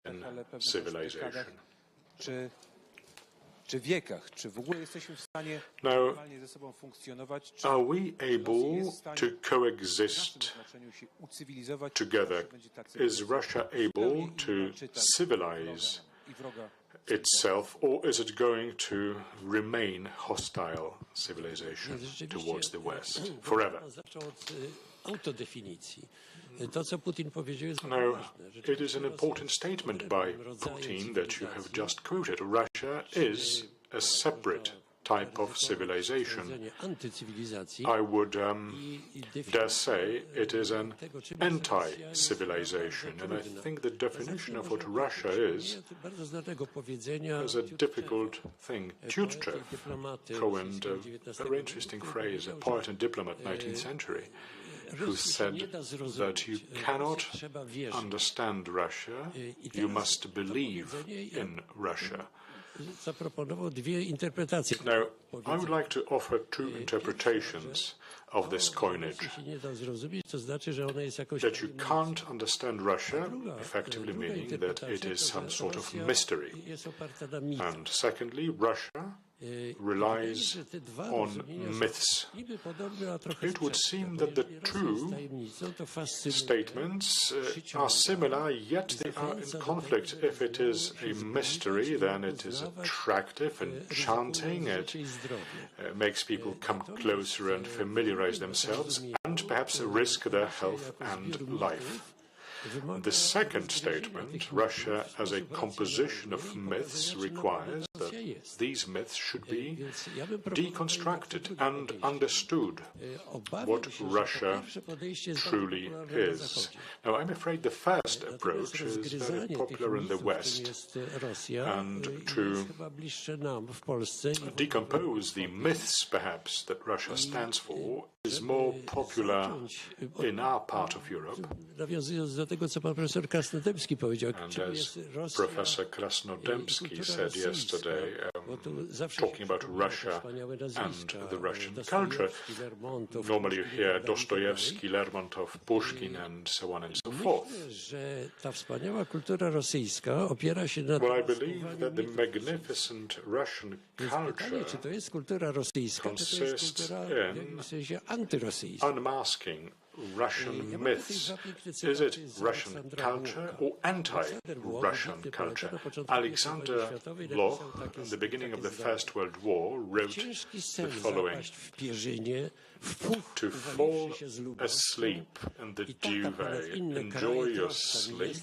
in civilization. Now, are we able to coexist together? Is Russia able to civilize itself, or is it going to remain hostile civilization towards the West forever? Now, it is an important statement by Putin that you have just quoted. Russia is a separate type of civilization. I would dare say it is an anti-civilization, and I think the definition of what Russia is a difficult thing. Tютchev coined a very interesting phrase, a poet and diplomat, 19th century, who said that you cannot understand Russia, you must believe in Russia. Now, I would like to offer two interpretations of this coinage. That you can't understand Russia, effectively meaning that it is some sort of mystery. And secondly, Russia relies on myths. It would seem that the two statements are similar, yet they are in conflict. If it is a mystery, then it is attractive, enchanting, it makes people come closer and familiarize themselves, and perhaps risk their health and life. The second statement, Russia as a composition of myths, requires that these myths should be deconstructed and understood what Russia truly is. Now, I'm afraid the first approach is very popular in the West, and to decompose the myths, perhaps, that Russia stands for is more popular in our part of Europe. And as Professor Krasnodębski said yesterday, talking about Russia and the Russian culture, normally you hear Dostoevsky, Lermontov, Pushkin, and so on and so forth. Well, I believe that the magnificent Russian culture consists in unmasking Russian myths. Is it Russian culture or anti-Russian culture? Alexander Bloch, in the beginning of the First World War, wrote the following: to fall asleep in the duvet, enjoy your sleep,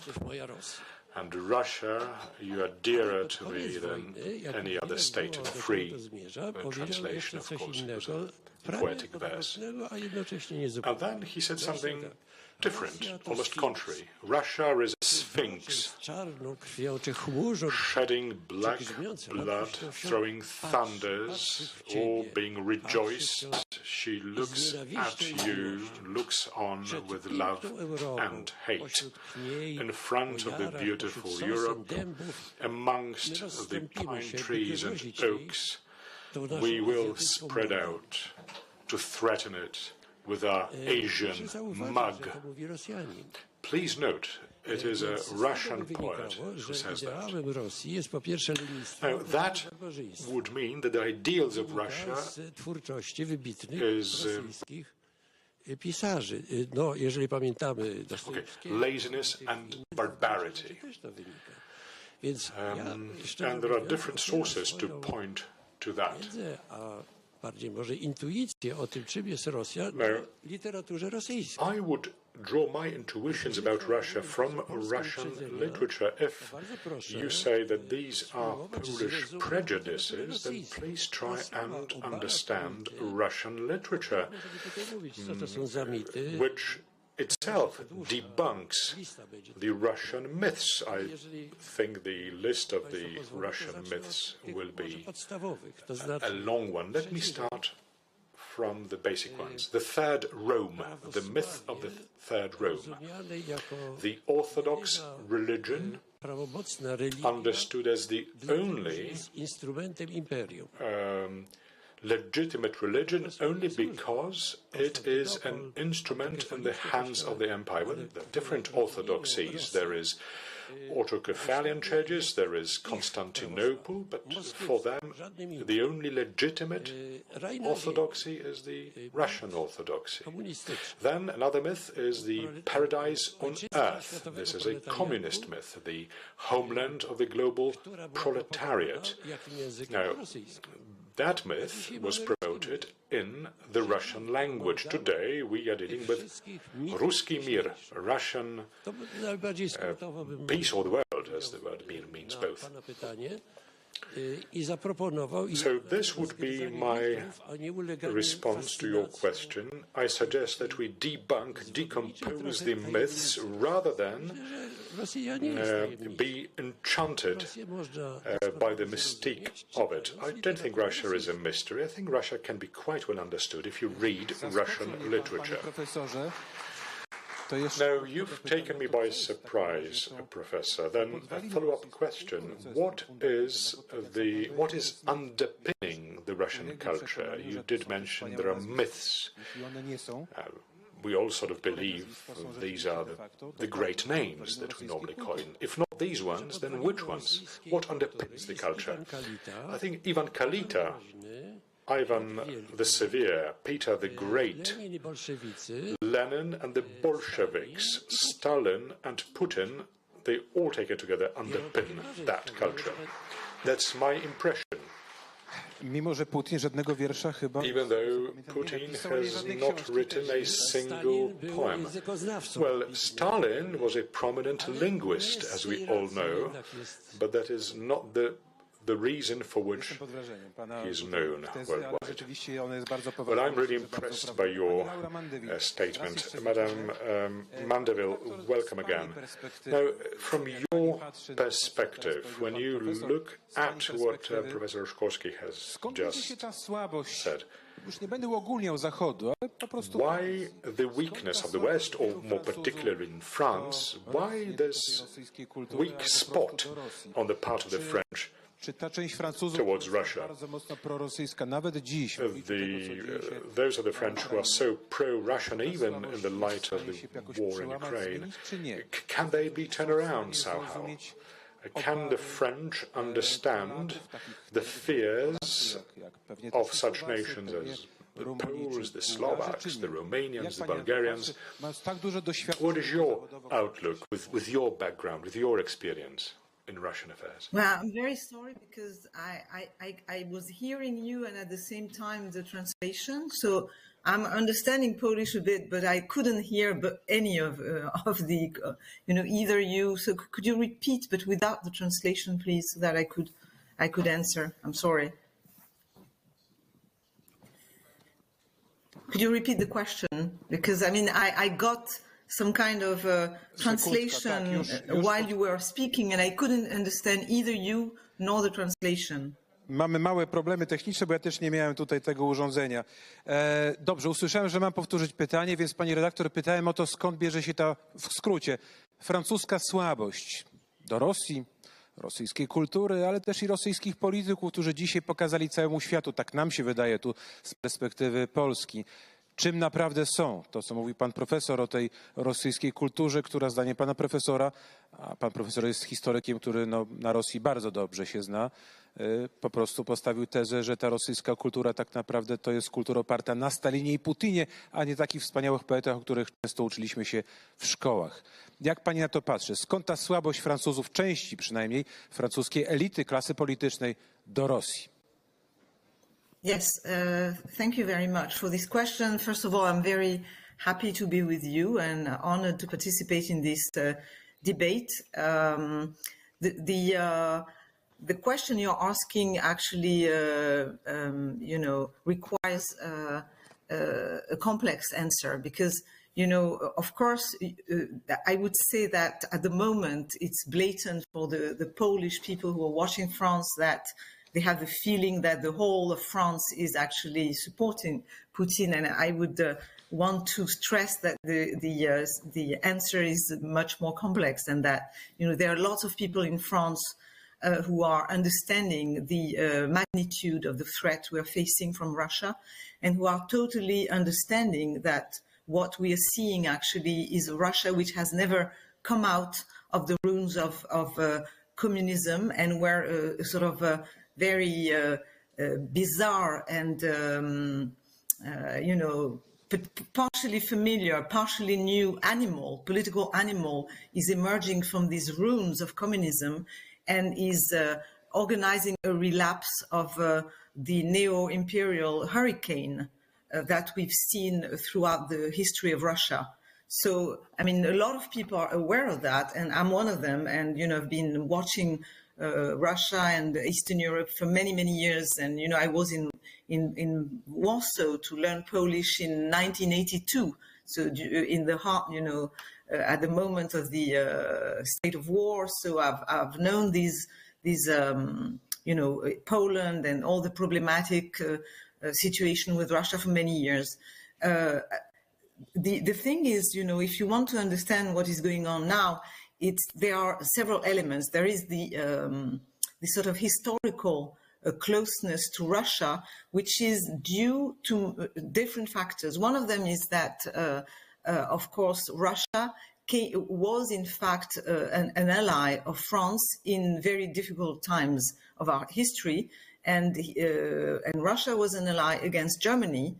and Russia, you are dearer to me than any other state in a free translation, of course. It was a poetic verse. And then he said something different, almost contrary. Russia is a sphinx, shedding black blood, throwing thunders, all being rejoiced. She looks at you, looks on with love and hate. In front of the beautiful Europe, amongst the pine trees and oaks, we will spread out to threaten it with our Asian mug. Please note, it is a Russian poet who says that. Now, that would mean that the ideals of Russia is laziness and barbarity. And there are different sources to point to that. Now, I would draw my intuitions about Russia from Russian literature. If you say that these are Polish prejudices, then please try and understand Russian literature, which itself debunks the Russian myths. I think the list of the Russian myths will be a long one. Let me start from the basic ones. The Third Rome, the myth of the Third Rome. The Orthodox religion, understood as the only legitimate religion only because it is an instrument in the hands of the empire. Well, there are different orthodoxies. There is autokephalian churches, there is Constantinople, but for them the only legitimate orthodoxy is the Russian Orthodoxy. Then another myth is the paradise on earth. This is a communist myth, the homeland of the global proletariat. Now, that myth was promoted in the Russian language. Today we are dealing with Ruski Mir, Russian peace of the world, as the word mir means both. So this would be my response to your question. I suggest that we debunk, decompose the myths rather than be enchanted by the mystique of it. I don't think Russia is a mystery. I think Russia can be quite well understood if you read Russian literature. Now, you've taken me by surprise, Professor. Then a follow-up question. What is underpinning the Russian culture? You did mention there are myths. We all sort of believe these are the great names that we normally coin. If not these ones, then which ones? What underpins the culture? I think Ivan Kalita, Ivan the Severe, Peter the Great, Lenin and the Bolsheviks, Stalin and Putin, they all taken together underpin that culture. That's my impression. Even though Putin has not written a single poem. Well, Stalin was a prominent linguist, as we all know, but that is not the reason for which he is known worldwide. Well, I'm really impressed by your statement. Madame Mandeville, welcome again. Now, from your perspective, when you look at what Professor Roszkowski has just said, why the weakness of the West, or more particularly in France, why this weak spot on the part of the French towards Russia? Those of the French who are so pro-Russian, even in the light of the war in Ukraine, can they be turned around somehow? Can the French understand the fears of such nations as the Poles, the Slovaks, the Romanians, the Bulgarians? What is your outlook with your background, with your experience in Russian affairs? Well, I'm very sorry because I was hearing you and at the same time the translation. So I'm understanding Polish a bit, but I couldn't hear any of the, either you. So could you repeat, but without the translation, please, so that I could answer? I'm sorry. Could you repeat the question? Because I got some kind of translation while you were speaking, and I couldn't understand either you nor the translation. Mamy małe problemy techniczne, bo ja też nie miałem tutaj tego urządzenia. Dobrze, usłyszałem, że mam powtórzyć pytanie, więc pani redaktor, pytałem o to, skąd bierze się ta, w skrócie, francuska słabość do Rosji, rosyjskiej kultury, ale też i rosyjskich polityków, którzy dzisiaj pokazali całemu światu, tak nam się wydaje tu z perspektywy Polski, czym naprawdę są. To, co mówi pan profesor o tej rosyjskiej kulturze, która zdaniem pana profesora, a pan profesor jest historykiem, który na Rosji bardzo dobrze się zna, po prostu postawił tezę, że ta rosyjska kultura tak naprawdę to jest kultura oparta na Stalinie i Putinie, a nie takich wspaniałych poetach, o których często uczyliśmy się w szkołach. Jak pani na to patrzy? Skąd ta słabość Francuzów, części przynajmniej francuskiej elity, klasy politycznej do Rosji? Yes, thank you very much for this question. First of all, I'm very happy to be with you and honored to participate in this debate. The question you're asking actually, requires a complex answer because, of course, I would say that at the moment it's blatant for the Polish people who are watching France that they have the feeling that the whole of France is actually supporting Putin, and I would want to stress that the answer is much more complex than that. There are lots of people in France who are understanding the magnitude of the threat we are facing from Russia, and who are totally understanding that what we are seeing actually is Russia which has never come out of the ruins of communism, and where sort of a very bizarre and partially familiar, partially new animal, political animal, is emerging from these ruins of communism and is organizing a relapse of the neo-imperial hurricane that we've seen throughout the history of Russia. So, I mean, a lot of people are aware of that, and I'm one of them. And, I've been watching Russia and Eastern Europe for many, many years. And, I was in Warsaw to learn Polish in 1982. So in the heart, at the moment of the state of war. So I've known these Poland and all the problematic situation with Russia for many years. The thing is, if you want to understand what is going on now, there are several elements. There is the sort of historical closeness to Russia, which is due to different factors. One of them is that, of course, Russia was in fact an ally of France in very difficult times of our history, and Russia was an ally against Germany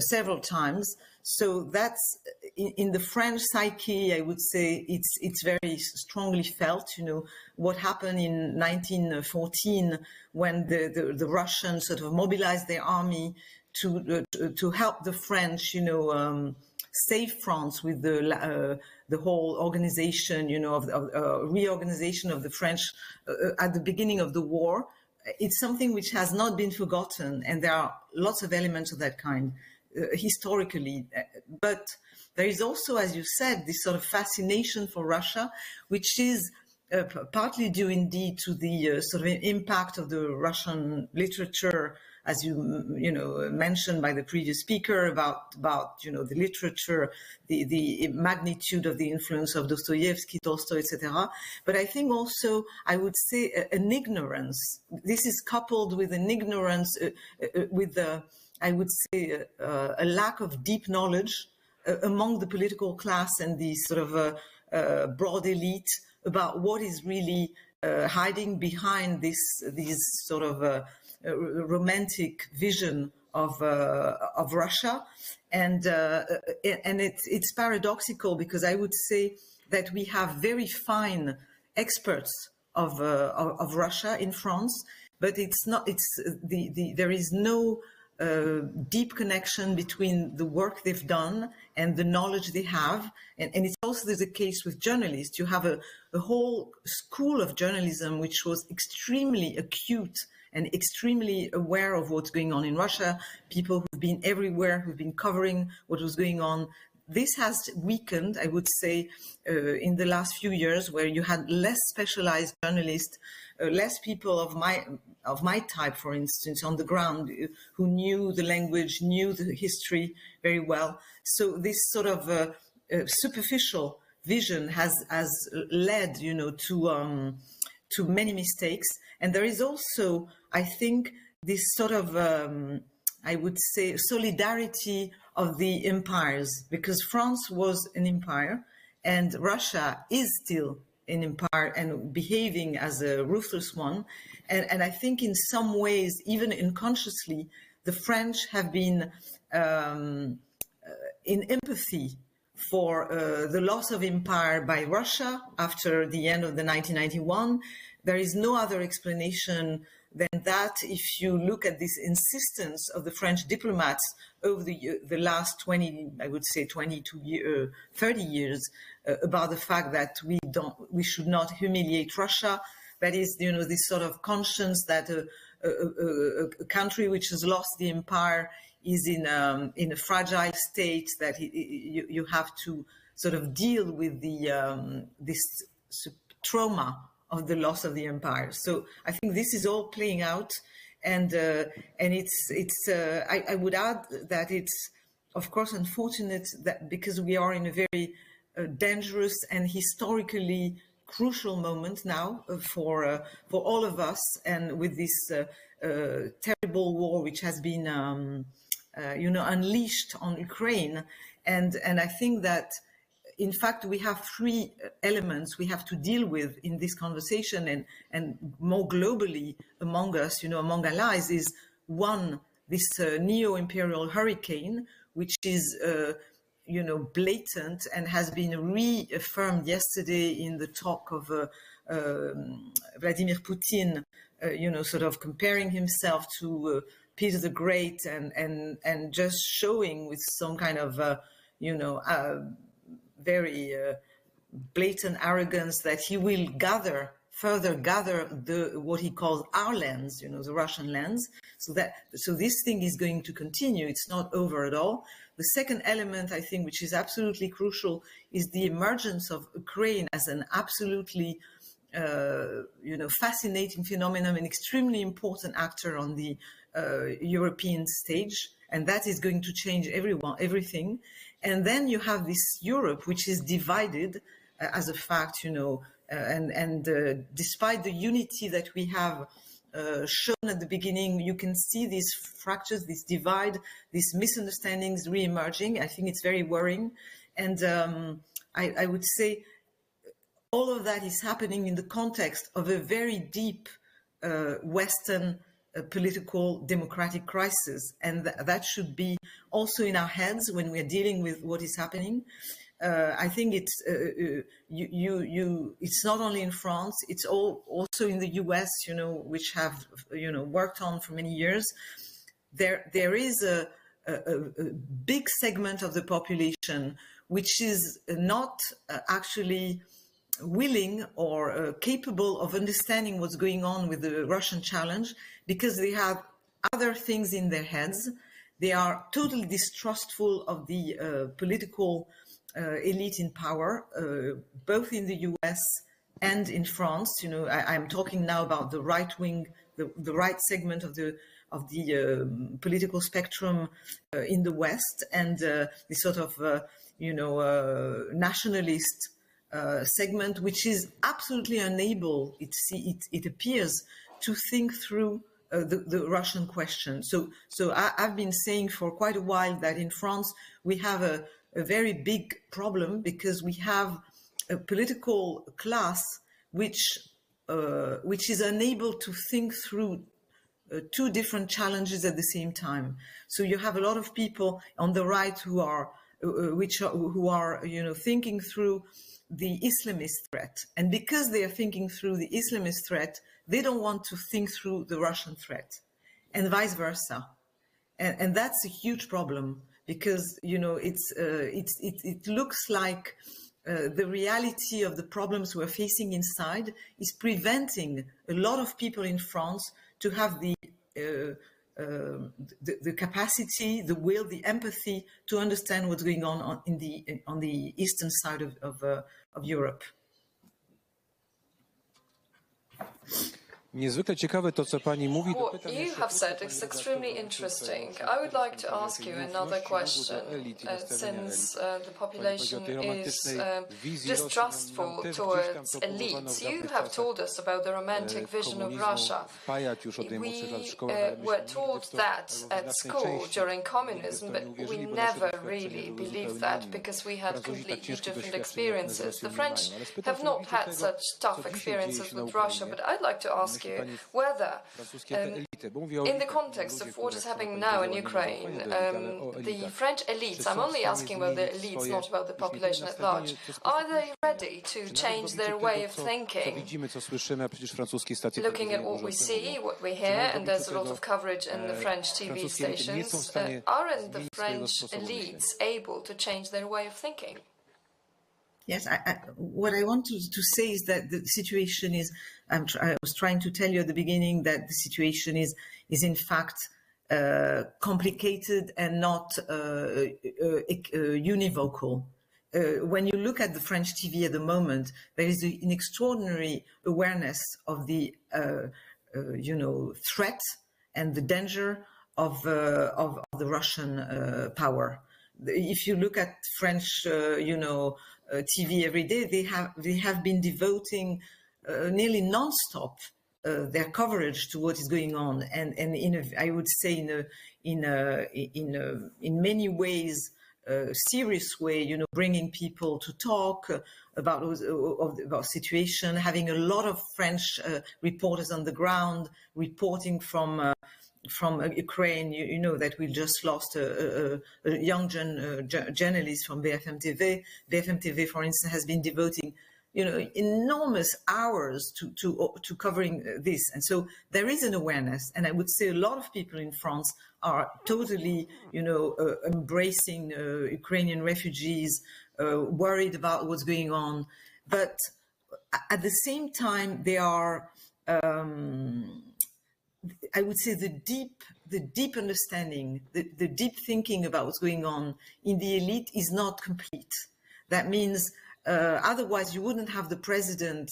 several times. So that's in the French psyche, I would say it's very strongly felt. What happened in 1914 when the Russians sort of mobilized their army to help the French, save France with the whole organization, of reorganization of the French at the beginning of the war. It's something which has not been forgotten, and there are lots of elements of that kind historically. But there is also, as you said, this sort of fascination for Russia, which is partly due indeed to the sort of impact of the Russian literature, as you mentioned by the previous speaker about the literature, the magnitude of the influence of Dostoevsky, Tolstoy, etc. But I think also I would say an ignorance. This is coupled with an ignorance, I would say a lack of deep knowledge among the political class and the sort of broad elite about what is really hiding behind these sort of romantic vision of Russia, and it's paradoxical, because I would say that we have very fine experts of Russia in France, but it's not. There is no deep connection between the work they've done and the knowledge they have. And it's also the case with journalists. You have a whole school of journalism which was extremely acute and extremely aware of what's going on in Russia, people who've been everywhere, who've been covering what was going on. This has weakened, I would say, in the last few years, where you had less specialized journalists, less people of my type, for instance, on the ground, who knew the language, knew the history very well. So this sort of superficial vision has led, to many mistakes. And there is also, I think, this sort of, I would say, solidarity of the empires, because France was an empire and Russia is still an empire and behaving as a ruthless one. And I think in some ways, even unconsciously, the French have been in empathy for the loss of empire by Russia after the end of the 1991. There is no other explanation than that if you look at this insistence of the French diplomats over the last 20, I would say 30 years, about the fact that we should not humiliate Russia. That is, this sort of conscience that a country which has lost the empire is in a fragile state, that you have to sort of deal with this trauma of the loss of the empire. So I think this is all playing out, and it's I would add that it's of course unfortunate that because we are in a very dangerous and historically crucial moment now for all of us, and with this terrible war which has been unleashed on Ukraine, and I think that in fact we have three elements we have to deal with in this conversation, and more globally among us, among allies, is one, this neo-imperial hurricane, which is blatant and has been reaffirmed yesterday in the talk of Vladimir Putin, sort of comparing himself to Peter the Great, and just showing with some kind of very blatant arrogance that he will further gather what he calls our lands, the Russian lands. So this thing is going to continue. It's not over at all. The second element, I think, which is absolutely crucial, is the emergence of Ukraine as an absolutely, fascinating phenomenon, an extremely important actor on the European stage, and that is going to change everything. And then you have this Europe, which is divided as a fact, despite the unity that we have shown at the beginning, you can see these fractures, this divide, these misunderstandings re-emerging. I think it's very worrying. And I would say all of that is happening in the context of a very deep Western political democratic crisis. And that should be also in our heads when we're dealing with what is happening. I think it's it's not only in France, it's also in the US, which have worked on for many years. There is a big segment of the population which is not actually willing or capable of understanding what's going on with the Russian challenge, because they have other things in their heads. They are totally distrustful of the political elite in power, both in the US and in France. I'm talking now about the right wing, the right segment of the political spectrum in the West, and the sort of nationalist segment, which is absolutely unable, it appears, to think through the Russian question. So I've been saying for quite a while that in France we have a very big problem, because we have a political class which is unable to think through two different challenges at the same time. So you have a lot of people on the right who are thinking through the Islamist threat, and because they are thinking through the Islamist threat, they don't want to think through the Russian threat, and vice versa, and that's a huge problem, because it looks like the reality of the problems we're facing inside is preventing a lot of people in France to have the capacity, the will, the empathy to understand what's going on the eastern side of Europe. Niezwykle ciekawe to, co pani mówi. What you have said is extremely interesting. I would like to ask you another question. Since the population is distrustful towards elites, you have told us about the romantic vision of Russia. We were taught that at school during communism, but we never really believed that, because we had completely different experiences. The French have not had such tough experiences with Russia, but I'd like to ask you whether, in the context of what is happening now in Ukraine, the French elites, I'm only asking about the elites, not about the population at large, are they ready to change their way of thinking? Looking at what we see, what we hear, and there's a lot of coverage in the French TV stations, aren't the French elites able to change their way of thinking? Yes, what I want to say is that the situation is, I was trying to tell you at the beginning that the situation is in fact complicated and not univocal. When you look at the French TV at the moment, there is an extraordinary awareness of the threat and the danger of the Russian power. If you look at French, TV every day, they have been devoting nearly non-stop their coverage to what is going on, and I would say in many ways serious way, bringing people to talk about situation, having a lot of French reporters on the ground reporting from Ukraine. You know that we just lost a young journalist from BFM TV. BFM TV, for instance, has been devoting enormous hours to covering this, and so there is an awareness, and I would say a lot of people in France are totally embracing Ukrainian refugees, worried about what's going on, but at the same time they are I would say the deep understanding, the deep thinking about what's going on in the elite is not complete. That means otherwise you wouldn't have the president,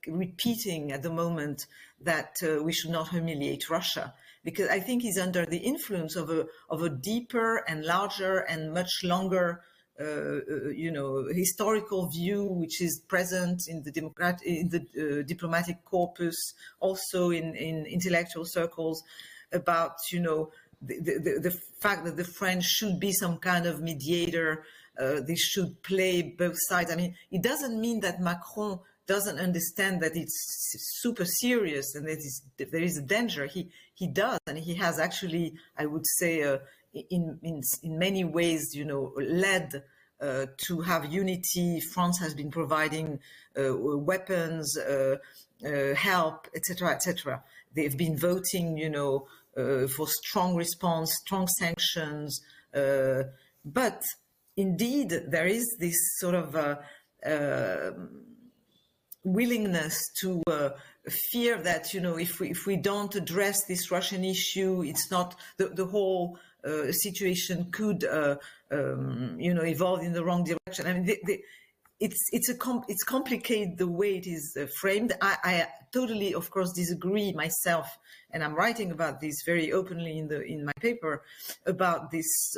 repeating at the moment that we should not humiliate Russia, because I think he's under the influence of a deeper and larger and much longer historical view, which is present in the diplomatic corpus, also in intellectual circles, about the fact that the French should be some kind of mediator. They should play both sides. I mean, it doesn't mean that Macron doesn't understand that it's super serious and that there is a danger. He does, and he has actually, I would say, in many ways, led to have unity. France has been providing weapons, help, etc., etc. They've been voting, for strong response, strong sanctions. But indeed, there is this sort of willingness to fear that, if we don't address this Russian issue, it's not the whole situation could evolve in the wrong direction. I mean, it's complicated the way it is framed. I totally, of course, disagree myself, and I'm writing about this very openly in my paper about this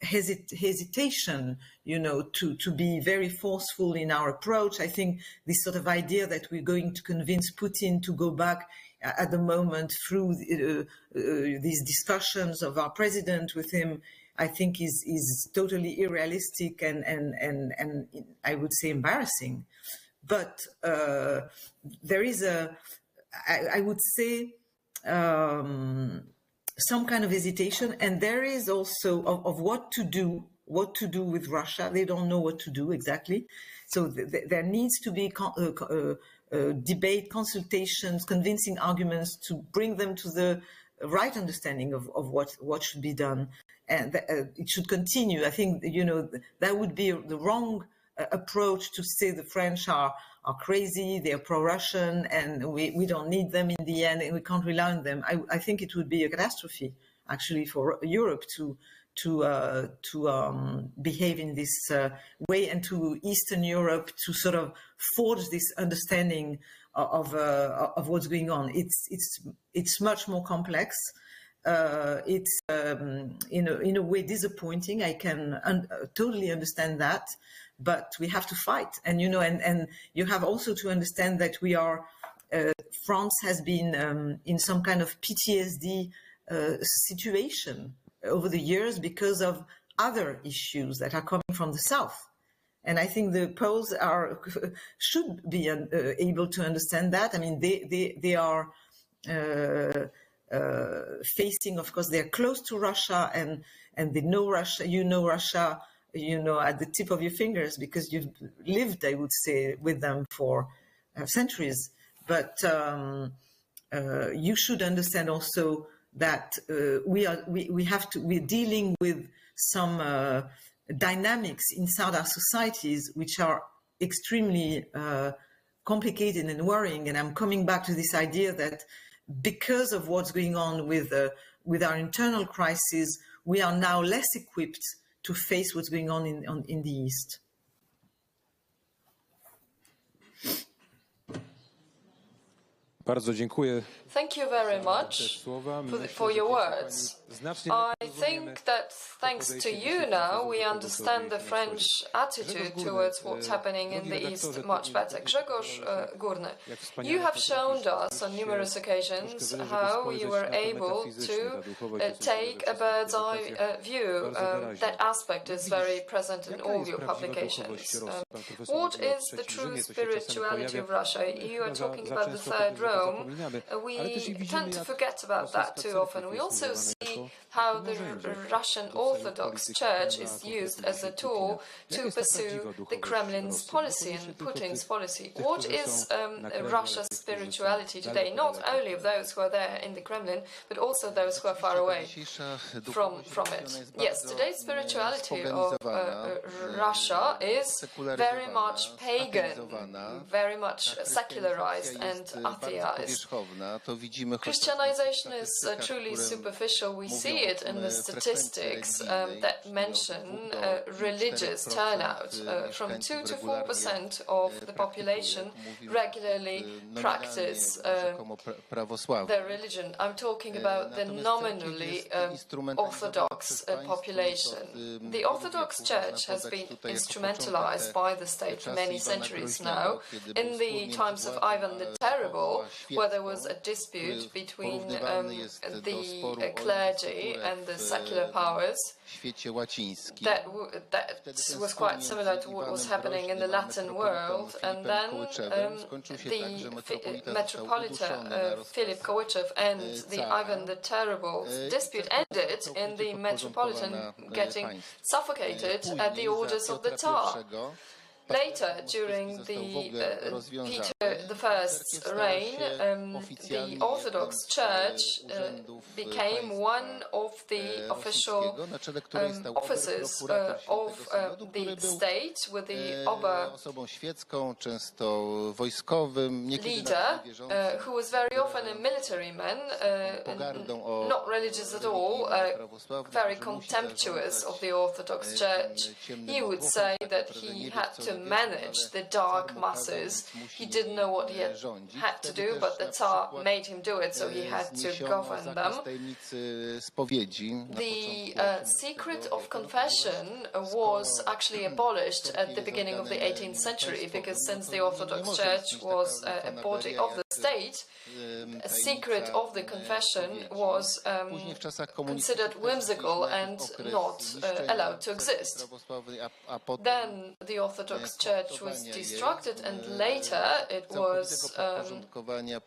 hesitation, to be very forceful in our approach. I think this sort of idea that we're going to convince Putin to go back at the moment through these discussions of our president with him, I think is totally unrealistic and I would say embarrassing. But there is I would say, some kind of hesitation, and there is also of what to do with Russia. They don't know what to do exactly. So there needs to be debate, consultations, convincing arguments to bring them to the right understanding of what should be done, and it should continue. I think that would be the wrong approach to say the French are crazy, they are pro-Russian, and we don't need them in the end, and we can't rely on them. I think it would be a catastrophe, actually, for Europe to behave in this way, and to Eastern Europe to sort of forge this understanding of what's going on. It's much more complex. It's in a way disappointing. I can totally understand that, but we have to fight. And and you have also to understand that we are. France has been in some kind of PTSD situation over the years because of other issues that are coming from the south. And I think the Poles should be able to understand that. I mean, they are facing, of course, they're close to Russia, and they know Russia. Russia, at the tip of your fingers, because you've lived, I would say, with them for centuries. But you should understand also that we're dealing with some dynamics inside our societies which are extremely complicated and worrying. And I'm coming back to this idea that because of what's going on with our internal crisis, we are now less equipped to face what's going on in the East. Bardzo dziękuję. Thank you very much for your words. I think that thanks to you now we understand the French attitude towards what's happening in the East much better. Grzegorz Górny, you have shown us on numerous occasions how you were able to take a bird's eye view. That aspect is very present in all your publications. What is the true spirituality of Russia? You are talking about the Third Rome. We tend to forget about that too often. We also see how the Russian Orthodox Church is used as a tool to pursue the Kremlin's policy and Putin's policy. What is Russia's spirituality today, not only of those who are there in the Kremlin, but also those who are far away from it? Yes, today's spirituality of Russia is very much pagan, very much secularized and atheist. Christianization is truly superficial. We see it in the statistics that mention religious turnout. From 2 to 4% of the population regularly practice their religion. I'm talking about the nominally Orthodox population. The Orthodox Church has been instrumentalized by the state for many centuries now. In the times of Ivan the Terrible, where there was a dispute between the clergy and the secular powers, that was quite similar to what was happening in the Latin world. And then the Metropolitan Philip Kołychev and the Ivan the Terrible dispute ended in the Metropolitan getting suffocated at the orders of the Tsar. Later, during the Peter I's reign, the Orthodox Church became one of the official offices of the state, with the leader, who was very often a military man, not religious at all, very contemptuous of the Orthodox Church. He would say that he had to manage the dark masses. He didn't know what he had to do, but the Tsar made him do it, so he had to govern them. The secret of confession was actually abolished at the beginning of the 18th century, because since the Orthodox Church was a body of the state, a secret of the confession was considered whimsical and not allowed to exist. Then the Orthodox Church was destructed, and later it was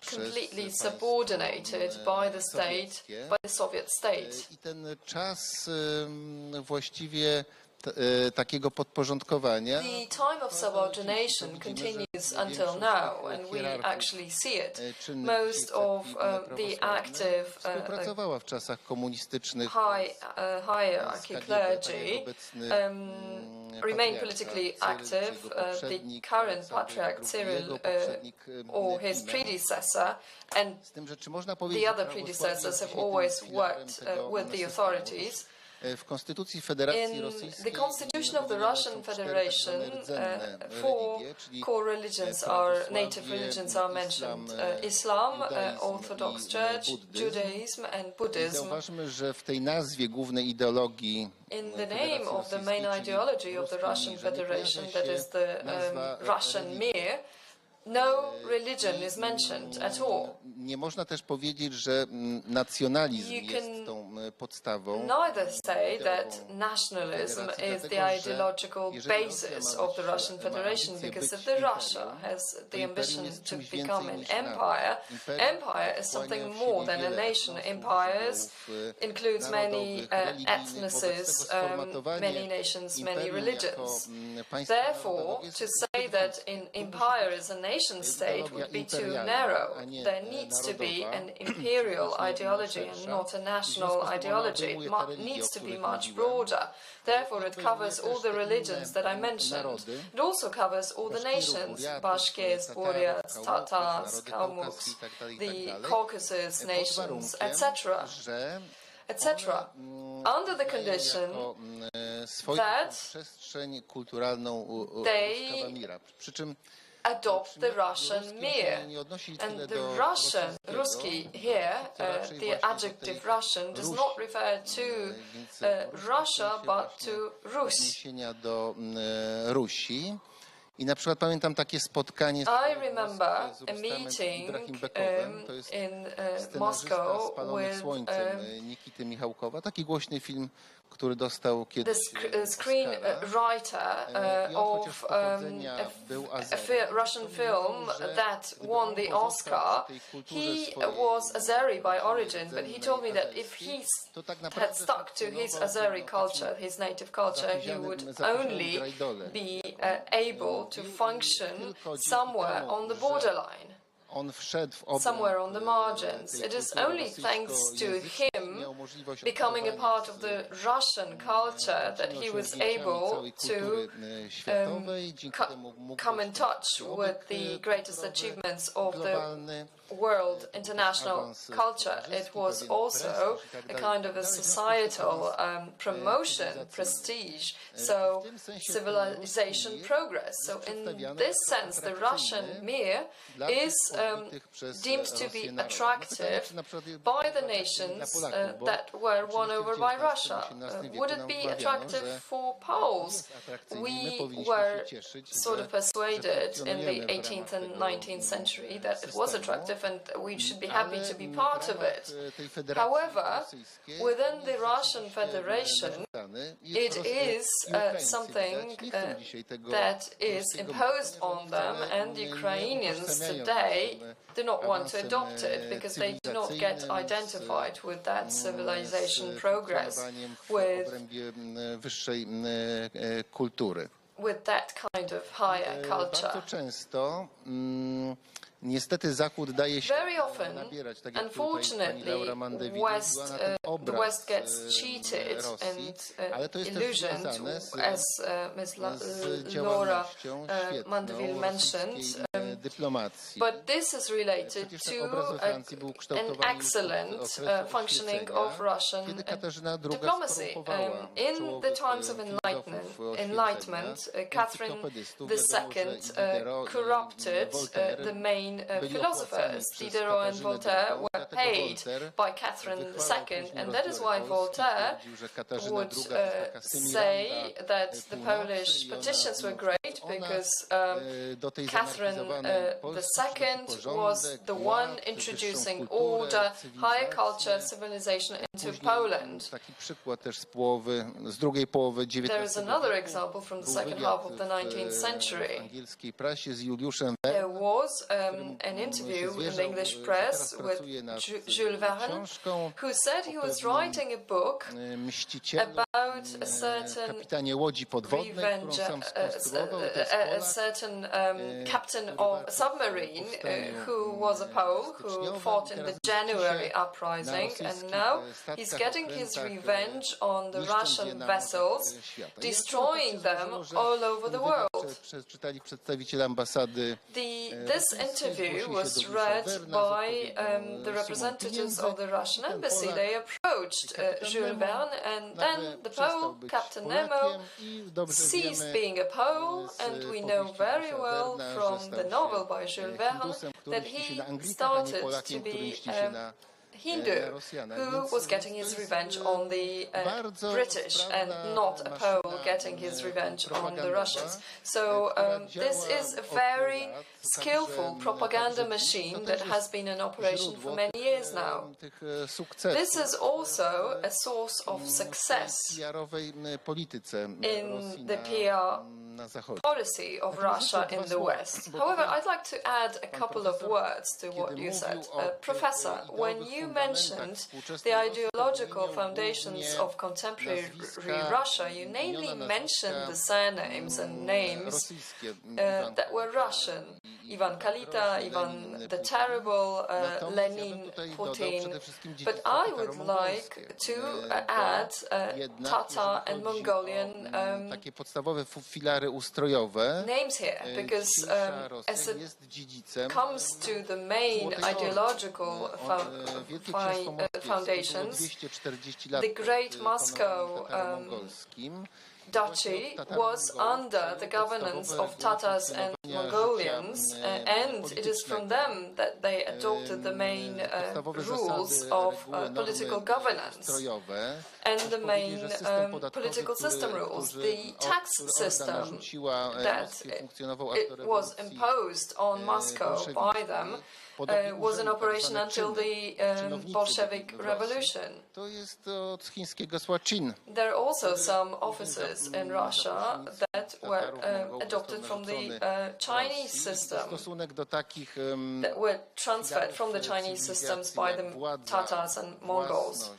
completely subordinated by the state, by the Soviet state. Takiego podporządkowania. The time of subordination continues until now, and we actually see it. Most of the active Pracowała w czasach komunistycznych hierarchy clergy remain politically active. The current patriarch Cyril or his predecessor and the other predecessors have always worked with the authorities. W Konstytucji Federacji Rosyjskiej, the Constitution of the Russian Federation, four core religions native religions are mentioned: Islam, Orthodox Church, Judaism and Buddhism. Zauważmy, że w tej nazwie głównej ideologii in the name of the main ideology of the Russian Federation, that is the Russian Mir, no religion is mentioned at all. Nie można też powiedzieć, że nacjonalizm jest tą podstawą. Neither say that nationalism is the ideological basis of the Russian Federation, because if Russia has the ambition to become an empire, empire is something more than a nation. Empires includes many ethnices, many nations, many religions. Therefore, to say that an empire is a nation state would be too narrow. There needs to be an imperial ideology and not a national ideology. It needs to be much broader. Therefore, it covers all the religions that I mentioned. It also covers all the nations: Bashkirs, Buryats, Tatars, Kalmuks, the Caucasus nations, etc. etc. Under the condition that they adopt the Russian mir. And the Russian, Ruski here, the adjective Russian, does not refer to Russia, but to Rus. Do Rusi. I na przykład pamiętam takie spotkanie z I remember a meeting in Moscow with Nikity Michałkowa, taki głośny film, który dostał kiedyś the screenwriter of a Russian film that won the Oscar. He was Azeri by origin, but he told me that if he had stuck to his Azeri culture, his native culture, he would only be able to function somewhere on the borderline. Somewhere on the margins. It is only thanks to him becoming a part of the Russian culture that he was able to come in touch with the greatest achievements of the world international culture. It was also a kind of a societal promotion, prestige, so civilization progress. So in this sense, the Russian mir is deemed to be attractive by the nations that were won over by Russia. Would it be attractive for Poles? We were sort of persuaded in the 18th and 19th century that it was attractive and we should be happy to be part of it. However, within the Russian Federation, it is something that is imposed on them, and Ukrainians today do not want to adopt it because they do not get identified with that civilization progress, with that kind of higher culture. Niestety Zachód daje się very often, unfortunately, the West gets cheated and illusioned, as Ms. Laure Mandeville mentioned. But this is related to an excellent functioning of Russian diplomacy. In the times of Enlightenment, Catherine II corrupted the main philosophers. Diderot and Voltaire were paid by Catherine II, and that is why Voltaire would say that the Polish petitions were great because Catherine II was the one introducing order, higher culture, civilization into Poland. There is another example from the second half of the 19th century. There was an interview in the English press with Jules Verne, who said he was writing a book about a certain revenge, a certain captain of a submarine who was a Pole, who fought in the January uprising, and now he's getting his revenge on the Russian vessels, destroying them all over the world. This interview was read by the representatives of the Russian embassy. They approached Jules Verne, and then the Pole, Captain Nemo, ceased being a Pole, and we know very well from the novel by Jules Verne that he started to be Hindu who was getting his revenge on the British and not a Pole getting his revenge on the Russians. So this is a very skillful propaganda machine that has been in operation for many years now. This is also a source of success in the PR policy of Russia in the West. However, I'd like to add a couple of words to what you said. Professor, when you mentioned the ideological foundations of contemporary Russia, you mainly mentioned the surnames and names that were Russian. Ivan Kalita, Ivan the Terrible, Lenin, Putin. But I would like to add Tatar and Mongolian names here, because as it comes to the main ideological foundations, the Great Moscow duchy was under the governance of Tatars and Mongolians, and it is from them that they adopted the main rules of political governance and the main political system rules. The tax system that it was imposed on Moscow by them was in operation until the Bolshevik Revolution. There are also some offices in Russia that were adopted from the Chinese system, that were transferred from the Chinese systems by the Tatars and Mongols.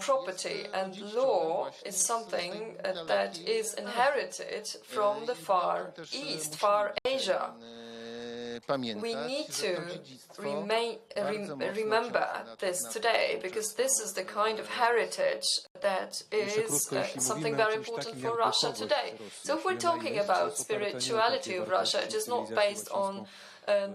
Property and law is something that is inherited from the Far East, Far Asia. We need to remember this today, because this is the kind of heritage that is something very important for Russia today. So if we're talking about spirituality of Russia, it is not based on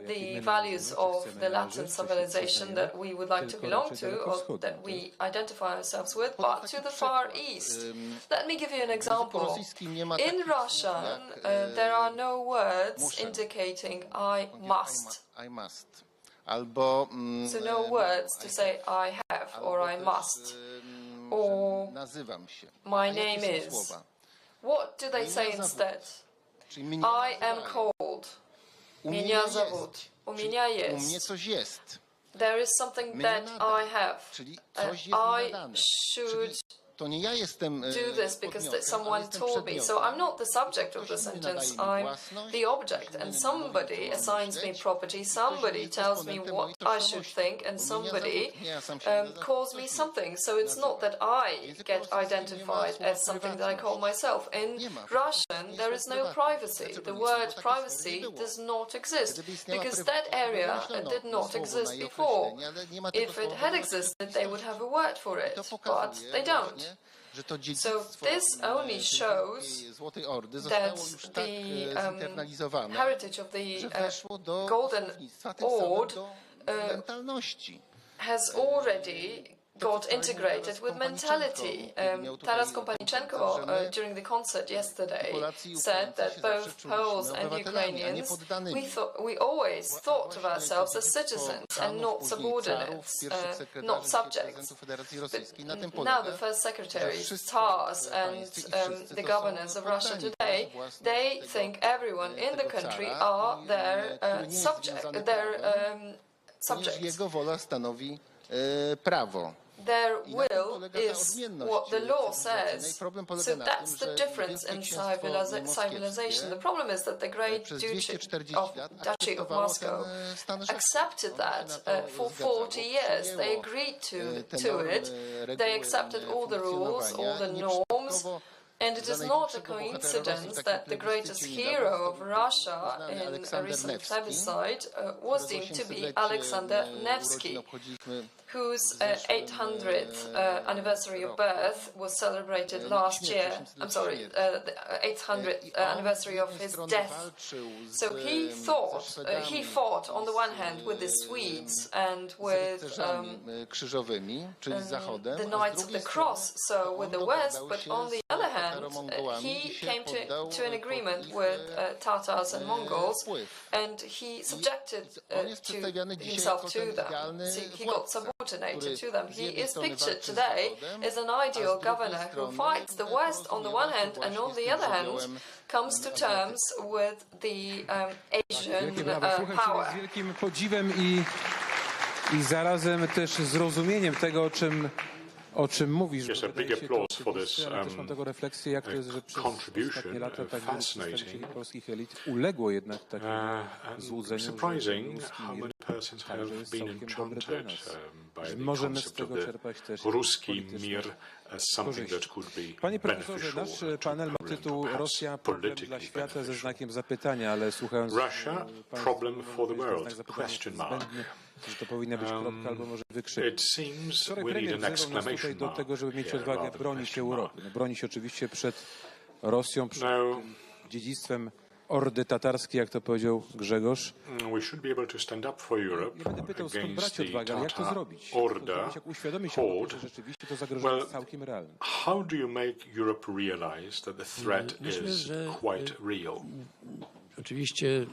the values of the Latin civilization that we would like to belong to or that we identify ourselves with, but to the Far East. Let me give you an example. In Russian, there are no words indicating I must. So no words to say I have or I must or my name is. What do they say instead? I am called. Меня зовут. У меня есть. There is something that I have. I should do this because someone told me. So I'm not the subject of the sentence, I'm the object. And somebody assigns me property, somebody tells me what I should think, and somebody calls me something. So it's not that I get identified as something that I call myself. In Russian, there is no privacy. The word privacy does not exist because that area did not exist before. If it had existed, they would have a word for it, but they don't. So this only shows that the heritage of the Golden Ord has already got integrated with mentality. Taras Kompaniczenko, during the concert yesterday, said that both Poles and Ukrainians, we always thought of ourselves as citizens and not subordinates, not subjects. But now the First Secretary, Tars, and the governors of Russia today, they think everyone in the country are their subjects. Their will is what the law says. So that's the difference in civilization. The problem is that the Great Duchy of Moscow accepted that for 40 years. They agreed to it. They accepted all the rules, all the norms. And it is not a coincidence that the greatest hero of Russia in a recent plebiscite was deemed to be Alexander Nevsky, whose 800th anniversary of birth was celebrated last year. I'm sorry, the 800th anniversary of his death. So he fought on the one hand with the Swedes and with the Knights of the Cross, so with the West, but on the other hand, he came to an agreement with Tatars and Mongols, and he subjected himself to them. So he got subordinated to them. He is pictured today as an ideal governor who fights the West on the one hand, and on the other hand comes to terms with the Asian power. Z wielkim podziwem i zarazem też zrozumieniem tego, o czym mówisz. Yes, a big applause for this contribution. Fascinating. Surprising how many persons have been enchanted by the concept of the Ruski Mir as something that could be Panie profesorze, nasz panel ma tytuł Rosja, problem dla świata ze znakiem zapytania, ale słuchając Russia, problem for the world, question mark. Że to powinna być kropka albo może wykrzyk. Wczoraj premier wezwał nas tutaj do tego, żeby mieć odwagę bronić Europy. Bronić oczywiście przed Rosją, przed dziedzictwem ordy tatarskiej, jak to powiedział Grzegorz. We should be able to stand up for Europe Ja będę pytał, skąd against brać odwagę, ale jak to Tatar zrobić? order, Jak uświadomić Europie, że rzeczywiście to zagrożenie jest całkiem realne? how do you make Europe realize that the threat is quite real? Oczywiście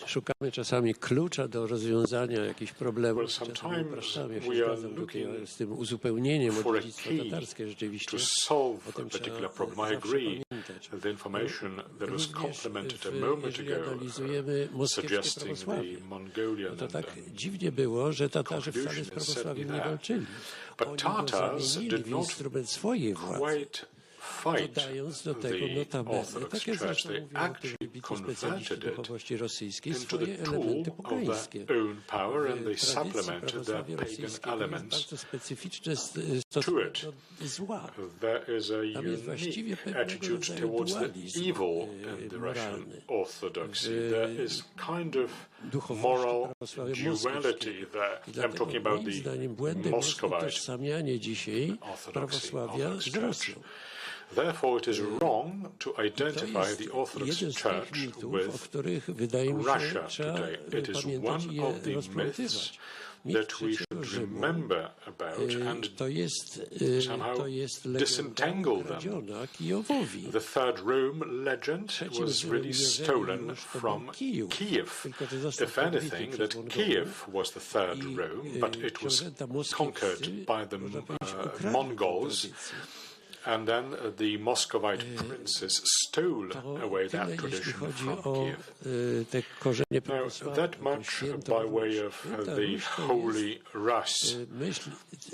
szukamy czasami klucza do rozwiązania jakichś problemów. Czasami upraszczamy. Ja się zgadzam tutaj z tym uzupełnieniem o dziedzictwo tatarskie rzeczywiście. To solve a particular problem. I agree that the information that was complemented a moment ago, suggesting the Mongolian to tak dziwnie było, że Tatarzy wcale z prawosławiem nie walczyli. But Tatars did not instrument swojej władzy. quite fight Dodając do tego the notabene, Orthodox tak jak Church. zresztą They mówią o tym actually wybitni specjaliści converted it duchowości rosyjskiej, into swoje the tool elementy of pogańskie. their own power, and they W tradycji supplemented their prawosławia pagan rosyjskiego jest elements bardzo specyficzny to stosunek it. do zła. There is a Tam jest właściwie unique pewnego attitude rodzaju towards the dualizm evil in the Russian moralny. Orthodoxy. There is kind of Duchowości moral prawosławia duality moskiewskiej. there. I I'm dlatego talking about moim the zdaniem błędem jest Moscowite utożsamianie dzisiaj Orthodoxy, prawosławia Orthodox z Rosją. Therefore, it is wrong to To identify jest the Orthodox jeden z tych Church mitów, o with których wydaje mi się, Russia trzeba today. It is pamiętać i one je of the myths rozplątywać. Mit that we trzeciego should Rzymu remember about and to jest legenda disentangle them. kradziona Kijowowi. The Third Rome legend Trzecim was Rzymem, really jeżeli stolen już, to from był Kijów. Kiev. Tylko że został If anything, podbity that przez Mongołów. Kiev was the Third Rome, but it was książęta moskiewscy, conquered by the można powiedzieć, ukradli tę Mongols. tradycję. And then the Muscovite princes stole away that Tyle, jeśli tradition chodzi from o Kiev. te korzenie Now, prawosławne, that much by way of the Holy Rus. myśl,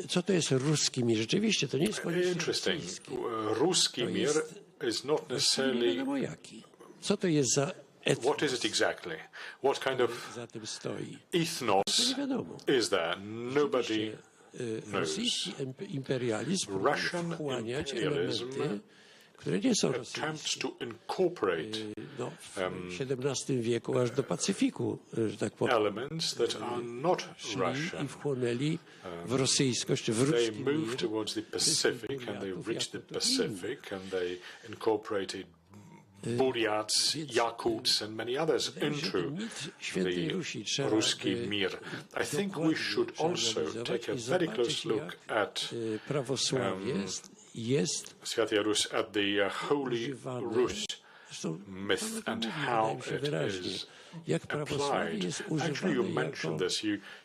co to jest ruski mir? Rzeczywiście, to nie jest koniecznie Interesting. rosyjski. Ruski To mir jest is not nie necessarily. wiadomo jaki. Co to jest za etnos? What is it exactly? What kind of Za tym stoi? ethnos Nie wiadomo. is there? Nobody Rosyjski imperializm próbuje Russian wchłaniać imperialism elementy, które nie są attempts rosyjskie. to incorporate No, w XVII wieku aż do Pacyfiku, że tak powiem, elements that are not szli i Russian. wchłonęli w rosyjskość, w They ruski moved mir. towards the Pacific and they reached the Pacific and they incorporated Buryats, Yakuts and many others into the Ruski Mir. I think we should also take a very close look at Prawosławie jest Święty Rus, at the Holy Rus myth and how it is jak prawosławie applied. jest Actually, you używane mentioned jako this.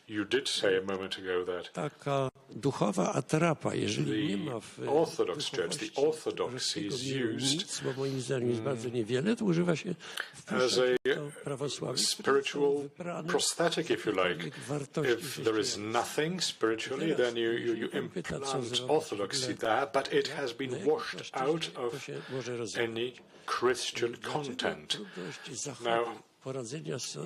You did say a moment ago that taka duchowa atrapa, jeżeli nie ma w Orthodox Church, the orthodoxy is used nic, bo moim zdaniem jest bardzo niewiele, to używa się as a prawosławie, spiritual prosthetic, if you like. If there is nothing spiritually, then you implant orthodoxy there, but it has been washed out of any Christian content. Now, poradzenia z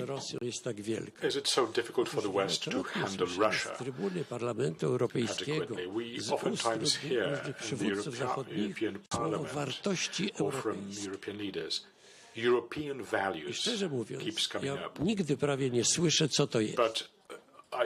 Rosją jest tak wielka. is it so difficult for the West to handle Russia Z trybuny Parlamentu Europejskiego, adequately? We z oftentimes ust hear różnych in the przywódców zachodnich European słowo Parliament wartości or from europejskie. European leaders, European I values szczerze mówiąc, keeps coming ja up. nigdy prawie nie słyszę, co to jest. But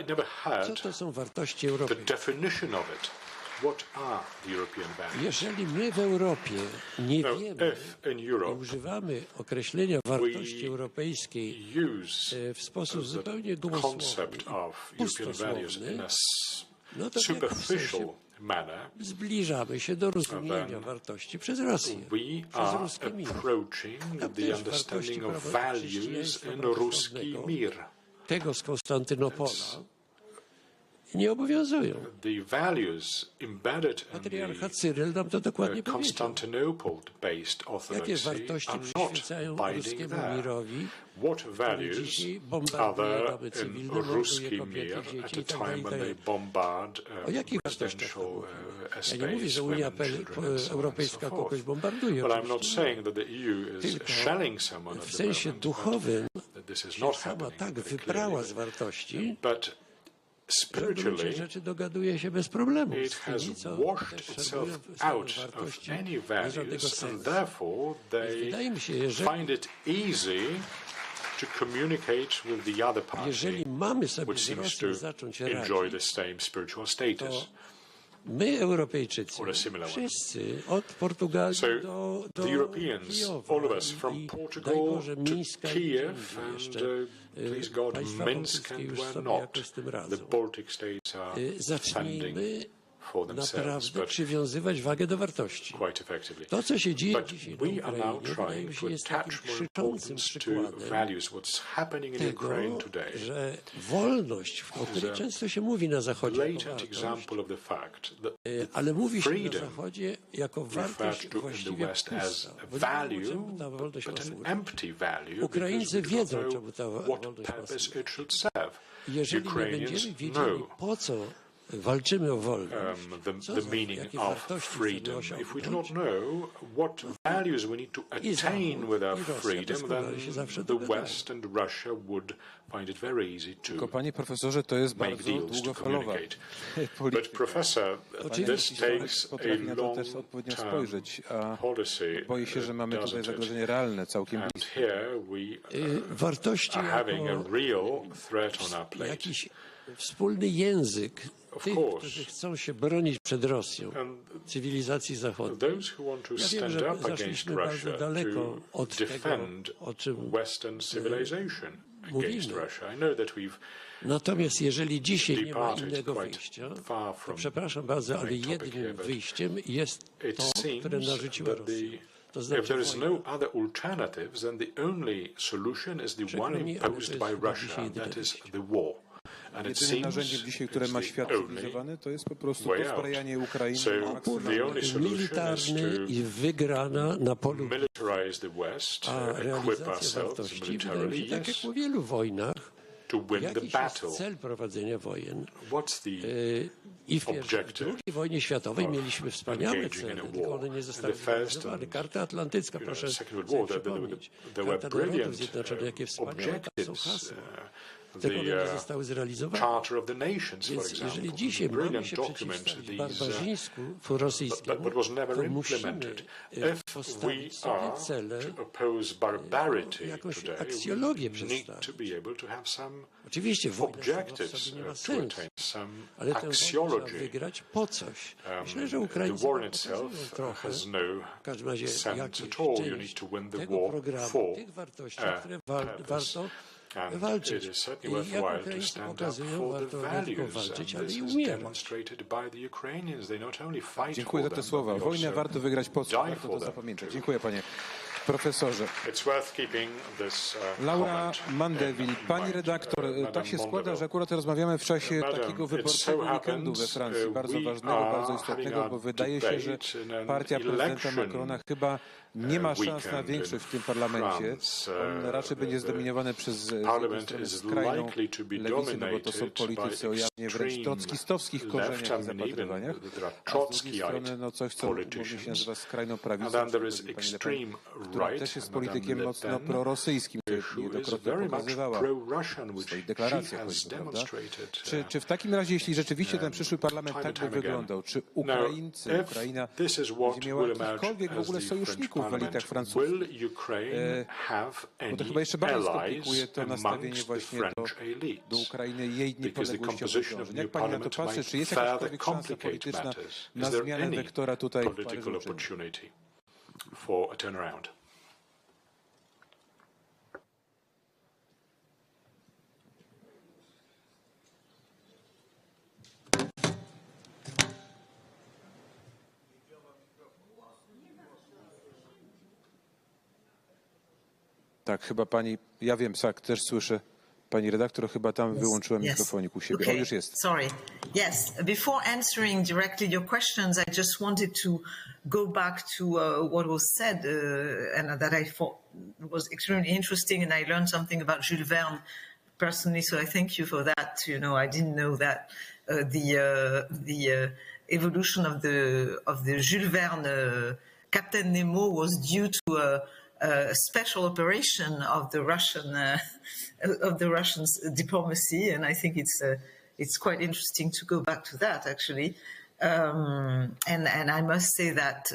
I never Co heard to są wartości the europejskie? definition of it. What are the European values? Jeżeli my w Europie nie Now, wiemy, if in nie Europe używamy określenia wartości europejskiej use w sposób zupełnie the concept of European values in a no to w jakimś superficial sensie manner, zbliżamy się do rozumienia wartości przez Rosję, we przez are ruski mir. approaching Tam the też understanding wartości of prawa values chrześcijaństwa in Ruski prawosławnego, Mir. tego z Konstantynopola, nie obowiązują. The values embedded in Patriarcha Cyryl nam to dokładnie the powiedział. Constantinople-based Jakie orthodoxy wartości are not przyświecają binding ruskiemu there. mirowi, What który values dzisiaj are bombarduje there domy in cywilne, morduje Ruski kobiety, Mir at dzieci the i tak time when they dalej. bombard O jakich wartościach residential to mówi? Ja estates, nie mówię, że Unia women, children, and so on and Europejska so kogoś forth. bombarduje. But I'm not oczywiście. saying that the EU is Tylko shelling someone at w the sensie moment, duchowym that this is się not sama happening tak very wyprała clearly. z wartości, But że do spiritually, rzeczy dogaduje się bez problemu. it has washed itself out of any values, and therefore they Wydaje mi się, że find it easy to communicate with the other party, jeżeli mamy sobie which z seems Rosją to zacząć enjoy the radzić, same spiritual status. My, Europejczycy, wszyscy, od Portugalii do the Europeans, Kijowa, all of us, from Portugal to Kiev, and please God, Minsk and where not, the Baltic states are standing for themselves, but przywiązywać wagę do wartości. quite effectively. To, co się dzieje But dzisiaj we na are now Ukrainie, wydaje mi trying się, to jest takim attach more krzyczącym importance to przykładem values. What's happening in Ukraine tego, today że wolność, o której często się mówi na Zachodzie, jako blatant wartość, example of the fact that ale mówi się na freedom Zachodzie jako wartość referred to in the właściwie West as pusta. a Bo nie value, wiadomo, czemu ta wolność ma but an służyć. empty value, Ukraińcy because we wiedzą, don't czemu ta know what wolność ma purpose służyć. it should serve. Jeżeli nie Ukrainians będziemy wiedzieli, know po co walczymy o wolność, the meaning of freedom. If we do not know what values we need to attain with our freedom, then the West and Russia would find it very easy Tylko to panie profesorze, to jest make bardzo deals, to długofalowa communicate. But polityka. professor, this takes Potrafi na a to też odpowiednio long-term spojrzeć, a policy, boję się, że mamy tutaj doesn't it? zagrożenie realne, całkiem And bliskie. here we wartości are having a jako real threat on our plate. jakiś wspólny język tych, course. którzy chcą się bronić przed Rosją, cywilizacji zachodniej. Those who want to Ja wiem, stand że up against zaszliśmy bardzo Russia daleko to od tego, defend o czym Western civilization against mówimy. Russia. I know that we've Natomiast jeżeli dzisiaj nie ma departed innego quite wyjścia, far to from przepraszam bardzo, ale main topic jednym here, but wyjściem jest it to, seems które narzuciła that Rosja. To if znaczy there is wojna. no other alternatives, then the only solution is the one Przykro mi, ale to imposed jest by chyba Russia, dzisiaj and that is wyjście. the war. And it Jedynym seems narzędziem dzisiaj, które it's ma the świat only cywilizowany, to jest po prostu way out. pozbrajanie Ukrainy. So maksymalnie. the only solution is Militarny to i wygrana na polu, militarize the West, a equip realizacja ourselves wartości, wydaje militarily, mi się, tak jak yes, po wielu wojnach, to win the jakiś jest battle. cel prowadzenia wojen. What's the I w objective II wojnie światowej mieliśmy wspaniałe engaging in cele, a tylko war? one nie In zostały the first zrealizowane. and, Karta Atlantycka, proszę Second World sobie War, przypomnieć. there were Karta Narodów brilliant Zjednoczonych, jakie wspaniałe tam są objectives. hasła. Tylko one nie zostały zrealizowane. Charter of the Nations, for Więc example, jeżeli was a dzisiaj mamy brilliant się document. przeciwstawić barbarzyństwu rosyjskiemu, But was never to musimy implemented. If we postawić sobie are cele, to oppose barbarity jakąś today, aksjologię we need przedstawić. to be able to have some Oczywiście wojna sama w objectives sobie nie ma to sensu, attain, some ale tę wojnę trzeba axiology. wygrać po coś. Myślę, że The Ukraińcy war in pokazują itself trochę, has no w każdym razie sense jakąś at all. You need część to win the tego war programu, for tych wartości, a które purpose. warto And walczyć. it is I certainly jak worthwhile to Ukraińcy stand up pokazują, for the warto nie tylko values. walczyć, And ale this i is umierać. demonstrated by the Ukrainians. They not only fight Dziękuję for za te them, słowa. but Wojnę also warto wygrać po co? die Warto for to them. zapamiętać. Dziękuję panie profesorze. It's worth keeping this Laure comment Mandeville, in pani mind. redaktor, Madame tak się składa, Mandeville. że akurat rozmawiamy w czasie Madam, takiego it so wyborczego weekendu happens, we Francji, bardzo we ważnego, are bardzo having istotnego, our bo wydaje się, że debate in an partia prezydenta election Macrona chyba nie ma szans na weekend większość w tym in parlamencie. France. On raczej będzie zdominowany przez z jednej Parliament strony is skrajną likely to be lewicę, no bo to są dominated politycy o by jawnie wręcz extreme trockistowskich korzeniach left. i I mean, even zapatrywaniach, there are a z drugiej Trotskyite strony no coś, co głównie się politicians. nazywa skrajną And prawicą, then there is czyli pani Le extreme Pen, która right, też jest Madame politykiem Le mocno Pen, prorosyjskim, co who is niejednokrotnie very much pokazywała pro-Russian, w which swoich she deklaracjach, has choćby, prawda? demonstrated. Czy w takim razie, jeśli rzeczywiście ten przyszły parlament time tak and by time again. wyglądał, czy Now, Ukraińcy, if Ukraina this is what będzie miała will emerge jakichkolwiek w as ogóle the sojuszników French w elitach parliament, francuskich? will Ukraine have Bo to any chyba jeszcze bardziej allies skomplikuje to nastawienie amongst the właśnie French elites? do Ukrainy i jej Because the niepodległościowych composition of dążeń. new Jak pani na to parliament patrzy? might Czy jest further jakakolwiek szansa complicate polityczna matters. na Is there zmianę any wektora tutaj w political Paryżu? opportunity for a turnaround? Tak, chyba pani, ja wiem, tak, też słyszę. Pani redaktor, chyba tam wyłączyła mikrofonik u siebie. Okay. O, już jest. Sorry. Yes. Before answering directly your questions, I just wanted to go back to what was said and that I thought was extremely interesting, and I learned something about Jules Verne personally. So I thank you for that. You know, I didn't know that the evolution of the Jules Verne Captain Nemo was due to a special operation of the Russian diplomacy, and I think it's quite interesting to go back to that actually. And I must say that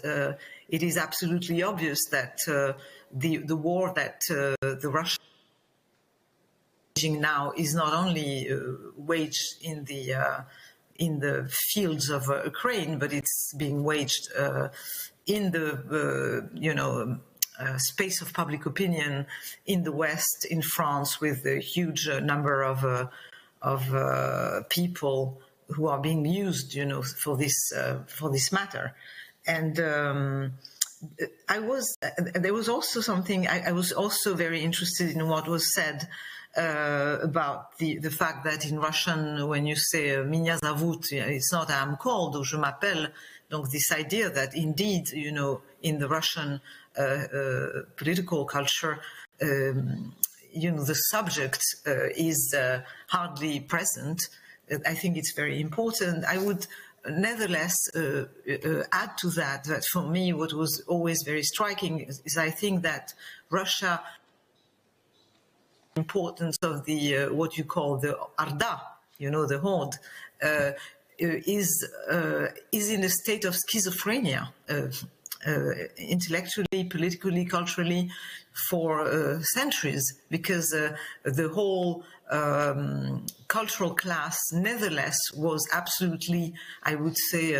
it is absolutely obvious that the war that the Russians are waging now is not only waged in the in the fields of Ukraine, but it's being waged in the space of public opinion in the West, in France, with a huge number of people who are being used, for this matter. And there was also something. I was also very interested in what was said about the fact that in Russian, when you say "Меня зовут," it's not "I'm called" or "Je m'appelle." Donc this idea that indeed, in the Russian political culture, the subject is hardly present. I think it's very important. I would nevertheless add to that for me, what was always very striking is I think that Russia, importance of the what you call the Orda, the horde, is in a state of schizophrenia, intellectually, politically, culturally, for centuries, because the whole cultural class, nevertheless, was absolutely, I would say,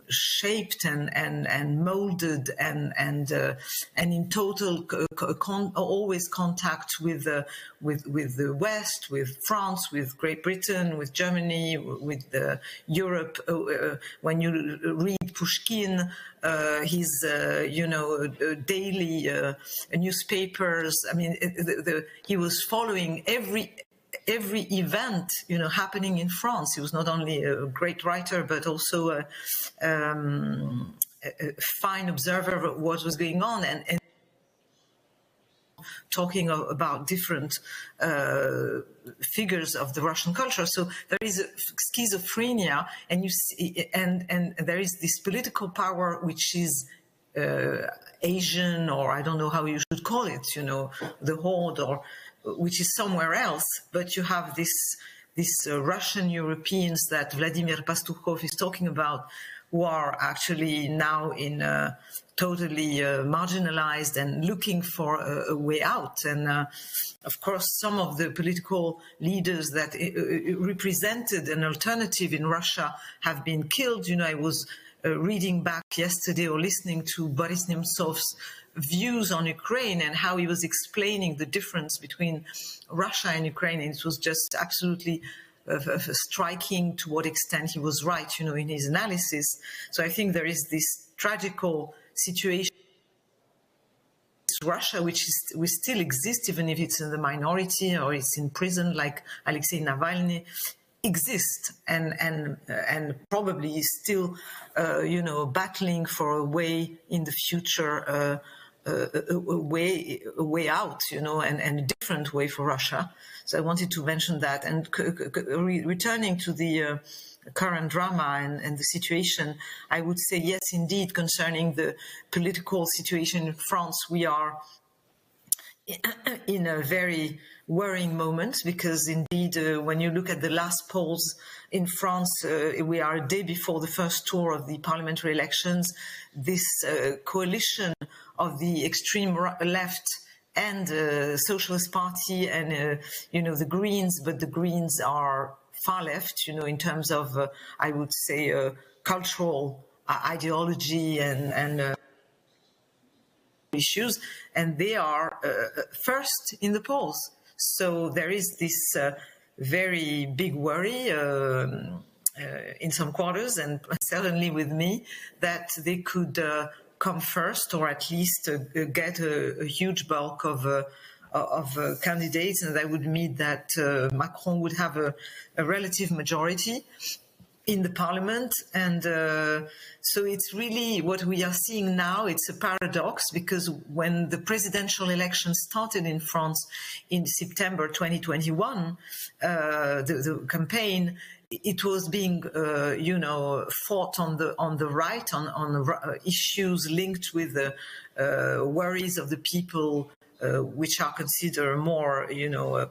shaped and molded and in total always contact with the West, with France, with Great Britain, with Germany, with Europe. When you read Pushkin, his daily newspapers, I mean, he was following every event, happening in France. He was not only a great writer, but also a fine observer of what was going on and talking about different figures of the Russian culture. So there is a schizophrenia, and you see, and there is this political power which is Asian, or I don't know how you should call it, the horde, or which is somewhere else. But you have these Russian Europeans that Vladimir Pastukhov is talking about, who are actually now in totally marginalized and looking for a way out. And of course, some of the political leaders that represented an alternative in Russia have been killed. I was reading back yesterday or listening to Boris Nemtsov's views on Ukraine and how he was explaining the difference between Russia and Ukraine. And it was just absolutely striking to what extent he was right, in his analysis. So I think there is this tragical situation. Russia, which still exists, even if it's in the minority or it's in prison, like Alexei Navalny, exists and probably is still, battling for a way in the future, a way out, and a different way for Russia. So I wanted to mention that. And returning to the current drama and the situation, I would say, yes, indeed, concerning the political situation in France, we are in a very worrying moment, because indeed, when you look at the last polls in France, we are a day before the first tour of the parliamentary elections. This coalition of the extreme left and Socialist Party and, the Greens, but the Greens are far left, in terms of, I would say, cultural ideology and issues, and they are first in the polls. So there is this very big worry in some quarters, and certainly with me, that they could come first, or at least get a huge bulk of candidates, and that would mean that Macron would have a relative majority in the parliament. And so it's really what we are seeing now. It's a paradox, because when the presidential election started in France in September 2021, the campaign, it was being, fought on the right, on issues linked with the worries of the people, which are considered more,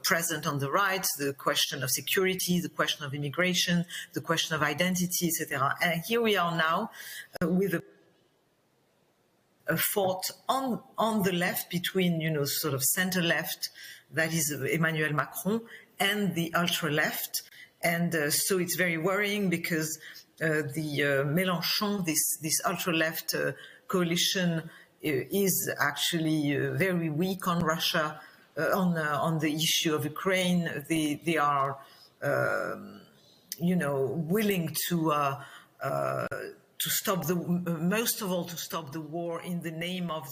present on the right, the question of security, the question of immigration, the question of identity, etc. And here we are now with a fought on the left between, sort of center left, that is Emmanuel Macron, and the ultra left. And so it's very worrying because the Mélenchon, this ultra-left coalition, is actually very weak on Russia, on the issue of Ukraine. They are, willing to stop most of all, to stop the war in the name of,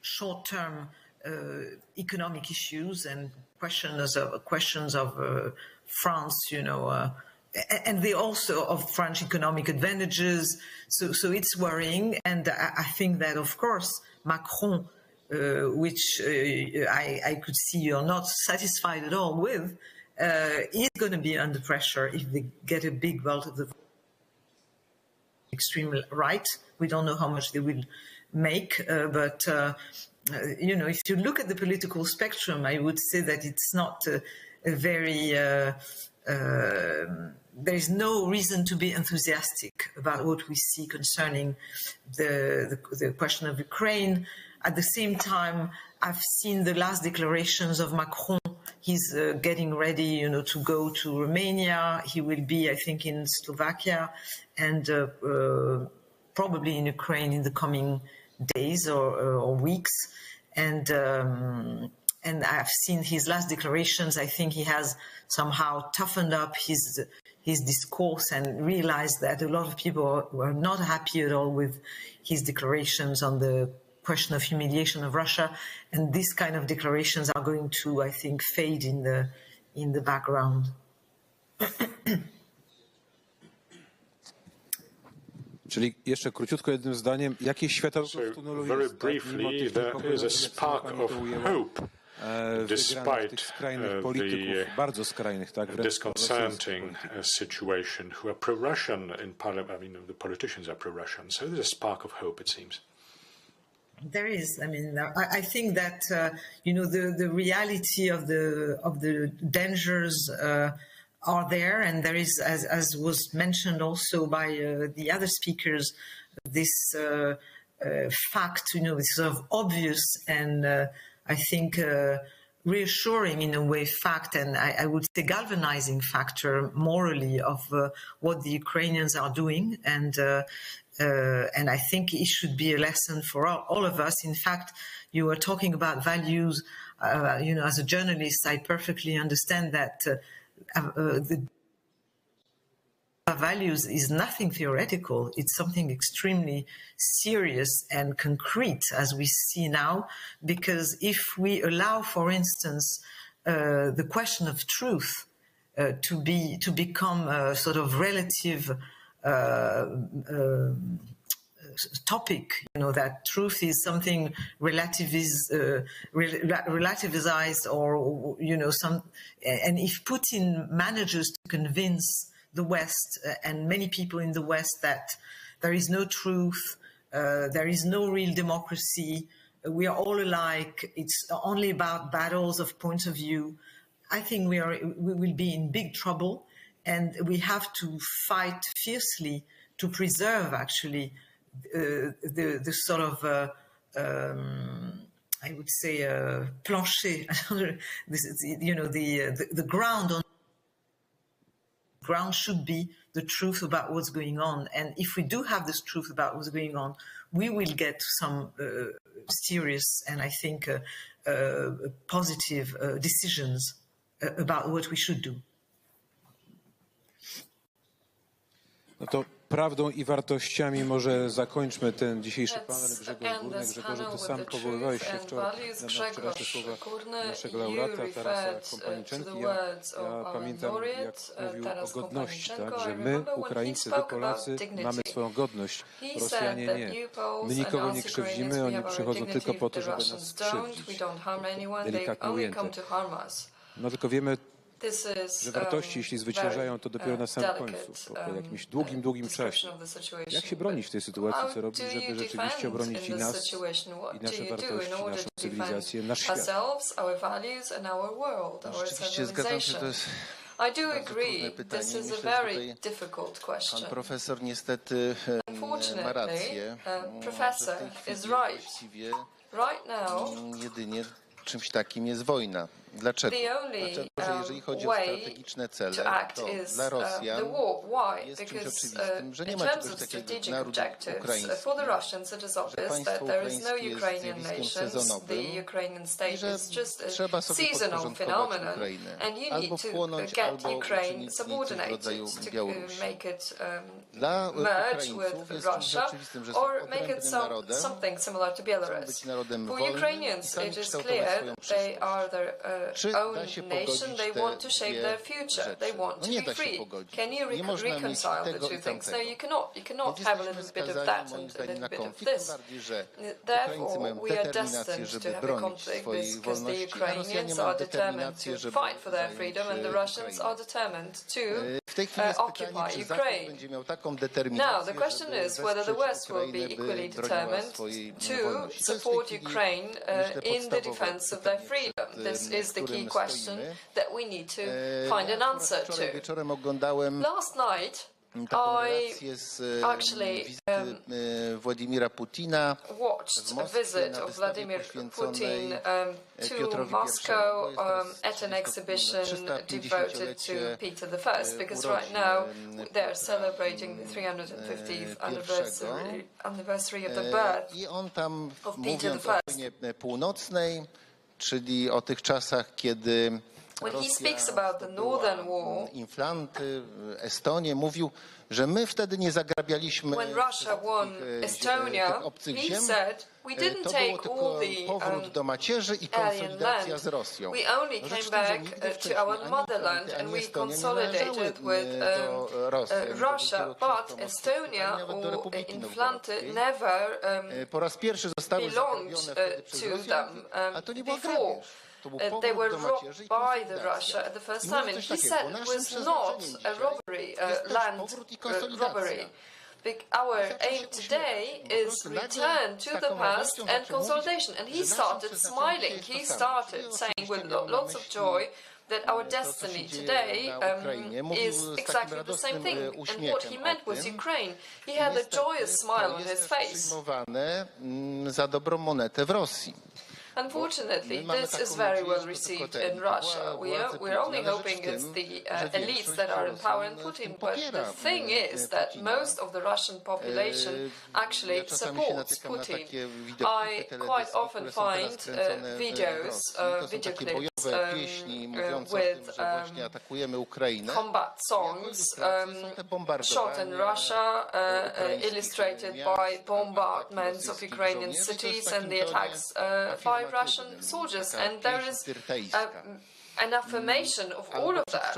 short-term economic issues and questions of France, and they also of French economic advantages. So it's worrying, and I think that of course Macron, which I could see you're not satisfied at all with, is going to be under pressure if they get a big vote of the extreme right. We don't know how much they will make, but if you look at the political spectrum, I would say that it's not a very. There is no reason to be enthusiastic about what we see concerning the question of Ukraine. At the same time, I've seen the last declarations of Macron. He's getting ready, to go to Romania. He will be, I think, in Slovakia and probably in Ukraine in the coming days or weeks. And I've seen his last declarations. I think he has somehow toughened up his discourse and realized that a lot of people were not happy at all with his declarations on the question of humiliation of Russia, and these kind of declarations are going to, I think, fade in the background. Czyli jeszcze króciutko jednym zdaniem, jakie światowe tunelu very jest, briefly, there is a spark of hope despite the disconcerting situation who are pro-Russian in parliament. I mean, the politicians are pro-Russian, so there's a spark of hope, it seems. There is. I mean, I think that the reality of the dangers are there, and there is, as was mentioned also by the other speakers, this fact, this sort of obvious and I think reassuring in a way fact, and I would say galvanizing factor morally of what the Ukrainians are doing, and I think it should be a lesson for all of us. In fact, you were talking about values. As a journalist, I perfectly understand that the values is nothing theoretical. It's something extremely serious and concrete, as we see now, because if we allow, for instance, the question of truth to become a sort of relative topic, that truth is something relativized, or and if Putin manages to convince the West and many people in the West that there is no truth, there is no real democracy, we are all alike, it's only about battles of points of view, I think we will be in big trouble, and we have to fight fiercely to preserve actually the sort of I would say plancher, the ground on. Ground should be the truth about what's going on, and if we do have this truth about what's going on, we will get some serious and I think positive decisions about what we should do. No to prawdą i wartościami może zakończmy ten dzisiejszy panel. Grzegorzu, ty sam powoływałeś się wczoraj na wczorajsze słowa naszego laureata Tarasa Kompaniczenki. Ja pamiętam, jak mówił o godności, tak, że my, Ukraińcy, wy Polacy, mamy swoją godność, Rosjanie nie. My nikogo nie krzywdzimy, oni przychodzą tylko po to, żeby nas skrzywdzić. Delikatnie ujęte. No tylko wiemy, że wartości, jeśli zwyciężają, to dopiero na samym końcu, po jakimś długim czasie. Jak się bronić w tej sytuacji? Co robić, żeby rzeczywiście obronić i nas, i nasze wartości, naszą cywilizację, nasz świat? Rzeczywiście zgadzam się, to jest bardzo trudne pytanie. Myślę, pan profesor niestety ma rację. Właściwie jedynie czymś takim jest wojna. Dlaczego? Dlatego, że jeżeli chodzi o strategiczne cele, to dla Rosjan jest czymś oczywistym, że nie ma czegoś takiego jak naród ukraiński, że państwo ukraińskie jest zjawiskiem sezonowym i że trzeba sobie podporządkować Ukrainę. Albo wchłonąć, albo uczynić z niej coś w rodzaju Białorusi. Dla Ukraińców jest czymś oczywistym, że są odrębnym narodem, chcą być narodem wolnym i sami kształtować swoją przyszłość. Czy da się pogodzić te dwie rzeczy? No nie da się pogodzić. Nie można mieć tego i tamtego. Więc jesteśmy skazani moim zdaniem na konflikt, tym bardziej, że Ukraińcy mają determinację, żeby bronić swojej wolności, a Rosjanie mają determinację, żeby bronić w tej chwili jest pytanie, czy Zachód będzie miał taką determinację, żeby wesprzeć Ukrainę, by broniła swojej wolności. To jest w tej chwili, myślę, podstawowe pytanie, This is the key question that we need to find an answer to. Wczoraj wieczorem oglądałem Last night, taką relację z wizyty Władimira Putina watched a visit of Vladimir Putin to Moscow at an exhibition devoted to Peter I, because right now they are celebrating the 350th anniversary of the birth I on tam, of Peter mówiąc o wojnie północnej, czyli o tych czasach, kiedy Rosja Inflanty, Estonię, mówił, że my wtedy nie zagrabialiśmy tych obcych ziem. To było tylko powrót do macierzy i konsolidacja z Rosją. We came back to our motherland and we consolidated with Russia, but Estonia or Inflanty never po raz pierwszy zostały belonged to them before. They were robbed by the Russia at the first time, and he said it was not a robbery, land robbery. Our aim today is return to the past and consolidation. And he started smiling. He started saying with lots of joy that our destiny today is exactly the same thing. And what he meant was Ukraine. He had a joyous smile on his face. Za dobrą monetę w Rosji. Unfortunately, this is very well received in Russia. We're only hoping it's the elites that are in power in Putin. But the thing is that most of the Russian population actually supports Putin. I quite often find videos, video clips with combat songs shot in Russia, illustrated by bombardments of Ukrainian cities and the attacks by Russian soldiers, and there is an affirmation of all of that.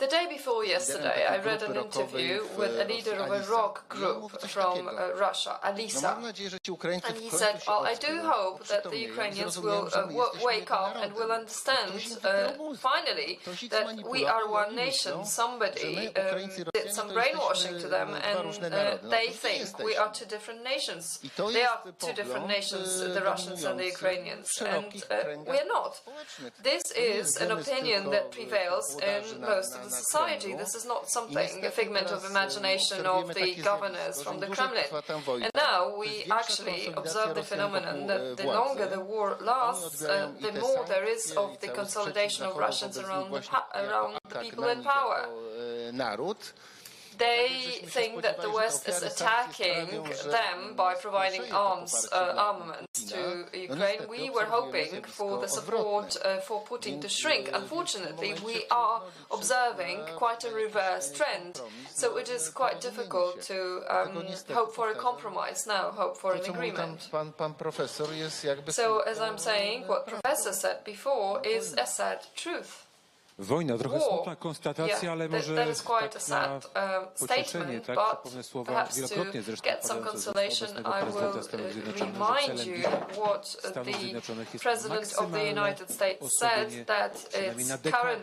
The day before yesterday, I read an interview with a leader of a rock group from Russia, Alisa, and he said, well, I do hope that the Ukrainians will wake up and will understand finally that we are one nation. Somebody did some brainwashing to them, and they think we are two different nations. They are two different nations, the Russians and the Ukrainians, and we are not. This is an opinion that prevails in most of the society. This is not something, a figment of imagination of the governors from the Kremlin. And now we actually observe the phenomenon that the longer the war lasts, the more there is of the consolidation of Russians around the people in power. They think that the West is attacking them by providing armaments to Ukraine. We were hoping for the support for Putin to shrink. Unfortunately, we are observing quite a reverse trend. So it is quite difficult to hope for a compromise now, hope for an agreement. So as I'm saying, what Professor said before is a sad truth. Wojna, trochę smutna konstatacja, ale może na pocieszenie, tak? Przypomnę słowa wielokrotnie zresztą padające ze obecnego prezydenta Stanów Zjednoczonych, że celem Stanów Zjednoczonych jest maksymalne osłabienie, przynajmniej na dekadę,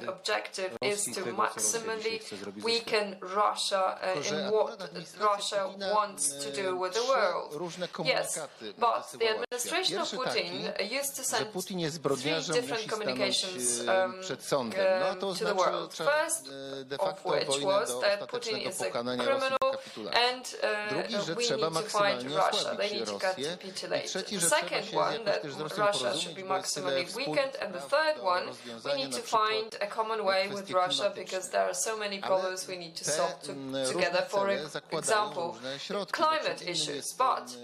Rosji, tego, co robi, chce zrobić weaken Russia in what Russia wants to do with the world. Yes, but the administration of Putin used to send three different communications to the world. First of which was that Putin is a criminal and we need to find Russia. They need to capitulate. The second one, that Russia should be maximally weakened, and the third one, we need to find a common way with Russia because there are so many problems we need to solve together. For example, climate issues. But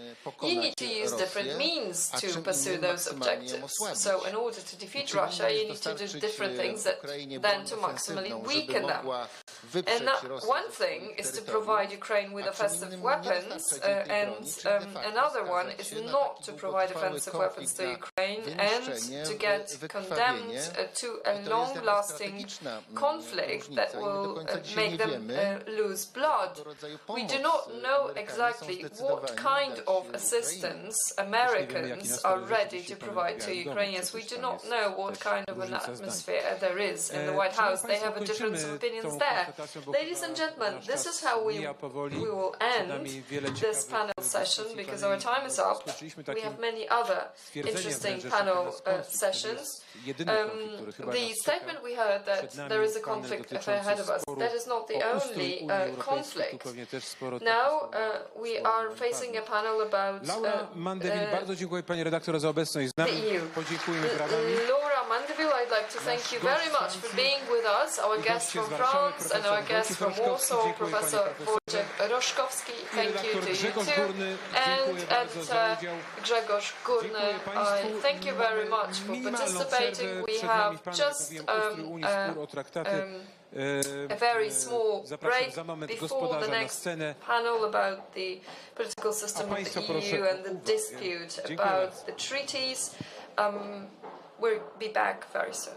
you need to use different means to pursue those objectives. So in order to defeat Russia, you need to do different things than to maximally weaken them. And one thing is to provide Ukraine with offensive weapons, and another one is not to provide offensive weapons to Ukraine and to get condemned to a long-lasting conflict that will make them lose blood. We do not know exactly what kind of assistance Americans are ready to provide to Ukrainians. We do not know what kind of an atmosphere there is in the White House. They have a difference of opinions there. Ladies and gentlemen, this is how we will end this panel session because our time is up. We have many other interesting panel sessions. The statement we heard that there is a conflict ahead of us, that is not the only conflict. Now we are facing a panel about Laure Mandeville, bardzo dziękuję pani redaktor za obecność z nami. Podziękujemy brawami. Laure Mandeville, I'd like to thank you very much for being with us, our guest from France and our guest from Warsaw, Professor Wojciech Roszkowski. Thank you to you too. And editor Grzegorz Górny, I thank you very much for participating. We have just a very small break before the next panel about the political system of the EU and the dispute about the treaties. We'll be back very soon.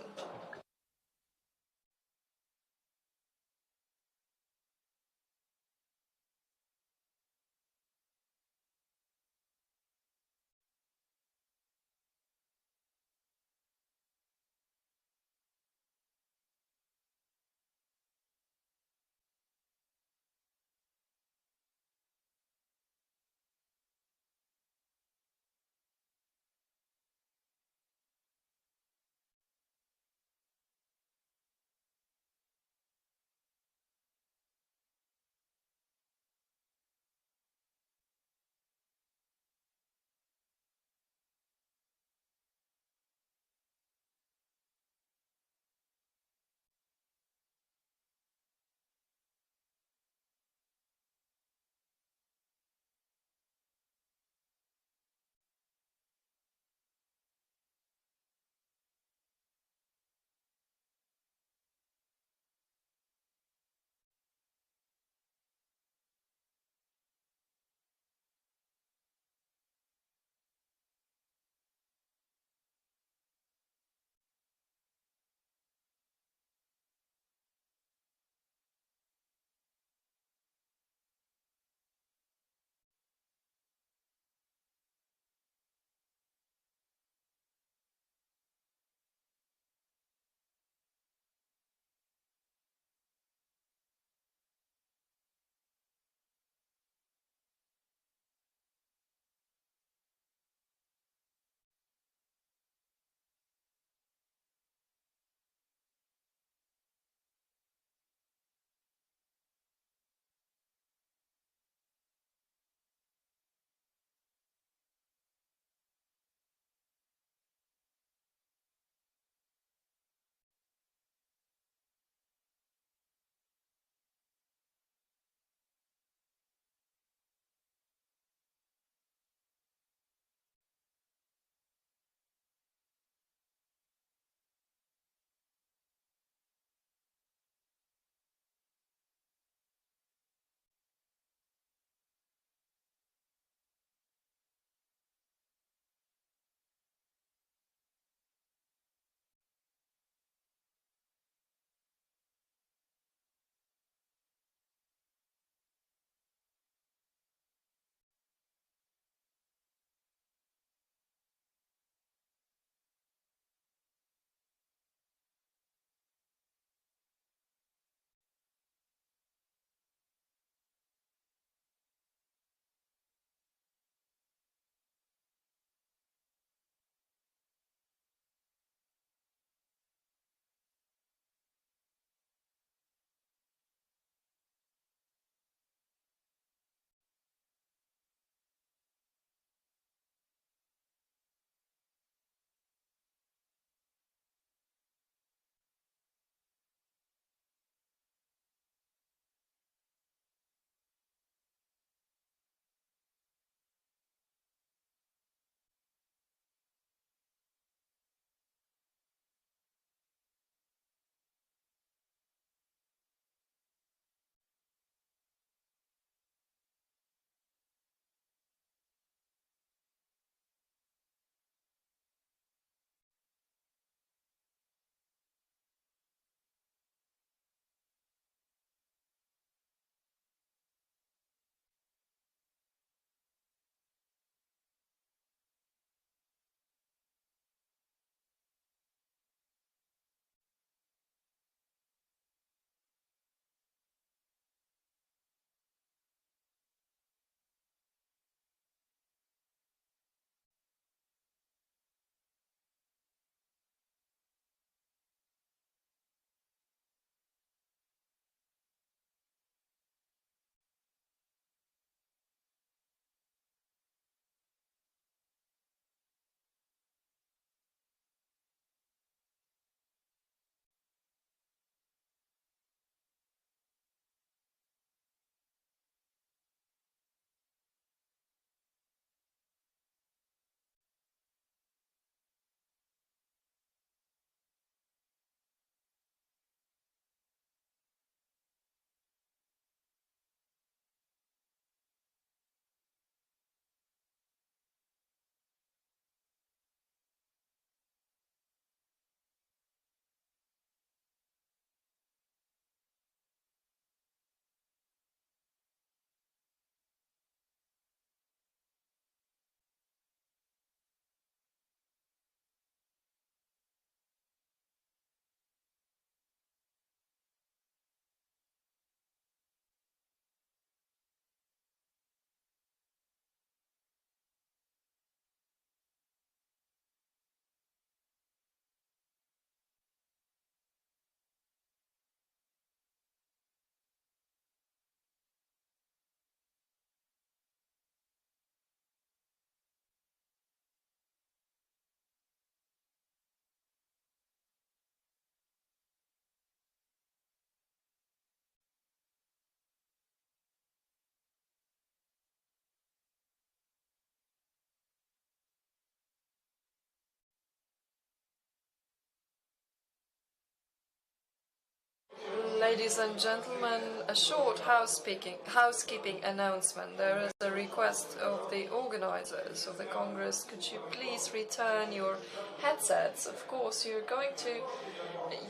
Ladies and gentlemen, a short housekeeping announcement. There is a request of the organizers of the Congress. Could you please return your headsets? Of course, you're going to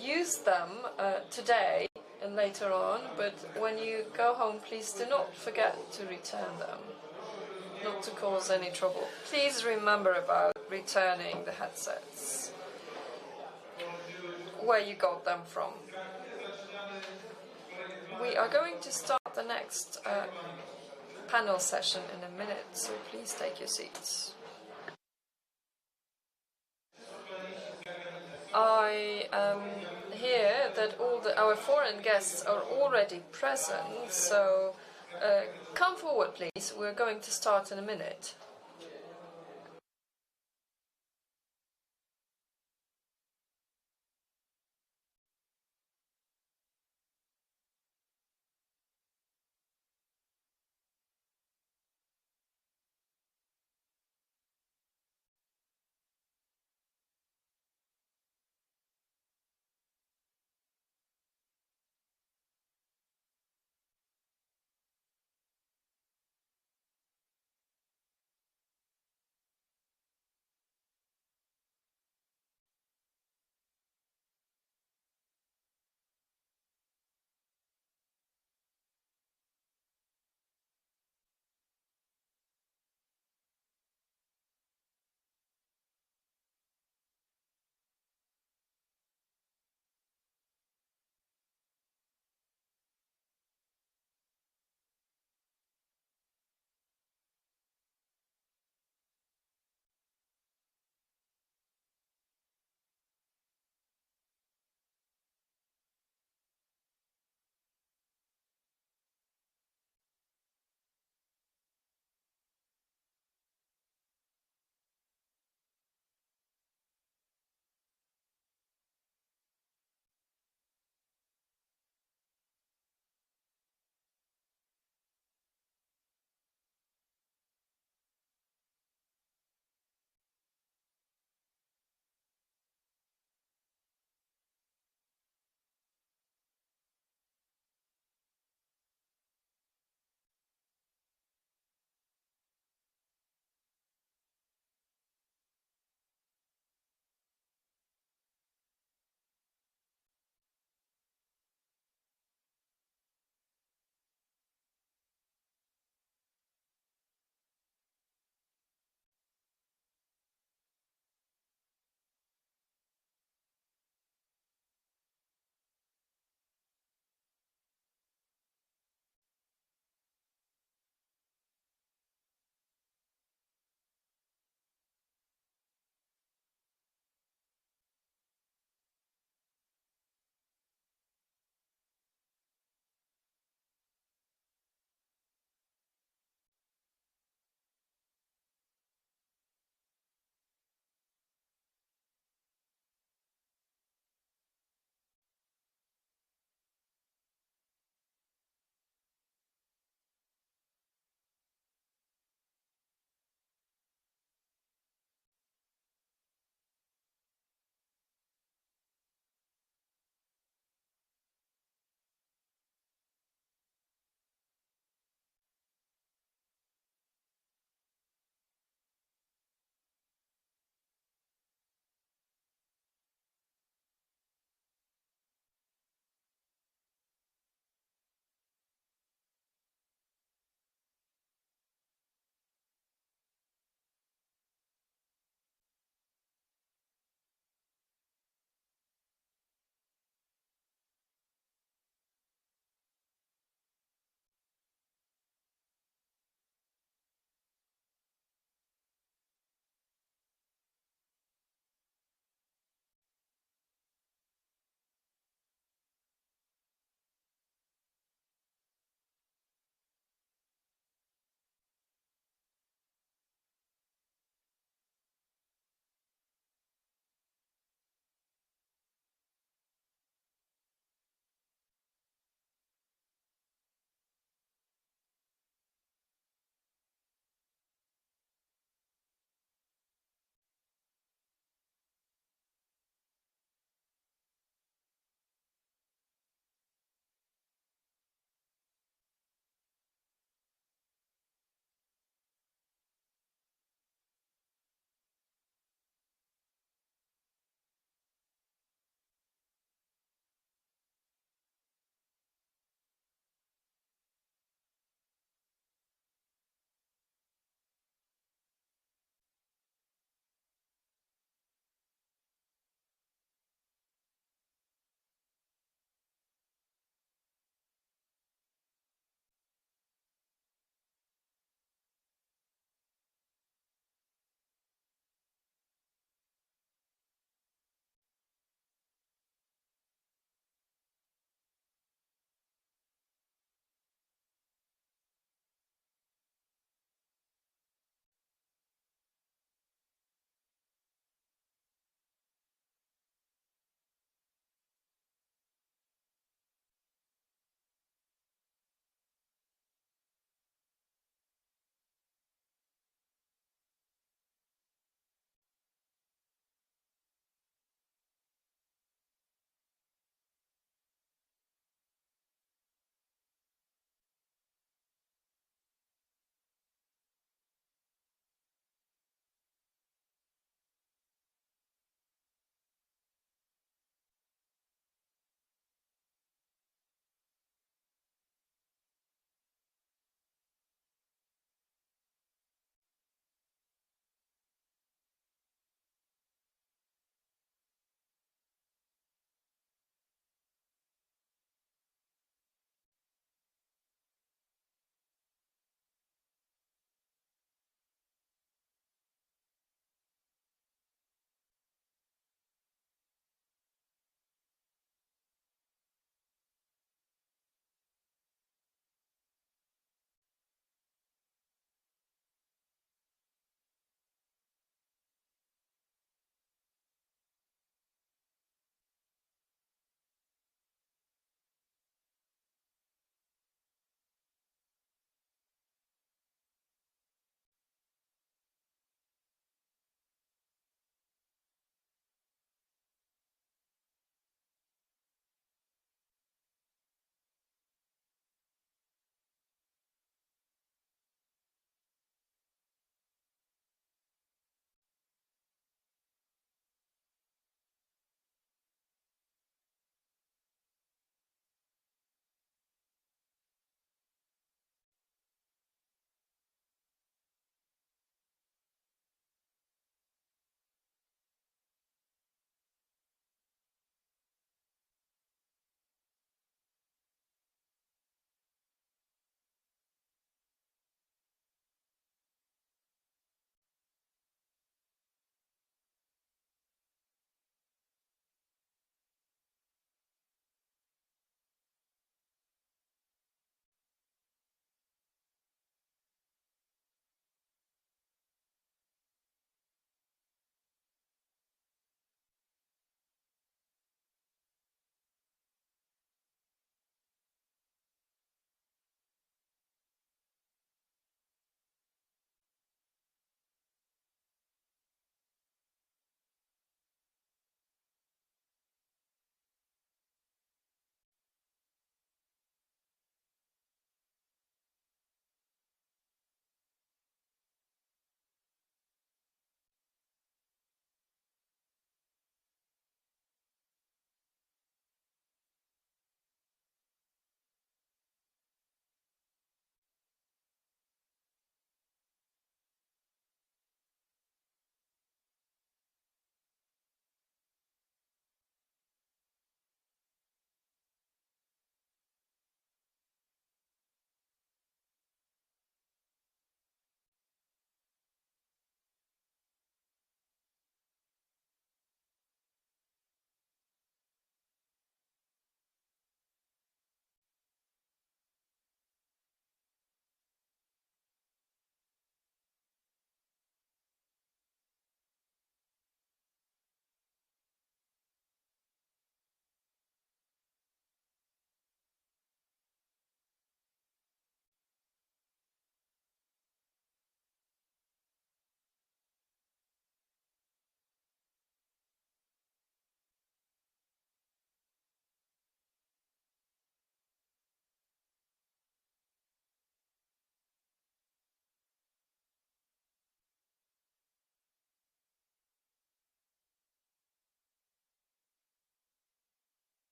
use them today and later on, but when you go home, please do not forget to return them, not to cause any trouble. Please remember about returning the headsets, where you got them from. We are going to start the next panel session in a minute, so please take your seats. I hear that all our foreign guests are already present, so come forward, please. We're going to start in a minute.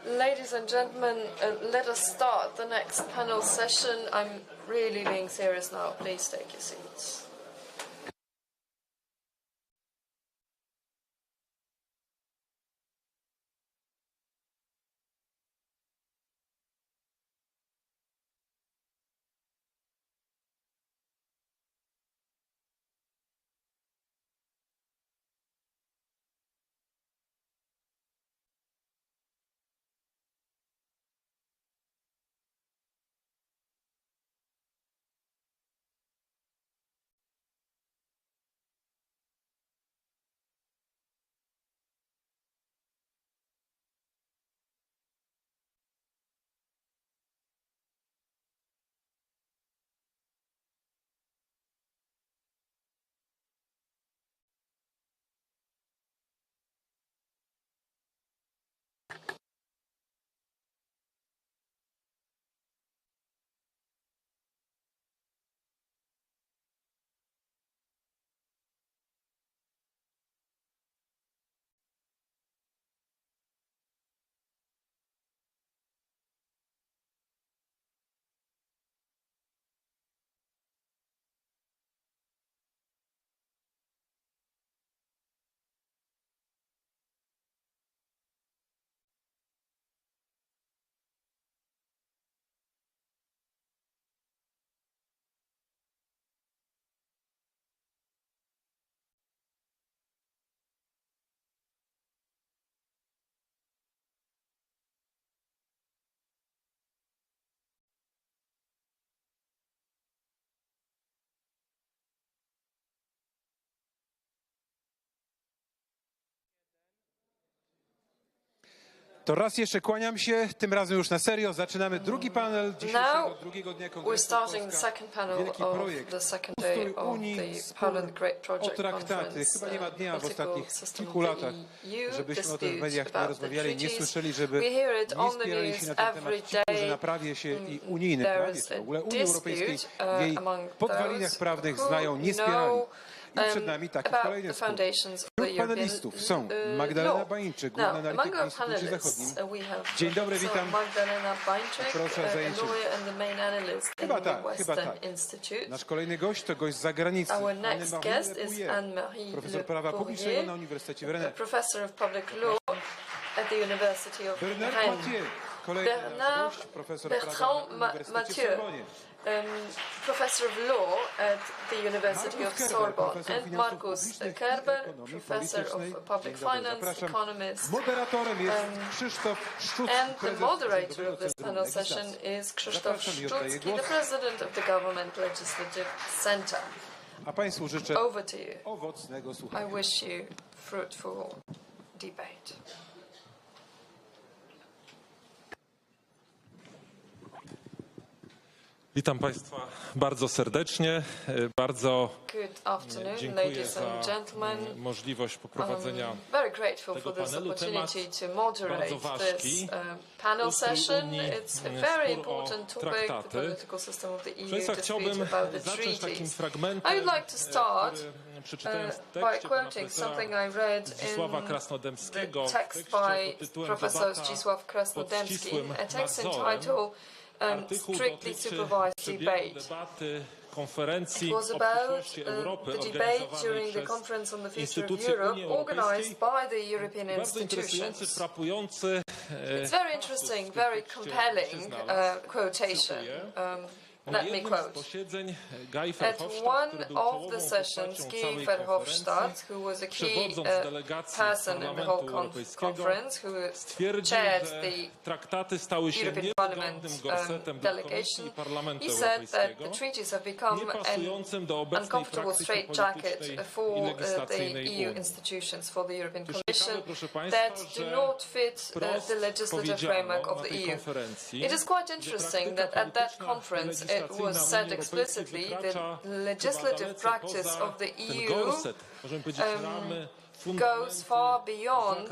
Ladies and gentlemen, let us start the next panel session. I'm really being serious now. Please take your seats. To raz jeszcze kłaniam się, tym razem już na serio. Zaczynamy drugi panel dzisiejszego drugiego dnia Kongresu. Polska Wielki Projekt. Ustrój Unii, Spór, o traktaty. Chyba nie ma dnia w ostatnich kilku latach, żebyśmy o tym w mediach nie rozmawiali, nie słyszeli, żeby nie spierali się na ten temat ci, którzy na prawie się i unijnym prawie, w ogóle Unii Europejskiej, w jej podwalinach prawnych znają, nie spierali. I przed nami taki kolejny spór. Wśród panelistów są Magdalena Bainczyk, główna analityk w Instytucie Zachodnim. Dzień dobry, witam. Proszę o zajęcie. Chyba tak. Nasz kolejny gość to gość z zagranicy. Profesor prawa publicznego na Uniwersytecie w Rennes. Bertrand Mathieu, kolejny gość, profesor prawa na Uniwersytecie w Sorbonie. Professor of Law at the University of Sorbonne, and Markus C, Professor of Public Finance, Economist. Moderatorem jest Krzysztof Sztuczny, and the moderator of this panel session is Krzysztof Sztuczny, the President of the Government Legislative Center. A Państwu życzę owocnego słuchania. I wish you fruitful debate. Witam Państwa bardzo serdecznie, bardzo dziękuję za możliwość poprowadzenia tego panelu. Temat bardzo ważki, Ustrój Unii, Spór o traktaty. Proszę Państwa, chciałbym zacząć takim fragmentem, który przeczytałem w tekście pana profesora Zdzisława Krasnodębskiego, pod tytułem "Debata pod ścisłym nadzorem". Strictly supervised debaty konferencji o przyszłości Europy organizowanej przez instytucje Unii Europejskiej. Bardzo interesujący, frapujący It's very interesting, very compelling quotation. Let me quote. At one of the sessions, Guy Verhofstadt, who was a key person in the whole conference, who chaired the European Parliament delegation, he said that the treaties have become an uncomfortable straitjacket for the EU institutions, for the European Commission, that do not fit the legislative framework of the EU. It is quite interesting that at that conference it was said explicitly that the legislative practice of the EU goes far beyond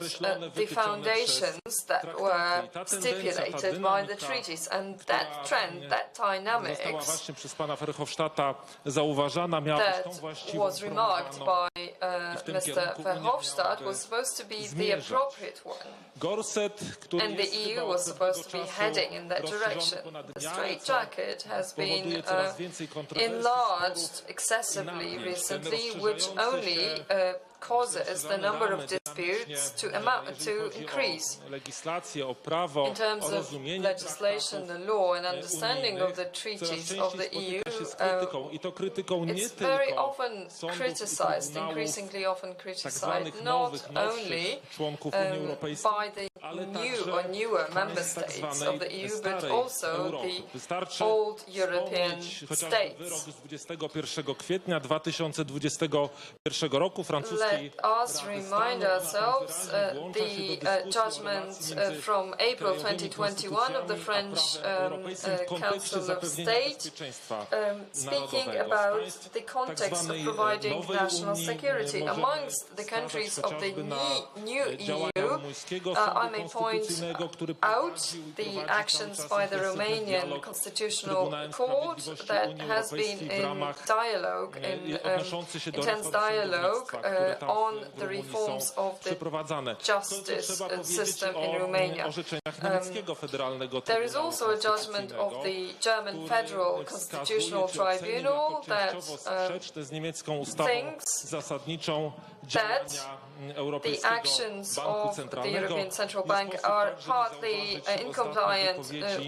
the foundations that were stipulated by the treaties, and that trend, that dynamics, właśnie przez pana Verhofstadta zauważana, miała być tą właściwą was remarked by Mr. Verhofstadt was supposed to be the appropriate one. And the EU was supposed to be heading in that direction. The straitjacket has been enlarged excessively recently, which only causes the number of disputes to increase. In terms of legislation, the law, and understanding of the treaties of the EU, it's very often criticized, increasingly often criticized, not only by the new or newer member states of the EU, but also the old European states. Let us remind ourselves the judgment from April 2021 of the French Council of State, speaking about the context of providing national security. Amongst the countries of the new EU, I may point out the actions by the Romanian Constitutional Court that has been in dialogue, in intense dialogue on the reforms of the justice system in Romania. There is also a judgment of the German Federal Constitutional Tribunal that thinks that the actions of the European Central Bank are partly incompliant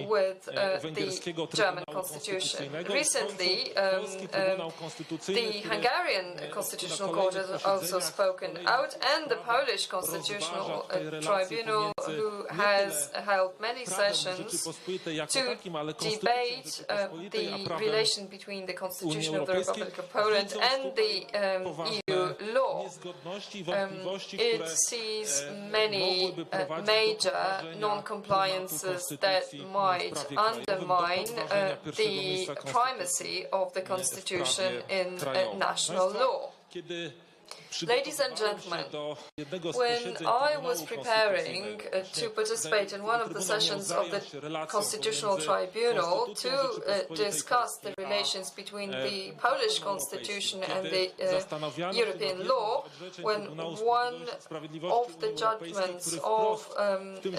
with the German constitution. Recently, the Hungarian Constitutional Court has also spoken out, and the Polish Constitutional Tribunal, who has held many sessions to debate the relation between the Constitution of the Republic of Poland and the EU law. It sees many major non-compliances that might undermine the primacy of the Constitution in national law. Ladies and gentlemen, when I was preparing to participate in one of the sessions of the Constitutional Tribunal to discuss the relations between the Polish Constitution and the European law, when one of the judgments of the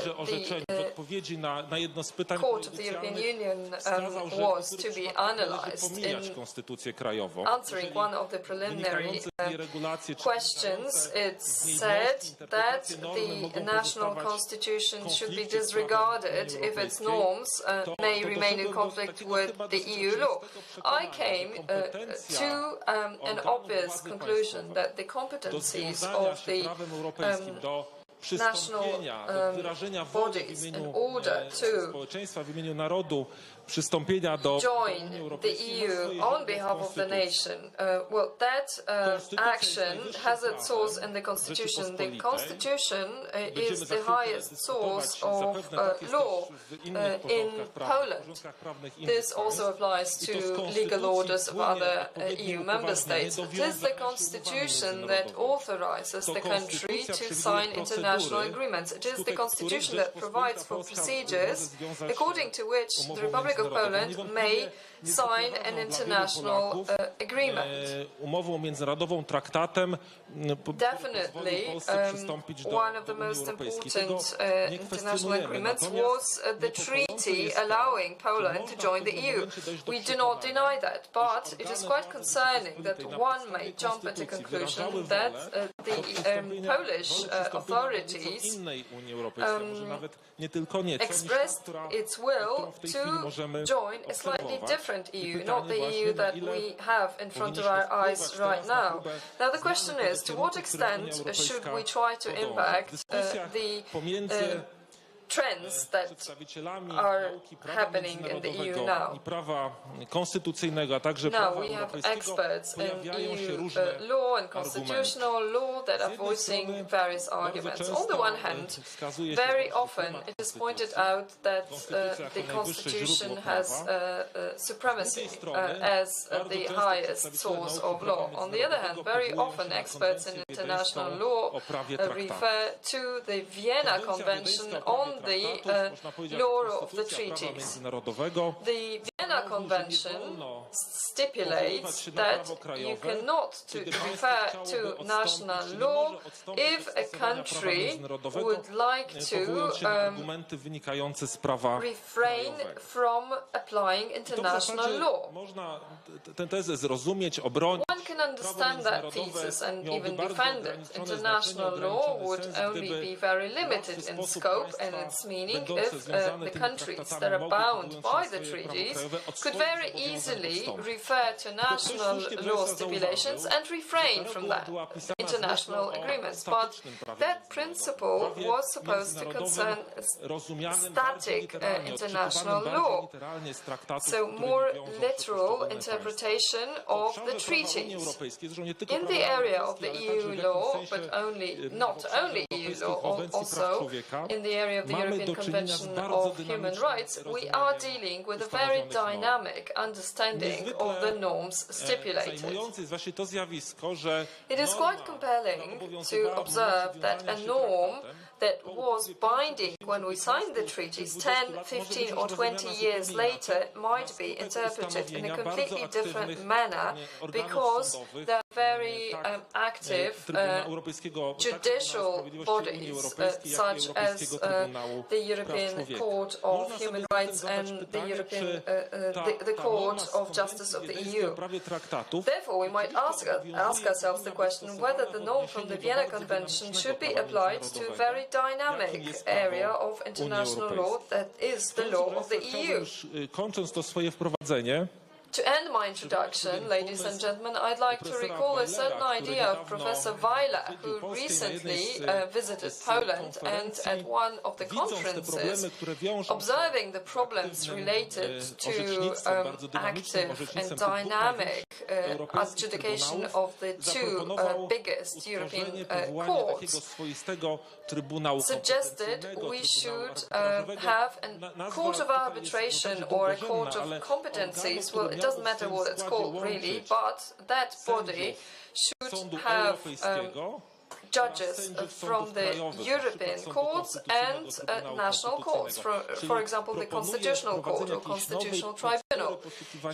Court of the European Union was to be analyzed in answering one of the preliminary questions, it said that the national constitution should be disregarded if its norms may remain in conflict with the EU law. I came to an obvious conclusion that the competencies of the national bodies in order to join the EU on behalf of the nation, well, that action has its source in the Constitution. The Constitution is the highest source of law in Poland. This also applies to legal orders of other EU member states. It is the Constitution that authorizes the country to sign international agreements. It is the Constitution that provides for procedures according to which the Republic of Poland may sign an international agreement. Definitely, one of the most important international agreements was the treaty allowing Poland to join the EU. We do not deny that, but it is quite concerning that one may jump at the conclusion that the Polish authorities expressed its will to join a slightly different EU, not the EU that we have in front of our eyes right now. Now the question is, to what extent should we try to impact the trends that are happening in the EU now. Now we have experts in EU law and constitutional law that are voicing various arguments. On the one hand, very often it is pointed out that the Constitution has supremacy as the highest source of law. On the other hand, very often experts in international law refer to the Vienna Convention on the law of the treaties. The Vienna Convention stipulates that you cannot refer to national law if a country would like to refrain from applying international law. One can understand that thesis and even defend it. International law would only be very limited in scope and its meaning if the countries that are bound by the treaties could very easily refer to national law stipulations and refrain from that, international agreements. But that principle was supposed to concern static international law, so more literal interpretation of the treaties. In the area of the EU law, but not only EU law, also in the area of the European Convention of Human Rights, we are dealing with a very dynamic understanding of the norms stipulated. It is quite compelling to observe that a norm that was binding when we signed the treaties 10, 15 or 20 years later might be interpreted in a completely different manner because there are very active judicial bodies such as the European Court of Human Rights and the Court of Justice of the EU. Therefore, we might ask ourselves the question whether the norm from the Vienna Convention should be applied to a very dynamic area of international law that is the law of the EU. To end my introduction, ladies and gentlemen, I'd like to recall a certain idea of Professor Weiler, who recently visited Poland, and at one of the conferences, observing the problems related to active and dynamic adjudication of the two biggest European courts, suggested we should have a court of arbitration or a court of competencies. Well, it doesn't matter what it's called really, but that body should have judges from the European courts and national courts, for example, the Constitutional Court or Constitutional Tribunal.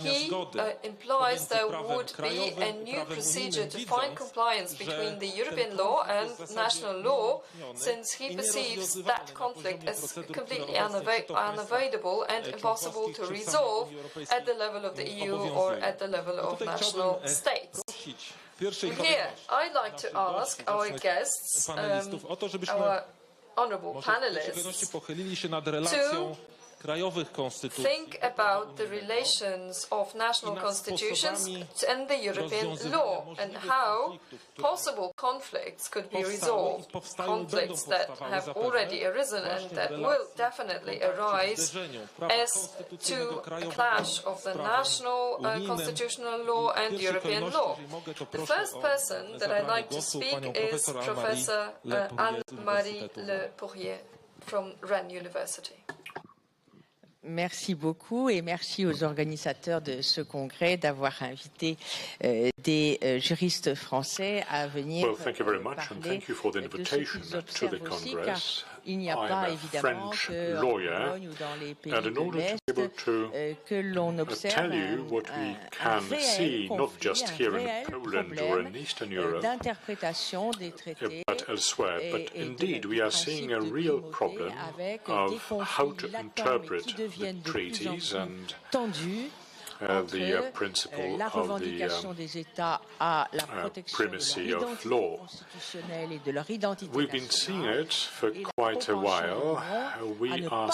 He implies there would be a new procedure to find compliance between the European law and national law, since he perceives that conflict as completely unavoidable and impossible to resolve at the level of the EU or at the level of national states. Here, I'd like to ask our guests, our honorable panelists, to think about the relations of national constitutions and the European law and how possible conflicts could be resolved, conflicts that have already arisen and that will definitely arise as to a clash of the national constitutional law and European law. The first person that I'd like to speak is Professor Anne-Marie Le Poirier from Rennes University. Merci beaucoup et merci aux organisateurs de ce congrès d'avoir invité des juristes français à venir parler de ce qu'ils observent aussi, car il n'y a pas évidemment que en Pologne ou dans les pays de l'Est que l'on observe un réel conflit, un réel problème d'interprétation des traités et de principes de primauté avec des conflits latents mais qui deviennent de plus en plus tendus entre la revendication des États à la protection de leur identité constitutionnelle et de leur identité nationale et la propension à ne pas vouloir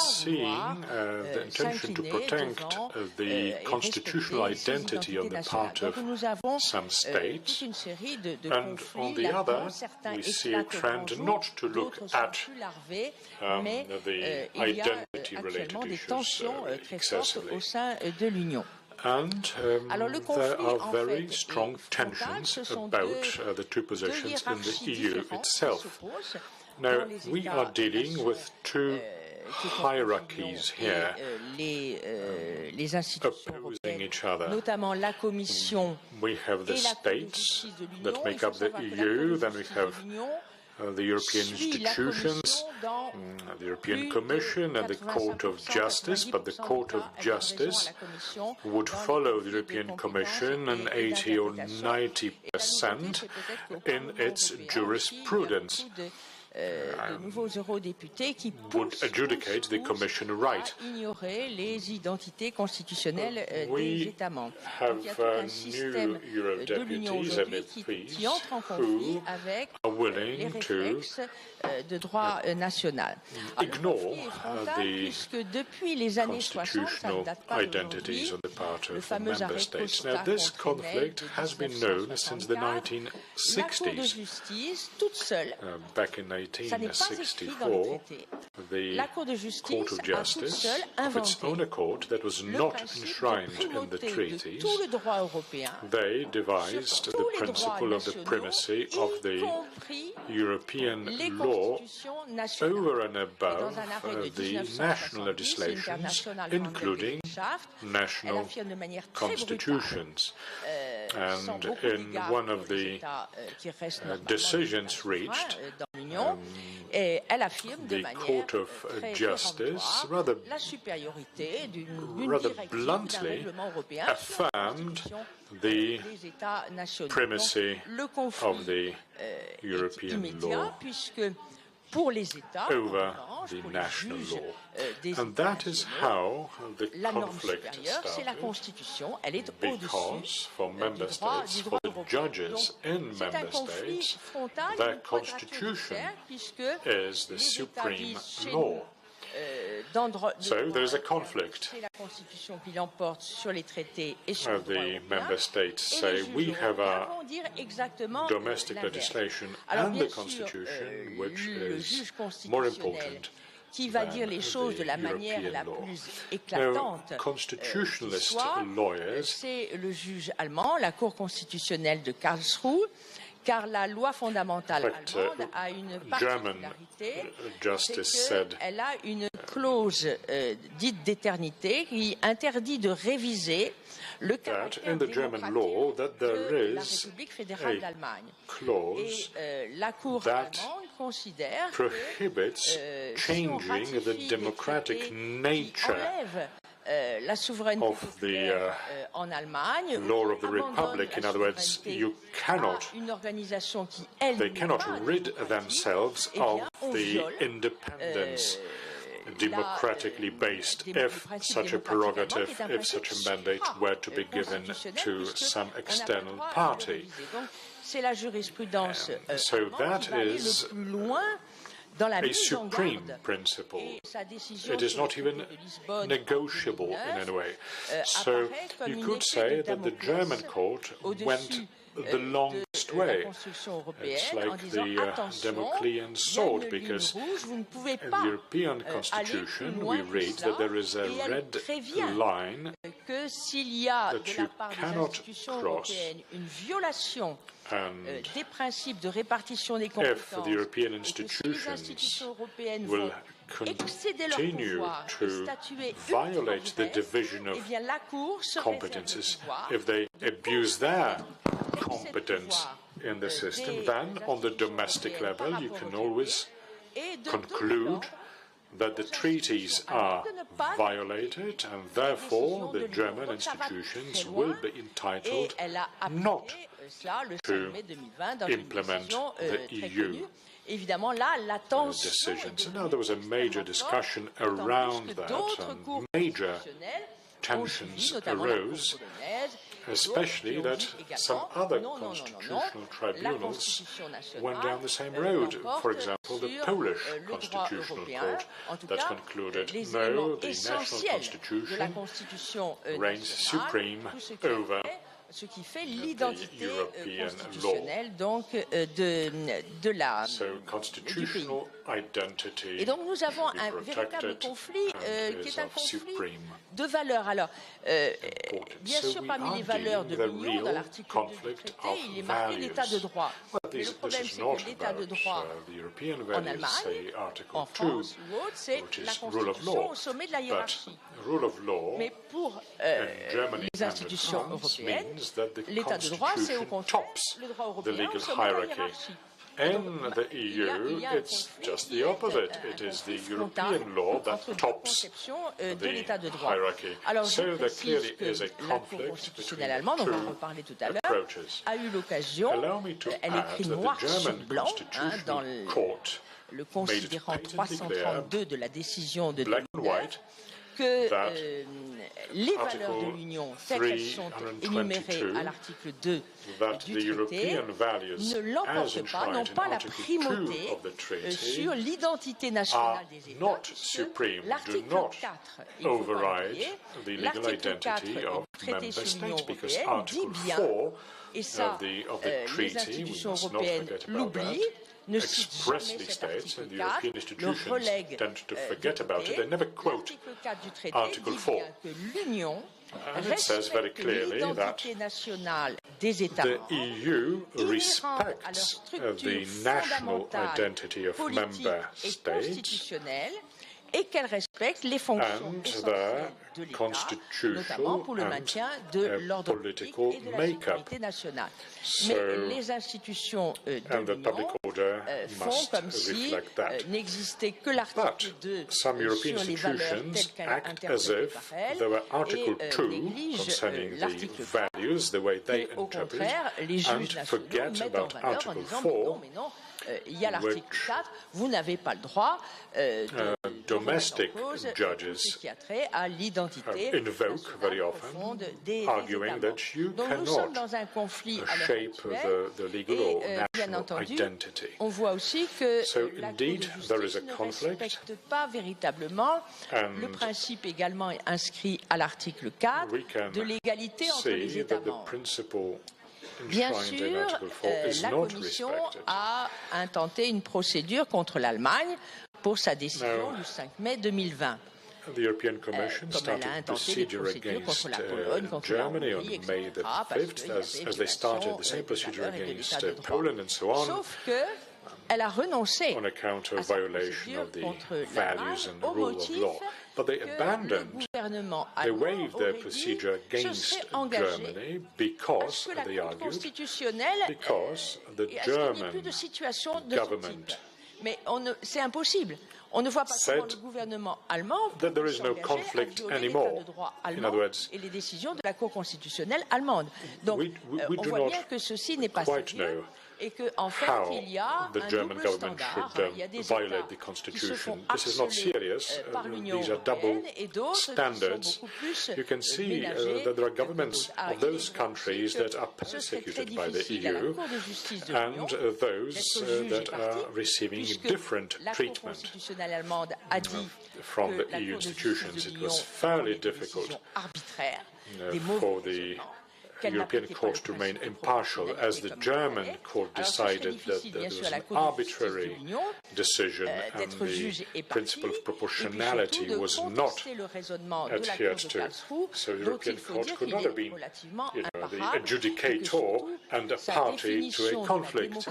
s'incliner devant et respecter ces identités nationales. Donc nous avons toute une série de conflits. Là-dedans, certains éclatent en jour, d'autres sont plus larvés, mais il y a actuellement des tensions très fortes au sein de l'Union. And there are very strong tensions about the two positions in the EU itself. Now, we are dealing with two hierarchies here opposing each other. We have the states that make up the EU, then we have the European institutions, the European Commission and the Court of Justice, but the Court of Justice would follow the European Commission in 80 or 90% in its jurisprudence. Would adjudicate the Commission right. We have new Eurodeputies, MEPs, who are willing to ignore the constitutional identities on the part of the member states. Now, this conflict has been known since the 1960s. Back in 1864, the Court of Justice, of its own accord, that was not enshrined in the treaties, they devised the principle of the primacy of the European law over and above the national legislations, including national constitutions. And in one of the decisions reached, the Court of Justice rather bluntly affirmed the primacy of the European law over the national law. And that is how the conflict started, because for member states, for the judges in member states, their constitution is the supreme law. So there is a conflict. The member states say we have our domestic legislation and the constitution, which is more important than the European law. Now, constitutionalist lawyers, car la loi fondamentale allemande a une particularité, c'est qu'elle a une clause dite d'éternité qui interdit de réviser le caractère démocratique de la République fédérale d'Allemagne. Et la Cour allemande considère que changing the democratic nature la souveraineté populaire en Allemagne, law of the republic. In other words, you cannot, they cannot rid themselves of the independence democratically based if such a prerogative, if such a mandate were to be given to some external party. So that is a supreme principle. It is not even negotiable in any way. So you could say that the German court went the longest way. It's like the Damoclean sword, because in the European Constitution we read that there is a red line that you cannot cross. And if the European institutions will continue to violate the division of competences, if they abuse their competence in the system, then on the domestic level you can always conclude that the treaties are violated, and therefore the German institutions will be entitled not to implement the EU decisions. And now there was a major discussion around that, and major tensions arose, especially that some other constitutional tribunals went down the same road. For example, the Polish Constitutional Court that concluded, no, the national constitution reigns supreme over ce qui fait l'identité constitutionnelle donc de la du pays. Et donc nous avons un véritable conflit qui est un conflit de valeurs. Alors, bien sûr, parmi les valeurs de l'Union, dans l'article 2 du traité, il est marqué l'état de droit. Mais le problème, c'est que l'état de droit en Allemagne, en France ou autre, c'est la Constitution au sommet de la hiérarchie. Mais pour les institutions européennes, l'état de droit, c'est au contraire le droit européen au sommet de la hiérarchie. In the EU, it's just the opposite. It is the European law that tops the hierarchy. So there clearly is a conflict between the two approaches. Allow me to add that the German Constitutional Court le made it considérant patently 332 de la décision de black and 2009, white, que that les valeurs de l'Union, telles qu'elles sont énumérées à l'article 2 du traité, ne l'emportent pas, n'ont pas la primauté sur l'identité nationale des États, puisque l'article 4, il faut pas l'oublier, l'article 4 du traité sur l'Union européenne dit bien, et ça, les institutions européennes l'oublient, ne cite jamais cet article 4, le relègue l'article 4 du traité dit bien que l'Union respecte l'identité nationale des États membres, inhérente à leur structure fondamentale, politique et constitutionnelle, et qu'elle respecte les fonctions essentielles de l'État, notamment pour le maintien de l'ordre public et de la sécurité nationale. Mais les institutions de l'Union font comme si n'existait que l'article 2 sur les valeurs telles qu'elles interprétées par elles et négligent l'article 4 et au contraire les juges nationaux mettent en valeur en disant mais non, il y a l'article 4, vous n'avez pas le droit de domestic judges qui a trait à l'identité invoke very often, arguing that you cannot shape the legal or national identity. On voit aussi que so la indeed Cour de there is a justice ne conflict, respecte pas véritablement le principe également inscrit à l'article 4 de l'égalité entre les États membres. Bien sûr, la Commission a intenté une procédure contre l'Allemagne pour sa décision du 5 mai 2020. The European Commission started a procedure against Germany on May the 5th, as they started the same procedure against Poland and so on, Sauf que elle a renoncé on account of violation of the values and rule of law. But they abandoned, they waived their procedure against Germany because, they argued, because the German government Mais c'est impossible. On ne voit pas comment le gouvernement allemand peut s'engager à violer l'état de droit allemand et les décisions de la Cour constitutionnelle allemande. Donc, on voit bien que ceci n'est pas sérieux et qu'en fait, il y a un double standard. Il y a des États qui se font harceler par l'Union européenne et d'autres qui sont beaucoup plus ménagés that there are governments of those countries that are persecuted by the EU and those that are receiving different treatment from the EU institutions. It was fairly difficult for the European Court to remain impartial, as the German court decided that there was an arbitrary decision and the principle of proportionality was not adhered to. So the European Court could not have been, the adjudicator and a party to a conflict.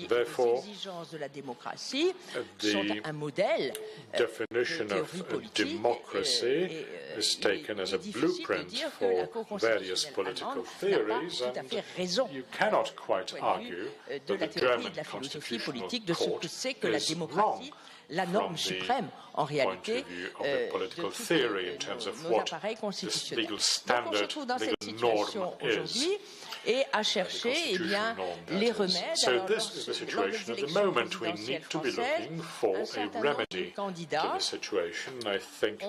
Therefore, the definition of democracy is taken as a blueprint for various political theories, and you cannot quite argue that the German Constitutional Court is wrong la norme suprême, en réalité, de political theory in terms of what this legal standard, on se trouve dans cette situation aujourd'hui et à chercher les remèdes. So this is the situation at the moment. We need to be looking for a remedy to the situation. I think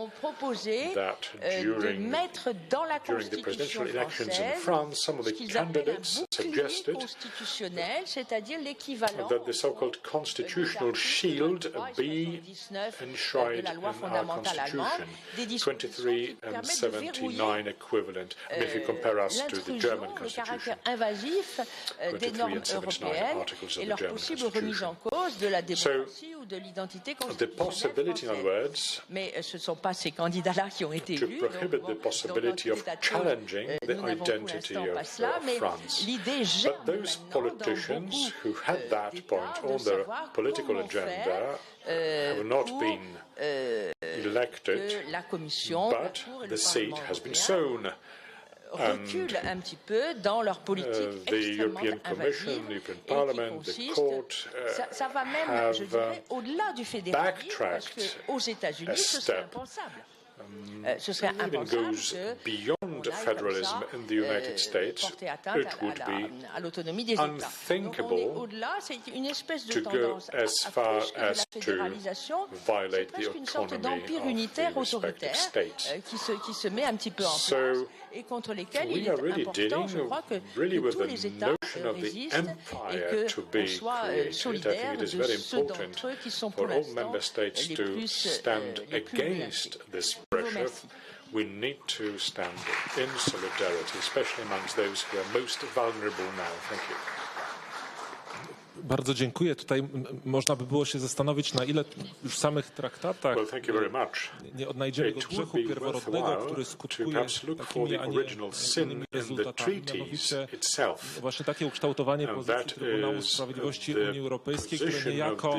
that during the presidential elections in France, some of the candidates suggested that the so-called constitutional shield be enshrined in our constitution, 23 and 79 equivalent. And if you compare us to the German constitution, invasif des normes européennes et leur possible remise en cause de la démocratie ou de l'identité constitutionnelle. Mais ce ne sont pas ces candidats-là qui ont été élus. Donc, dans notre état de cause, nous n'avons pour l'instant pas cela, mais l'idée germe maintenant dans beaucoup de savoir comment faire have not been elected, la Commission, but the seed has been sown. reculent un petit peu dans leur politique extrêmement invasive et qui consiste, ça va même, je dirais, au-delà du fédéralisme, parce qu'aux États-Unis, ce serait impensable. Ce serait impensable beyond federalism in the United States, it would be unthinkable to go as far as to violate the autonomy of the respective states. So we are really dealing with the notion of the empire to be created. I think it is very important for all member states to stand against this pressure. We need to stand in solidarity, especially amongst those who are most vulnerable now. Thank you. Bardzo dziękuję. Tutaj można by było się zastanowić, na ile już w samych traktatach nie odnajdziemy tego grzechu pierworodnego, który skutkuje takimi, a nie innymi rezultatami. Mianowicie właśnie takie ukształtowanie pozycji Trybunału Sprawiedliwości Unii Europejskiej, które niejako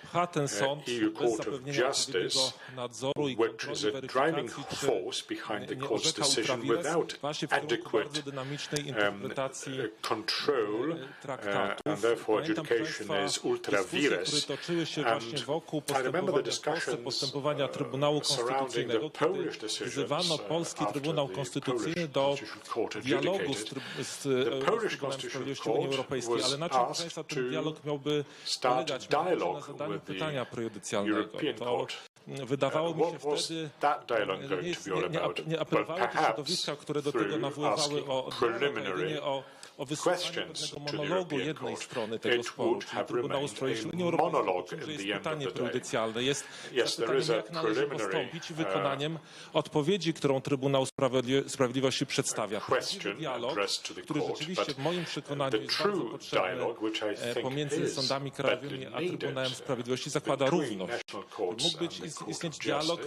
pcha ten sąd bez zapewnienia odpowiedniego nadzoru i kontroli weryfikacji, czy nie orzeka ultravirus właśnie w kierunku bardzo dynamicznej interpretacji traktatów. Dyskusje, które toczyły się właśnie wokół postępowania Trybunału Konstytucyjnego, kiedy wzywano polski Trybunał Konstytucyjny do dialogu z Trybunałem Sprawiedliwości Unii Europejskiej. Ale na czym Państwa ten dialog miałby polegać? Na zadaniu pytania prejudycjalnego. To wydawało mi się wtedy, nie apelowały te środowiska, które do tego nawoływały o dialog, jedynie o wysłuchaniu pewnego monologu jednej strony tego sporu, czyli Trybunału Sprawiedliwości Unii Europejskiej, że jest pytanie prejudycjalne. Jest pytaniem, jak należy postąpić wykonaniem odpowiedzi, którą Trybunał Sprawiedliwości przedstawia. Prawdziwy dialog, który rzeczywiście w moim przekonaniu jest bardzo potrzebny pomiędzy sądami krajowymi a Trybunałem Sprawiedliwości, zakłada równość. Mógł istnieć dialog,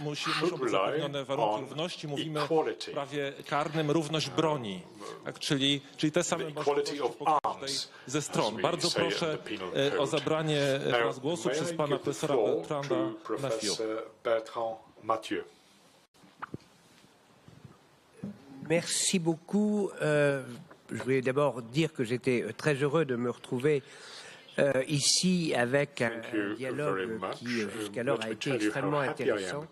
muszą być zapewnione warunki równości. Mówimy w prawie karnym równość broni, tak? Czyli te same możliwości po każdej ze stron. Bardzo proszę o zabranie teraz głosu przez pana profesora Bertranda Mathieu. Merci beaucoup. Je voulais d'abord dire que j'étais très heureux de me retrouver ici avec un dialogue qui jusqu'alors a été extrêmement intéressant.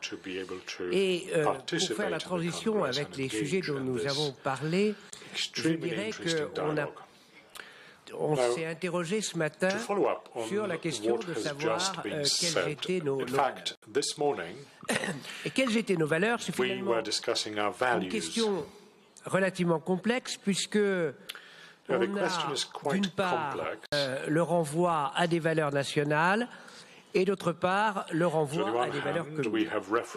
Et pour faire la transition avec les sujets dont nous avons parlé, je dirais qu'on s'est interrogé ce matin sur la question de savoir quelles étaient nos valeurs. C'est finalement une question relativement complexe puisque on a d'une part le renvoi à des valeurs nationales et d'autre part le renvoi à des valeurs communes.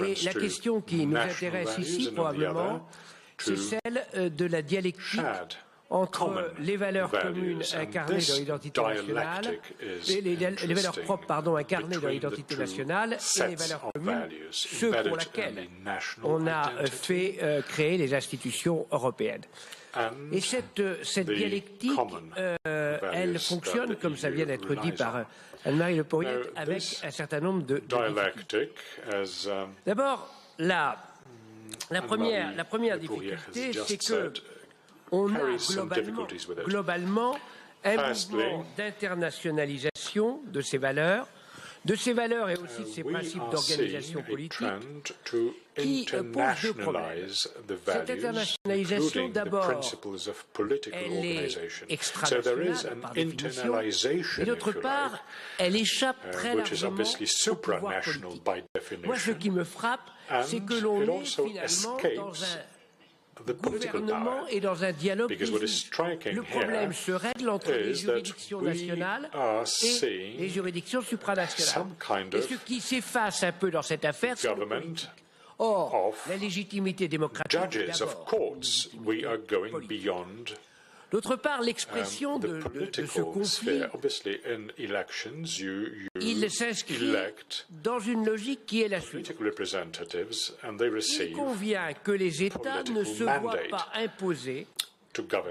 Et la question qui nous intéresse ici probablement, c'est celle de la dialectique entre les valeurs communes incarnées dans l'identité nationale, les valeurs propres, pardon, incarnées dans l'identité nationale et les valeurs communes, ceux pour lesquels on a fait créer les institutions européennes. Et cette dialectique, elle fonctionne, comme ça vient d'être dit par Anne-Marie Le Poirier, avec un certain nombre de difficultés. D'abord, la première difficulté, c'est que on a globalement un mouvement d'internationalisation de ces valeurs et aussi de ces principes d'organisation politique qui posent deux problèmes. Cette internationalisation, d'abord, elle est extranationale par définition, et d'autre part, elle échappe très largement au pouvoir politique. Moi, ce qui me frappe, c'est que l'on est finalement dans un gouvernement et dans un dialogue politique. Le problème se règle entre les juridictions nationales et les juridictions supranationales. Et ce qui s'efface un peu dans cette affaire, c'est le politique. Or, la légitimité démocratique, d'abord, d'autre part, l'expression de ce conflit, il s'inscrit dans une logique qui est la suite. Il convient que les États ne se voient pas imposer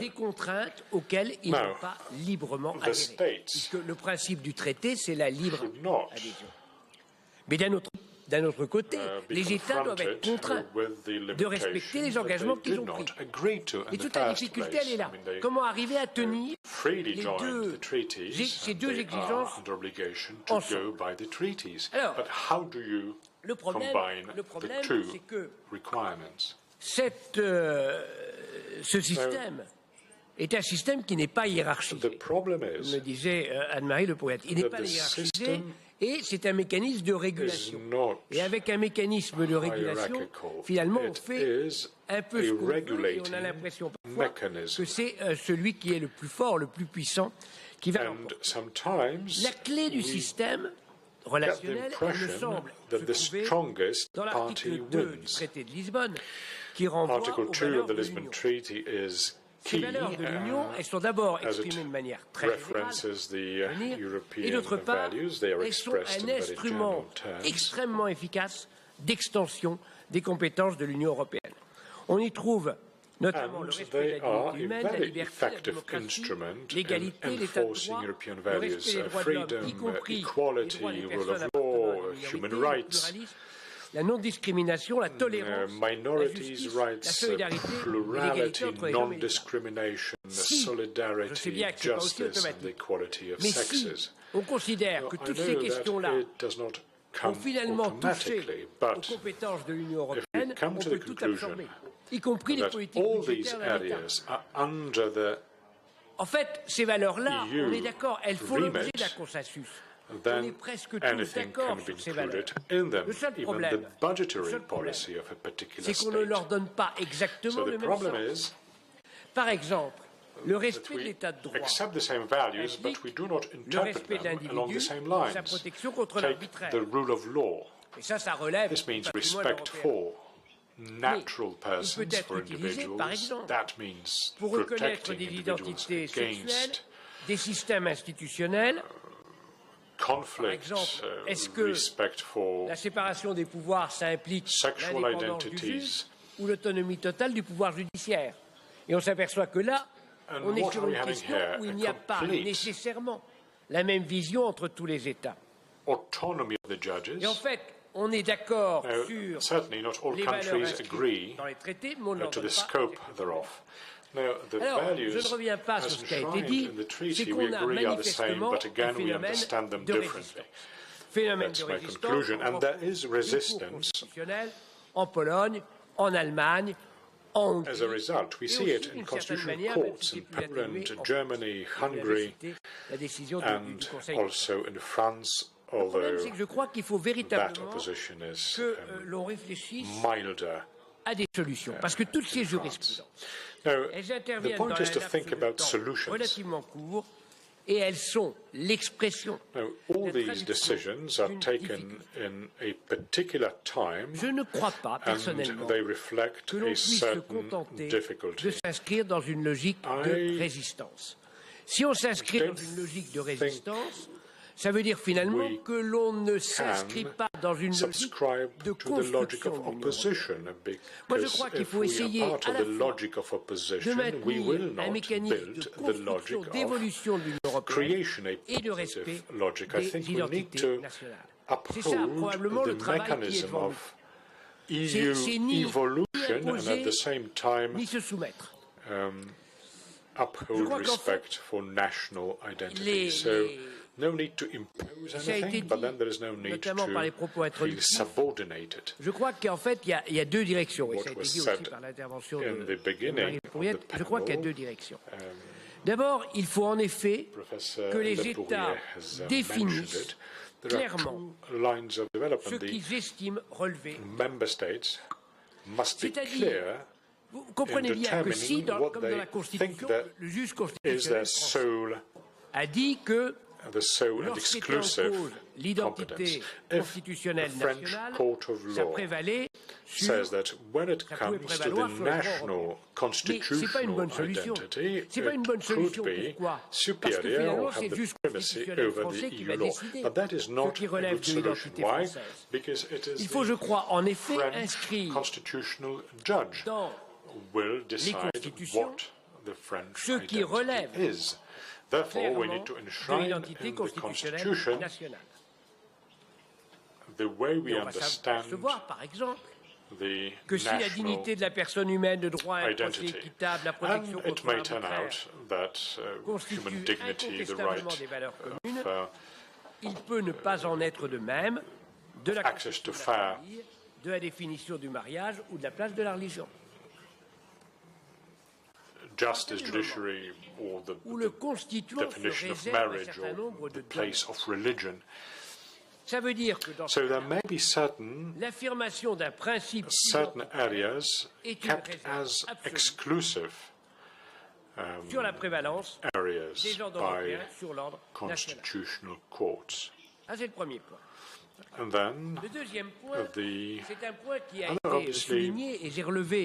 des contraintes auxquelles ils n'ont pas librement adhéré, puisque le principe du traité, c'est la libre adhésion. Mais d'un autre, d'un autre côté, les États doivent être contraints de respecter les engagements qu'ils ont pris. Et toute la difficulté, elle est là. Comment arriver à tenir ces deux exigences ensemble? Alors, le problème c'est que ce système est un système qui n'est pas hiérarchisé. Comme le disait Anne-Marie Le Poète. Il n'est pas hiérarchisé et c'est un mécanisme de régulation. Et avec un mécanisme de régulation, finalement, on fait un peu ce qu'on veut et on a l'impression parfois que c'est celui qui est le plus fort, le plus puissant, qui va l'emporter. La clé du système relationnel, il me semble, se trouver dans l'article 2 du traité de Lisbonne, qui renvoie aux valeurs de l'Union. Ces valeurs de l'Union, elles sont d'abord exprimées de manière très générale, et d'autre part, elles sont un instrument extrêmement efficace d'extension des compétences de l'Union européenne. On y trouve notamment le respect de la dignité humaine, la liberté, la démocratie, l'égalité, l'état de droit, le respect des droits de l'homme, y compris les droits des personnes appartenant à la minorité, le pluralisme, la non-discrimination, la tolérance, la justice, la solidarité, l'égalité entre les hommes et les femmes. Si, je sais bien que ce n'est pas aussi automatique, mais si on considère que toutes ces questions-là ont finalement touché aux compétences de l'Union européenne, on peut tout absorber, y compris les politiques budgétaires d'un État. En fait, ces valeurs-là, on est d'accord, elles font l'objet d'un consensus. On est presque tous d'accord sur ces valeurs. Le seul problème, c'est qu'on ne leur donne pas exactement le même sens. Par exemple, le respect de l'état de droit implique le respect de l'individu et sa protection contre l'arbitraire. Et ça relève du patrimoine européen. Mais il peut être utilisé, par exemple, pour reconnaître des identités sexuelles, des systèmes institutionnels. Par exemple, est-ce que la séparation des pouvoirs, ça implique l'indépendance du juge ou l'autonomie totale du pouvoir judiciaire? Et on s'aperçoit que là, on est sur une question où il n'y a pas nécessairement la même vision entre tous les États. Et en fait, on est d'accord sur les valeurs inscrites dans les traités, mais on n'en donne pas. Alors, je ne reviens pas sur ce qui a été dit, c'est qu'on a manifestement un phénomène de résistance. Phénomène de résistance constitutionnelle en Pologne, en Allemagne, en Hongrie. As a result, we see it in constitutional courts in Poland, Germany, Hungary, and also in France, although that opposition is milder. À des solutions, parce que toutes ces jurisprudences, elles interviennent dans un laps de temps relativement court et elles sont l'expression all these decisions are taken in a particular time. Je ne crois pas personnellement que l'on puisse se contenter de s'inscrire dans une logique de résistance. Si on s'inscrit dans une logique de résistance, ça veut dire finalement que l'on ne s'inscrit pas dans une logique de construction de l'Union. Moi, je crois qu'il faut essayer à la fois de maintenir un mécanisme de construction, d'évolution de l'Union européenne et de respect des identités nationales. C'est ça probablement le travail qui est devant nous. C'est ni imposer, ni se soumettre. Uphold respect for national identity. No need to impose anything, but then there is no need to feel subordinated. Je crois qu'en fait, il y a deux directions, et ça a été dit aussi par l'intervention de Marie Pouriette. Je crois qu'il y a deux directions. D'abord, il faut en effet que les États définissent clairement ce qu'ils estiment relever. C'est-à-dire, vous comprenez bien que si, comme dans la Constitution, le juge constitutionnel a dit que lorsqu'était en cause l'identité constitutionnelle nationale, ça prévalait sur, ça pouvait prévaloir sur le droit européen. Mais ce n'est pas une bonne solution. Ce n'est pas une bonne solution. Pourquoi? Parce que finalement, c'est le juge constitutionnel français qui va décider ce qui relève de l'identité française. Il faut, je crois, en effet, inscrire dans les constitutions ce qui relève Therefore, we need to enshrine in the Constitution the way we understand the national identity. And it may turn out that human dignity, the right of access to fair de la définition du mariage ou de la place de la religion. Justice, judiciary, or the definition of marriage or the place of religion. So there may be certain areas kept as exclusive areas by constitutional courts. And then the other obviously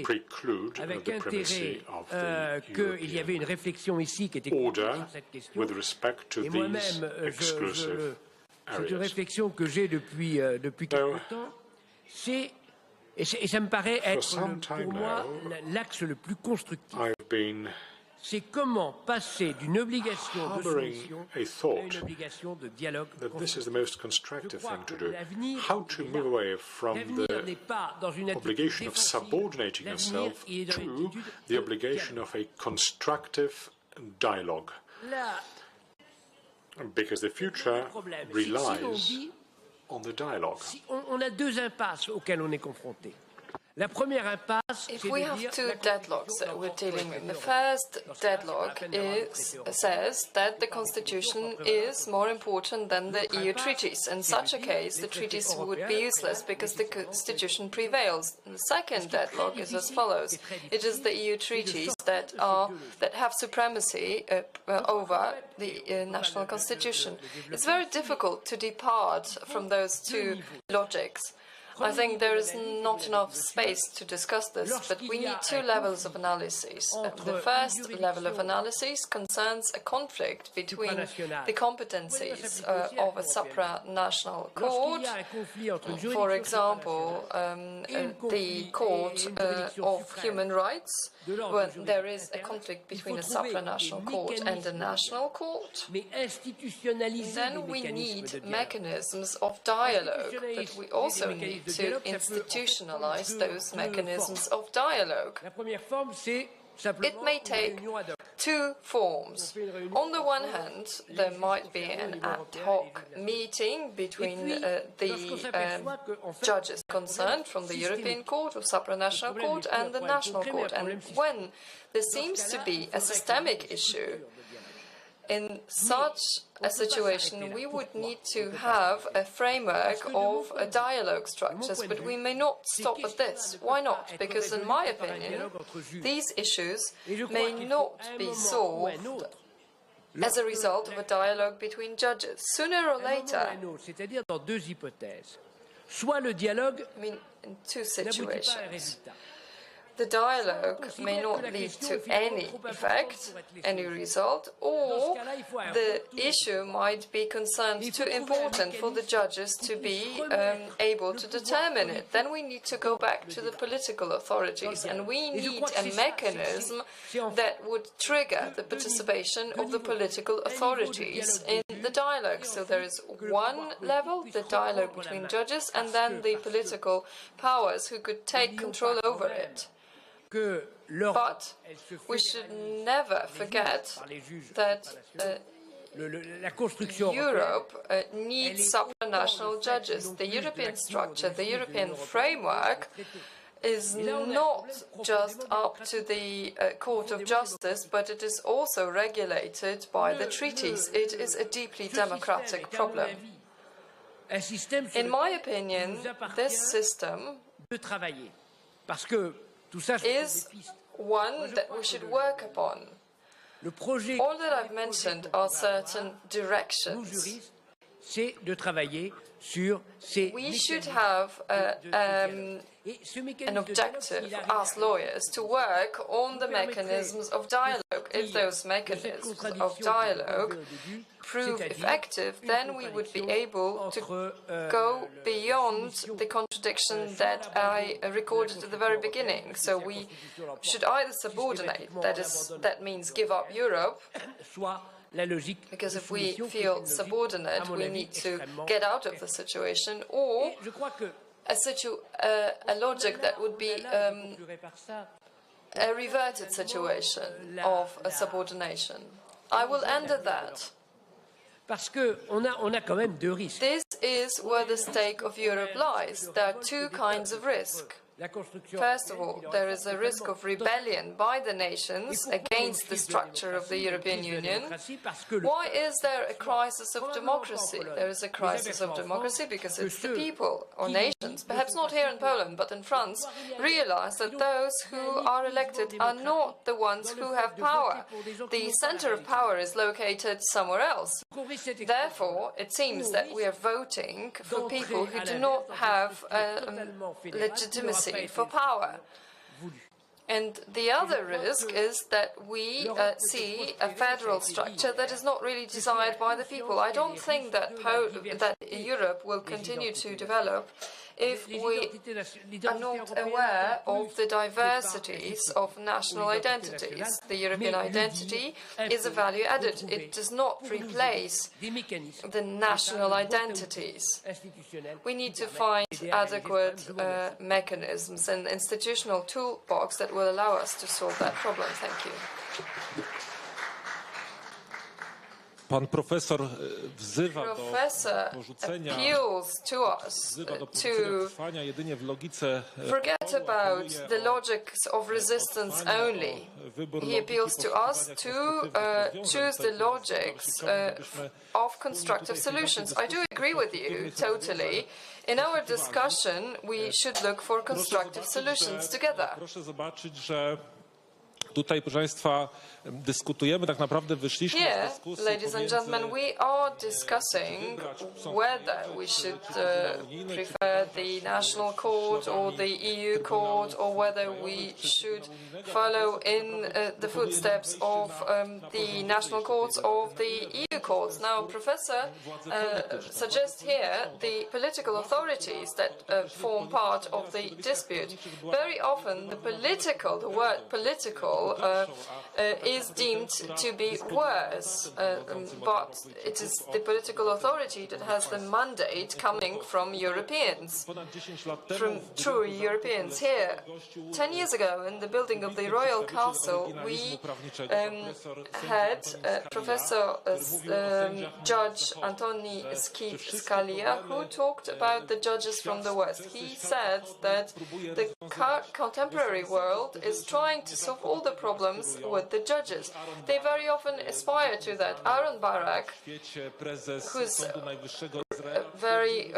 preclude the primacy of the European order with respect to these exclusive cette réflexion que j'ai depuis quelque temps, et ça me paraît être pour moi l'axe le plus constructif. C'est comment passer d'une obligation de soumission à une obligation de dialogue constructif. How to move away from the obligation of subordinating yourself to the obligation of a constructive dialogue. Because the future relies on the dialogue. On a deux impasses auxquelles on est confronté. La première impasse, if we have two deadlocks that we're dealing with, the first deadlock says that the constitution is more important than the EU treaties. In such a case, the treaties would be useless because the constitution prevails. The second deadlock is as follows: it is the EU treaties that have supremacy over the national constitution. It's very difficult to depart from those two logics. I think there is not enough space to discuss this, but we need two levels of analysis. The first level of analysis concerns a conflict between the competencies of a supranational court, for example, the Court of Human Rights, when there is a conflict between a supranational court and a national court. Then we need mechanisms of dialogue, but we also need to institutionalize those mechanisms of dialogue. It may take two forms. On the one hand, there might be an ad hoc meeting between the judges concerned from the European Court or supranational court and the national court. And when there seems to be a systemic issue, in such a situation, we would need to have a framework of dialogue structures, but we may not stop at this. Why not? Because, in my opinion, these issues may not be solved as a result of a dialogue between judges. Sooner or later, I mean, in two situations. The dialogue may not lead to any effect, any result, or the issue might be concerned too important for the judges to be able to determine it. Then we need to go back to the political authorities, and we need a mechanism that would trigger the participation of the political authorities in the dialogue. So there is one level, the dialogue between judges, and then the political powers who could take control over it. But we should never forget that Europe needs supranational judges. The European structure, the European framework is not just up to the Court of Justice, but it is also regulated by the treaties. It is a deeply democratic problem. In my opinion, this system is one that we should work upon. All that I've mentioned are certain directions. We should have an objective as lawyers to work on the mechanisms of dialogue. If those mechanisms of dialogue prove effective, then we would be able to go beyond the contradiction that I recorded at the very beginning. So we should either subordinate, that means give up Europe, Because if we feel subordinate, we need to get out of the situation, or a logic that would be a reverted situation of a subordination. I will end at that. This is where the stake of Europe lies. There are two kinds of risk. First of all, there is a risk of rebellion by the nations against the structure of the European Union. Why is there a crisis of democracy? There is a crisis of democracy because it's the people or nations, perhaps not here in Poland, but in France, realize that those who are elected are not the ones who have power. The center of power is located somewhere else. Therefore, it seems that we are voting for people who do not have legitimacy for power. And the other risk is that we see a federal structure that is not really desired by the people. I don't think that Europe will continue to develop if we are not aware of the diversities of national identities. The European identity is a value added. It does not replace the national identities. We need to find adequate mechanisms and institutional toolbox that will allow us to solve that problem. Thank you. Pan profesor wzywa do porzucenia jedynie w logice forget about the logics of resistance only. He appeals to us to choose the logics of constructive solutions. I do agree with you totally. In our discussion, we should look for constructive solutions together. Proszę zobaczyć, że tutaj, proszę Państwa, dyskutujemy, tak naprawdę wyszliśmy z dyskusji. Ladies and gentlemen, we are discussing whether we should prefer the national court or the EU court, or whether we should follow in the footsteps of the national courts or the EU courts. Now, Professor suggests here the political authorities that form part of the dispute. Very often, the word political is deemed to be worse, but it is the political authority that has the mandate coming from Europeans, from true Europeans. Here, 10 years ago, in the building of the Royal Castle, we had Professor Judge Antoni Scalia, who talked about the judges from the West. He said that the contemporary world is trying to solve all the problems with the judges. They very often aspire to that. Aaron Barak, who's a very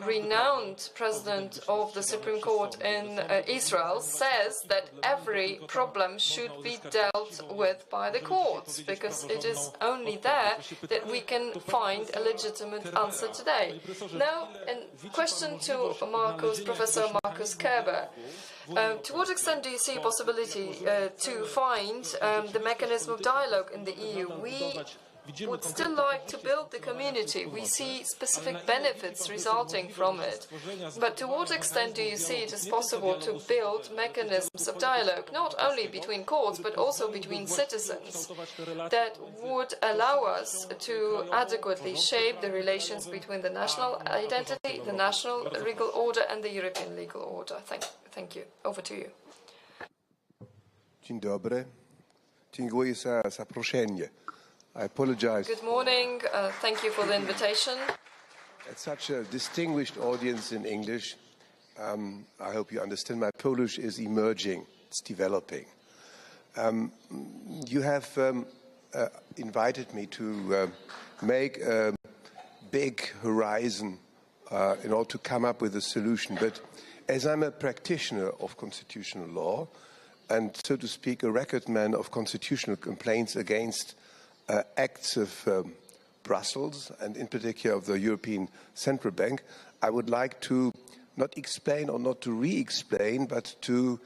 renowned president of the Supreme Court in Israel, says that every problem should be dealt with by the courts, because it is only there that we can find a legitimate answer today. Now, a question to Professor Markus Kerber. To what extent do you see a possibility to find the mechanism of dialogue in the EU? We would still like to build the community. We see specific benefits resulting from it. But to what extent do you see it as possible to build mechanisms of dialogue, not only between courts, but also between citizens, that would allow us to adequately shape the relations between the national identity, the national legal order, and the European legal order? Thank you. Over to you. Dzień dobry. Dziękuję za zaproszenie. I apologize. Good morning. Thank you for the invitation. At such a distinguished audience in English, I hope you understand my Polish is emerging, it's developing. You have invited me to make a big horizon in order to come up with a solution. But as I'm a practitioner of constitutional law, and so to speak, a record man of constitutional complaints against acts of Brussels, and in particular of the European Central Bank, I would like to not explain or not to re-explain, but to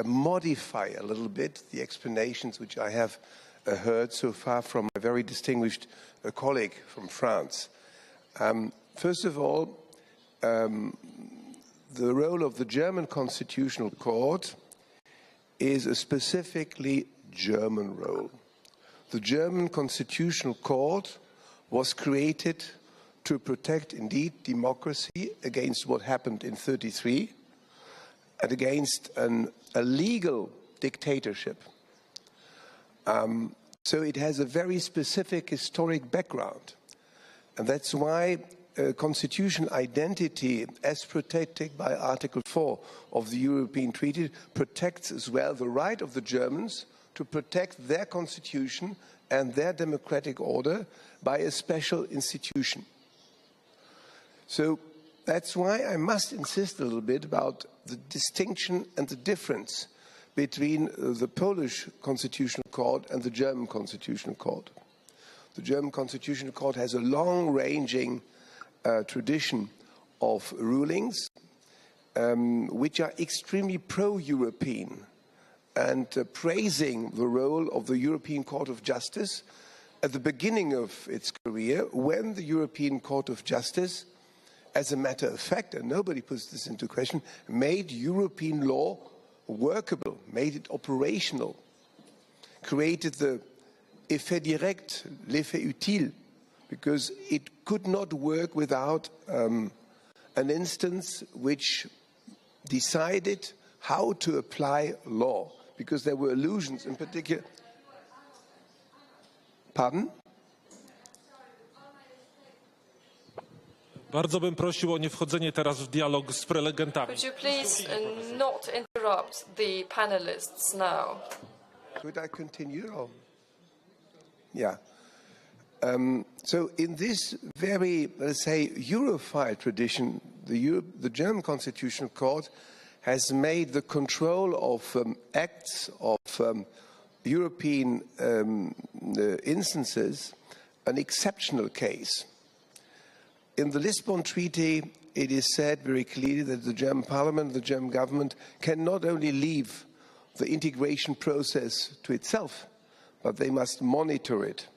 modify a little bit the explanations which I have heard so far from a very distinguished colleague from France. First of all, the role of the German Constitutional Court is a specifically German role. the German Constitutional Court was created to protect, indeed, democracy against what happened in 1933 and against a legal dictatorship. So it has a very specific historic background. And that's why constitutional identity, as protected by Article 4 of the European Treaty, protects as well the right of the Germans to protect their constitution and their democratic order by a special institution. So that's why I must insist a little bit about the distinction and the difference between the Polish Constitutional Court and the German Constitutional Court. The German Constitutional Court has a long-ranging tradition of rulings which are extremely pro-European and praising the role of the European Court of Justice at the beginning of its career, when the European Court of Justice, as a matter of fact, and nobody puts this into question, made European law workable, made it operational, created the effet direct, l'effet utile, because it could not work without an instance which decided how to apply law, because there were allusions in particular. Pardon? Bardzo bym prosił o nie wchodzenie teraz w dialog z prelegentami. Could you please not interrupt the panelists now? Could I continue? Oh. Yeah. So in this very, let's say, Europhile tradition, the German Constitutional Court has made the control of acts of European instances an exceptional case. In the Lisbon Treaty, it is said very clearly that the German Parliament, the German government, can not only leave the integration process to itself, but they must monitor it.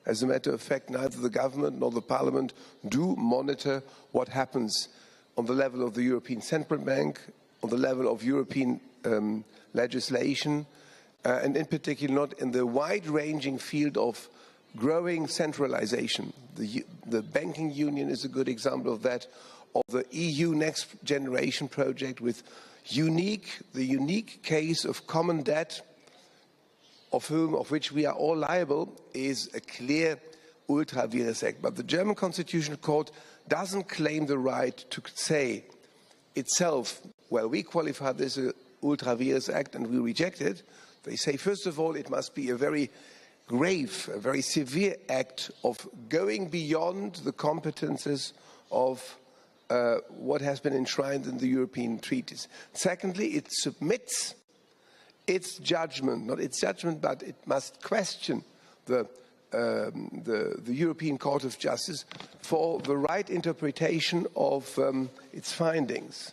As a matter of fact, neither the government nor the Parliament do monitor what happens on the level of the European Central Bank, on the level of European legislation, and in particular not in the wide-ranging field of growing centralization. The banking union is a good example of that, of the EU Next Generation project with the unique case of common debt, of which we are all liable, is a clear ultra vires act. But the German Constitutional Court doesn't claim the right to say itself, well, we qualify this as ultra vires act and we reject it. They say, first of all, it must be a very grave, a very severe act of going beyond the competences of what has been enshrined in the European treaties. Secondly, it submits its judgment, not its judgment, but it must question the European Court of Justice for the right interpretation of its findings.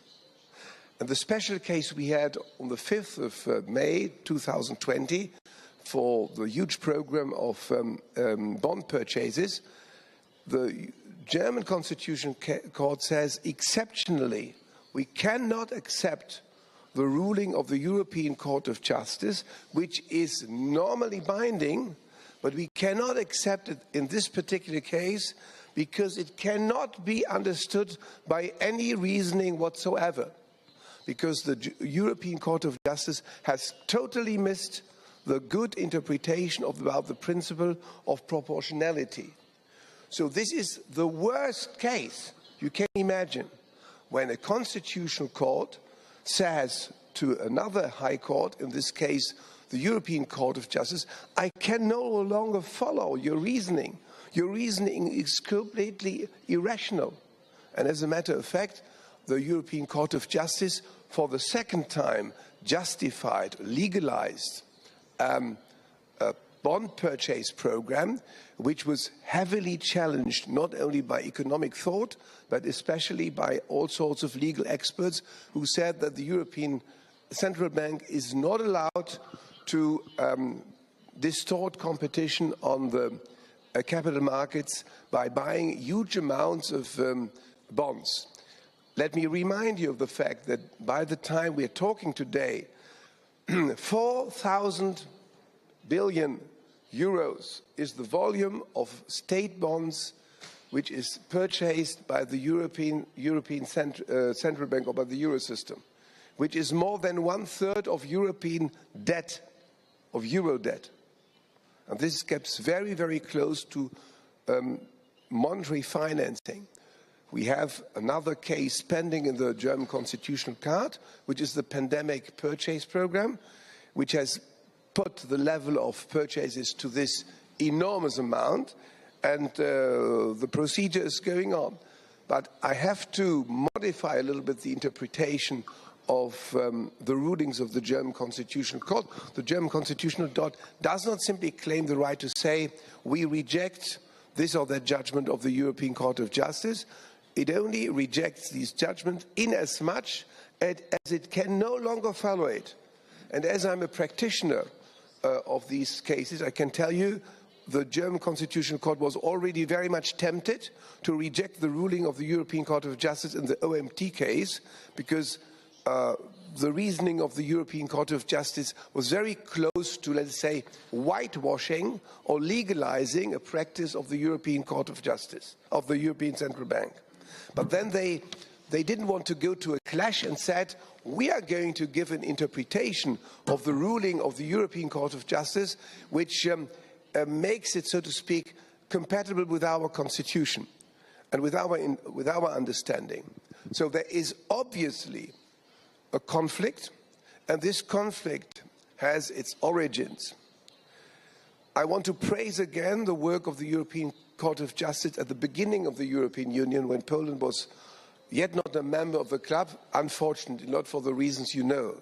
And the special case we had on the 5th of May 2020 for the huge program of bond purchases, the German Constitutional Court says exceptionally we cannot accept the ruling of the European Court of Justice, which is normally binding, but we cannot accept it in this particular case because it cannot be understood by any reasoning whatsoever, because the European Court of Justice has totally missed the good interpretation about the principle of proportionality. So this is the worst case you can imagine, when a constitutional court says to another high court, in this case the European Court of Justice, I can no longer follow your reasoning. Your reasoning is completely irrational. And as a matter of fact, the European Court of Justice, for the second time, justified, legalized a bond purchase program, which was heavily challenged not only by economic thought, but especially by all sorts of legal experts who said that the European Central Bank is not allowed to distort competition on the capital markets by buying huge amounts of bonds. Let me remind you of the fact that by the time we are talking today, 4,000 billion euros is the volume of state bonds which is purchased by the European Central Bank or by the Euro system, which is more than 1/3 of European debt, of Euro debt. And this gets very, very close to monetary financing. We have another case pending in the German Constitutional Court, which is the pandemic purchase program, which has put the level of purchases to this enormous amount, and the procedure is going on. But I have to modify a little bit the interpretation of the rulings of the German Constitutional Court. The German Constitutional Court does not simply claim the right to say, we reject this or that judgment of the European Court of Justice. It only rejects these judgments in as much as it can no longer follow it. And as I'm a practitioner of these cases, I can tell you the German Constitutional Court was already very much tempted to reject the ruling of the European Court of Justice in the OMT case, because the reasoning of the European Court of Justice was very close to, let's say, whitewashing or legalizing a practice of the European Court of Justice, of the European Central Bank. But then they didn't want to go to a clash and said, we are going to give an interpretation of the ruling of the European Court of Justice which makes it, so to speak, compatible with our constitution and with our understanding. So there is obviously a conflict, and this conflict has its origins. I want to praise again the work of the European Court of Justice at the beginning of the European Union, when Poland was yet not a member of the club, unfortunately, not for the reasons you know.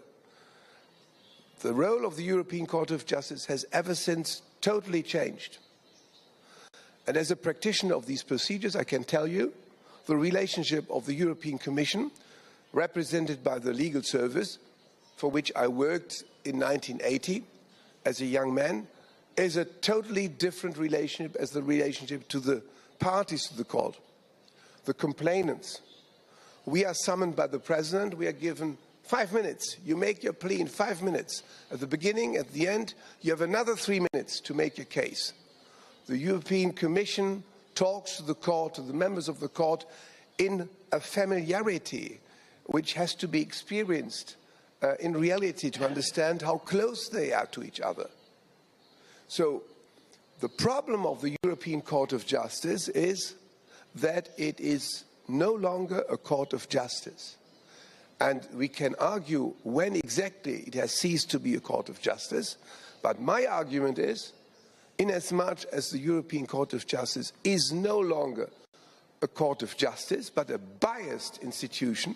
The role of the European Court of Justice has ever since totally changed. And as a practitioner of these procedures, I can tell you the relationship of the European Commission, represented by the legal service, for which I worked in 1980 as a young man, is a totally different relationship as the relationship to the parties to the court, the complainants. We are summoned by the president, we are given 5 minutes. You make your plea in 5 minutes. At the beginning, at the end, you have another 3 minutes to make your case. The European Commission talks to the court, to the members of the court, in a familiarity which has to be experienced in reality to understand how close they are to each other. So the problem of the European Court of Justice is that it is no longer a court of justice. And we can argue when exactly it has ceased to be a court of justice, but my argument is, inasmuch as the European Court of Justice is no longer a court of justice, but a biased institution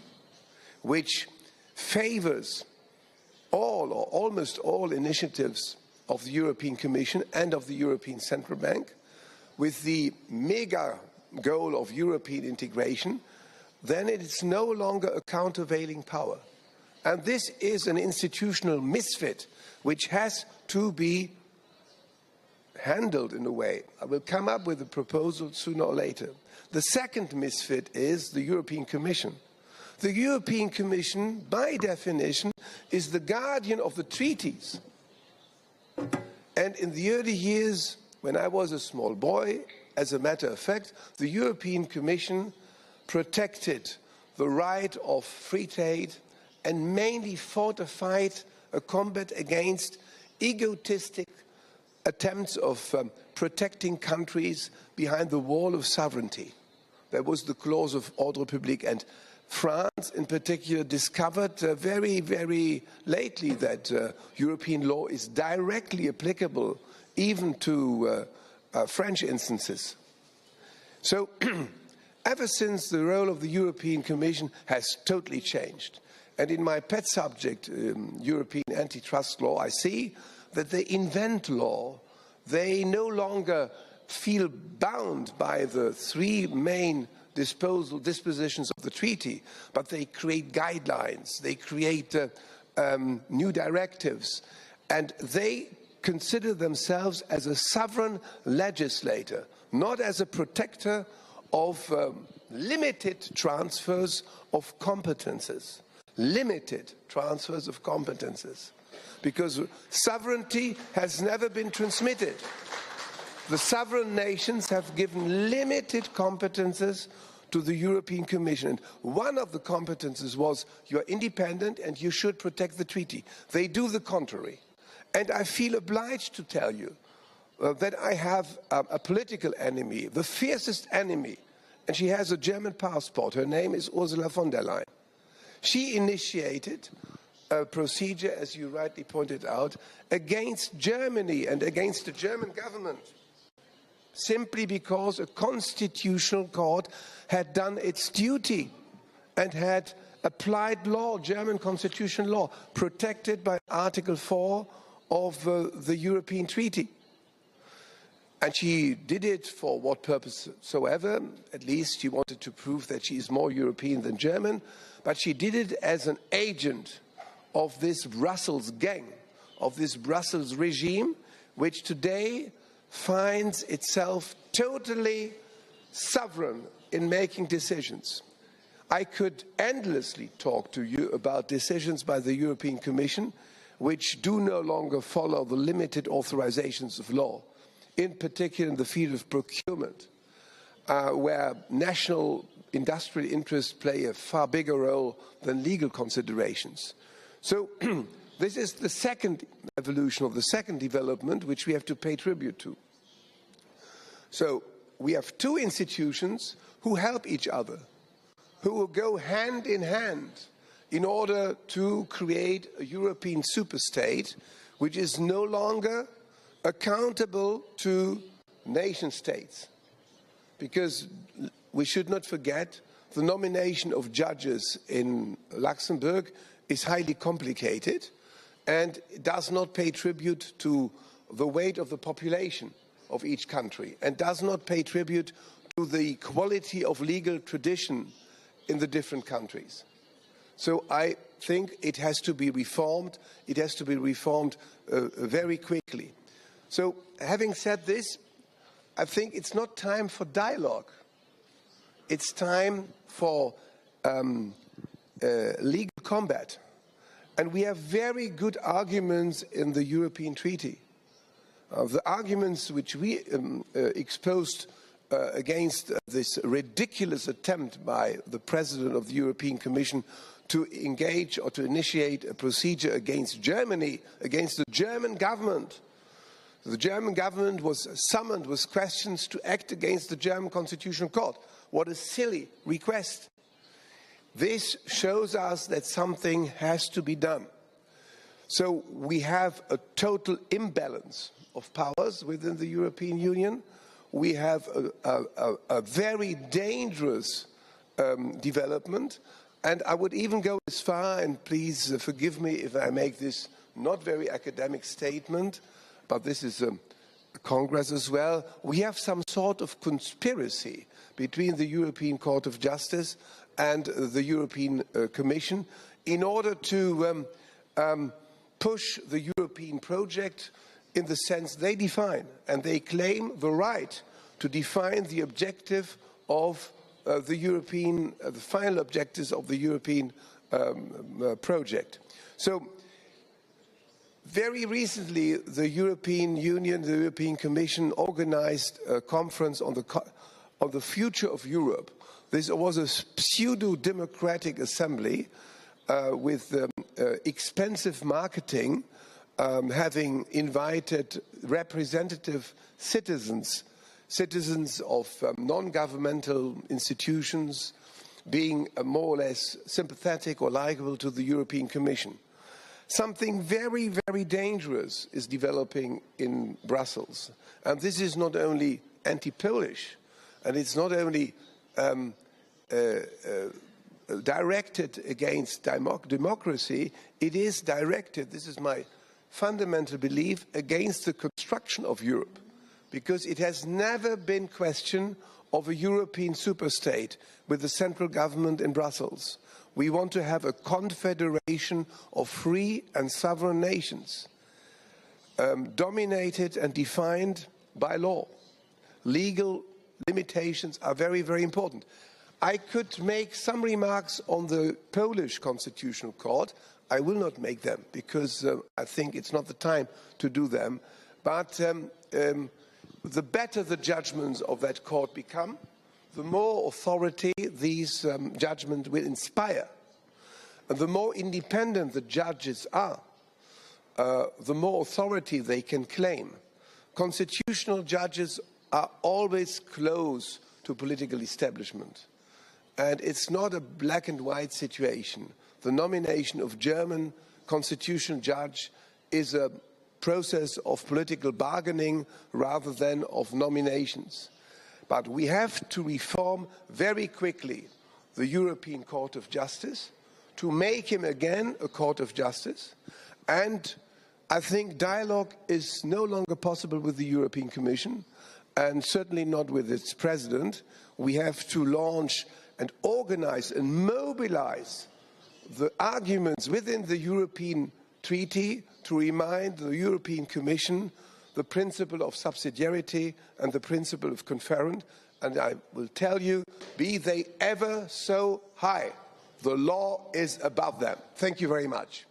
which favors all or almost all initiatives of the European Commission and of the European Central Bank, with the mega goal of European integration, then it is no longer a countervailing power. And this is an institutional misfit which has to be handled in a way. I will come up with a proposal sooner or later. The second misfit is the European Commission. The European Commission, by definition, is the guardian of the treaties. And in the early years, when I was a small boy, as a matter of fact, the European Commission protected the right of free trade and mainly fortified a combat against egotistic attempts of protecting countries behind the wall of sovereignty. There was the clause of ordre public, and France in particular discovered very, very lately that European law is directly applicable even to French instances. So ever since, the role of the European Commission has totally changed. And in my pet subject, European antitrust law, I see that they invent law. They no longer feel bound by the three main dispositions of the treaty, but they create guidelines, they create new directives, and they consider themselves as a sovereign legislator, not as a protector of limited transfers of competences. Limited transfers of competences. Because sovereignty has never been transmitted. The sovereign nations have given limited competences to the European Commission. And one of the competences was you are independent and you should protect the treaty. They do the contrary. And I feel obliged to tell you that I have a political enemy, the fiercest enemy, and she has a German passport. Her name is Ursula von der Leyen. She initiated a procedure, as you rightly pointed out, against Germany and against the German government, simply because a constitutional court had done its duty and had applied law, German constitutional law, protected by Article 4 of the European Treaty. And she did it for what purpose soever. At least she wanted to prove that she is more European than German. But she did it as an agent of this Brussels gang, of this Brussels regime, which today finds itself totally sovereign in making decisions. I could endlessly talk to you about decisions by the European Commission which do no longer follow the limited authorizations of law, in particular in the field of procurement, where national industrial interests play a far bigger role than legal considerations. So this is the second evolution, of the second development, which we have to pay tribute to. So we have two institutions who help each other, who will go hand in hand in order to create a European superstate which is no longer accountable to nation states. Because we should not forget the nomination of judges in Luxembourg is highly complicated and does not pay tribute to the weight of the population of each country and does not pay tribute to the quality of legal tradition in the different countries. So I think it has to be reformed. It has to be reformed very quickly. So having said this, I think it's not time for dialogue. It's time for legal combat. And we have very good arguments in the European Treaty. The arguments which we exposed against this ridiculous attempt by the President of the European Commission to engage or to initiate a procedure against Germany, against the German government. The German government was summoned with questions to act against the German Constitutional Court. What a silly request. This shows us that something has to be done. So we have a total imbalance of powers within the European Union. We have a very dangerous development. And I would even go as far, and please forgive me if I make this not very academic statement, but this is a Congress as well. We have some sort of conspiracy between the European Court of Justice and the European Commission in order to push the European project in the sense they define, and they claim the right to define the objective of the final objectives of the European project. So very recently, the European Union, the European Commission organized a conference on the future of Europe. This was a pseudo-democratic assembly with expensive marketing, having invited representative citizens of non-governmental institutions, being more or less sympathetic or likable to the European Commission. Something very, very dangerous is developing in Brussels. And this is not only anti-Polish, and it's not only directed against democracy, it is directed, this is my fundamental belief, against the construction of Europe. Because it has never been question of a European superstate with the central government in Brussels. We want to have a confederation of free and sovereign nations, dominated and defined by law. Legal limitations are very, very important. I could make some remarks on the Polish Constitutional Court. I will not make them because I think it's not the time to do them. But the better the judgments of that court become, the more authority these judgments will inspire. And the more independent the judges are, the more authority they can claim. Constitutional judges are always close to political establishment. And it's not a black and white situation. The nomination of German constitutional judge is a process of political bargaining rather than of nominations. But we have to reform very quickly the European Court of Justice to make him again a court of justice. And I think dialogue is no longer possible with the European Commission, and certainly not with its president. We have to launch and organize and mobilize the arguments within the European Treaty to remind the European Commission the principle of subsidiarity and the principle of conference. And I will tell you, be they ever so high, the law is above them. Thank you very much.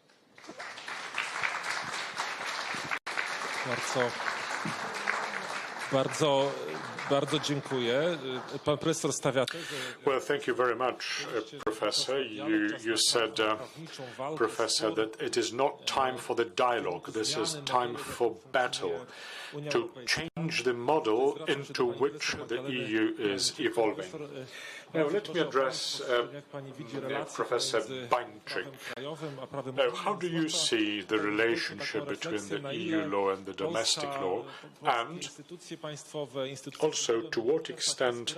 Bardzo dziękuję. Pan profesor stawia tezę. Well, thank you very much, Professor. You said, Professor, that it is not time for the dialogue. This is time for battle, to change the model into which the EU is evolving. Now, let me address Professor Bainczyk. Now, how do you see the relationship between the EU law and the domestic law, and also to what extent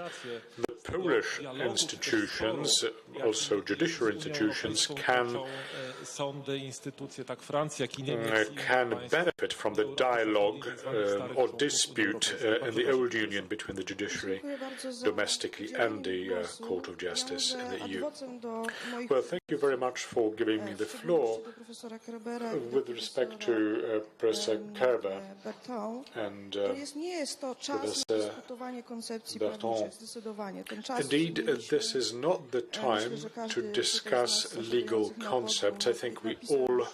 the Polish institutions, also judicial institutions, can benefit from the dialogue or dispute in the old union between the judiciary domestically and the Court of Justice in the EU. Well, thank you very much for giving me the floor. With respect to Professor Kerber and Professor Bertrand, indeed, this is not the time to discuss legal concepts. I think we all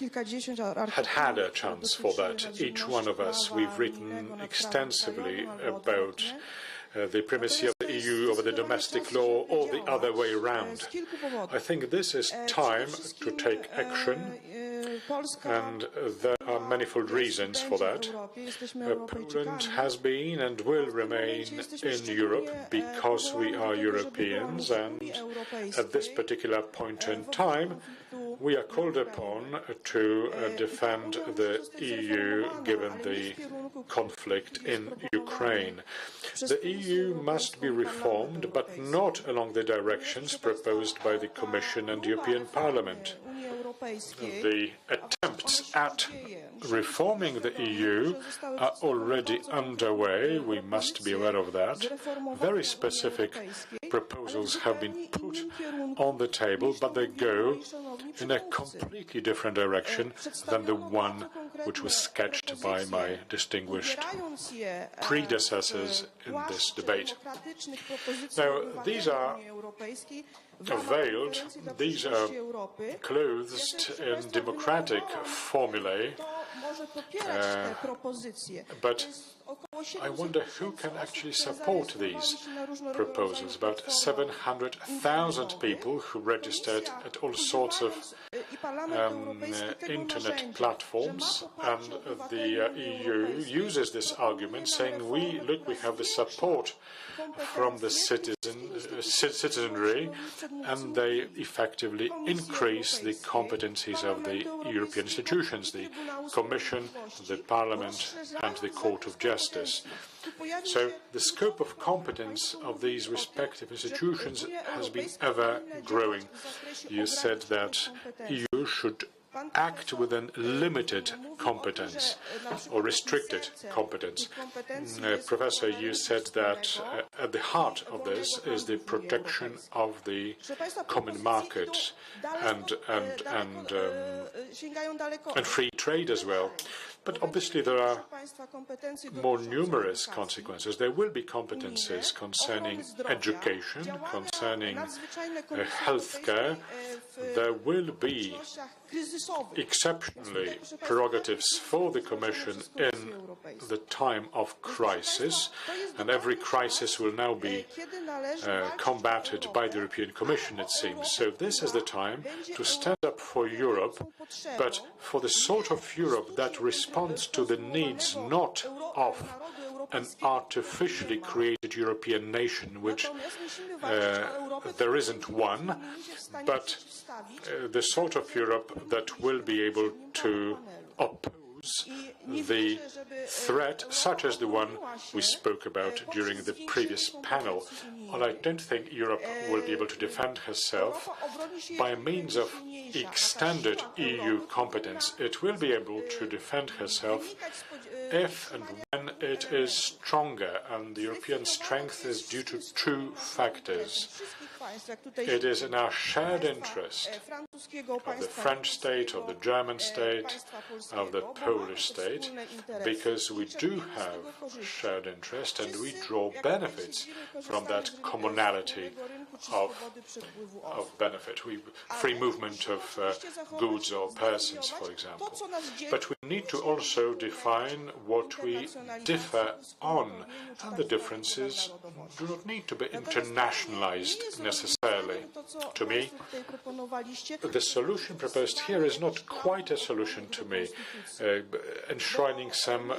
had a chance for that. Each one of us, we've written extensively about the primacy of the EU over the domestic law, or the other way around. I think this is time to take action, and there are manifold reasons for that. Poland has been and will remain in Europe because we are Europeans, and at this particular point in time, we are called upon to defend the EU given the conflict in Ukraine. The EU must be reformed, but not along the directions proposed by the Commission and European Parliament. The attempts at reforming the EU are already underway. We must be aware of that. Very specific proposals have been put on the table, but they go in a completely different direction than the one which was sketched by my distinguished predecessors in this debate. Now, these are veiled, these are clothed in democratic formulae, but I wonder who can actually support these proposals. About 700,000 people who registered at all sorts of internet platforms, and the EU uses this argument, saying, we have the support from the citizenry, and they effectively increase the competencies of the European institutions, the Commission, the Parliament, and the Court of Justice. So the scope of competence of these respective institutions has been ever growing. You said that EU should act within limited competence or restricted competence. Professor, you said that at the heart of this is the protection of the common market and free trade as well. But obviously there are more numerous consequences. There will be competences concerning education, concerning healthcare. There will be exceptionally prerogatives for the Commission in the time of crisis, and every crisis will now be combated by the European Commission, it seems. So this is the time to stand up for Europe, but for the sort of Europe that responds to the needs not of an artificially created European nation, which there isn't one, but the sort of Europe that will be able to oppose the threat, such as the one we spoke about during the previous panel. And I don't think Europe will be able to defend herself by means of extended EU competence. It will be able to defend herself if and when it is stronger, and the European strength is due to two factors. It is in our shared interest of the French state, of the German state, of the Polish state, because we do have shared interest and we draw benefits from that commonality of benefit. Free movement of goods or persons, for example. But we need to also define what we differ on, and the differences do not need to be internationalized necessarily. To me, the solution proposed here is not quite a solution to me, enshrining some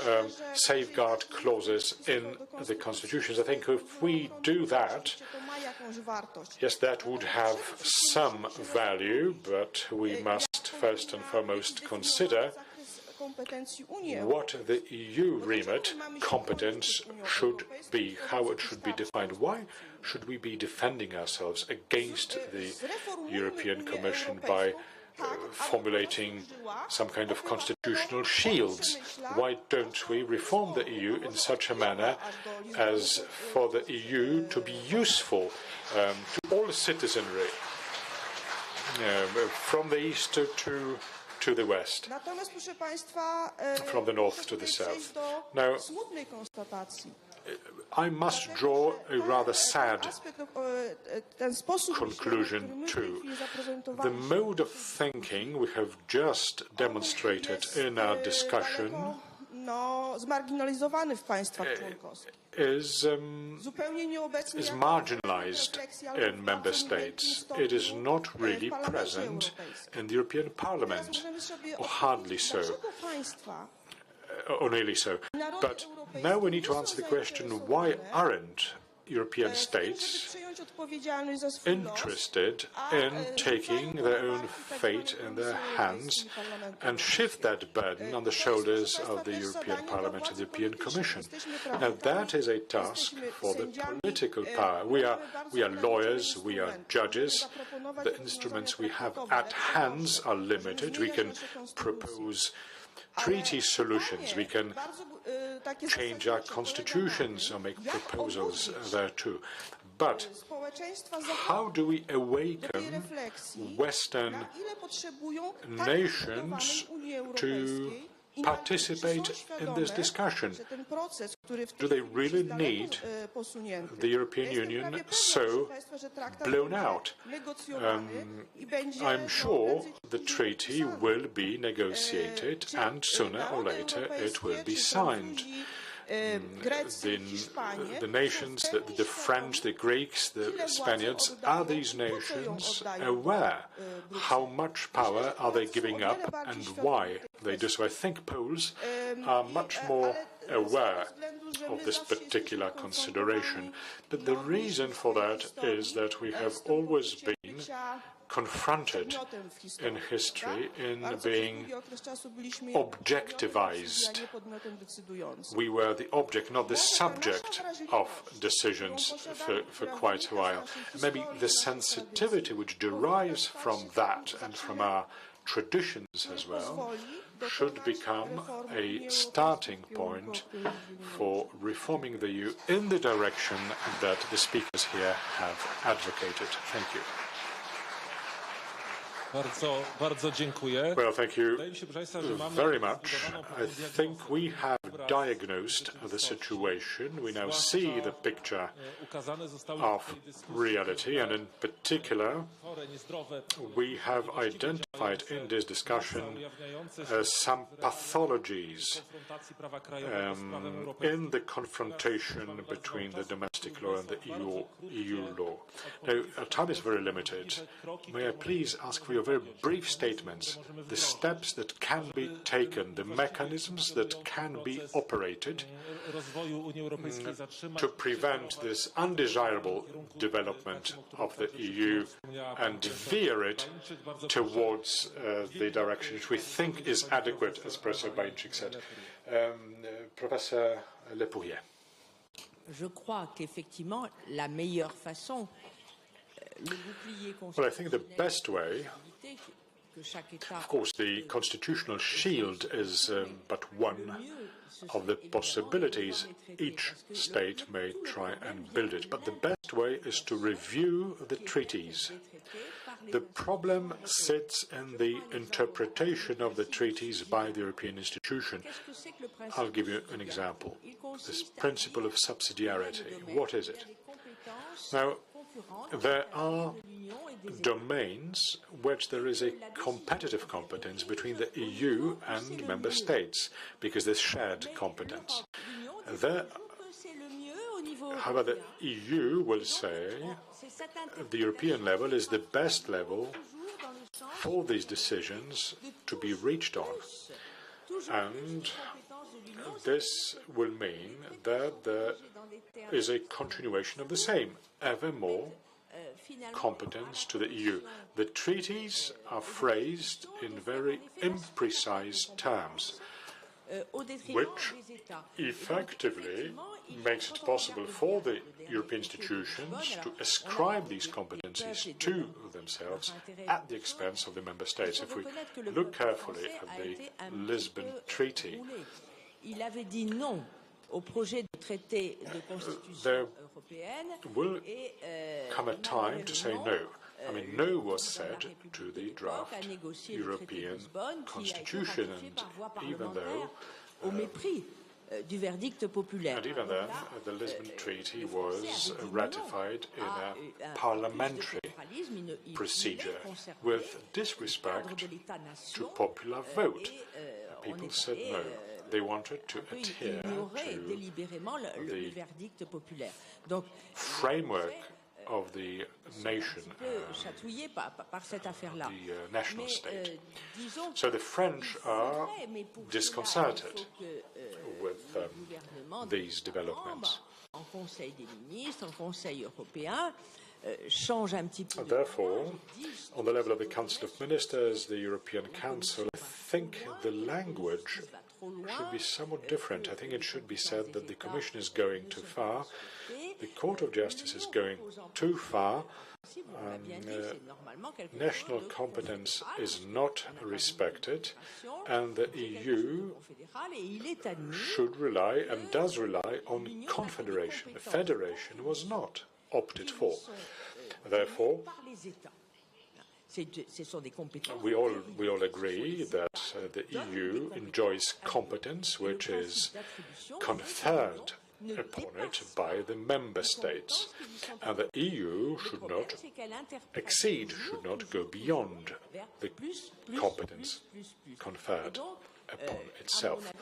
safeguard clauses in the constitutions. I think if we do that, yes, that would have some value, but we must first and foremost consider what the EU remit competence should be, how it should be defined. Why should we be defending ourselves against the European Commission by formulating some kind of constitutional shields? Why don't we reform the EU in such a manner as for the EU to be useful to all citizenry, from the east to the west, from the north to the south? Now, I must draw a rather sad conclusion too. The mode of thinking we have just demonstrated in our discussion is marginalized in member states. It is not really present in the European Parliament, or hardly so, or nearly so. But now we need to answer the question, why aren't European states interested in taking their own fate in their hands and shift that burden on the shoulders of the European Parliament and the European Commission? Now, that is a task for the political power. We are lawyers, we are judges. The instruments we have at hands are limited. We can propose treaty solutions, we can change our constitutions or make proposals there too. But how do we awaken Western nations to participate in this discussion? Do they really need the European Union so blown out? I'm sure the treaty will be negotiated and sooner or later it will be signed. The nations, the French, the Greeks, the Spaniards, are these nations aware how much power are they giving up and why they do so? I think Poles are much more aware of this particular consideration. But the reason for that is that we have always been confronted in history in being objectivized. We were the object, not the subject of decisions for quite a while. And maybe the sensitivity which derives from that and from our traditions as well should become a starting point for reforming the EU in the direction that the speakers here have advocated. Thank you. Bardzo dziękuję. Well, thank you very much. I think we have diagnosed the situation. We now see the picture of reality, and in particular, we have identified identified in this discussion some pathologies in the confrontation between the domestic law and the EU law. Now, our time is very limited. May I please ask for your very brief statements, the steps that can be taken, the mechanisms that can be operated to prevent this undesirable development of the EU and veer it towards the direction which we think is adequate, as Professor Bainczyk said. Professor Lepourier. Je crois qu'effectivement, la meilleure façon, well, I think the best way, of course, the constitutional shield is but one of the possibilities. Each state may try and build it, but the best way is to review the treaties. The problem sits in the interpretation of the treaties by the European institution. I'll give you an example. This principle of subsidiarity. What is it? Now, there are domains which there is a competitive competence between the EU and member states, because there's shared competence. There, however, the EU will say the European level is the best level for these decisions to be reached on. And this will mean that there is a continuation of the same, ever more competence to the EU. The treaties are phrased in very imprecise terms, which effectively makes it possible for the European institutions to ascribe these competencies to themselves at the expense of the member states. If we look carefully at the Lisbon Treaty, there will come a time to say no. I mean, no was said to the draft European Constitution, and even though the Lisbon Treaty was ratified in a parliamentary procedure with disrespect to popular vote. People said no. They wanted to adhere to the framework of the nation, the national state. So the French are disconcerted with these developments. Therefore, on the level of the Council of Ministers, the European Council, I think the language should be somewhat different. I think it should be said that the Commission is going too far, the Court of Justice is going too far, national competence is not respected, and the EU should rely and does rely on confederation. Federation was not opted for. Therefore, we all agree that the EU enjoys competence which is conferred upon it by the member states, and the EU should not exceed, should not go beyond the competence conferred upon itself.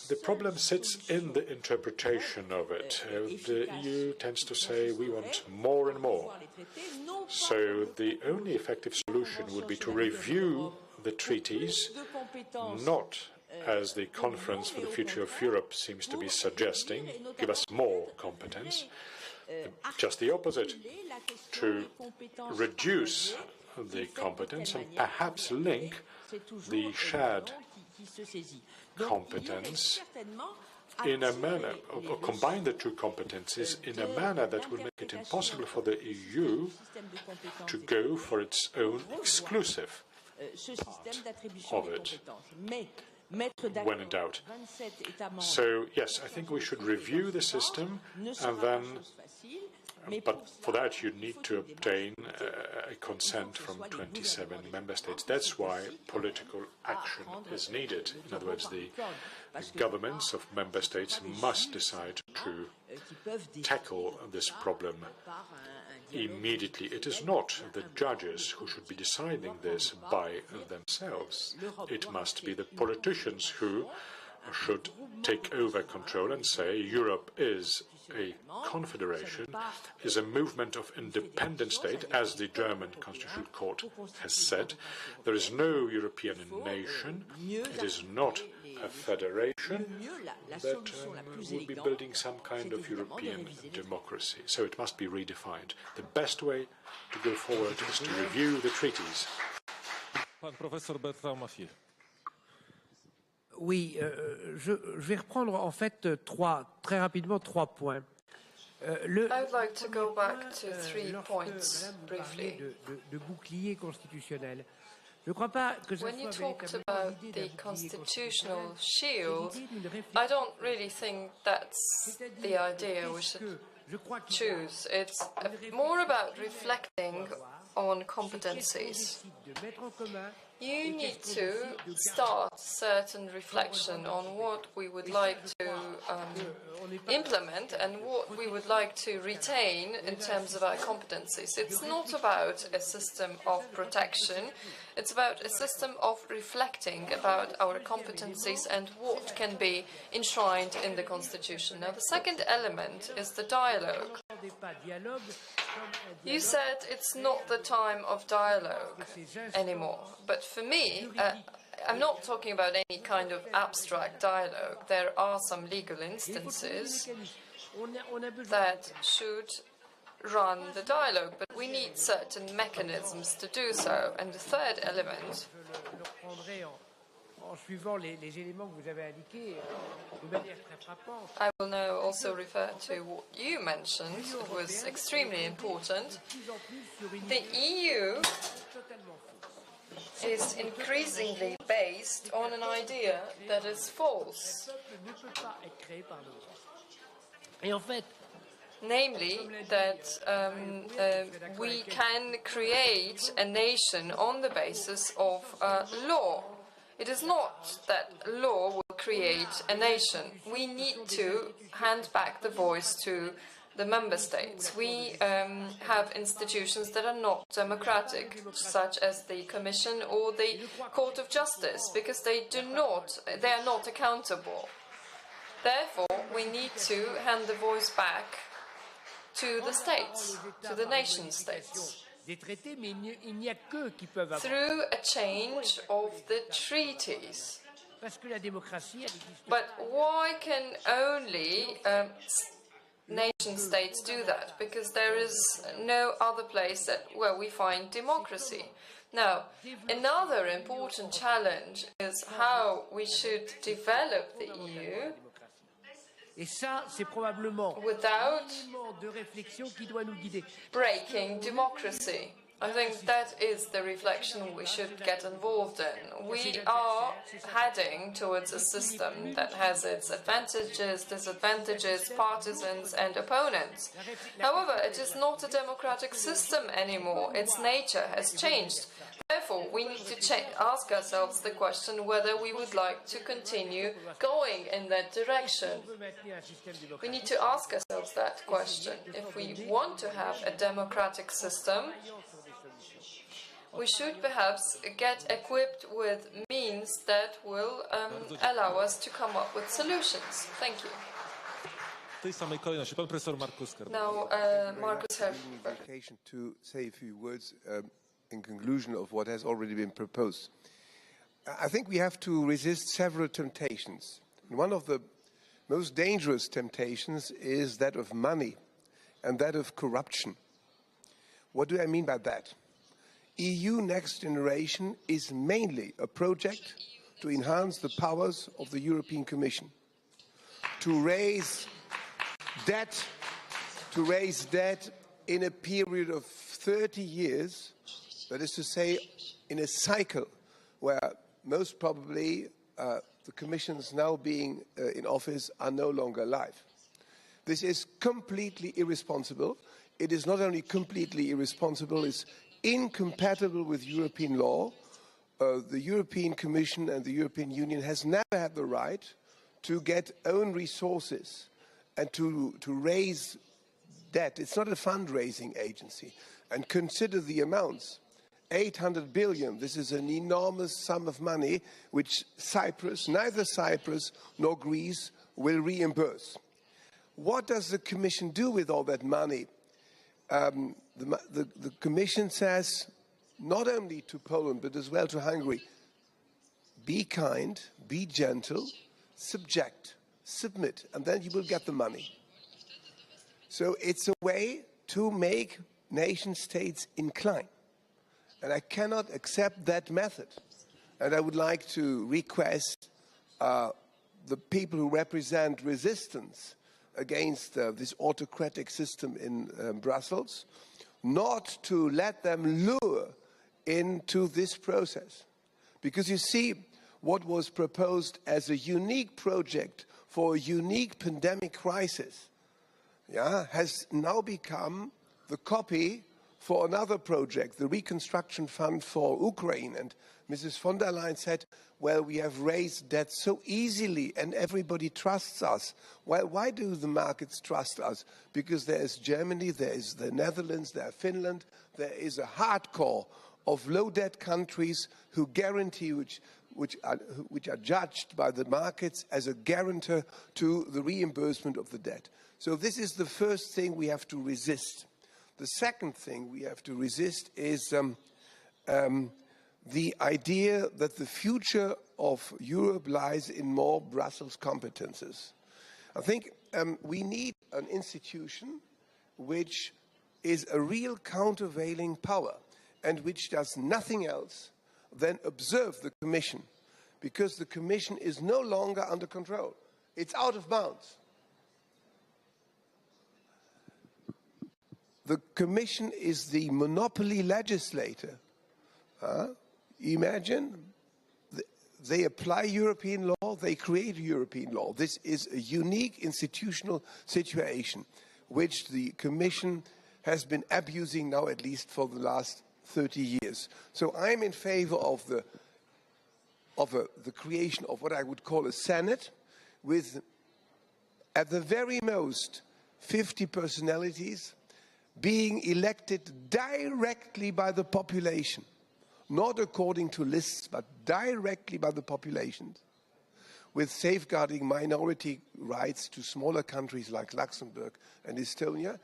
The problem sits in the interpretation of it. The EU tends to say we want more and more. So the only effective solution would be to review the treaties, not as the Conference for the Future of Europe seems to be suggesting, give us more competence, just the opposite, to reduce the competence and perhaps link the shared competence in a manner, or combine the two competencies in a manner that will make it impossible for the EU to go for its own exclusive part of it when in doubt. So, yes, I think we should review the system, and then, but for that you need to obtain a consent from 27 member states. That's why political action is needed. In other words, the governments of member states must decide to tackle this problem immediately. It is not the judges who should be deciding this by themselves. It must be the politicians who should take over control and say Europe is a confederation, is a movement of independent state, as the German Constitutional Court has said. There is no European nation. It is not a federation that will be building some kind of European democracy. So it must be redefined. The best way to go forward is to review the treaties. Pan professor Bertrand Mathieu. Oui, je vais reprendre en fait très rapidement trois points. I would like to go back to 3 points briefly. De bouclier constitutionnel. Je crois pas que When you talked about the constitutional shield, I don't really think that's the idea we should choose. It's more about reflecting on competencies. You need to start certain reflection on what we would like to implement and what we would like to retain in terms of our competencies. It's not about a system of protection. It's about a system of reflecting about our competencies and what can be enshrined in the Constitution. Now, the second element is the dialogue. You said it's not the time of dialogue anymore, but for me, I'm not talking about any kind of abstract dialogue. There are some legal instances that should run the dialogue, but we need certain mechanisms to do so. And the third element, I will now also refer to what you mentioned. It was extremely important. The EU is increasingly based on an idea that is false. Namely, that we can create a nation on the basis of law. It is not that law will create a nation. We need to hand back the voice to the member states. We have institutions that are not democratic, such as the Commission or the Court of Justice, because they are not accountable. Therefore, we need to hand the voice back to the states, to the nation states, through a change of the treaties. But why can only nation states do that? Because there is no other place where we find democracy. Now, another important challenge is how we should develop the EU without breaking democracy. I think that is the reflection we should get involved in. We are heading towards a system that has its advantages, disadvantages, partisans and opponents. However, it is not a democratic system anymore. Its nature has changed. Therefore, we need to ask ourselves the question whether we would like to continue going in that direction. We need to ask ourselves that question. If we want to have a democratic system, we should perhaps get equipped with means that will allow us to come up with solutions. Thank you. Now, Markus C. To say a few words in conclusion of what has already been proposed. I think we have to resist several temptations. And one of the most dangerous temptations is that of money and that of corruption. What do I mean by that? EU Next Generation is mainly a project to enhance the powers of the European Commission, to raise debt in a period of 30 years, that is to say, in a cycle where most probably the commissions now being in office are no longer alive. This is completely irresponsible. It is not only completely irresponsible, it's incompatible with European law. The European Commission and the European Union has never had the right to get own resources and to raise debt. It's not a fundraising agency. And consider the amounts. 800 billion, this is an enormous sum of money which neither Cyprus nor Greece will reimburse. What does the Commission do with all that money? The Commission says, not only to Poland, but as well to Hungary, be kind, be gentle, submit, and then you will get the money. So it's a way to make nation states incline. And I cannot accept that method. And I would like to request the people who represent resistance against this autocratic system in Brussels not to let them lure into this process. Because you see, what was proposed as a unique project for a unique pandemic crisis, has now become the copy for another project, the Reconstruction Fund for Ukraine. And Mrs. von der Leyen said, well, we have raised debt so easily and everybody trusts us. Well, why do the markets trust us? Because there is Germany, there is the Netherlands, there is Finland, there is a hardcore of low-debt countries who guarantee, which are judged by the markets as a guarantor to the reimbursement of the debt. So this is the first thing we have to resist. The second thing we have to resist is the idea that the future of Europe lies in more Brussels competences. I think we need an institution which is a real countervailing power and which does nothing else than observe the Commission, because the Commission is no longer under control. It's out of bounds. The Commission is the monopoly legislator. Imagine, they apply European law, they create European law. This is a unique institutional situation which the Commission has been abusing now at least for the last 30 years. So I'm in favor of the creation of what I would call a Senate with, at the very most, 50 personalities being elected directly by the population, not according to lists, but directly by the population, with safeguarding minority rights to smaller countries like Luxembourg and Estonia,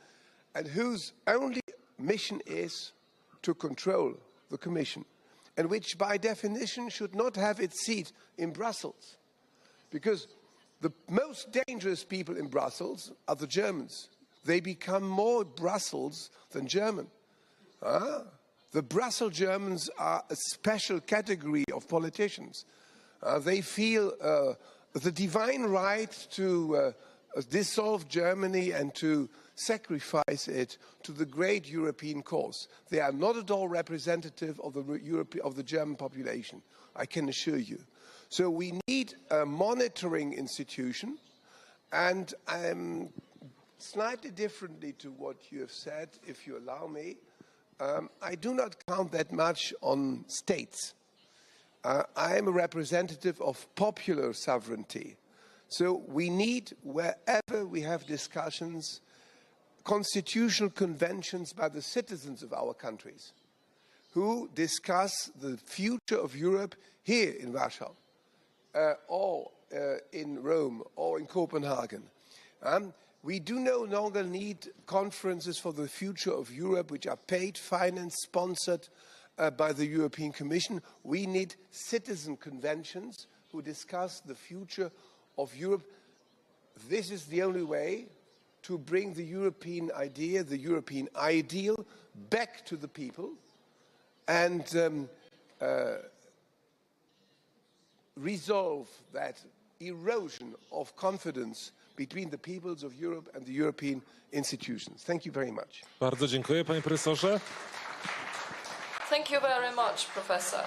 and whose only mission is to control the Commission, and which by definition should not have its seat in Brussels, because the most dangerous people in Brussels are the Germans. They become more Brussels than German. The Brussels Germans are a special category of politicians. They feel the divine right to dissolve Germany and to sacrifice it to the great European cause. They are not at all representative of the German population, I can assure you. So we need a monitoring institution, and slightly differently to what you have said, if you allow me, I do not count that much on states. I am a representative of popular sovereignty. So we need, wherever we have discussions, constitutional conventions by the citizens of our countries who discuss the future of Europe here in Warsaw, or in Rome, or in Copenhagen. We do no longer need conferences for the future of Europe, which are paid, financed, sponsored by the European Commission. We need citizen conventions who discuss the future of Europe. This is the only way to bring the European idea, the European ideal, back to the people and resolve that erosion of confidence between the peoples of Europe and the European institutions. Thank you very much. Bardzo dziękuję, panie profesorze. Thank you very much, Professor.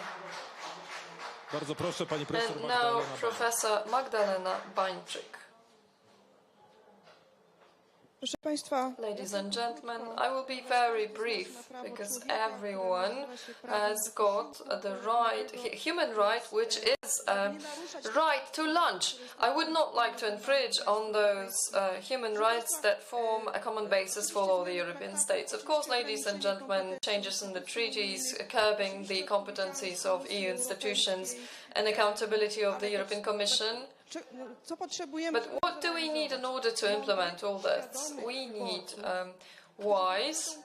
Bardzo proszę, pani profesor And now, Professor Magdalena Bainczyk. Ladies and gentlemen, I will be very brief because everyone has got the right, human right, which is right to lunch. I would not like to infringe on those human rights that form a common basis for all the European states. Of course, ladies and gentlemen, changes in the treaties, curbing the competencies of EU institutions and accountability of the European Commission. But what do we need in order to implement all this? We need wise,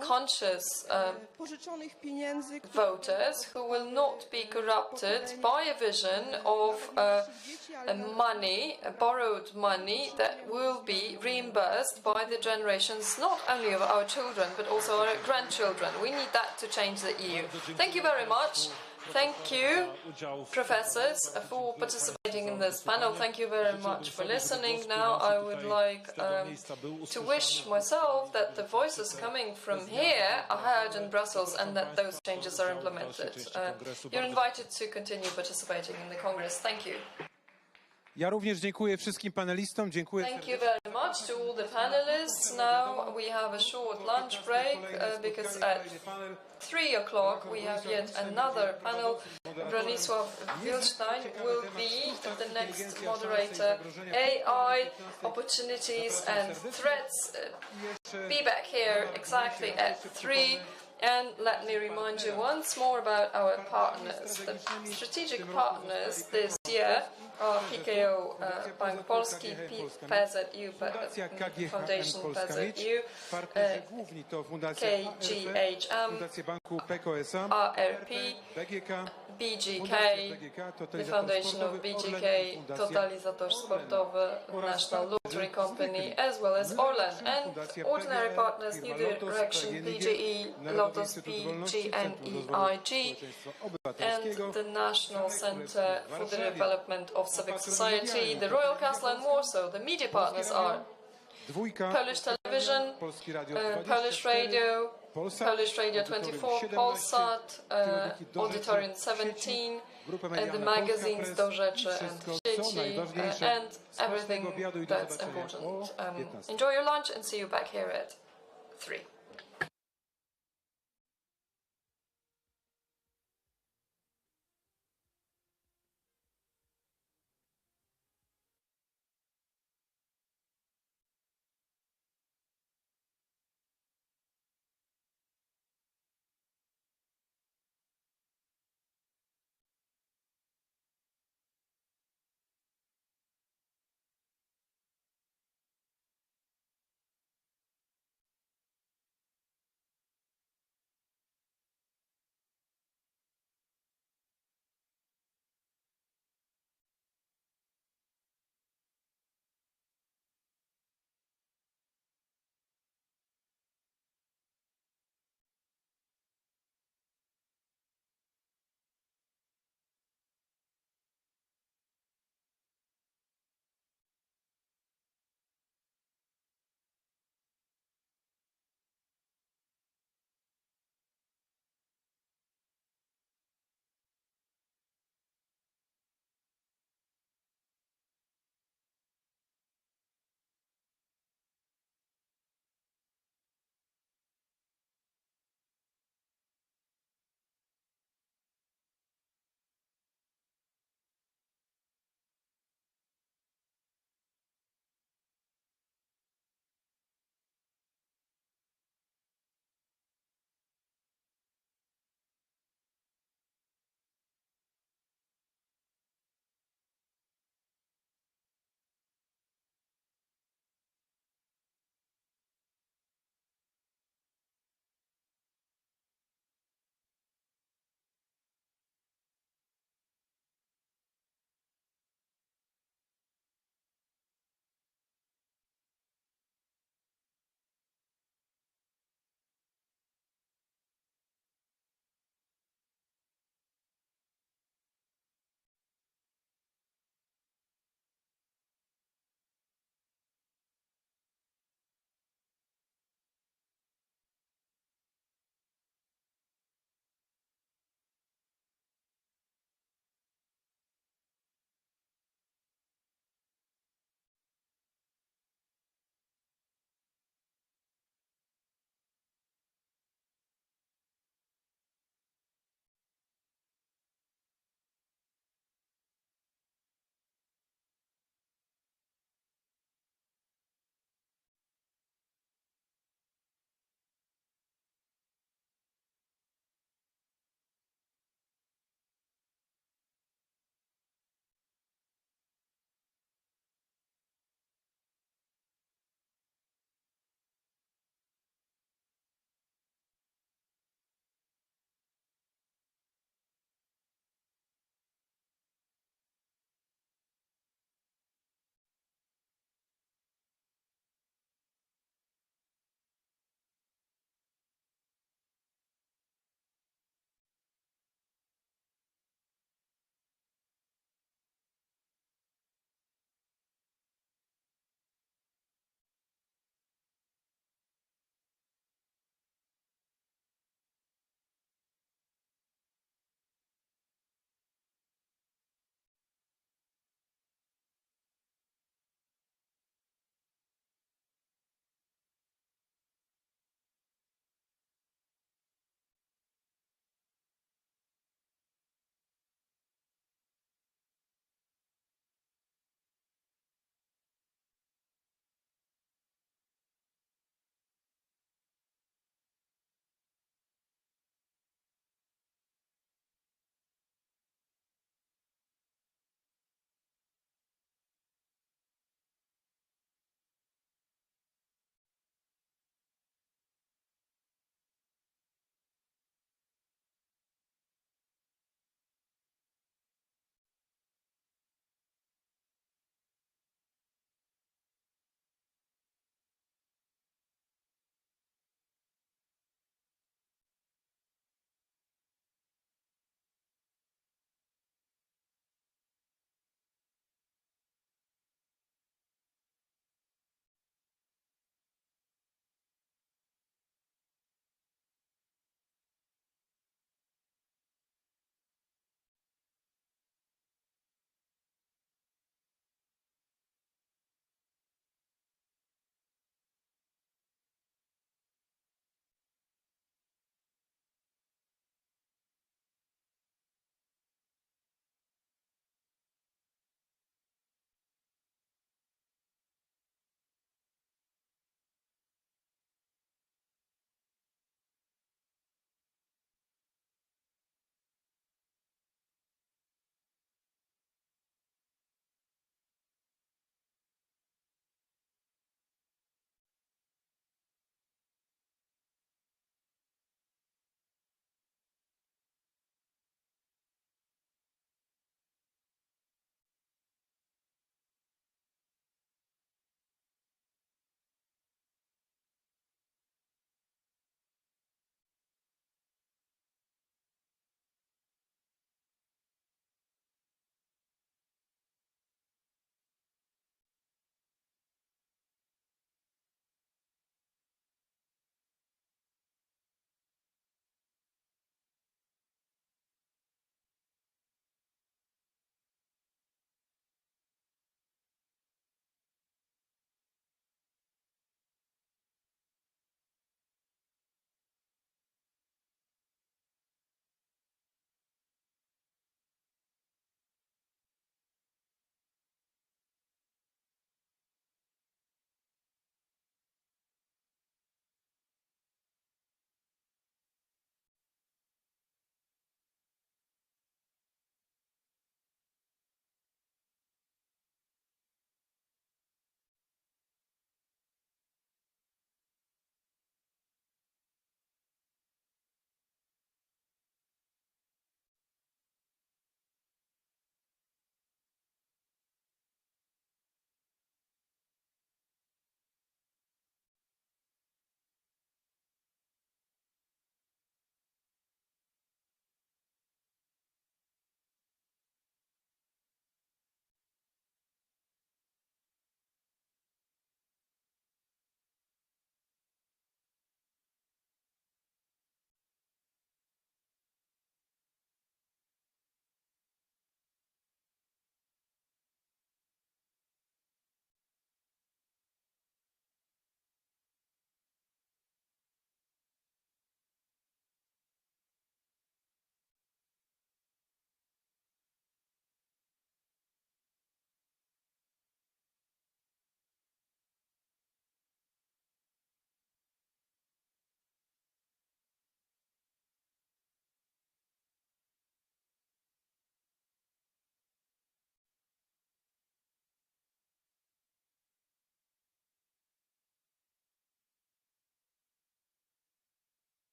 conscious voters who will not be corrupted by a vision of money, borrowed money that will be reimbursed by the generations not only of our children but also our grandchildren. We need that to change the EU. Thank you very much. Thank you, professors, for participating in this panel. Thank you very much for listening. Now I would like to wish myself that the voices coming from here are heard in Brussels and that those changes are implemented. You're invited to continue participating in the Congress. Thank you. Ja również dziękuję wszystkim panelistom. Dziękuję. Thank you very much to all the panelists. Now we have a short lunch break because at 3 o'clock we have yet another panel. Bronisław Wilstein will be the next moderator. AI, opportunities and threats. Be back here exactly at 3. And let me remind you once more about our partners. The strategic partners this year are PKO Bank Polski, PZU, Foundation PZU, KGHM, RRP, BGK, the Foundation of BGK, Totalizator Sportowy, National Lottery Company, as well as Orlen, and ordinary partners, New Direction, PGE, Lotus PG and EIG, and the National Center for the Development of Civic Society, the Royal Castle and Warsaw. The media partners are Polish Television, Polish Radio, Polish Radio 24, Polsat, Auditorium 17, and the magazines Do Rzeczy and Sieci, and everything that's important. Enjoy your lunch and see you back here at 3.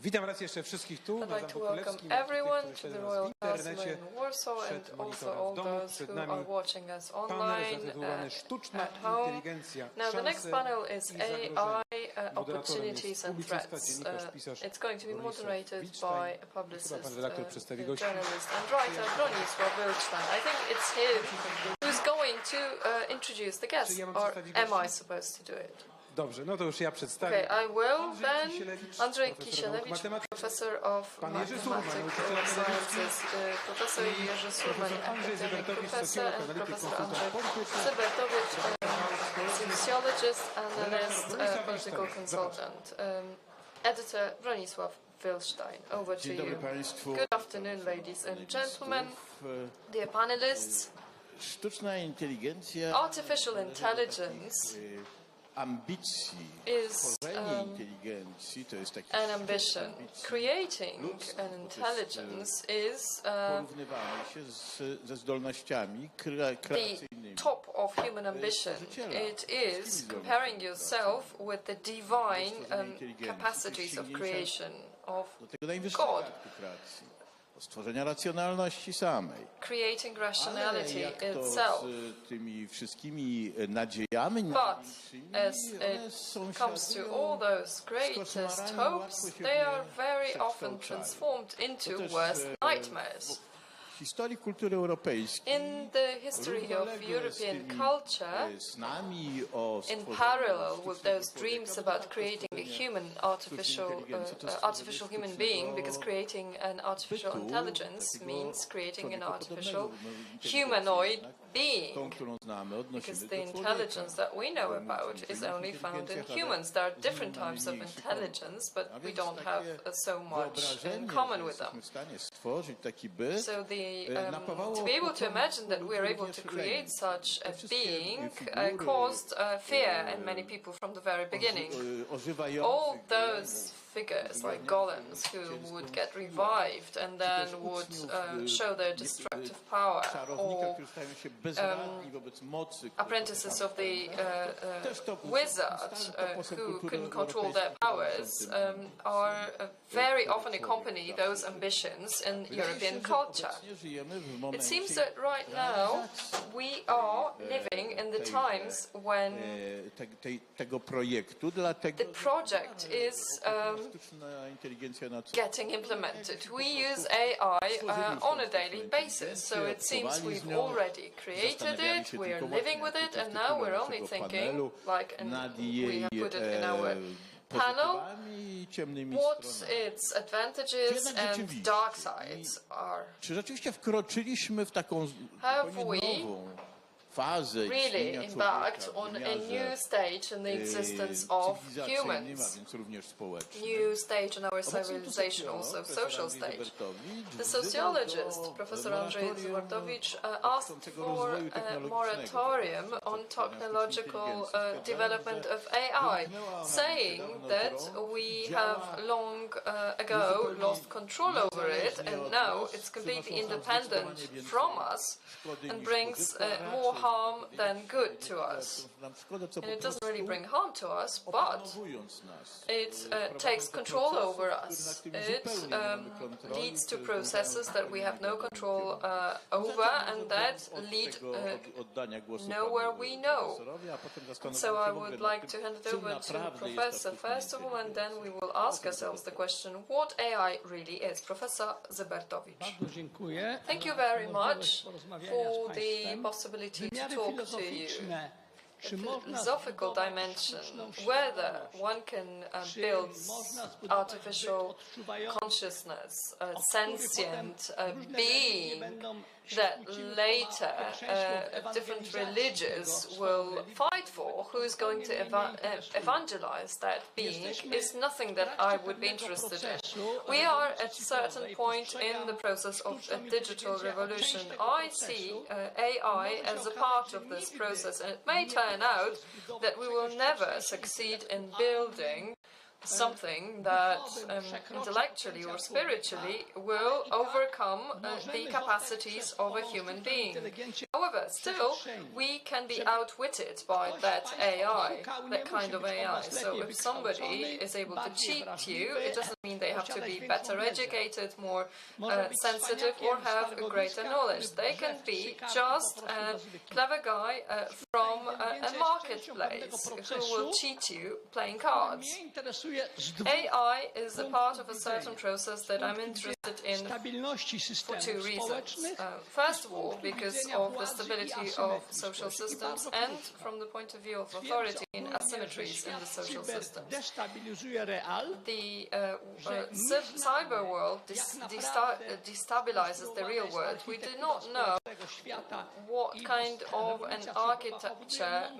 Witam raz jeszcze wszystkich tu na Zamku Królewskim, to the Royal Castle in Warsaw and also all those who are watching us online at home. Now the next panel is AI, Opportunities and Threats. It's going to be moderated by a publicist, journalist and writer, Bronisław Wilczstein. I think it's him who's going to introduce the guests, or am I supposed to do it? Dobrze, no to już ja przedstawię. Okay, I will then. Andrzej Kisielewicz, professor of mathematical sciences, professor Jerzy Surma, academic professor, and professor Andrzej Zybertowicz, sociologist, analyst, political consultant, editor Bronisław Wilczstein. Over to you. Good afternoon, ladies and gentlemen, dear panelists. Sztuczna inteligencja. Artificial intelligence is an ambition. Creating an intelligence is the top of human ambition. It is comparing yourself with the divine capacities of creation of God. Stworzenia racjonalności samej. Creating rationality itself. Z tymi wszystkimi nadziejami, but as it comes to all those greatest hopes, they are very often transformed into worse nightmares. Historii kultury europejskiej, in the history of European culture, in parallel with those dreams about creating a human artificial human being, because creating an artificial intelligence means creating an artificial humanoid being, because the intelligence that we know about is only found in humans. There are different types of intelligence, but we don't have so much in common with them. So to be able to imagine that we are able to create such a being caused fear in many people from the very beginning. All those figures like golems who would get revived and then would show their destructive power, or apprentices of the wizard who couldn't control their powers, are very often accompany those ambitions in European culture. It seems that right now we are living in the times when the project is getting implemented. We use AI on a daily basis, so it seems we've already created it, we're living with it, and now we're only thinking, like we have put it in our panel, what its advantages and dark sides are. Have we really embarked on a new stage in the existence of humans, new stage in our civilization, also social stage? The sociologist, Professor Andrzej Zybertowicz, asked for a moratorium on technological development of AI, saying that we have long ago lost control over it, and now it's completely independent from us and brings more harm than good to us. And it doesn't really bring harm to us, but it takes control over us. It leads to processes that we have no control over and that lead nowhere we know. So I would like to hand it over to the Professor first of all, and then we will ask ourselves the question, what AI really is. Professor Zybertowicz. Thank you very much for the possibility to talk to you. Philosophical dimension, whether one can build artificial consciousness, a sentient being that later different religions will fight for, who's going to evangelize that being, is nothing that I would be interested in. We are at a certain point in the process of a digital revolution. I see AI as a part of this process, and it may turn out that we will never succeed in building something that intellectually or spiritually will overcome the capacities of a human being. However, still, we can be outwitted by that AI, that kind of AI. So if somebody is able to cheat you, it doesn't mean they have to be better educated, more sensitive, or have a greater knowledge. They can be just a clever guy from a marketplace who will cheat you playing cards. AI is a part of a certain process that I'm interested in for two reasons. First of all, because of the stability of social systems and from the point of view of authority and asymmetries in the social systems. The cyber world destabilizes the real world. We do not know what kind of an architecture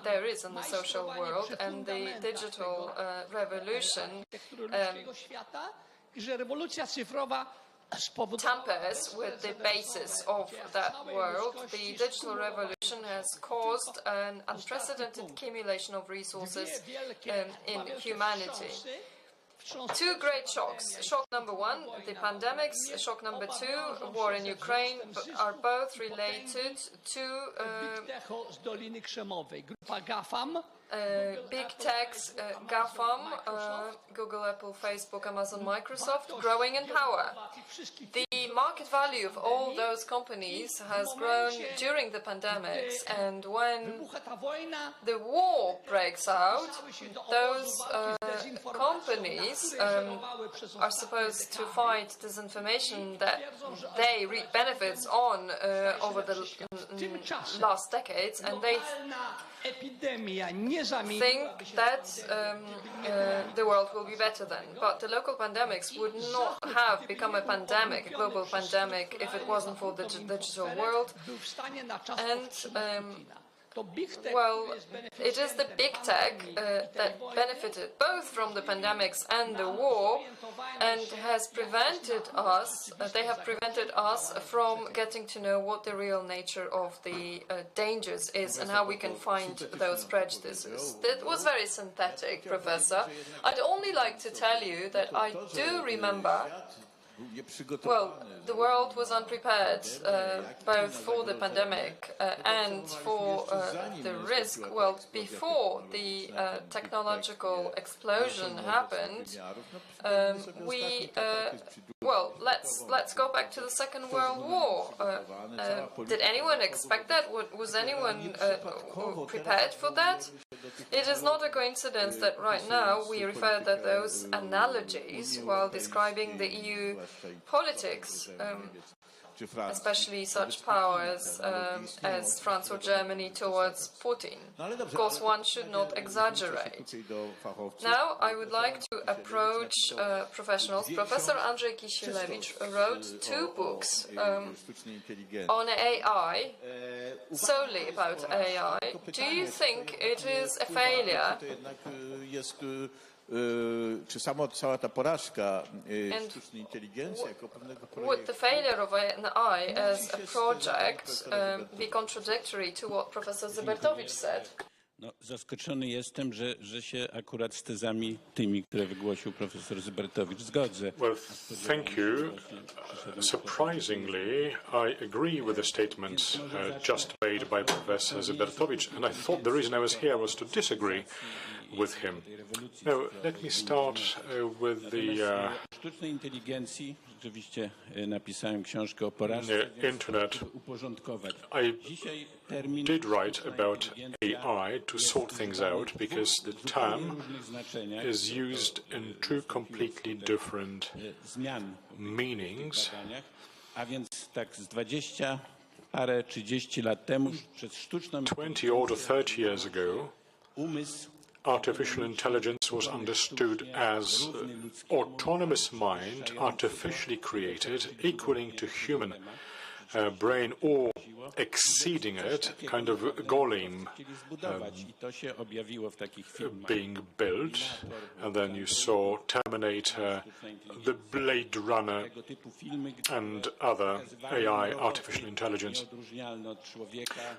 there is in the social world, and the digital revolution tampers with the basis of that world. The digital revolution has caused an unprecedented accumulation of resources in humanity. Two great shocks. Shock number one, the pandemics. Shock number two, war in Ukraine, are both related to big techs, GAFAM, Google, Apple, Facebook, Amazon, Microsoft, growing in power. The market value of all those companies has grown during the pandemics, and when the war breaks out, those companies are supposed to fight disinformation that they reap benefits on over the last decades, and they think that the world will be better then. But the local pandemics would not have become a pandemic, a global pandemic, if it wasn't for the digital world. And well, it is the big tech that benefited both from the pandemics and the war, and has prevented us, they have prevented us from getting to know what the real nature of the dangers is and how we can find those prejudices. That was very synthetic, Professor. I'd only like to tell you that I do remember. Well, the world was unprepared both for the pandemic and for the risk. Well, before the technological explosion happened, well, let's go back to the Second World War. Did anyone expect that? Was anyone prepared for that? It is not a coincidence that right now we refer to those analogies while describing the EU politics, especially such powers as France or Germany towards Putin. Of course, one should not exaggerate. Now, I would like to approach professionals. Professor Andrzej Kisielewicz wrote two books on AI, solely about AI. Do you think it is a failure? Czy cała ta porażka sztucznej inteligencji jako pewnego projektu... Would the failure of an AI as a project be contradictory to what Professor Zybertowicz said? No, zaskoczony jestem, że się akurat z tezami tymi, które wygłosił profesor Zybertowicz, zgodzę. Well, thank you. Surprisingly, I agree with the statements just made by Professor Zybertowicz, and I thought the reason I was here was to disagree with him. Now, let me start with the sztucznej inteligencji. Rzeczywiście napisałem książkę o porażce, internet. I did write about AI to sort things out because the term is used in two completely different meanings. A więc tak z 20 parę 30 lat temu przez sztuczną 20 or 30 years ago, umysł artificial intelligence was understood as autonomous mind artificially created, equaling to human brain or exceeding it, kind of Golem being built, and then you saw Terminator, the Blade Runner, and other AI, artificial intelligence,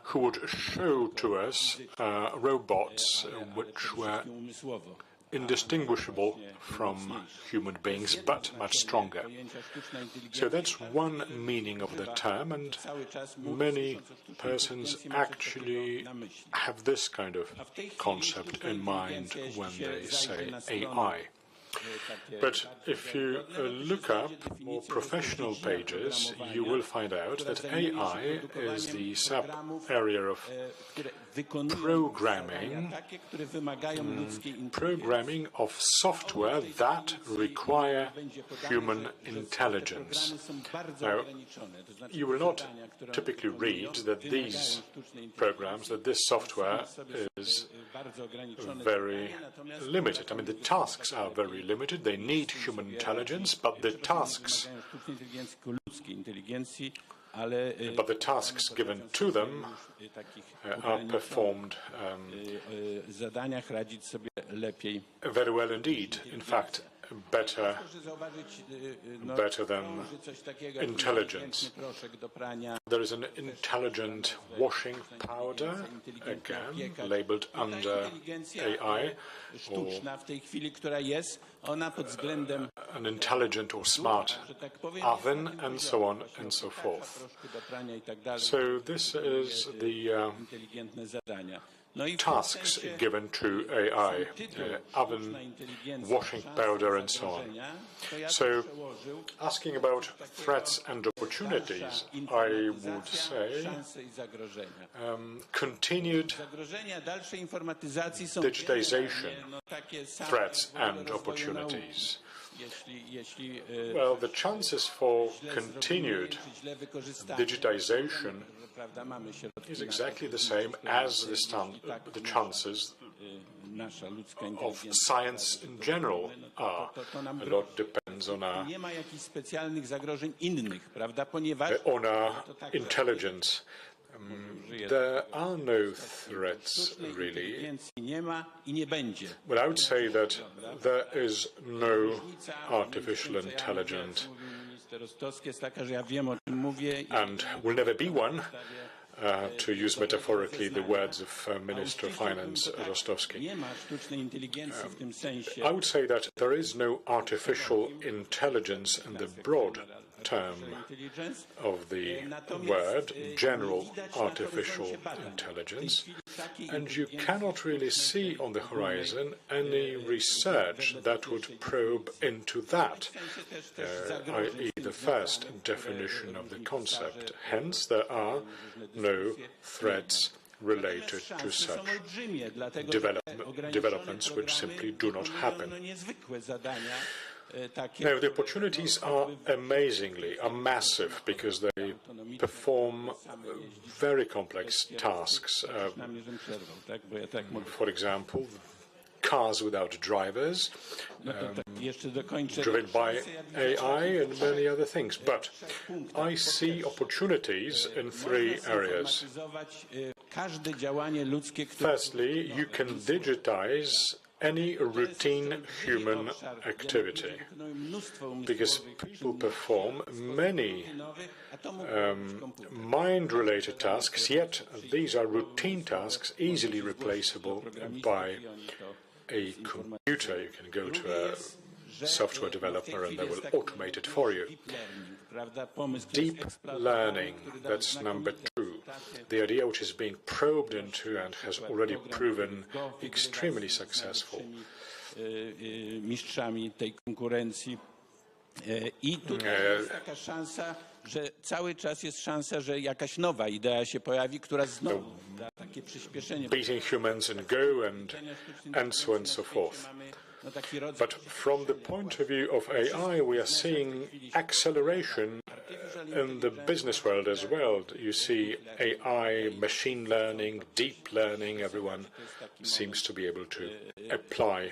who would show to us robots which were indistinguishable from human beings, but much stronger. So that's one meaning of the term, and many persons actually have this kind of concept in mind when they say AI. But if you look up more professional pages, you will find out that AI is the sub-area of programming of software that require human intelligence. Now, you will not typically read that these programs, that this software is very limited. I mean, the tasks are very limited. They need human intelligence, but the tasks given to them are performed very well indeed. In fact, better than intelligence. There is an intelligent washing powder, again, labeled under AI, or an intelligent or smart oven, and so on and so forth. So this is the tasks given to AI, oven, washing powder, and so on. So, asking about threats and opportunities, I would say continued digitization, threats and opportunities. Well, the chances for continued digitization is exactly the same as the chances of science in general are. A lot depends on our intelligence. There are no threats, really. Well, I would say that there is no artificial intelligence, and will never be one, to use metaphorically the words of Minister of Finance Roszkowski. I would say that there is no artificial intelligence in the broad term of the word, general artificial intelligence, and you cannot really see on the horizon any research that would probe into that, i.e. the first definition of the concept. Hence, there are no threats related to such developments which simply do not happen. Now, the opportunities are massive, because they perform very complex tasks. For example, cars without drivers, driven by AI, and many other things. But I see opportunities in three areas. Firstly, you can digitize any routine human activity, because people perform many mind-related tasks, yet these are routine tasks easily replaceable by a computer. You can go to a software developer and they will automate it for you. Deep learning, that's number two. The idea which is being probed into and has already proven extremely successful. I tutaj jest taka szansa, że cały czas jest szansa, że jakaś nowa idea się pojawi, która znowu da takie przyspieszenie. Beating humans in Go and so on and so forth. But from the point of view of AI, we are seeing acceleration in the business world as well. You see AI, machine learning, deep learning. Everyone seems to be able to apply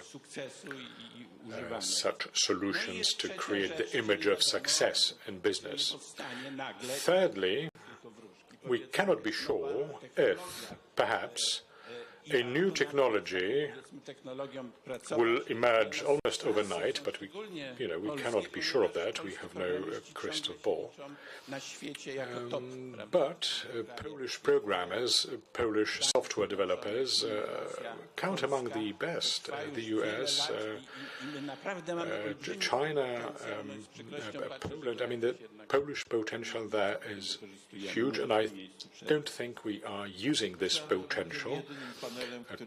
such solutions to create the image of success in business. Thirdly, we cannot be sure if, perhaps, a new technology will emerge almost overnight, but we cannot be sure of that. We have no crystal ball. But Polish programmers, Polish software developers count among the best. The US, China, Poland. I mean, the Polish potential there is huge, and I don't think we are using this potential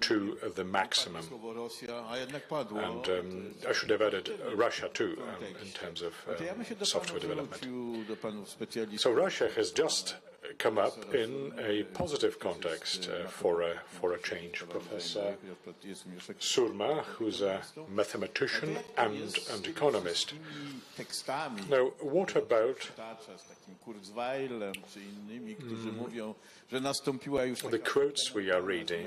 to the maximum. And I should have added Russia too in terms of software development. So Russia has just come up in a positive context for a change. Professor Surma, who's a mathematician and an economist. Now, what about the quotes we are reading,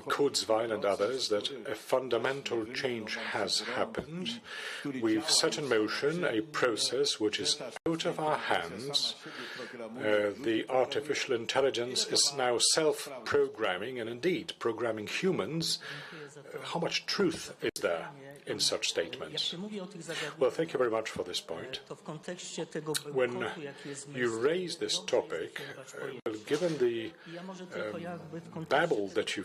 Kurzweil and others, that a fundamental change has happened? We've set in motion a process which is out of our hands. The artificial intelligence is now self-programming and indeed programming humans. How much truth is there in such statements? Well, thank you very much for this point. When you raise this topic, given the babble that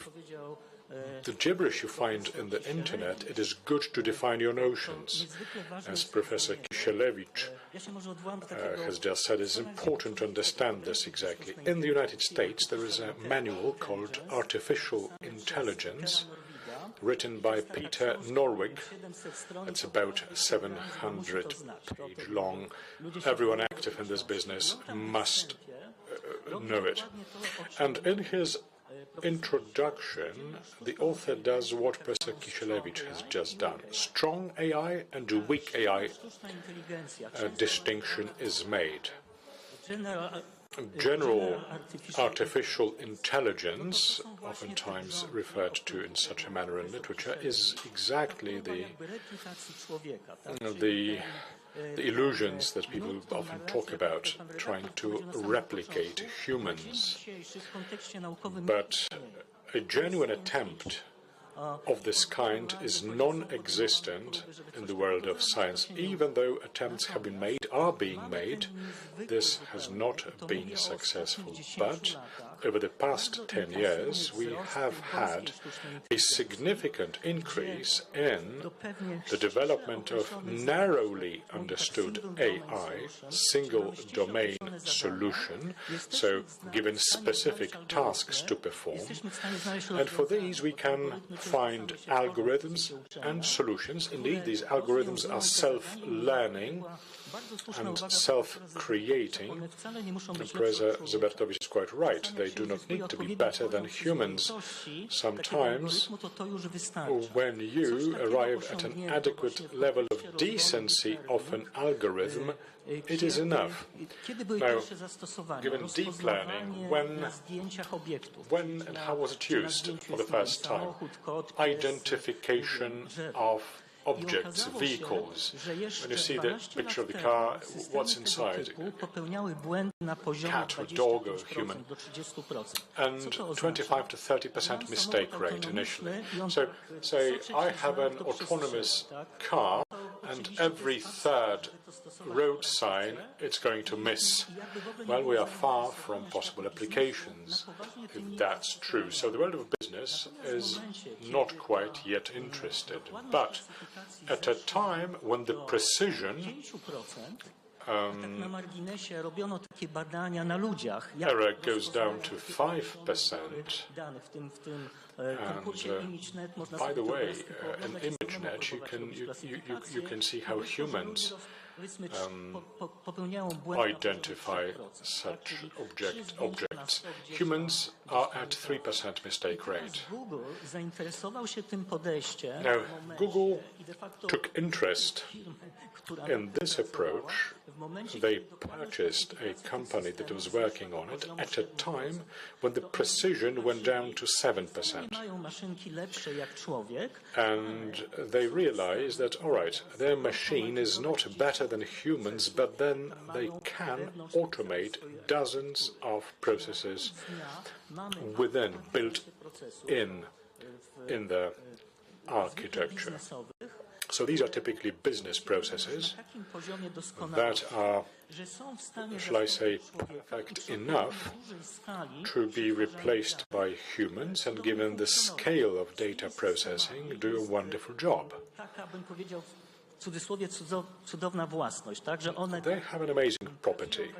the gibberish you find in the internet, it is good to define your notions. As Professor Kisielewicz has just said, it's important to understand this exactly. In the United States, there is a manual called Artificial Intelligence, written by Peter Norwig. It's about 700-page long. Everyone active in this business must know it. And in his introduction, the author does what Professor Kisielewicz has just done. Strong AI and weak AI distinction is made. General artificial intelligence, oftentimes referred to in such a manner in literature, is exactly the illusions that people often talk about, trying to replicate humans. But a genuine attempt of this kind is non-existent in the world of science. Even though attempts have been made, are being made, this has not been successful. But over the past 10 years, we have had a significant increase in the development of narrowly understood AI, single domain solution, so given specific tasks to perform. And for these, we can find algorithms and solutions. Indeed, these algorithms are self-learning and self-creating. Professor Zybertowicz is quite right. They do not need to be better than humans. Sometimes, when you arrive at an adequate level of decency of an algorithm, it is enough. Now, given deep learning, when and how was it used for the first time? Identification of objects, vehicles. When you see the picture of the car, what's inside? Cat or dog or human. And 25 to 30% mistake rate initially. So, say I have an autonomous car, and every third road sign it's going to miss. Well, we are far from possible applications, if that's true. So the world of business is not quite yet interested. But at a time when the precision error goes down to 5%. And by the way, in ImageNet, you can see how humans identify such objects. Humans are at 3% mistake rate. Now, Google took interest in this approach. They purchased a company that was working on it at a time when the precision went down to 7%. And they realized that, all right, their machine is not better than humans, but then they can automate dozens of processes built in in their architecture. So these are typically business processes that are, shall I say, perfect enough to be replaced by humans and, given the scale of data processing, do a wonderful job. They have an amazing property.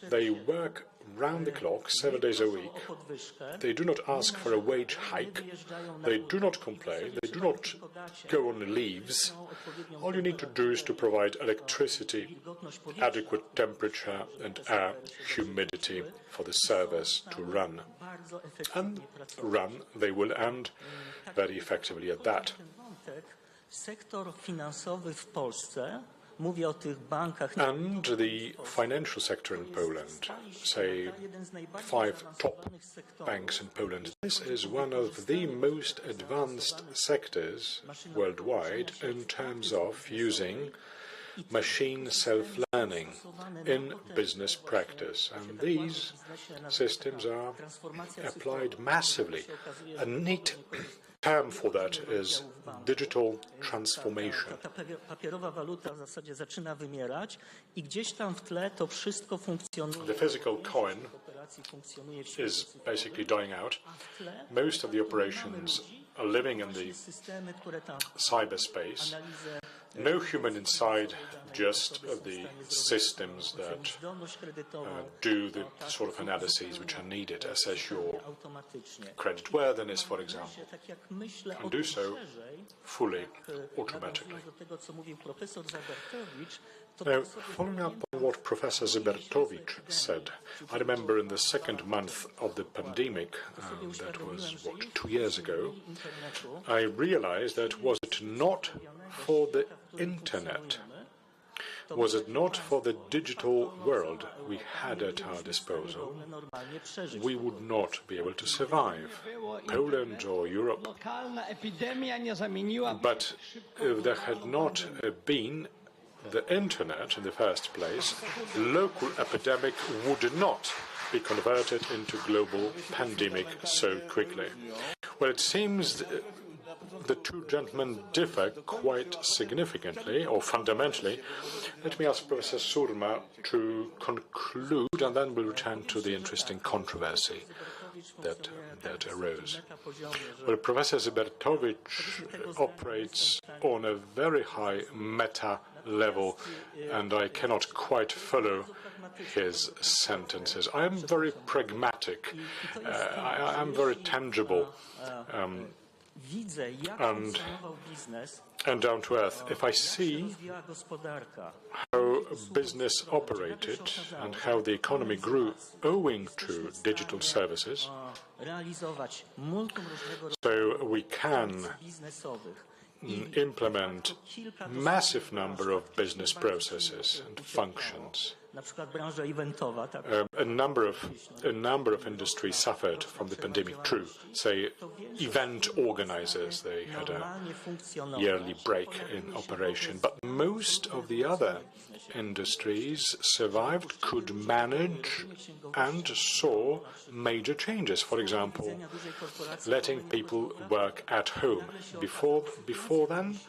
They work round the clock, 7 days a week. They do not ask for a wage hike. They do not complain. They do not go on leaves. All you need to do is to provide electricity, adequate temperature and air, humidity for the servers to run. And run they will, and very effectively at that. And the financial sector in Poland, say 5 top banks in Poland, this is one of the most advanced sectors worldwide in terms of using machine self-learning in business practice. And these systems are applied massively. A neat term for that is digital transformation. The physical coin is basically dying out. Most of the operations are living in the cyberspace. No human inside, just the systems that do the sort of analyses which are needed, assess your creditworthiness, for example, and do so fully automatically. Now, following up on what Professor Zybertowicz said, I remember in the second month of the pandemic, that was, 2 years ago, I realized that was it not for the internet, was it not for the digital world we had at our disposal, we would not be able to survive, Poland or Europe. But if there had not been the internet in the first place, local epidemic would not be converted into global pandemic so quickly. Well, it seems the two gentlemen differ quite significantly or fundamentally. Let me ask Professor Surma to conclude, and then we'll return to the interesting controversy that arose. Well, Professor Zybertowicz operates on a very high meta level, and I cannot quite follow his sentences. I am very pragmatic. I am very tangible. And down to earth. If I see how business operated and how the economy grew owing to digital services, so we can implement massive number of business processes and functions. A number of industries suffered from the pandemic. True, say event organizers, they had a yearly break in operation, but most of the other industries survived, could manage, and saw major changes. For example, letting people work at home. Before then,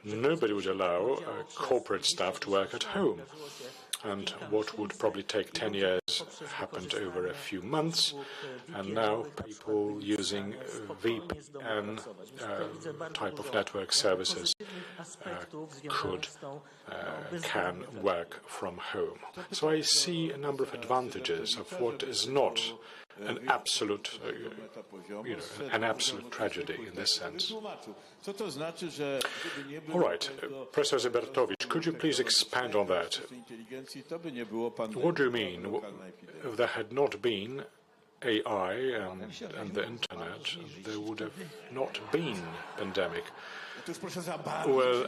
nobody would allow corporate staff to work at home. And what would probably take 10 years happened over a few months, and now people using VPN type of network services can work from home. So I see a number of advantages of what is not an absolute, an absolute tragedy in this sense. All right, Professor Zybertowicz, could you please expand on that? What do you mean? If there had not been AI and the internet, there would have not been pandemic. Well,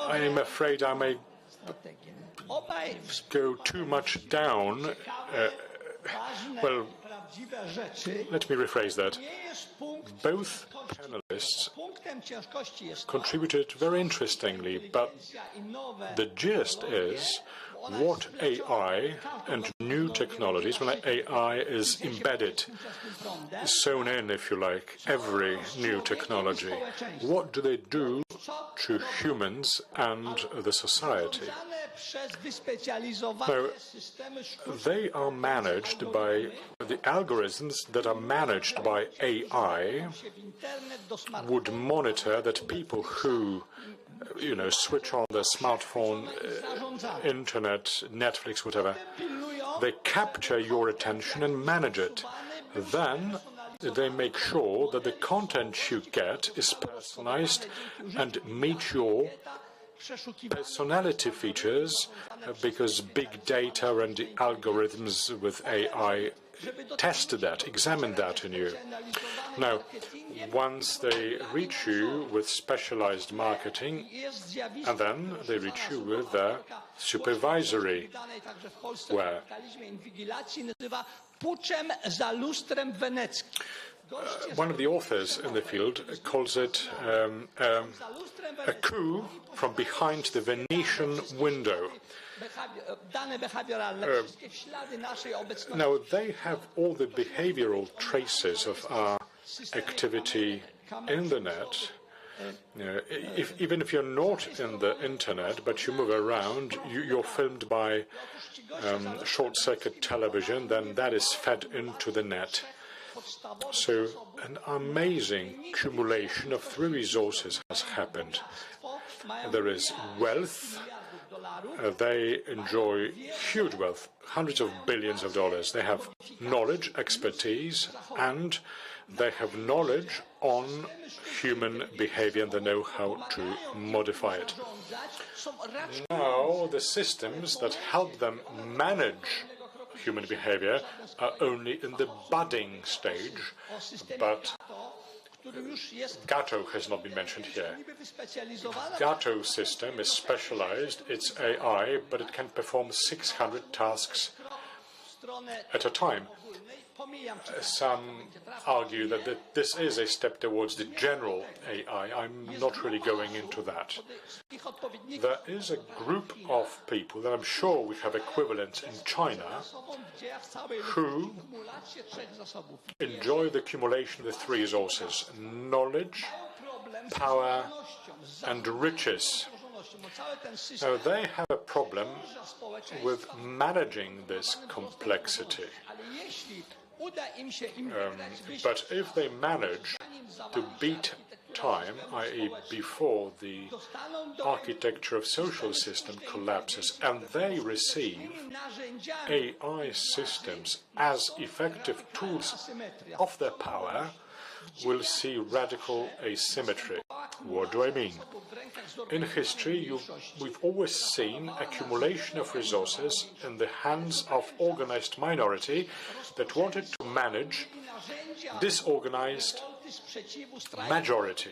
I'm afraid I may go too much down. Well, let me rephrase that. Both panelists contributed very interestingly, but the gist is what AI and new technologies, when AI is embedded, sewn in, if you like, every new technology, what do they do to humans and the society? So they are managed by the algorithms that are managed by AI would monitor that people who switch on their smartphone, internet, Netflix, whatever, they capture your attention and manage it. Then they make sure that the content you get is personalized and meets your personality features, because big data and the algorithms with AI tested that, examined that in you. Now, once they reach you with specialized marketing, and then they reach you with their supervisory ware. One of the authors in the field calls it a coup from behind the Venetian window. Now, they have all the behavioral traces of our activity in the net. Even if you're not in the internet, but you move around, you're filmed by short-circuit television, then that is fed into the net. So an amazing accumulation of three resources has happened. There is wealth. They enjoy huge wealth, hundreds of billions of dollars. They have knowledge, expertise, and they have knowledge on human behavior, and they know how to modify it. Now, the systems that help them manage human behavior are only in the budding stage, but Gato has not been mentioned here. Gato system is specialized, it's AI, but it can perform 600 tasks at a time. Some argue that this is a step towards the general AI. I'm not really going into that. There is a group of people that I'm sure we have equivalents in China who enjoy the accumulation of the three resources: knowledge, power, and riches. Now, they have a problem with managing this complexity. But if they manage to beat time, i.e. before the architecture of social system collapses, and they receive AI systems as effective tools of their power, we'll see radical asymmetry. What do I mean? In history, we've always seen accumulation of resources in the hands of organized minority that wanted to manage disorganized majority.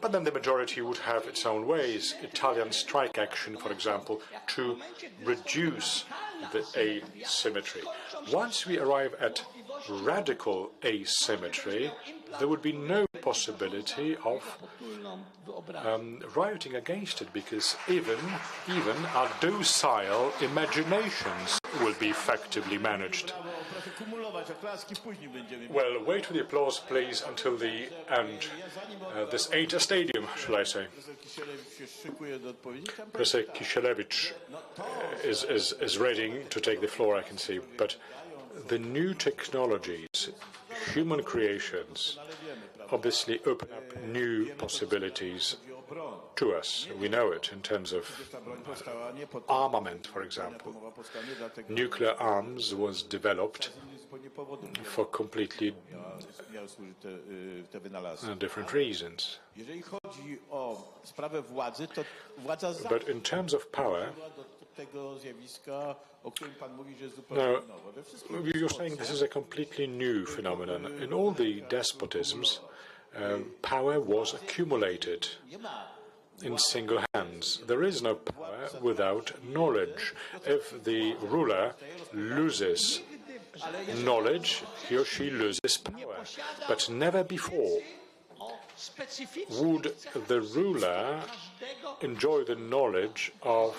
But then the majority would have its own ways. Italian strike action, for example, to reduce the asymmetry. Once we arrive at radical asymmetry, there would be no possibility of rioting against it, because even our docile imaginations will be effectively managed. Well, wait for the applause, please, until the end. This ain't a stadium, shall I say. Professor Kisielewicz is ready to take the floor, I can see. But the new technologies, human creations, obviously open up new possibilities to us. We know it in terms of armament, for example. Nuclear arms was developed for completely different reasons. But in terms of power, now, you're saying this is a completely new phenomenon. In all the despotisms, power was accumulated in single hands. There is no power without knowledge. If the ruler loses knowledge, he or she loses power. But never before would the ruler enjoy the knowledge of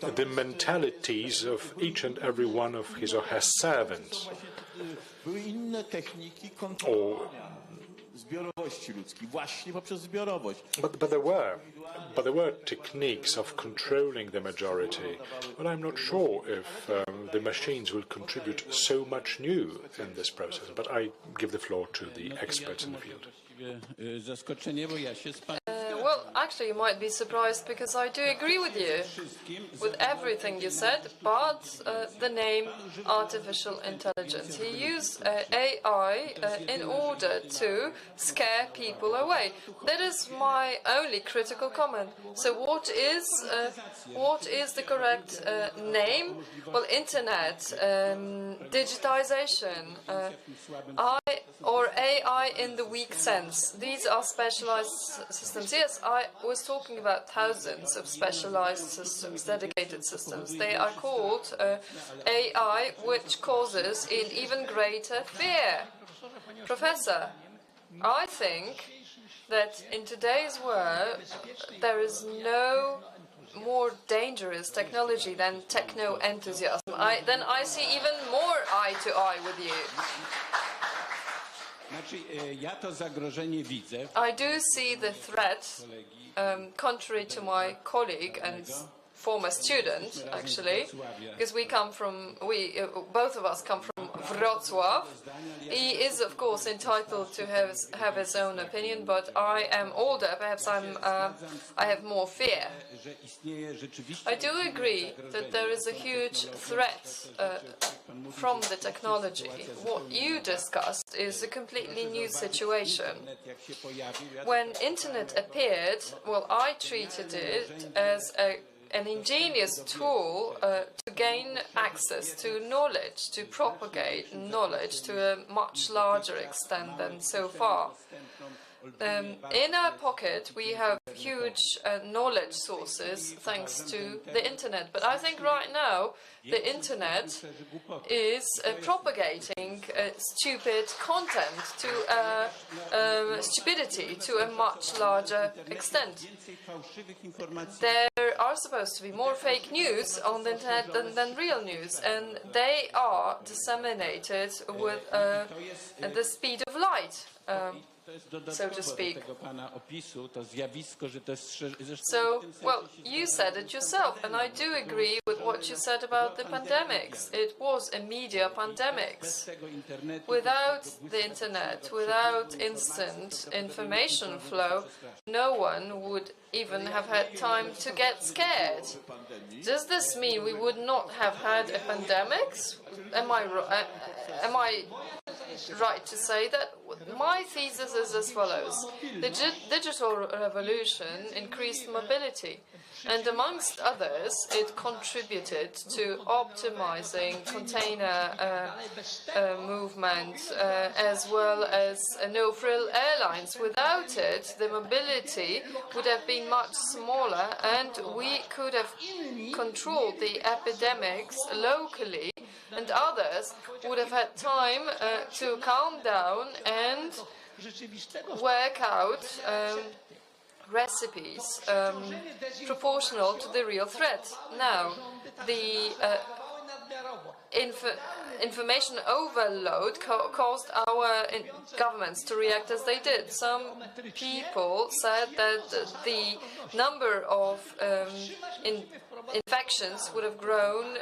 the mentalities of each and every one of his or her servants. But there were techniques of controlling the majority, but I'm not sure if the machines will contribute so much new in this process. But I give the floor to the experts in the field. Well, actually, you might be surprised because I do agree with you, with everything you said, but the name artificial intelligence. He used AI in order to scare people away. That is my only critical comment. So what is the correct name? Well, internet, digitization, or AI in the weak sense. These are specialized systems. Yes, I was talking about thousands of specialized systems, dedicated systems. They are called AI, which causes an even greater fear. Professor, I think that in today's world, there is no more dangerous technology than techno-enthusiasm. Then I see even more eye to eye with you. I do see the threat, contrary to my colleague and former student, actually, because both of us come from Wrocław. He is, of course, entitled to have his own opinion, but I am older. Perhaps I have more fear. I do agree that there is a huge threat from the technology. What you discussed is a completely new situation. When internet appeared, well, I treated it as an ingenious tool to gain access to knowledge, to propagate knowledge to a much larger extent than so far. In our pocket, we have huge knowledge sources thanks to the internet. But I think right now, the internet is propagating stupid content to stupidity to a much larger extent. There are supposed to be more fake news on the internet than real news, and they are disseminated with the speed of light. So to speak. So, well, you said it yourself, and I do agree with what you said about the pandemics. It was a media pandemics. Without the internet, without instant information flow, no one would even have had time to get scared. Does this mean we would not have had a pandemic? Am I right to say that? My thesis is as follows. The digital revolution increased mobility, and amongst others, it contributed to optimizing container movement as well as no-frill airlines. Without it, the mobility would have been much smaller, and we could have controlled the epidemics locally, and others would have had time to calm down and work out recipes proportional to the real threat. Now, the information overload caused our governments to react as they did. Some people said that the number of infections would have grown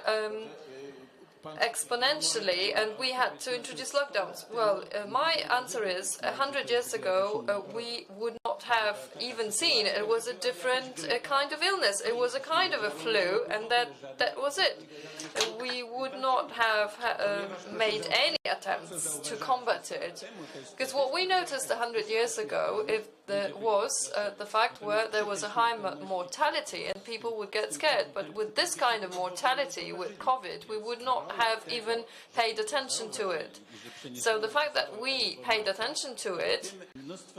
exponentially, and we had to introduce lockdowns. Well, my answer is 100 years ago we would not have even seen it was a different kind of illness. It was a kind of a flu, and that was it. We would not have made any attempts to combat it, because what we noticed 100 years ago was the fact where there was a high mortality and people would get scared. But with this kind of mortality, with COVID, we would not have even paid attention to it. So the fact that we paid attention to it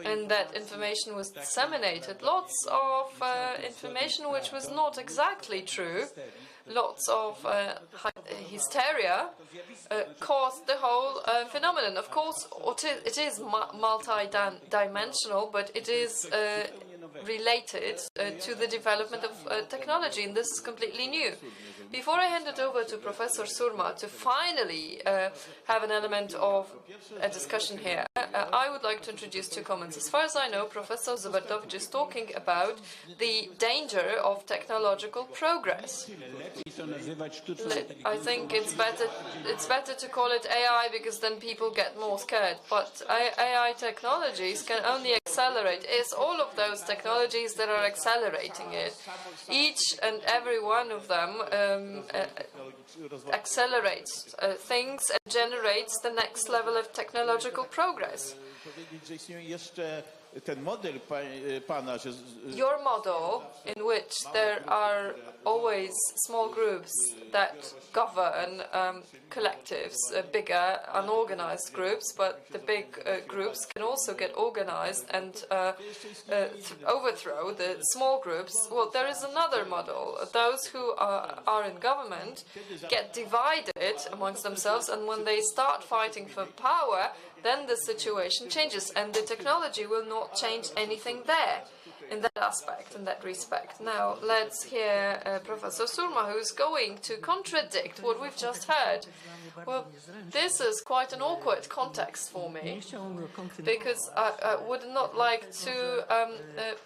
and that information was disseminated, lots of information which was not exactly true, lots of hysteria caused the whole phenomenon. Of course, it is multi-dimensional, but it is related to the development of technology, and this is completely new. Before I hand it over to Professor Surma to finally have an element of a discussion here, I would like to introduce two comments. As far as I know, Professor Zybertowicz is talking about the danger of technological progress. I think it's better to call it AI, because then people get more scared. But AI technologies can only accelerate. It's all of those technologies that are accelerating it. Each and every one of them accelerates things and generates the next level of technological progress. Your model, in which there are always small groups that govern collectives, bigger unorganized groups, but the big groups can also get organized and overthrow the small groups. Well, there is another model. Those who are in government get divided amongst themselves, and when they start fighting for power, then the situation changes, and the technology will not change anything there in that aspect, in that respect. Now, let's hear Professor Surma, who is going to contradict what we've just heard. Well, this is quite an awkward context for me, because I would not like to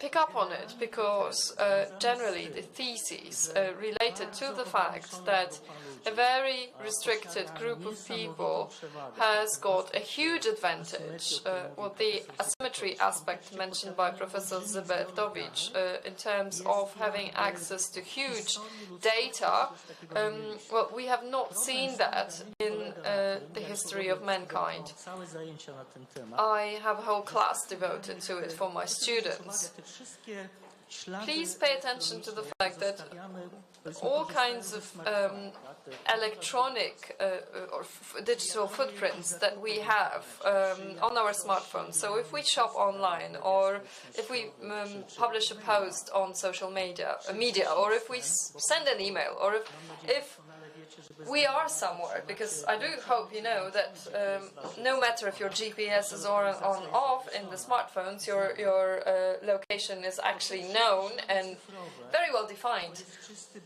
pick up on it, because generally the thesis related to the fact that a very restricted group of people has got a huge advantage. Well, the asymmetry aspect mentioned by Professor Zybertowicz in terms of having access to huge data, well, we have not seen that in the history of mankind. I have a whole class devoted to it for my students. Please pay attention to the fact that all kinds of electronic or digital footprints that we have on our smartphones. So if we shop online, or if we publish a post on social media, or if we send an email, or if we are somewhere, because I do hope you know that no matter if your GPS is on or off in the smartphones, your location is actually known and very well defined.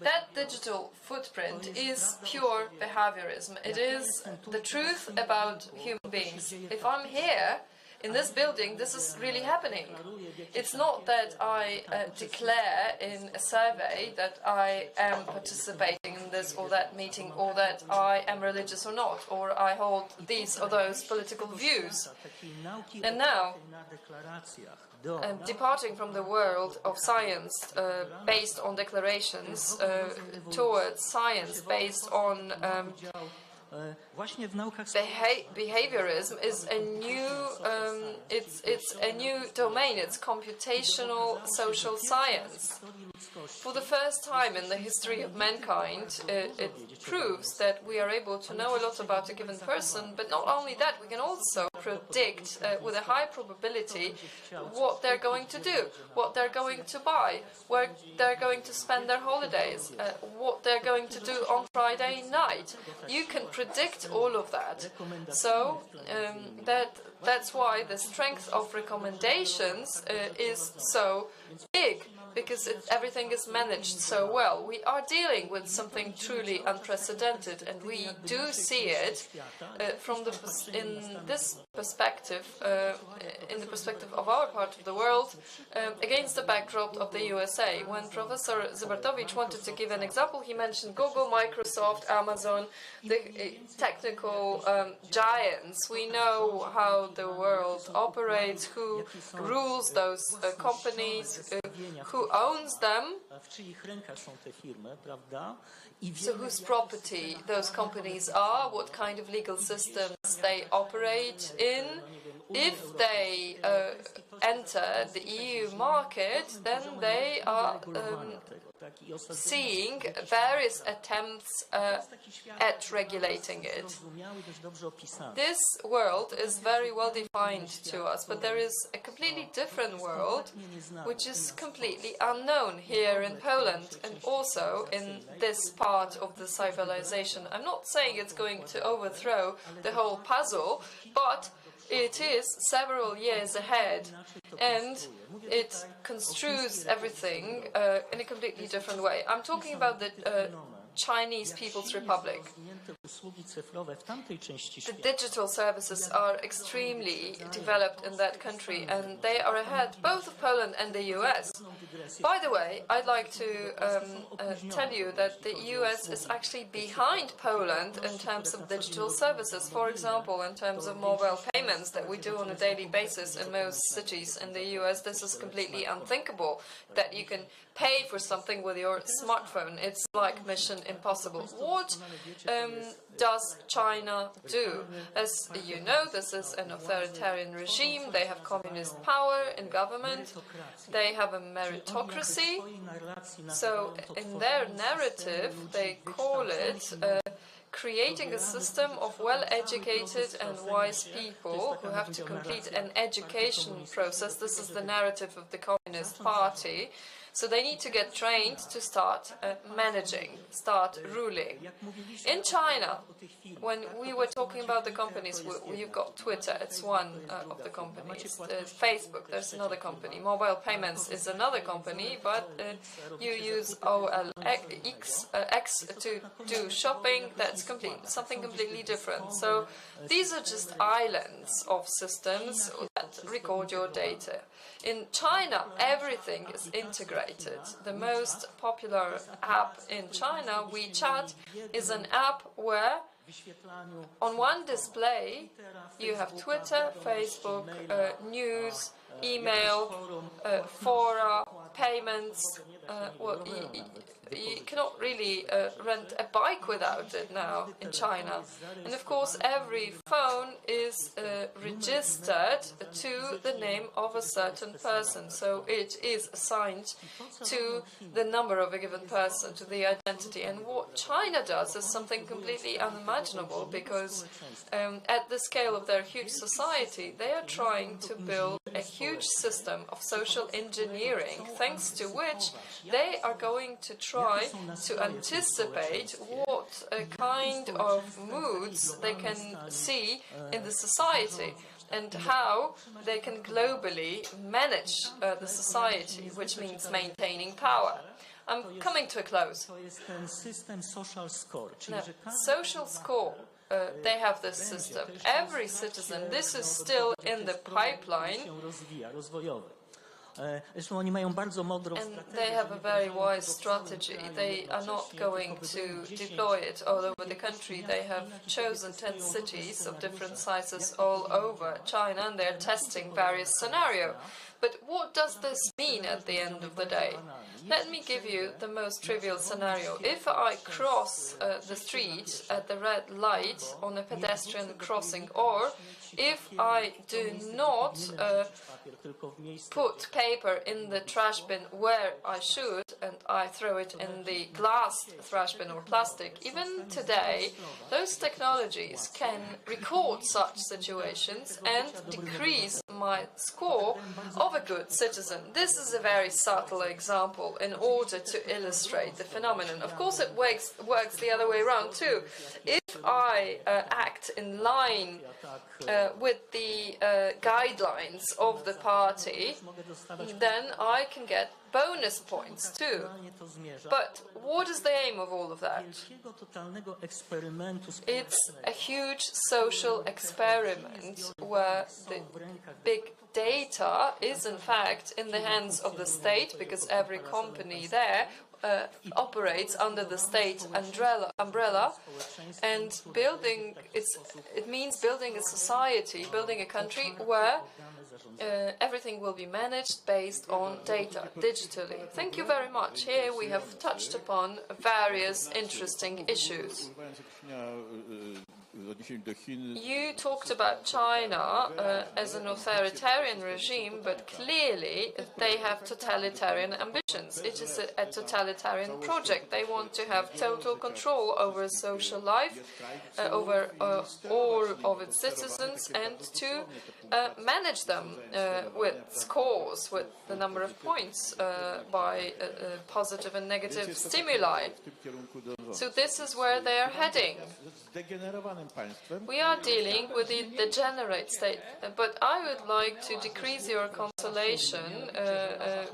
That digital footprint is pure behaviorism. It is the truth about human beings. If I'm here in this building, this is really happening. It's not that I declare in a survey that I am participating in this or that meeting, or that I am religious or not, or I hold these or those political views. And now, departing from the world of science based on declarations towards science based on behaviorism is a new it's a new domain. It's computational social science. For the first time in the history of mankind, it proves that we are able to know a lot about a given person, but not only that, we can also predict with a high probability what they're going to do, what they're going to buy, where they're going to spend their holidays, what they're going to do on Friday night. You can predict all of that. So that's why the strength of recommendations is so big, because everything is managed so well. We are dealing with something truly unprecedented, and we do see it in this perspective, in the perspective of our part of the world, against the backdrop of the USA. When Professor Zybertowicz wanted to give an example, he mentioned Google, Microsoft, Amazon, the technical giants. We know how the world operates, who rules those companies, who owns them, so whose property those companies are, what kind of legal systems they operate in. If they enter the EU market, then they are seeing various attempts at regulating it. This world is very well defined to us, but there is a completely different world which is completely unknown here in Poland and also in this part of the civilization. I'm not saying it's going to overthrow the whole puzzle, but it is several years ahead, and it construes everything in a completely different way. I'm talking about the Chinese People's Republic. The digital services are extremely developed in that country, and they are ahead both of Poland and the US. By the way, I'd like to tell you that the US is actually behind Poland in terms of digital services. For example, in terms of mobile payments that we do on a daily basis in most cities in the US, this is completely unthinkable that you can pay for something with your smartphone. It's like mission impossible. What does China do? As you know, this is an authoritarian regime. They have communist power in government. They have a meritocracy. So in their narrative, they call it creating a system of well-educated and wise people who have to complete an education process. This is the narrative of the Communist Party. So they need to get trained to start managing, start ruling. In China, when we were talking about the companies, you've got Twitter, it's one of the companies. Facebook, there's another company. Mobile payments is another company, but you use OLX to do shopping, that's something completely different. So these are just islands of systems that record your data. In China, everything is integrated. The most popular app in China, WeChat, is an app where on one display you have Twitter, Facebook, news, email, fora, payments. You cannot really rent a bike without it now in China. And of course, every phone is registered to the name of a certain person. So it is assigned to the number of a given person, to the identity. And what China does is something completely unimaginable, because at the scale of their huge society, they are trying to build a huge system of social engineering, thanks to which they are going to try to anticipate what kind of moods they can see in the society and how they can globally manage the society, which means maintaining power. I'm coming to a close. Now, social score. They have this system. Every citizen, this is still in the pipeline. And they have a very wise strategy. They are not going to deploy it all over the country. They have chosen 10 cities of different sizes all over China, and they're testing various scenarios. But what does this mean at the end of the day? Let me give you the most trivial scenario. If I cross the street at the red light on a pedestrian crossing, or if I do not put paper in the trash bin where I should, and I throw it in the glass trash bin or plastic, even today, those technologies can record such situations and decrease my score of a good citizen. This is a very subtle example in order to illustrate the phenomenon. Of course, it works the other way around too. If I act in line with the guidelines of the party, then I can get bonus points too. But what is the aim of all of that? It's a huge social experiment where the big data is in fact in the hands of the state, because every company there operates under the state umbrella, and it means building a society, building a country where everything will be managed based on data, digitally. Thank you very much. Here we have touched upon various interesting issues. You talked about China as an authoritarian regime, but clearly they have totalitarian ambitions. It is a totalitarian project. They want to have total control over social life, over all of its citizens, and to manage them with scores, with the number of points, by positive and negative stimuli. So this is where they are heading. We are dealing with the degenerate state, but I would like to decrease your consolation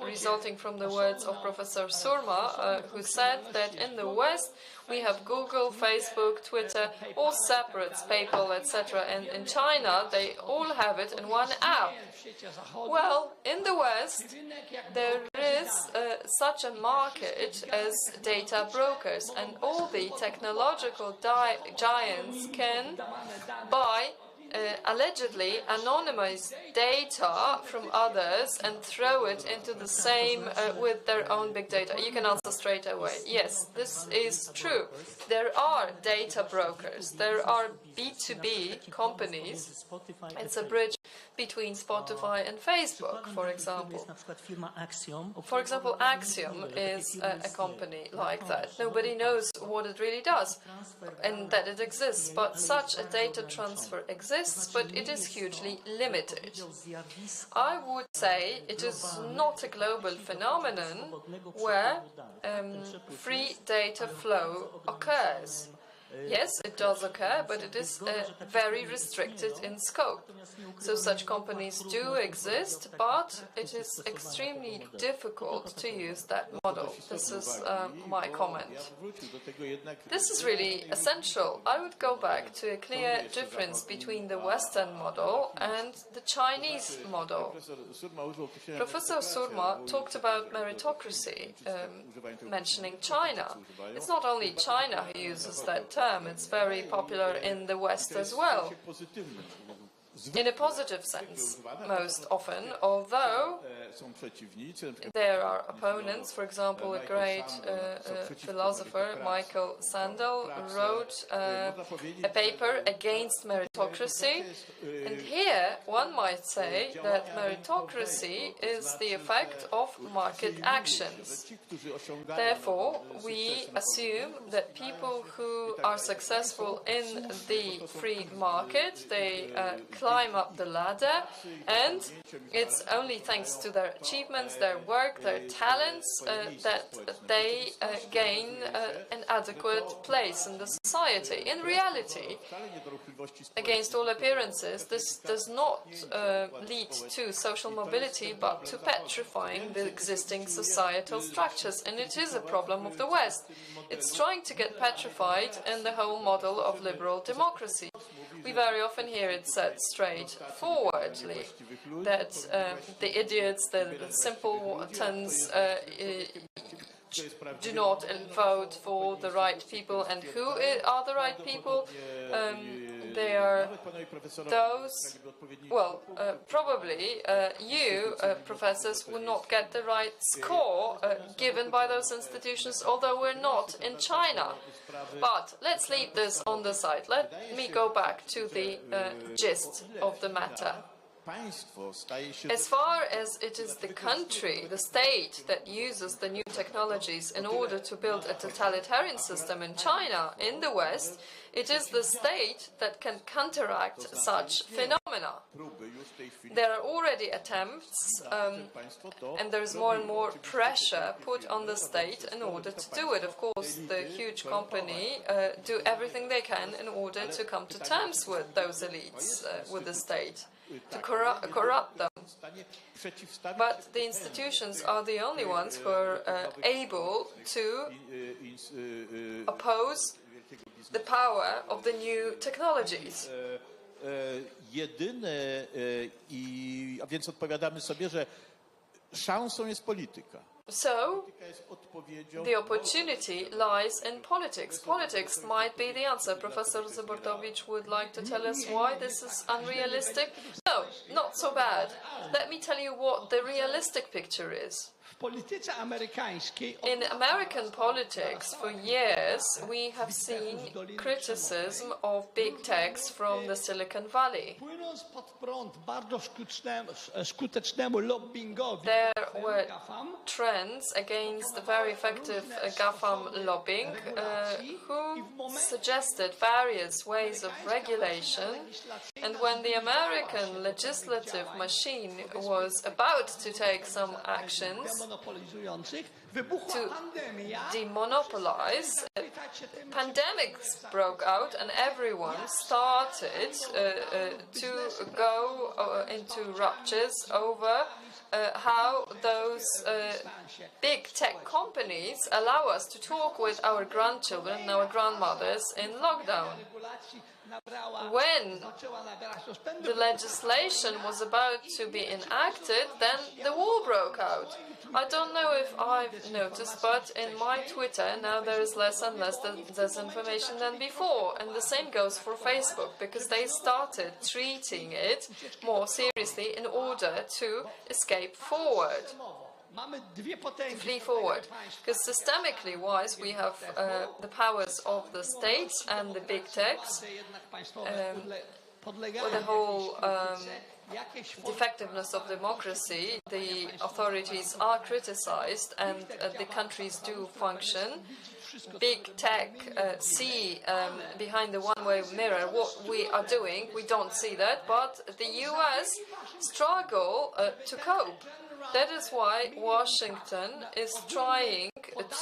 resulting from the words of Professor Surma, who said that in the West we have Google, Facebook, Twitter, all separate, PayPal, etc. And in China, they all have it in one app. Well, in the West, there is such a market as data brokers, and all the technological giants can buy allegedly anonymized data from others and throw it into the same with their own big data. You can answer straight away. Yes, this is true. There are data brokers. There are B2B companies. It's a bridge between Spotify and Facebook, for example. For example, Axiom is a company like that. Nobody knows what it really does and that it exists, but such a data transfer exists, but it is hugely limited. I would say it is not a global phenomenon where free data flow occurs. Yes, it does occur, but it is very restricted in scope. So such companies do exist, but it is extremely difficult to use that model. This is my comment. This is really essential. I would go back to a clear difference between the Western model and the Chinese model. Professor Surma talked about meritocracy, mentioning China. It's not only China who uses that term. It's very popular in the West as well, in a positive sense, most often, although there are opponents. For example, a great philosopher, Michael Sandel, wrote a paper against meritocracy, and here one might say that meritocracy is the effect of market actions. Therefore, we assume that people who are successful in the free market, they climb up the ladder, and it's only thanks to their achievements, their work, their talents that they gain an adequate place in the society. In reality, against all appearances, this does not lead to social mobility, but to petrifying the existing societal structures, and it is a problem of the West. It's trying to get petrified in the whole model of liberal democracy. We very often hear it said straightforwardly that the idiots, the simpletons do not vote for the right people. And who are the right people? They are those, well, probably you, professors, will not get the right score given by those institutions, although we're not in China. But let's leave this on the side. Let me go back to the gist of the matter. As far as it is the country, the state, that uses the new technologies in order to build a totalitarian system in China, in the West, it is the state that can counteract such phenomena. There are already attempts, and there is more and more pressure put on the state in order to do it. Of course, the huge company do everything they can in order to come to terms with those elites, with the state, to corrupt them. But the institutions are the only ones who are able to oppose the power of the new technologies. A więc odpowiadamy sobie, że szansą jest polityka. So, the opportunity lies in politics. Politics might be the answer. Professor Zybertowicz would like to tell us why this is unrealistic? No, not so bad. Let me tell you what the realistic picture is. In American politics, for years, we have seen criticism of big tech from the Silicon Valley. There were trends against the very effective GAFAM lobbying, who suggested various ways of regulation, and when the American legislative machine was about to take some actions, to demonopolize. Pandemics broke out and everyone started to go into ruptures over how those big tech companies allow us to talk with our grandchildren and our grandmothers in lockdown. When the legislation was about to be enacted, then the war broke out. I don't know if I've noticed, but in my Twitter now there is less and less disinformation than before. And the same goes for Facebook, because they started treating it more seriously in order to escape forward. Flee forward. Because systemically wise, we have the powers of the states and the big techs, with the whole defectiveness of democracy. The authorities are criticized and the countries do function. Big tech see behind the one-way mirror what we are doing. We don't see that, but the US struggle to cope. That is why Washington is trying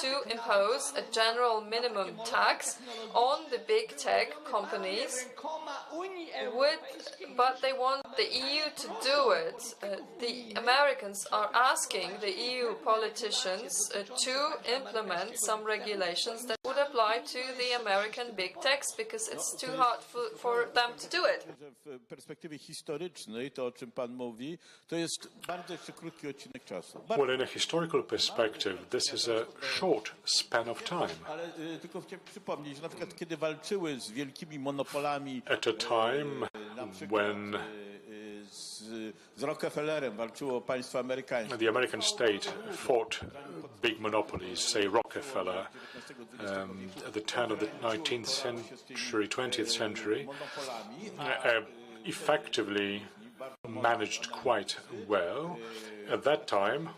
to impose a general minimum tax on the big tech companies, but they want the EU to do it. The Americans are asking the EU politicians to implement some regulations that would apply to the American big techs, because it's too hard for them to do it. W perspektywie historycznej, to o czym pan mówi, to jest bardzo jeszcze krótki odcinek czasu. Well, in a historical perspective, this is a short span of time. Ale tylko chciałem przypomnieć, że na przykład kiedy walczyły z wielkimi monopolami, at a time when z Rockefellerem walczyło państwo amerykańskie. The American state fought big monopolies, say Rockefeller, at the turn of the 19th century, 20th century, effectively managed quite well. At that time,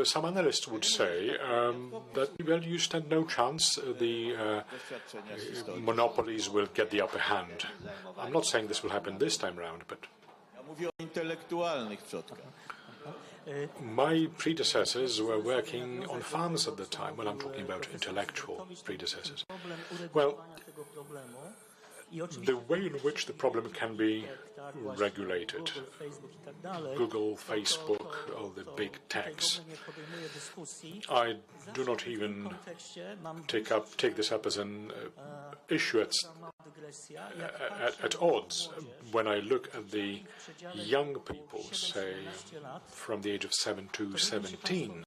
some analysts would say that, well, you stand no chance, the monopolies will get the upper hand. I'm not saying this will happen this time round, but my predecessors were working on farms at the time. Well, I'm talking about intellectual predecessors. Well, the way in which the problem can be regulated, Google, Facebook, all the big techs, I do not even take this up as an issue at odds. When I look at the young people, say, from the age of 7 to 17,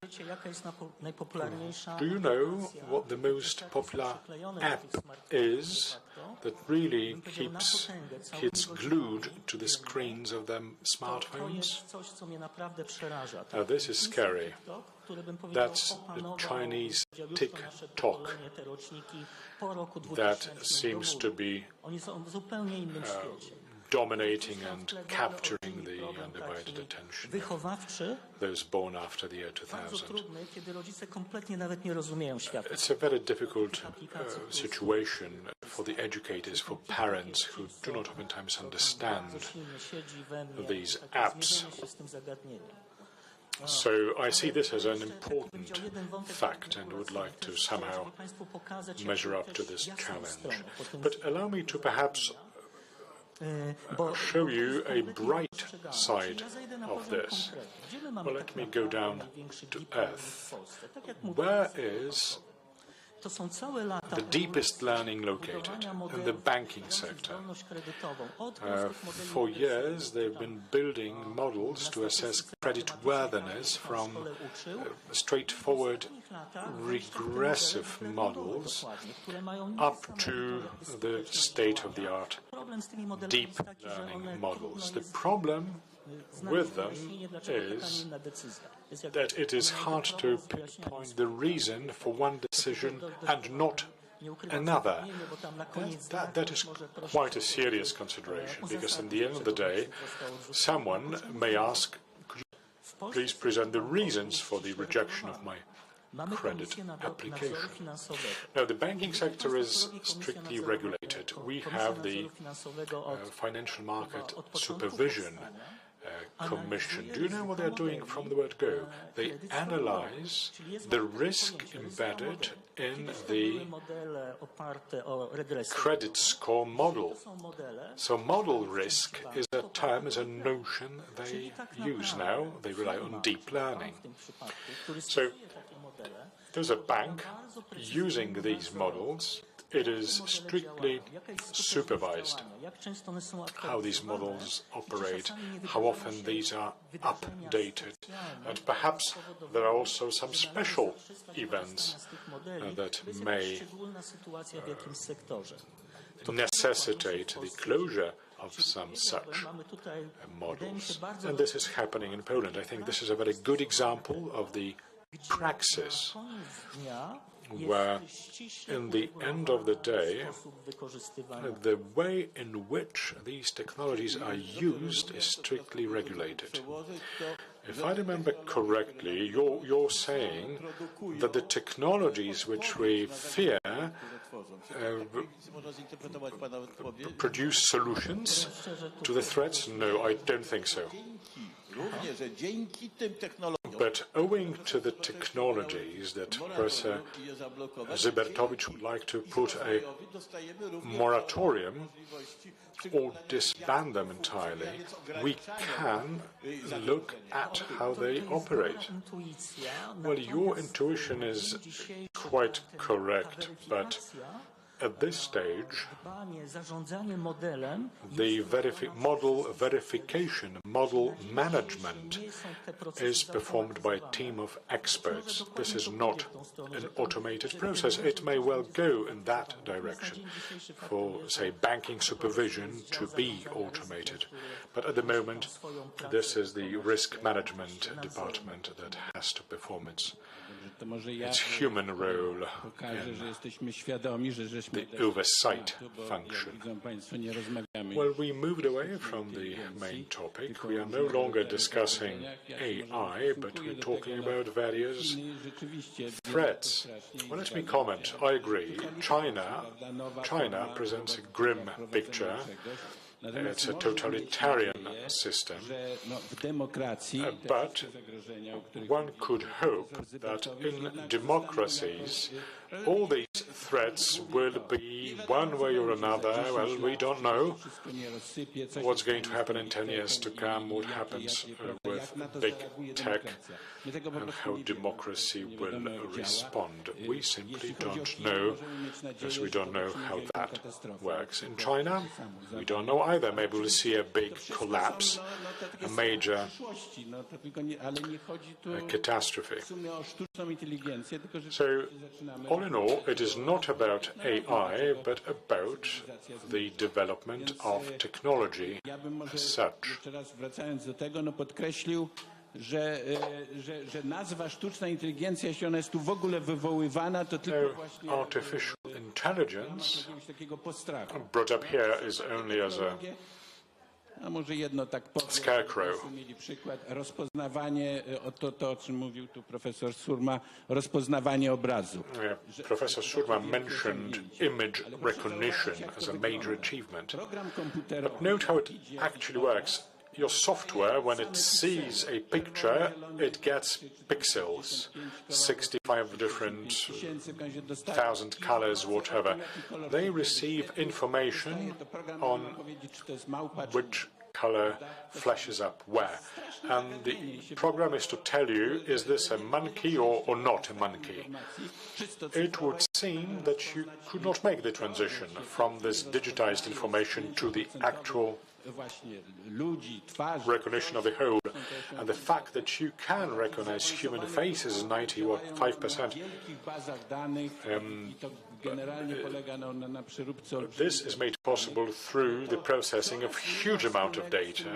do you know what the most popular app is that really keeps kids glued to the screens of their smartphones? Now, this is scary. That's the Chinese TikTok that seems to be dominating and capturing the undivided attention of those born after the year 2000. It's a very difficult situation for the educators, for parents who do not oftentimes understand these apps. So I see this as an important fact and would like to somehow measure up to this challenge. But allow me to perhaps show you a bright side of this. Well, let me go down to earth. Where is the deepest learning located? In the banking sector. For years, they've been building models to assess creditworthiness from straightforward regressive models up to the state-of-the-art deep learning models. The problem with them is that it is hard to pinpoint the reason for one decision and not another. That is quite a serious consideration, because at the end of the day, someone may ask, could you please present the reasons for the rejection of my credit application. Now, the banking sector is strictly regulated. We have the financial market supervision Commission. Do you know what they're doing from the word go? They analyze the risk embedded in the credit score model. So model risk is a term, is a notion they use now. They rely on deep learning. So there's a bank using these models. It is strictly supervised how these models operate, how often these are updated, and perhaps there are also some special events that may necessitate the closure of some such models. And this is happening in Poland. I think this is a very good example of the praxis where, in the end of the day, the way in which these technologies are used is strictly regulated. If I remember correctly, you're saying that the technologies which we fear produce solutions to the threats? No, I don't think so. But owing to the technologies that Professor Zybertowicz would like to put a moratorium or disband them entirely, we can look at how they operate. Well, your intuition is quite correct, but at this stage, the model verification, model management is performed by a team of experts. This is not an automated process. It may well go in that direction for, say, banking supervision to be automated. But at the moment, this is the risk management department that has to perform its human role in the oversight function. Well, we moved away from the main topic. We are no longer discussing AI, but we're talking about various threats. Well, let me comment. I agree. China presents a grim picture. It's a totalitarian system, but one could hope that in democracies all these threats will be one way or another. Well, we don't know what's going to happen in 10 years to come, what happens with big tech, and how democracy will respond. We simply don't know, because we don't know how that works. In China, we don't know either. Maybe we'll see a big collapse, a major catastrophe. So, all in all, it is not about AI, but about the development of technology as such. Że nazwa sztuczna inteligencja, jeśli ona jest tu w ogóle wywoływana, to tylko właśnie artificial intelligence brought up here is only as a może jedno tak scarecrow. Mieli przykład rozpoznawanie, to o czym mówił tu profesor Surma, rozpoznawanie obrazu. Professor Surma mentioned image recognition as a major achievement. But note how it actually works. Your software, when it sees a picture, it gets pixels, 65 different 1,000 colors, whatever. They receive information on which color flashes up where. And the program is to tell you, is this a monkey or not a monkey? It would seem that you could not make the transition from this digitized information to the actual recognition of the whole, and the fact that you can recognize human faces 95%. This is made possible through the processing of huge amount of data,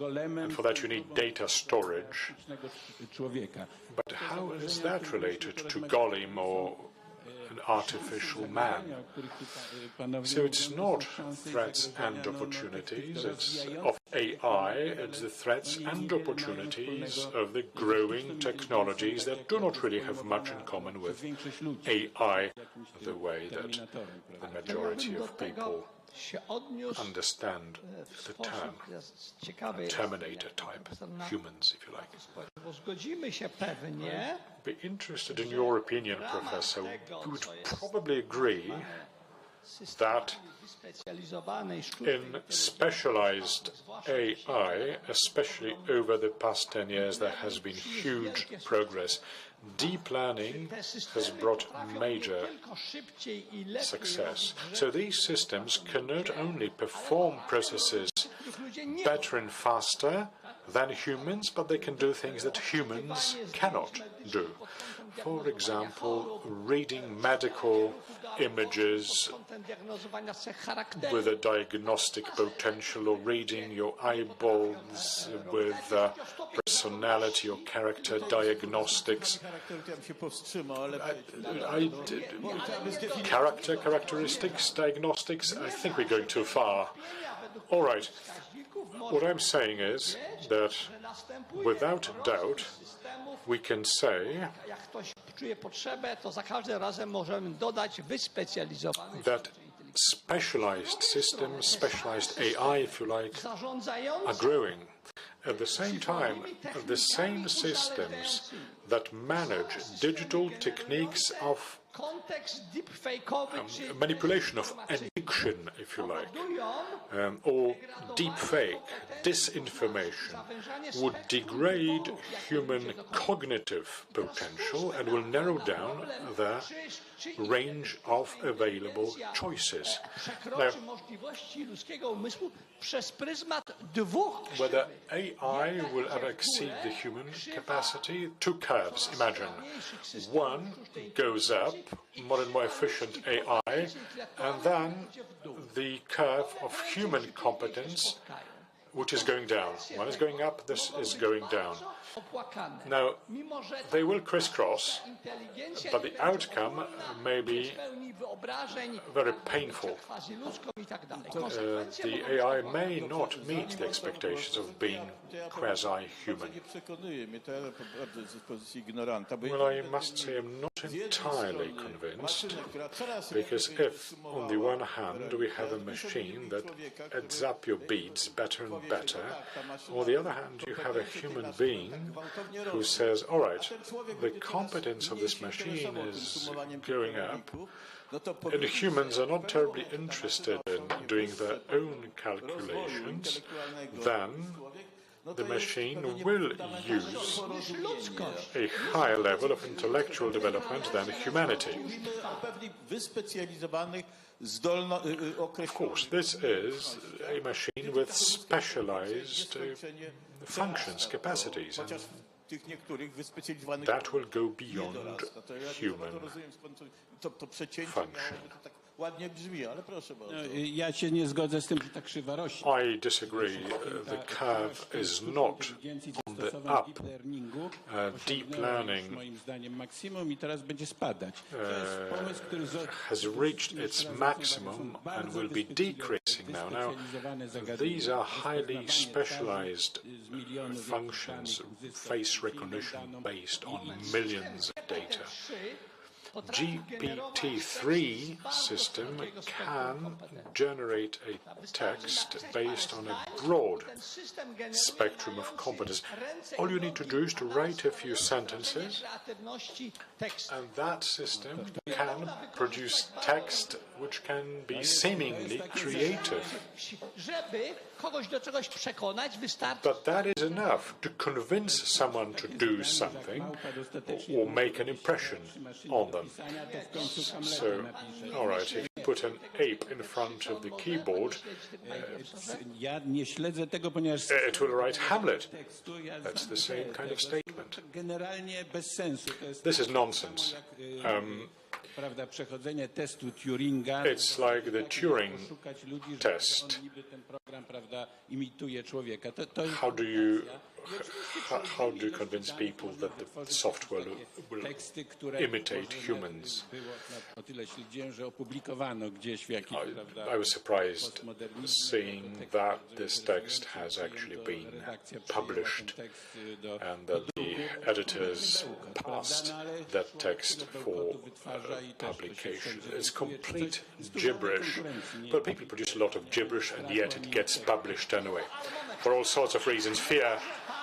and for that you need data storage. But how is that related to Golem or an artificial man? So it's not threats and opportunities of AI, it's the threats and opportunities of the growing technologies that do not really have much in common with AI, the way that the majority of people understand the term Terminator type, humans, if you like. Be interested in your opinion, Professor. You would probably agree that in specialized AI, especially over the past 10 years, there has been huge progress. Deep learning has brought major success. So these systems can not only perform processes better and faster than humans, but they can do things that humans cannot do. For example, reading medical images with a diagnostic potential, or reading your eyeballs with personality or character diagnostics. Characteristics, diagnostics, I think we're going too far. All right. What I'm saying is that, without doubt, we can say that specialized systems, specialized AI, if you like, are growing. At the same time, the same systems that manage digital techniques of manipulation, of addiction, if you like, or deepfake, disinformation, would degrade human cognitive potential and will narrow down the range of available choices. Now, whether AI will ever exceed the human capacity, two curves, imagine. One goes up, more and more efficient AI, and then the curve of human competence, which is going down. One is going up, this is going down. Now, they will crisscross, but the outcome may be very painful. The AI may not meet the expectations of being quasi-human. Well, I must say I'm not entirely convinced, because if, on the one hand, we have a machine that adds up your beats better and better, on the other hand, you have a human being who says, all right, the competence of this machine is going up, and humans are not terribly interested in doing their own calculations, then the machine will use a higher level of intellectual development than humanity. Of course, this is a machine with specialized functions, capacities, and that will go beyond human function. I disagree. The curve is not on the up. Deep learning has reached its maximum and will be decreasing now. Now, these are highly specialized functions, face recognition based on millions of data. GPT-3 system can generate a text based on a broad spectrum of competence. All you need to do is to write a few sentences, and that system can produce text which can be seemingly creative. But that is enough to convince someone to do something or make an impression on them. So, all right, if you put an ape in front of the keyboard, it will write Hamlet. That's the same kind of statement. This is nonsense. It's like the Turing test. How do you how do you convince people that the software will imitate humans? I was surprised seeing that this text has actually been published and that the editors passed that text for publication. It's complete gibberish. Well, people produce a lot of gibberish and yet it gets published anyway, for all sorts of reasons, fear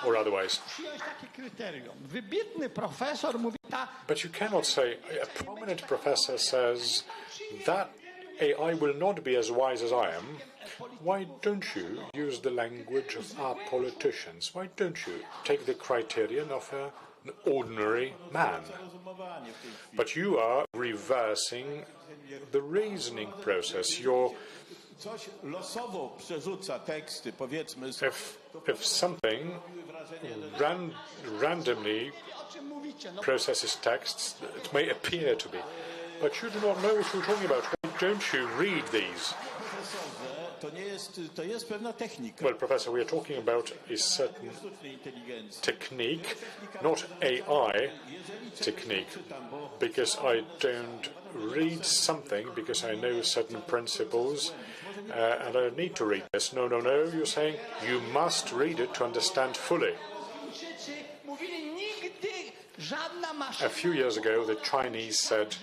or otherwise. But you cannot say, a prominent professor says, that AI will not be as wise as I am. Why don't you use the language of our politicians? Why don't you take the criterion of an ordinary man? But you are reversing the reasoning process. If something randomly processes texts, it may appear to be, but you do not know what you're talking about. Why don't you read these? Well, Professor, we are talking about a certain technique, not AI technique, because I don't read something because I know certain principles and I don't need to read this. No, you're saying you must read it to understand fully. A few years ago, the Chinese said,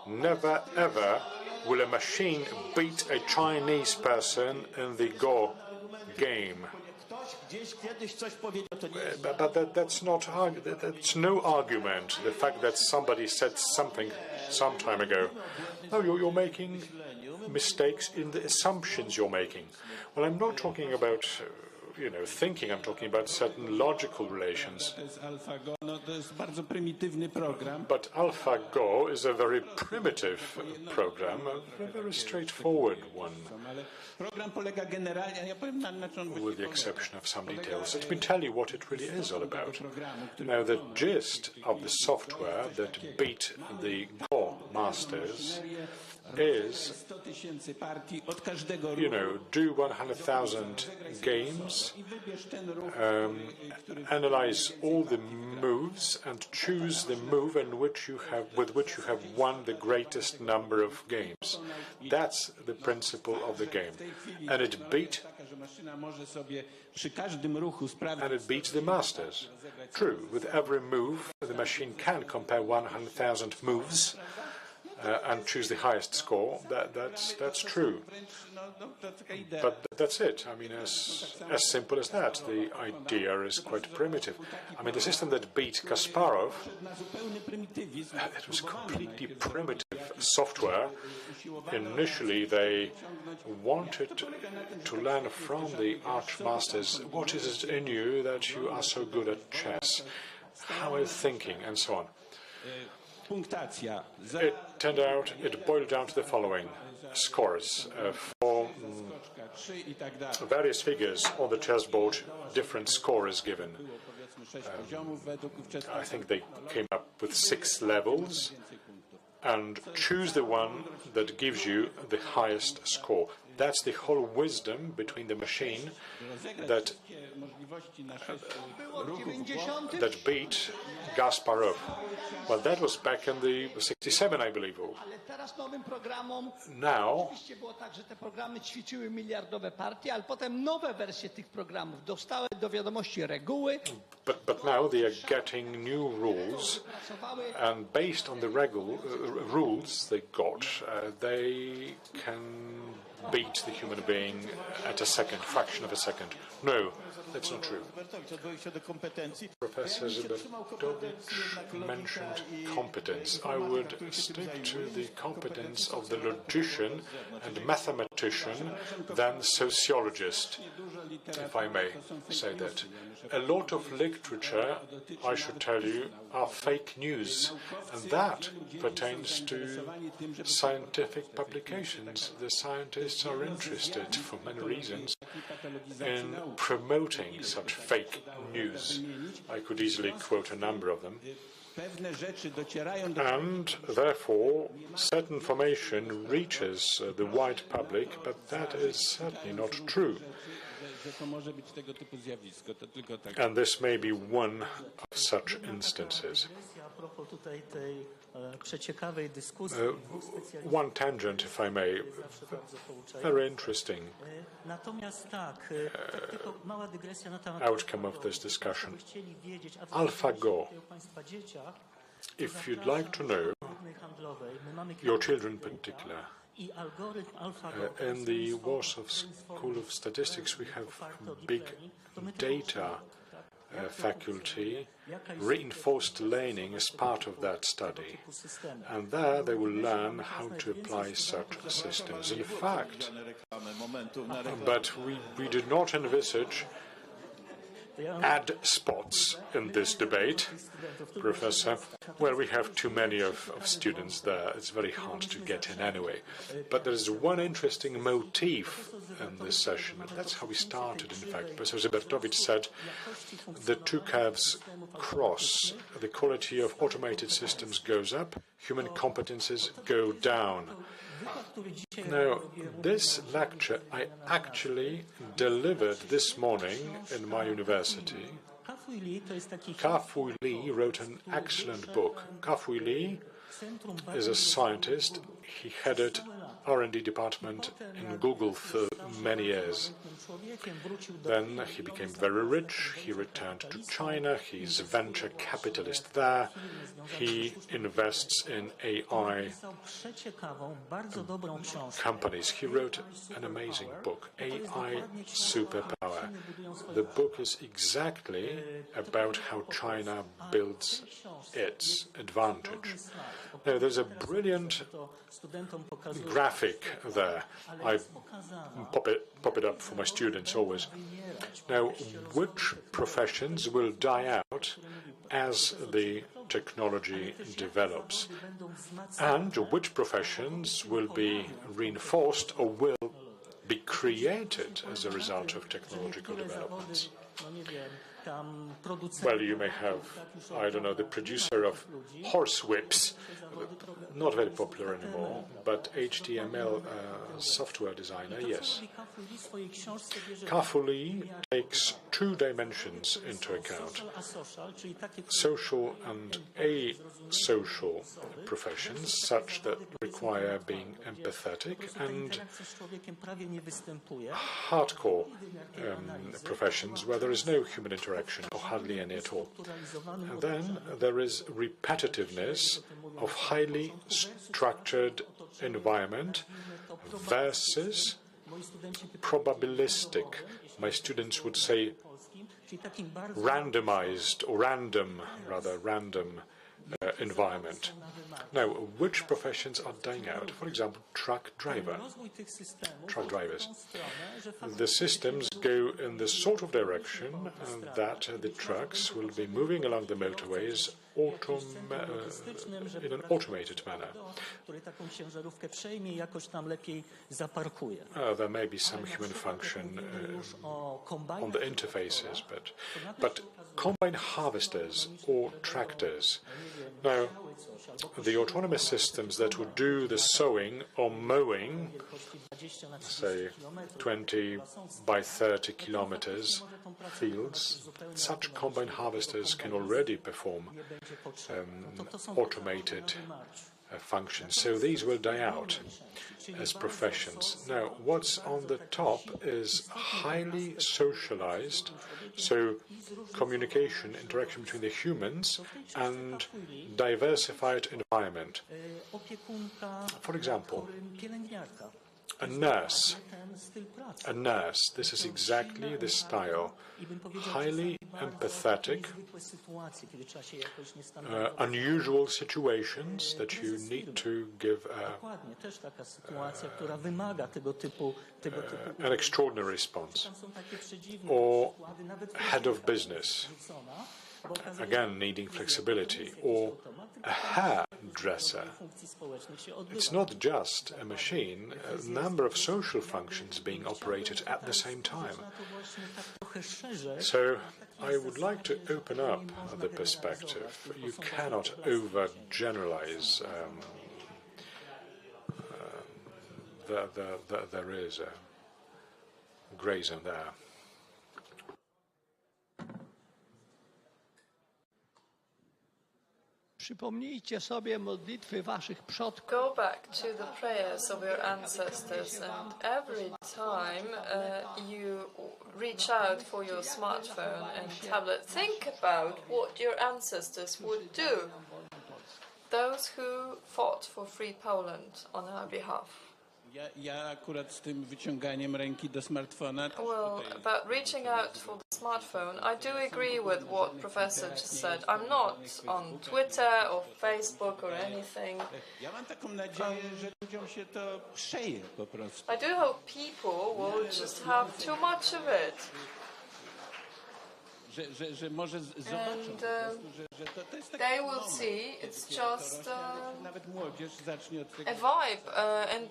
never ever will a machine beat a Chinese person in the Go game. But that's no argument. The fact that somebody said something some time ago. No, you're making mistakes in the assumptions you're making. Well, I'm not talking about thinking, I'm talking about certain logical relations. But AlphaGo is a very primitive program, a very straightforward one, with the exception of some details. Let me tell you what it really is all about. Now, the gist of the software that beat the Go masters is, do 100,000 games, analyze all the moves, and choose the move with which you have won the greatest number of games. That's the principle of the game, and it beats the masters. True, with every move, the machine can compare 100,000 moves. And choose the highest score. That's true. But that's it. I mean, as simple as that. The idea is quite primitive. I mean, the system that beat Kasparov, it was completely primitive software. Initially, they wanted to learn from the archmasters, what is it in you that you are so good at chess? How are you thinking? And so on. It boiled down to the following scores. For various figures on the chessboard, different score is given. I think they came up with 6 levels, and choose the one that gives you the highest score. That's the whole wisdom between the machine that beat Kasparov. Well, that was back in the 67, I believe. Now, but now they are getting new rules, and based on the rules they got, they can beat the human being at a fraction of a second. No, that's not true. Professor Zybertowicz mentioned competence. I would stick to the competence of the logician and mathematician than sociologist, if I may say that. A lot of literature, I should tell you, are fake news, and that pertains to scientific publications. The scientists are interested, for many reasons, in promoting such fake news. I could easily quote a number of them. And therefore, certain information reaches the wide public, but that is certainly not true. And this may be one of such instances. One tangent, if I may, very interesting outcome of this discussion. AlphaGo. If you'd like to know, your children in particular, in the Warsaw School of Statistics, we have big data faculty. Reinforced learning is part of that study, and there they will learn how to apply such systems. In fact, but we did not envisage ad spots in this debate, Professor. Well, we have too many of students there. It's very hard to get in anyway. But there is one interesting motif in this session, and that's how we started, in fact. Professor Zybertowicz said the two curves cross. The quality of automated systems goes up, human competences go down. Now, this lecture I actually delivered this morning in my university. Ka-Fu Lee wrote an excellent book. Ka-Fu Lee is a scientist. He headed R&D department in Google for many years. Then he became very rich. He returned to China. He's a venture capitalist there. He invests in AI companies. He wrote an amazing book, AI Superpower. The book is exactly about how China builds its advantage. Now, there's a brilliant graphic there. I pop it up for my students always. Now, which professions will die out as the technology develops, and which professions will be reinforced or will be created as a result of technological developments? Well, you may have, I don't know, the producer of horsewhips, not very popular anymore, but HTML software designer, yes. Ka-Fu Lee takes two dimensions into account, social and asocial professions, such that require being empathetic, and hardcore professions where there is no human interaction or hardly any at all. And then there is repetitiveness of highly structured environment versus probabilistic. My students would say randomized or random environment. Now, which professions are dying out? For example, truck drivers. The systems go in the sort of direction that the trucks will be moving along the motorways in an automated manner. There may be some human function on the interfaces, but combine harvesters or tractors. Now, the autonomous systems that would do the sowing or mowing, say 20 by 30 kilometers fields, such combine harvesters can already perform automated functions. So these will die out as professions. Now, what's on the top is highly socialized, so communication, interaction between the humans, and diversified environment. For example, a nurse, this is exactly the style. Highly empathetic, unusual situations that you need to give an extraordinary response. Or head of business, again needing flexibility, or a hairdresser. It's not just a machine, a number of social functions being operated at the same time. So I would like to open up the perspective. You cannot overgeneralize. There is a gray zone there. Przypomnijcie sobie modlitwy waszych przodków. Go back to the prayers of your ancestors, and every time you reach out for your smartphone and tablet, think about what your ancestors would do. Those who fought for free Poland on our behalf. Ja akurat z tym wyciąganiem ręki do smartfona. Well, about reaching out for the smartphone, I do agree with what Professor just said. I'm not on Twitter or Facebook or anything. Ja mam taką nadzieję, że ludziom się to przeje po prostu. I do hope people will just have too much of it. Że może zobaczą, że to jest they will see it's just nawet młodzież zacznie od tego, a vibe, and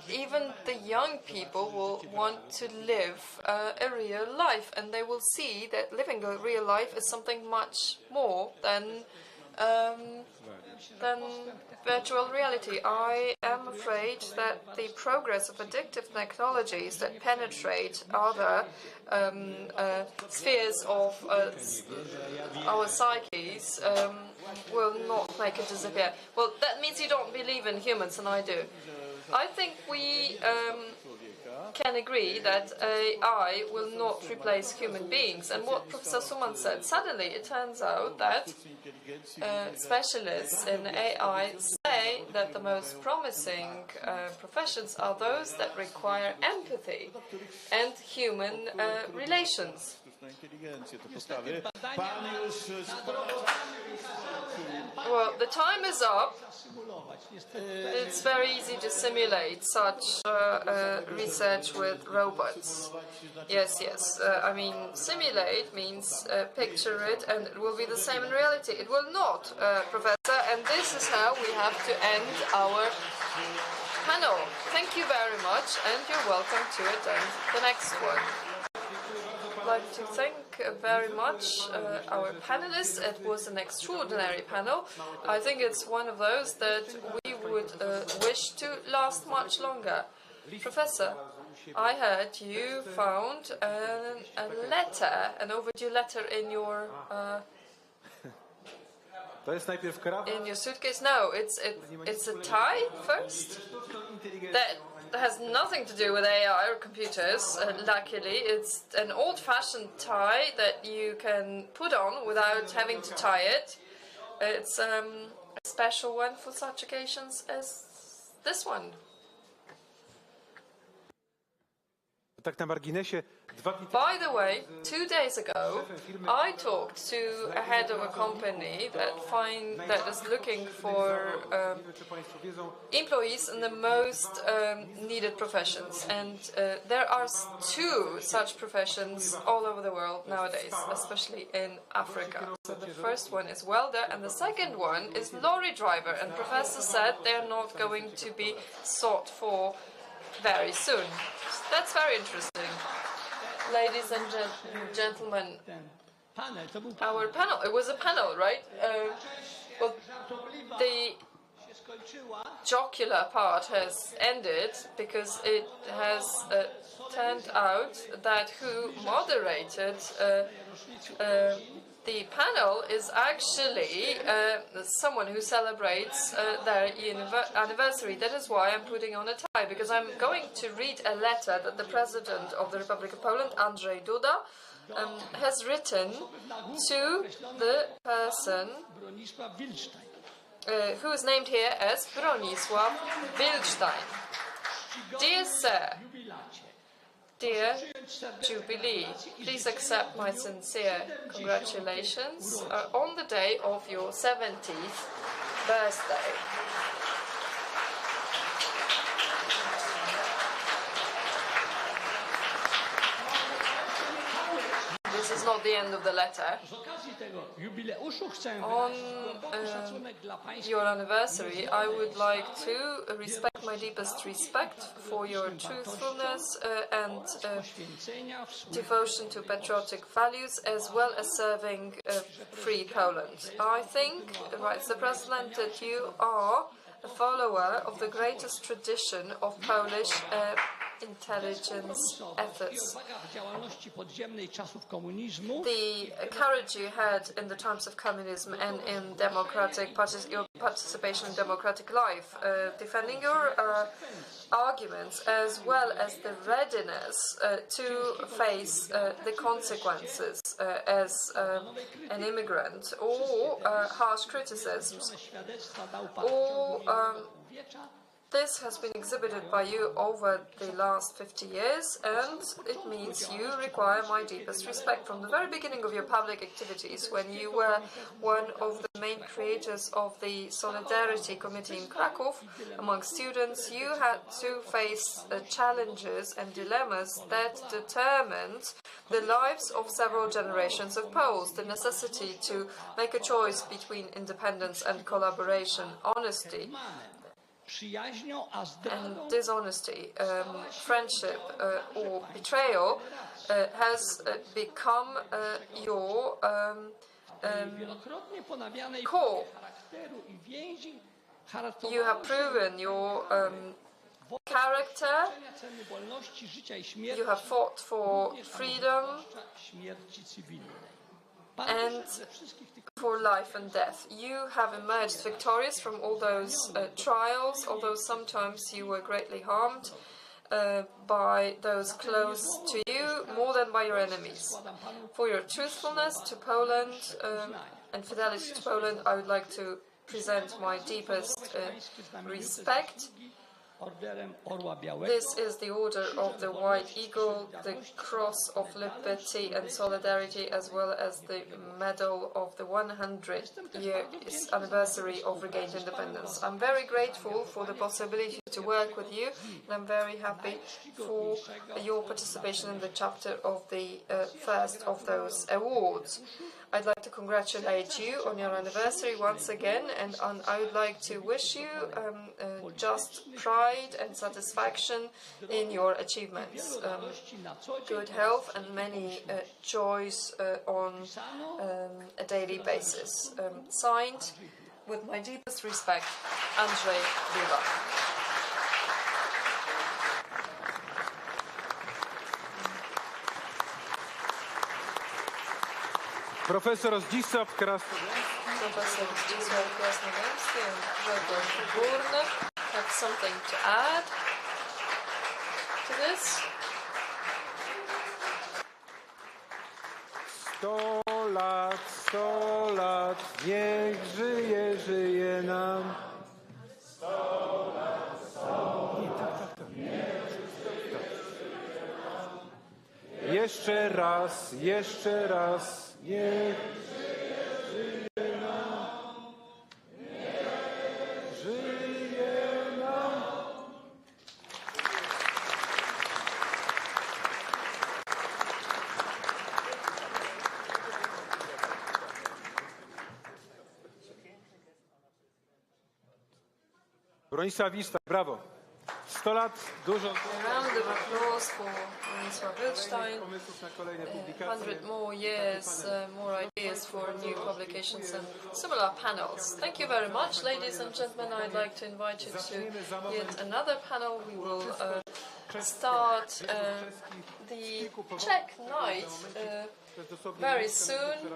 even the young people will want to live a real life, and they will see that living a real life is something much more than virtual reality. I am afraid that the progress of addictive technologies that penetrate other spheres of our psyches will not make it disappear. Well, that means you don't believe in humans, and I do. I think we can agree that AI will not replace human beings. And what Professor Surma said, suddenly it turns out that specialists in AI say that the most promising professions are those that require empathy and human relations. Well, the time is up. It's very easy to simulate such research with robots. Yes. I mean, simulate means picture it, and it will be the same in reality. It will not, Professor, and this is how we have to end our panel. Thank you very much, and you're welcome to attend the next one. I'd like to thank very much our panelists. It was an extraordinary panel. I think it's one of those that we would wish to last much longer. Professor, I heard you found a letter, an overdue letter in your in your suitcase. No, it's a tie first. That has nothing to do with AI or computers. Luckily, it's an old-fashioned tie that you can put on without having to tie it. It's a special one for such occasions as this one. Tak na marginesie, By the way, 2 days ago, I talked to a head of a company that is looking for employees in the most needed professions, and there are 2 such professions all over the world nowadays, especially in Africa. So the first one is welder, and the second one is lorry driver. And Professor said they're not going to be sought for very soon. That's very interesting. Ladies and gentlemen, our panel, it was a panel, right? Well, the jocular part has ended because it has turned out that who moderated the panel is actually someone who celebrates their anniversary. That is why I'm putting on a tie, because I'm going to read a letter that the President of the Republic of Poland, Andrzej Duda, has written to the person who is named here as Bronisław Wilczstein. Dear Sir, dear Jubilee, please accept my sincere congratulations on the day of your 70th birthday. This is not the end of the letter. On your anniversary, I would like to respect my deepest respect for your truthfulness and devotion to patriotic values, as well as serving free Poland. I think, writes the President, that you are a follower of the greatest tradition of Polish intelligence efforts. The courage you had in the times of communism and in democratic your participation in democratic life, defending your arguments, as well as the readiness to face the consequences as an immigrant, or harsh criticisms, or this has been exhibited by you over the last 50 years, and it means you require my deepest respect. From the very beginning of your public activities, when you were one of the main creators of the Solidarity Committee in Krakow among students, you had to face challenges and dilemmas that determined the lives of several generations of Poles, the necessity to make a choice between independence and collaboration, honesty and dishonesty, friendship or betrayal has become your core. You have proven your character, you have fought for freedom and for life and death. You have emerged victorious from all those trials, although sometimes you were greatly harmed by those close to you more than by your enemies. For your truthfulness to Poland and fidelity to Poland, I would like to present my deepest respect. This is the Order of the White Eagle, the Cross of Liberty and Solidarity, as well as the Medal of the 100th year anniversary of regained independence. I'm very grateful for the possibility to work with you, and I'm very happy for your participation in the chapter of the first of those awards. I'd like to congratulate you on your anniversary once again, and I would like to wish you just pride and satisfaction in your achievements, good health and many joys on a daily basis. Signed, with my deepest respect, Andrzej Zybertowicz. Profesor Zdzisław Krasnodębski. Professor Zdzisław Krasnodębski and Grzegorz Górny have something to add to this. 100 lat, niech żyje, żyje nam. 100 lat, 100 lat, niech żyje nam. Jeszcze raz, niech żyje nam. Niech żyje nam. Bronisław Wiszta, brawo. 100 lat, dużo. Round of applause for Bronisław Wiszta. 100 more years, more ideas for new publications and similar panels. Thank you very much, ladies and gentlemen. I'd like to invite you to yet another panel. We will start the Czech night very soon,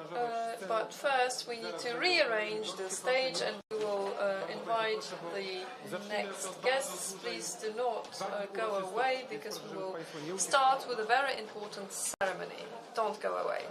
but first we need to rearrange the stage, and we will invite the next guests. Please do not go away, because we will start with a very important ceremony. Don't go away.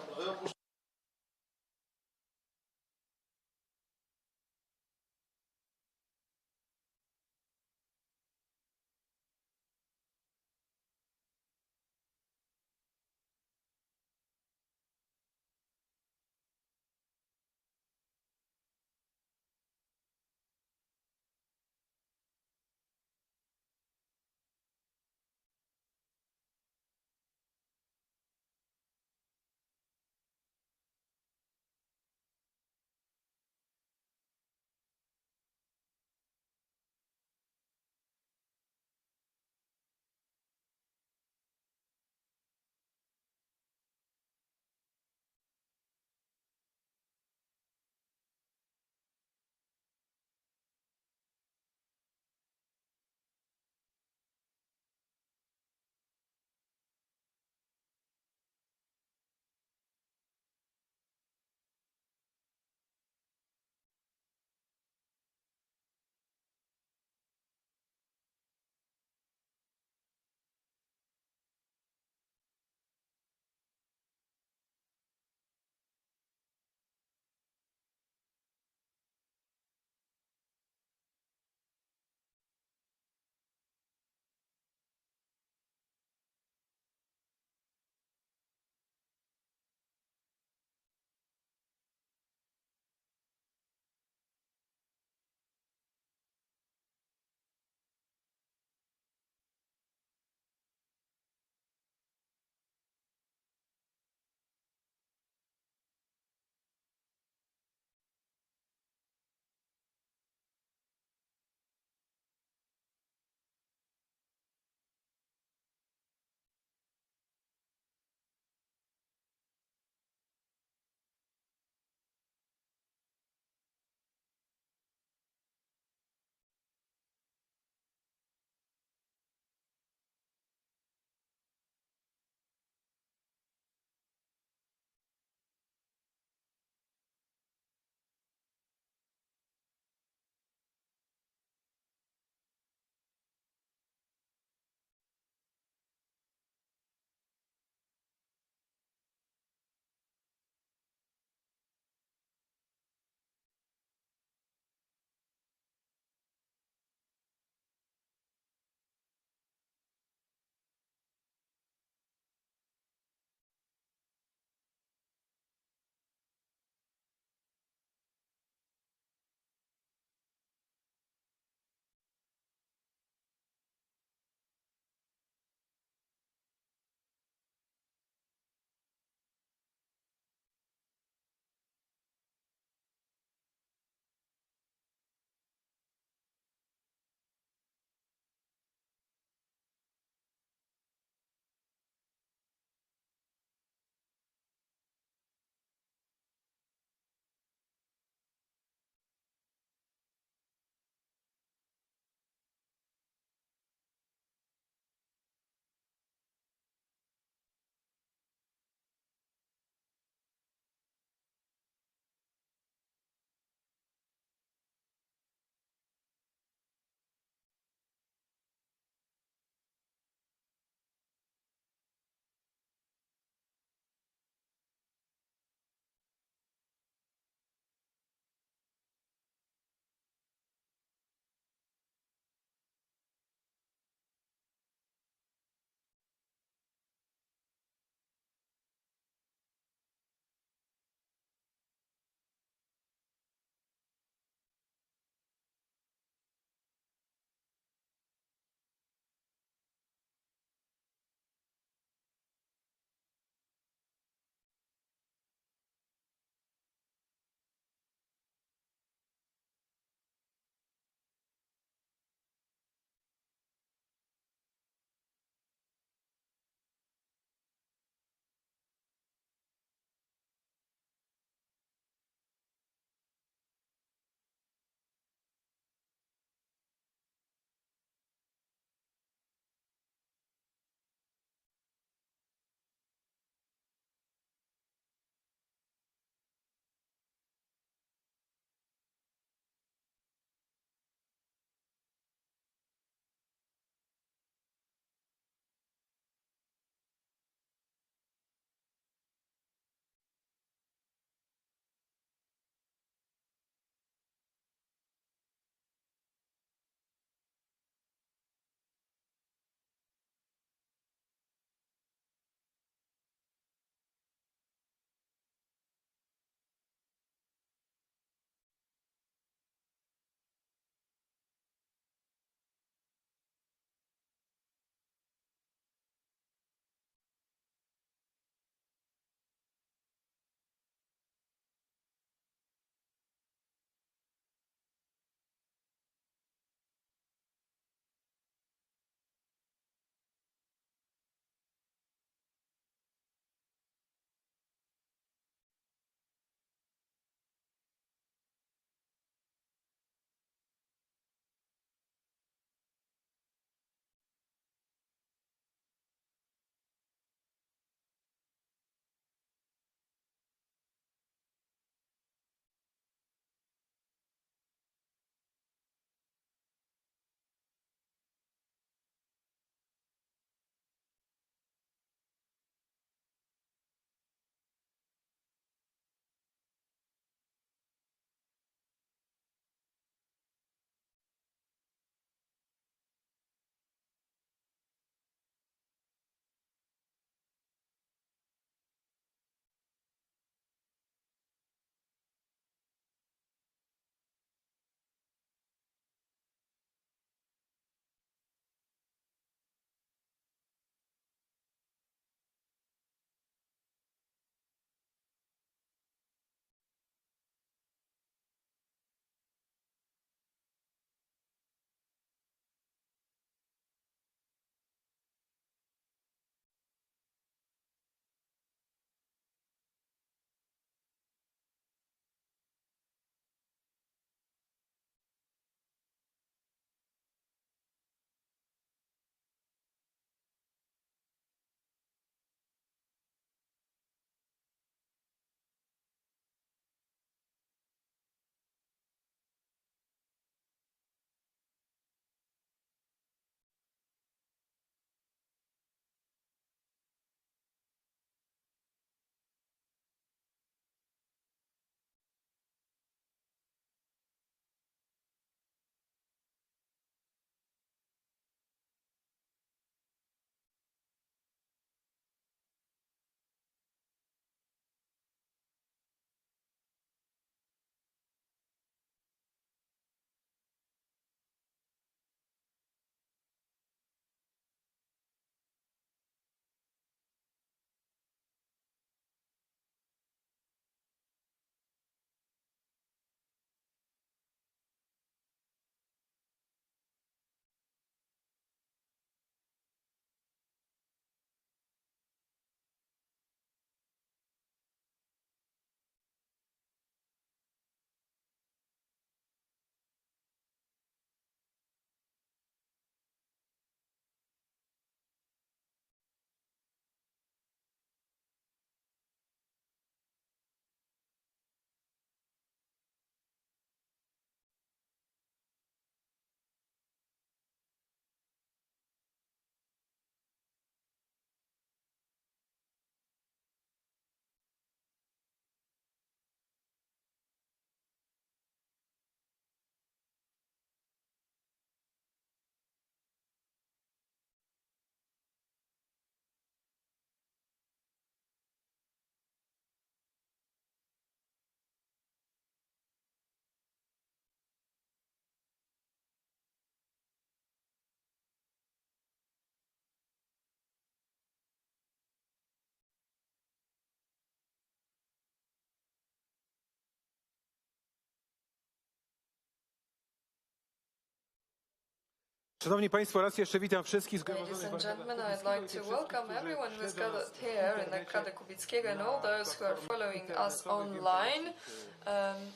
Szanowni Państwo, raz jeszcze witam wszystkich Ladies and gentlemen, I'd like to welcome everyone who is gathered here in Arkadę Kubickiego and all those who are following us online.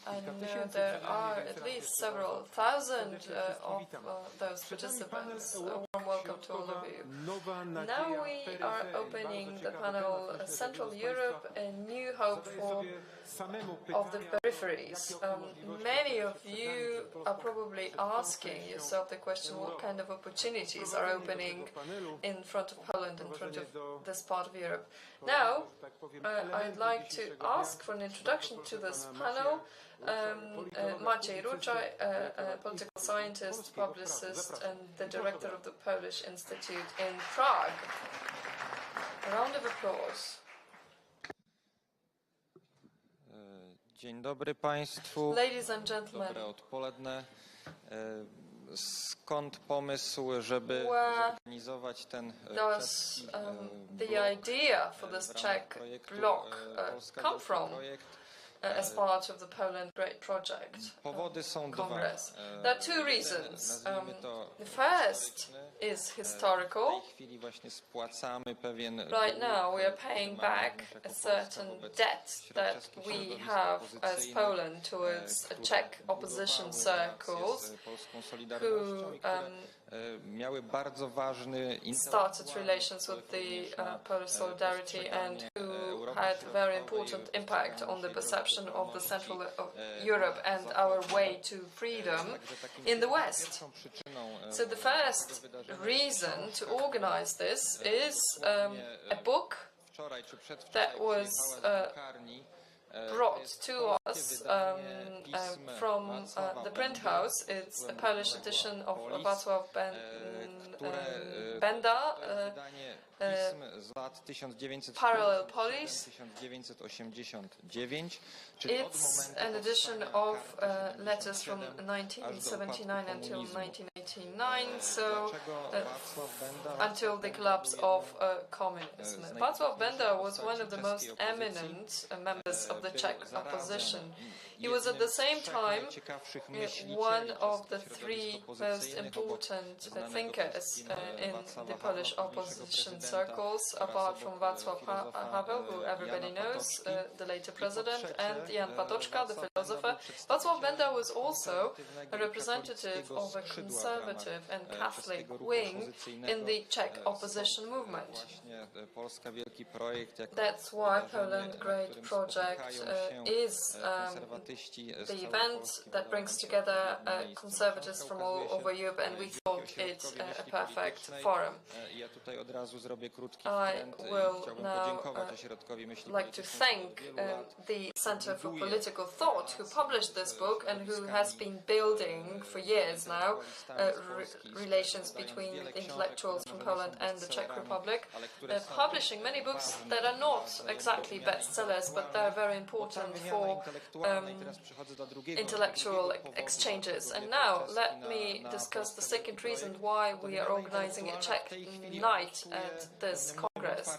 I know there are at least several thousand of those participants. A warm welcome to all of you. Now we are opening the panel Central Europe, a new hope of the peripheries. Many of you are probably asking yourself the question, what kind of opportunities are opening in front of Poland, in front of this part of Europe? Now, I'd like to ask for an introduction to this panel. Maciej Ruczaj, a political scientist, publicist, and the director of the Polish Institute in Prague. A round of applause. Dzień dobry Państwu. Ladies and gentlemen. Dobre odpoledne. Skąd pomysł, żeby zorganizować ten czeski the idea for this Czech block come from as part of the Poland Great Project Kongres? There are two reasons. The first is historical. Right now we are paying back a certain debt that we have as Poland towards Czech opposition circles who started relations with the Polish Solidarity and who had a very important impact on the perception of the Central Europe and our way to freedom in the West. So the first reason to organize this is a book that was brought to us from the print house. It's a Polish edition of Wacław Benda, Parallel Police. It's an edition of letters from 1979 until 1989, so until the collapse of communism. Wacław Benda was one of the most eminent members of the Czech opposition. He was at the same time one of the three most important thinkers in the Polish opposition circles, apart from Václav Havel, who everybody knows, the later president, and Jan Patočka, the philosopher. Václav Benda was also a representative of a conservative and Catholic wing in the Czech opposition movement. That's why Poland Great Project is the event that brings together conservatives from all over Europe, and we thought it a perfect forum. I will now like to thank the Center for Political Thought, who published this book and who has been building for years now relations between intellectuals from Poland and the Czech Republic, publishing many books that are not exactly bestsellers, but they're very important for intellectual exchanges. And now let me discuss the second reason why we are organizing a Czech night at this Congress.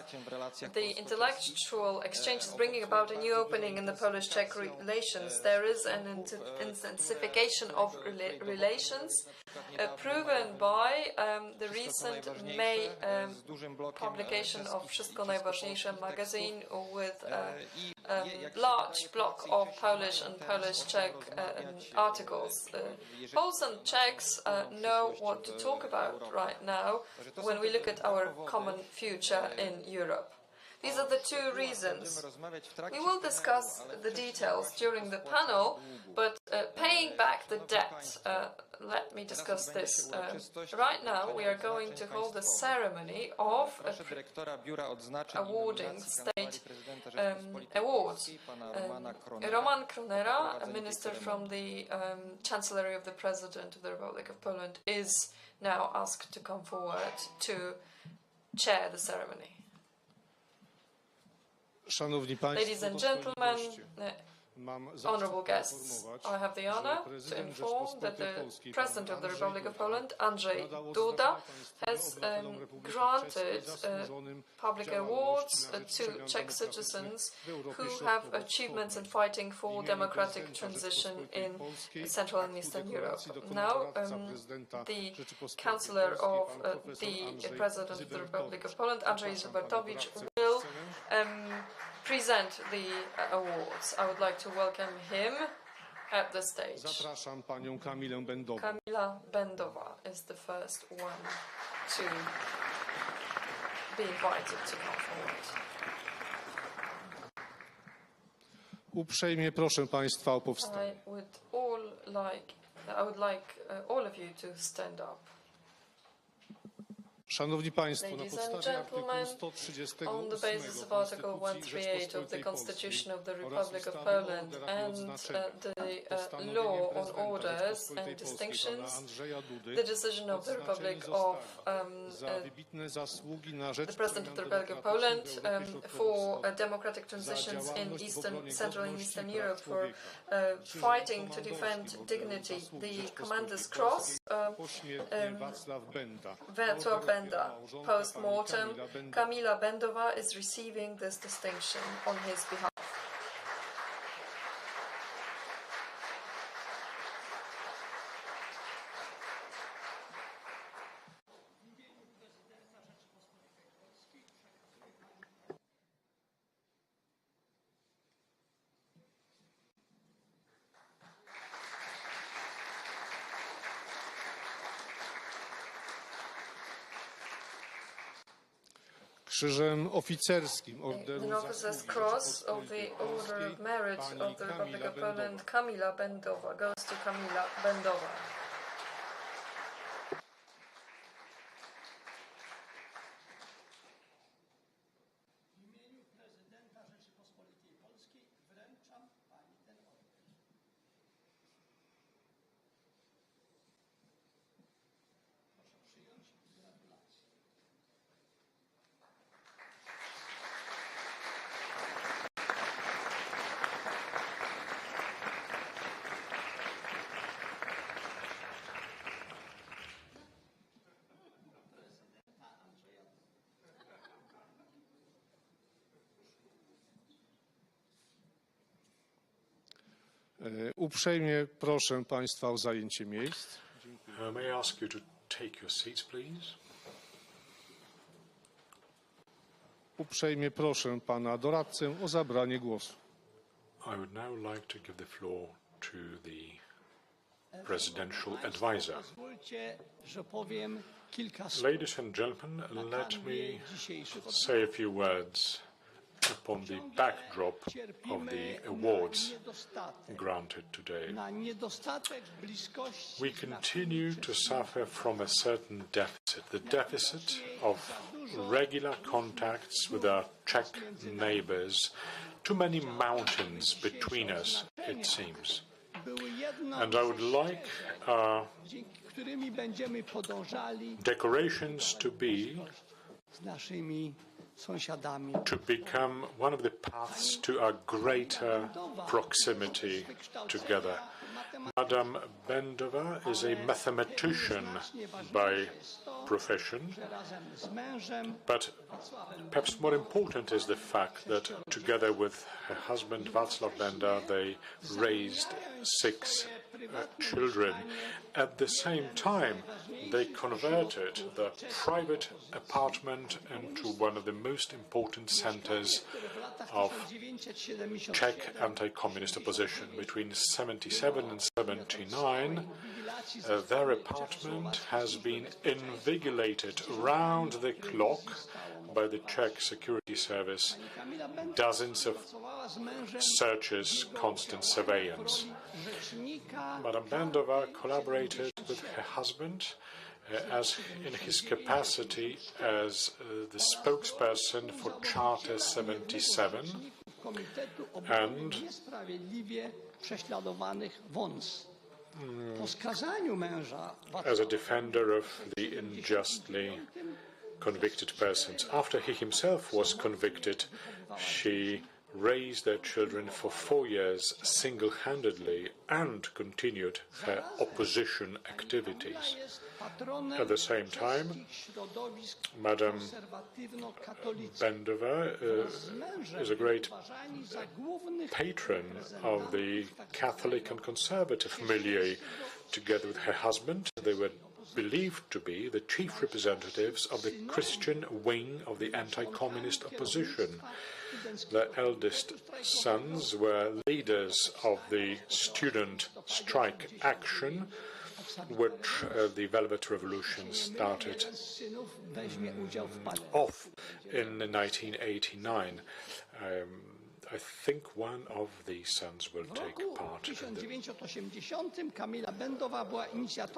The intellectual exchange is bringing about a new opening in the Polish-Czech relations. There is an intensification of relations proven by the recent May publication of Wszystko Najważniejsze magazine with a large block of Polish and Polish-Czech articles. Poles and Czechs know what to talk about right now when we look at our common future in Europe. These are the two reasons. We will discuss the details during the panel, but paying back the debt, let me discuss this. Right now we are going to hold a ceremony of awarding state awards. Roman Kronera, a minister from the Chancellery of the President of the Republic of Poland, is now asked to come forward to chair the ceremony. Ladies and gentlemen, Honourable guests, I have the honour to inform that the President of the Republic of Poland, Andrzej Duda, has granted public awards to Czech citizens who have achievements in fighting for democratic transition in Central and Eastern Europe. Now, the Chancellor of the President of the Republic of Poland, Andrzej Zybertowicz, will present the awards. I would like to welcome him at the stage. Zapraszam panią Kamilę Bendową. Kamila Bendowa is the first one to be invited to come forward. Uprzejmie proszę państwa o powstanie. I would like all of you to stand up. Szanowni Państwo, na Ladies and podstawie artykułu gentlemen, 138 on the basis of Article 138 of the Constitution of the Republic of Poland and the law on orders and distinctions, the decision of the Republic of the President of the Republic of Poland for democratic transitions in Central and Eastern Europe, for fighting to defend dignity, the Commander's Cross, Bertrand Mathieu, post-mortem, Kamila Bendova is receiving this distinction on his behalf. Krzyżem oficerskim Orderu Officer's Cross of the Order of Merit of the Republic of Poland, Kamila Bendova, goes to Kamila Bendova. W imieniu prezydenta Rzeczypospolitej Polskiej wręczam pani ten order. Proszę przyjąć gratulacje. Uprzejmie proszę państwa o zajęcie miejsc. May I ask you to take your seats, please? Uprzejmie proszę pana doradcę o zabranie głosu. I would now like to give the floor to the presidential advisor. Pozwólcie, że powiem kilka słów. Ladies and gentlemen, let me say a few words upon the backdrop of the awards granted today. We continue to suffer from a certain deficit, the deficit of regular contacts with our Czech neighbors. Too many mountains between us, it seems. And I would like our decorations to be to become one of the paths to a greater proximity together. Madame Bendova is a mathematician by profession, but perhaps more important is the fact that together with her husband Václav Benda, they raised 6 children. At the same time, they converted the private apartment into one of the most important centers of Czech anti-communist opposition. Between 77 and 79, their apartment has been invigilated round the clock by the Czech security service, dozens of searches, constant surveillance. Madame Bendova collaborated with her husband as in his capacity as the spokesperson for Charter 77 and as a defender of the unjustly convicted persons. After he himself was convicted, she raised their children for 4 years single-handedly and continued her opposition activities. At the same time, Madame Bendova is a great patron of the Catholic and conservative milieu. Together with her husband, they were believed to be the chief representatives of the Christian wing of the anti-communist opposition. Their eldest sons were leaders of the student strike action, which the Velvet Revolution started off in 1989. I think one of the sons will take part in the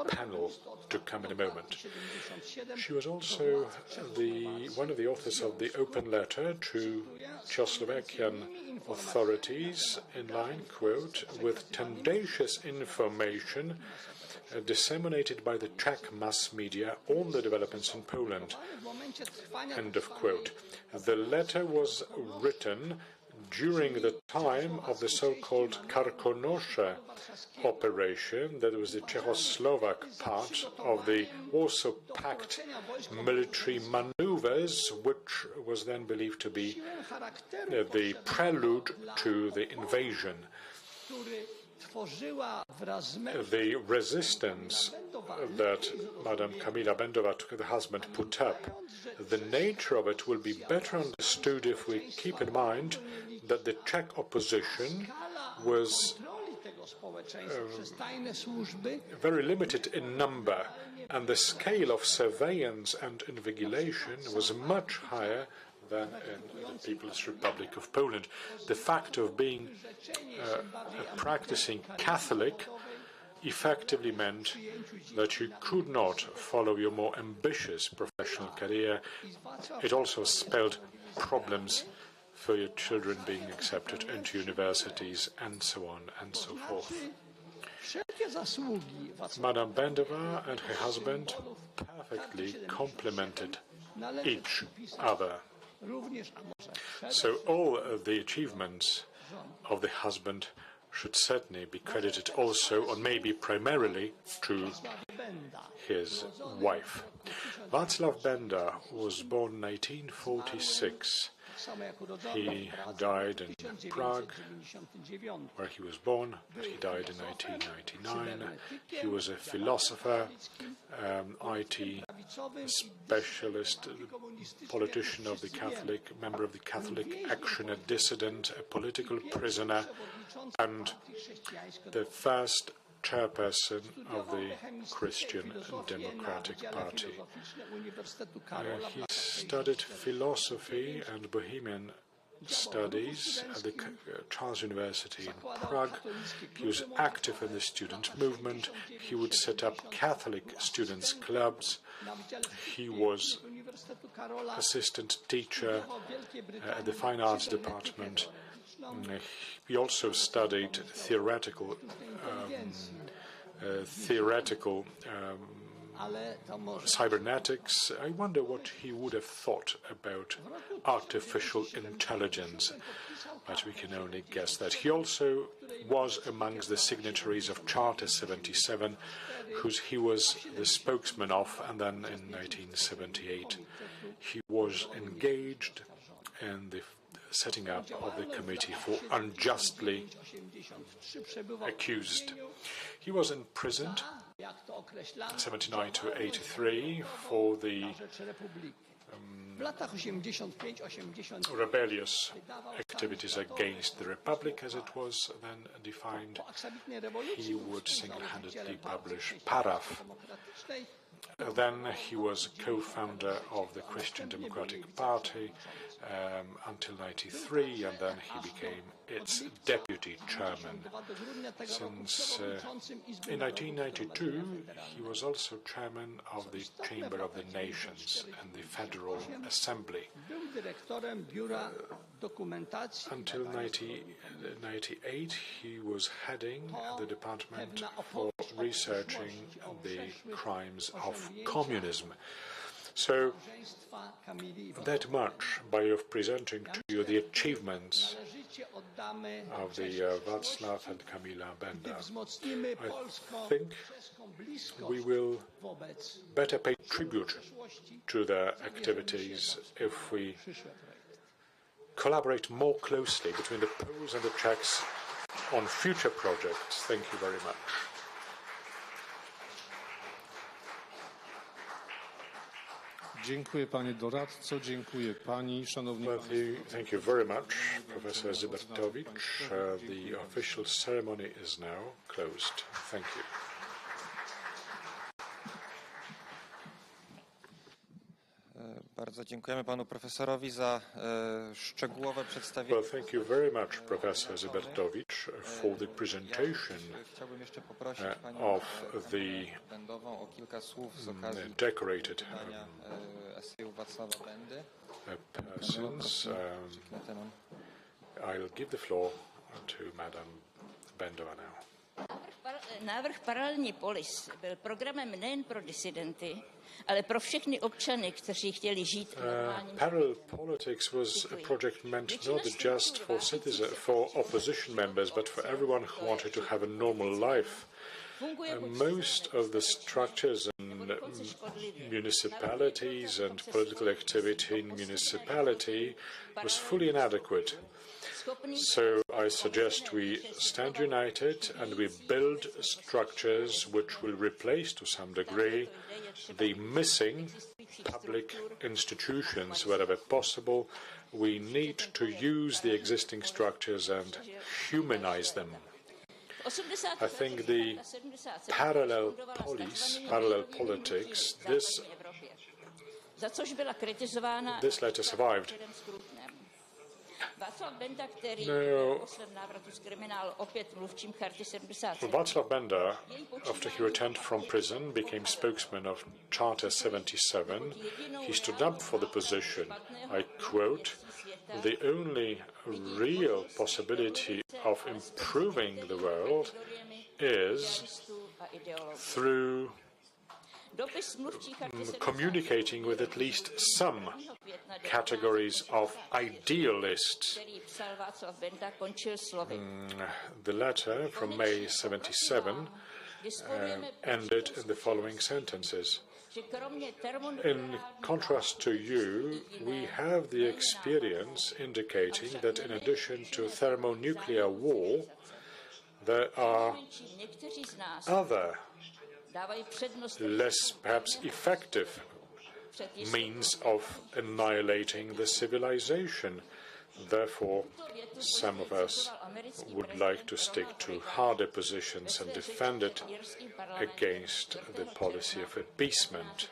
panel to come in a moment. She was also one of the authors of the open letter to Czechoslovakian authorities in line, quote, with tendacious information disseminated by the Czech mass media on the developments in Poland, end of quote. The letter was written during the time of the so-called Karkonosze operation, that was the Czechoslovak part of the Warsaw Pact military maneuvers, which was then believed to be the prelude to the invasion. The resistance that Madame Kamila Bendova, her husband, put up, the nature of it will be better understood if we keep in mind that the Czech opposition was very limited in number, and the scale of surveillance and invigilation was much higher than in the People's Republic of Poland. The fact of being a practicing Catholic effectively meant that you could not follow your more ambitious professional career. It also spelled problems for your children being accepted into universities and so on and so forth. Madame Bendova and her husband perfectly complemented each other. So all of the achievements of the husband should certainly be credited also, or maybe primarily, to his wife. Václav Benda was born in 1946. He died in Prague, where he was born, but he died in 1999. He was a philosopher, IT specialist, politician of the Catholic, member of the Catholic Action, a dissident, a political prisoner, and the first chairperson of the Christian Democratic Party. He studied philosophy and Bohemian studies at the Charles University in Prague. He was active in the student movement. He would set up Catholic students' clubs. He was assistant teacher at the Fine Arts Department. He also studied theoretical cybernetics. I wonder what he would have thought about artificial intelligence, but we can only guess that. He also was amongst the signatories of Charter 77, whose he was the spokesman of, and then in 1978 he was engaged in the setting up of the Committee for Unjustly Accused. He was imprisoned 79 to 83 for the rebellious activities against the Republic, as it was then defined. He would single-handedly publish Paraf. Then he was co-founder of the Christian Democratic Party until 1993, and then he became its deputy chairman. Since in 1992, he was also chairman of the Chamber of the Nations and the Federal Assembly. Until 1998, he was heading the department for researching the crimes of communism. So, that much by way of presenting to you the achievements of the Václav and Kamila Benda. I think we will better pay tribute to their activities if we collaborate more closely between the Poles and the Czechs on future projects. Thank you very much. Dziękuję panie doradco, dziękuję pani, szanowni państwo. Thank you very much, Professor Zybertowicz. The official ceremony is now closed. Thank you. Bardzo dziękujemy panu profesorowi za szczegółowe przedstawienie. Well, thank you very much, Professor Zybertowicz, for the presentation of the decorated persons. I'll give the floor to Madam Bendova now. Návrh paralelní polis byl programem nejen pro disidenty, ale pro všechny občany, kteří chtěli žít normálním. Parallel politics was a project meant not just for opposition members, but for everyone who wanted to have a normal life. Most of the structures in municipalities and political activity in municipality was fully inadequate. So I suggest we stand united and we build structures which will replace to some degree the missing public institutions wherever possible. We need to use the existing structures and humanize them. I think the parallel politics, this letter survived. No, Václav Benda, after he returned from prison, became spokesman of Charter 77. He stood up for the position. I quote, "The only real possibility of improving the world is through communicating with at least some categories of idealists." The letter from May 77 ended in the following sentences. In contrast to you, we have the experience indicating that in addition to thermonuclear war, there are other less perhaps effective means of annihilating the civilization. Therefore, some of us would like to stick to harder positions and defend it against the policy of appeasement.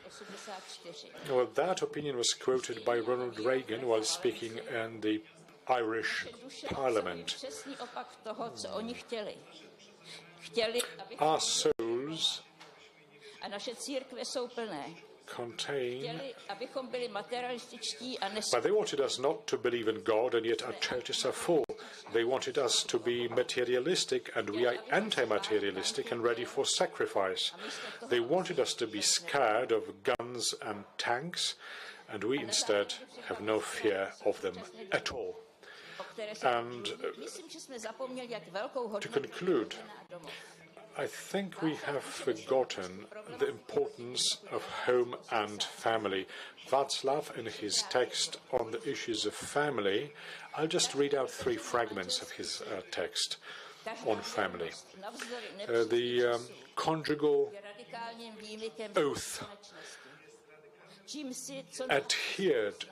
Well, that opinion was quoted by Ronald Reagan while speaking in the Irish Parliament. Our souls contain, but they wanted us not to believe in God, and yet our churches are full. They wanted us to be materialistic, and we are anti-materialistic and ready for sacrifice. They wanted us to be scared of guns and tanks, and we instead have no fear of them at all. And to conclude, I think we have forgotten the importance of home and family. Václav, in his text on the issues of family, I'll just read out 3 fragments of his text on family. The conjugal oath adhered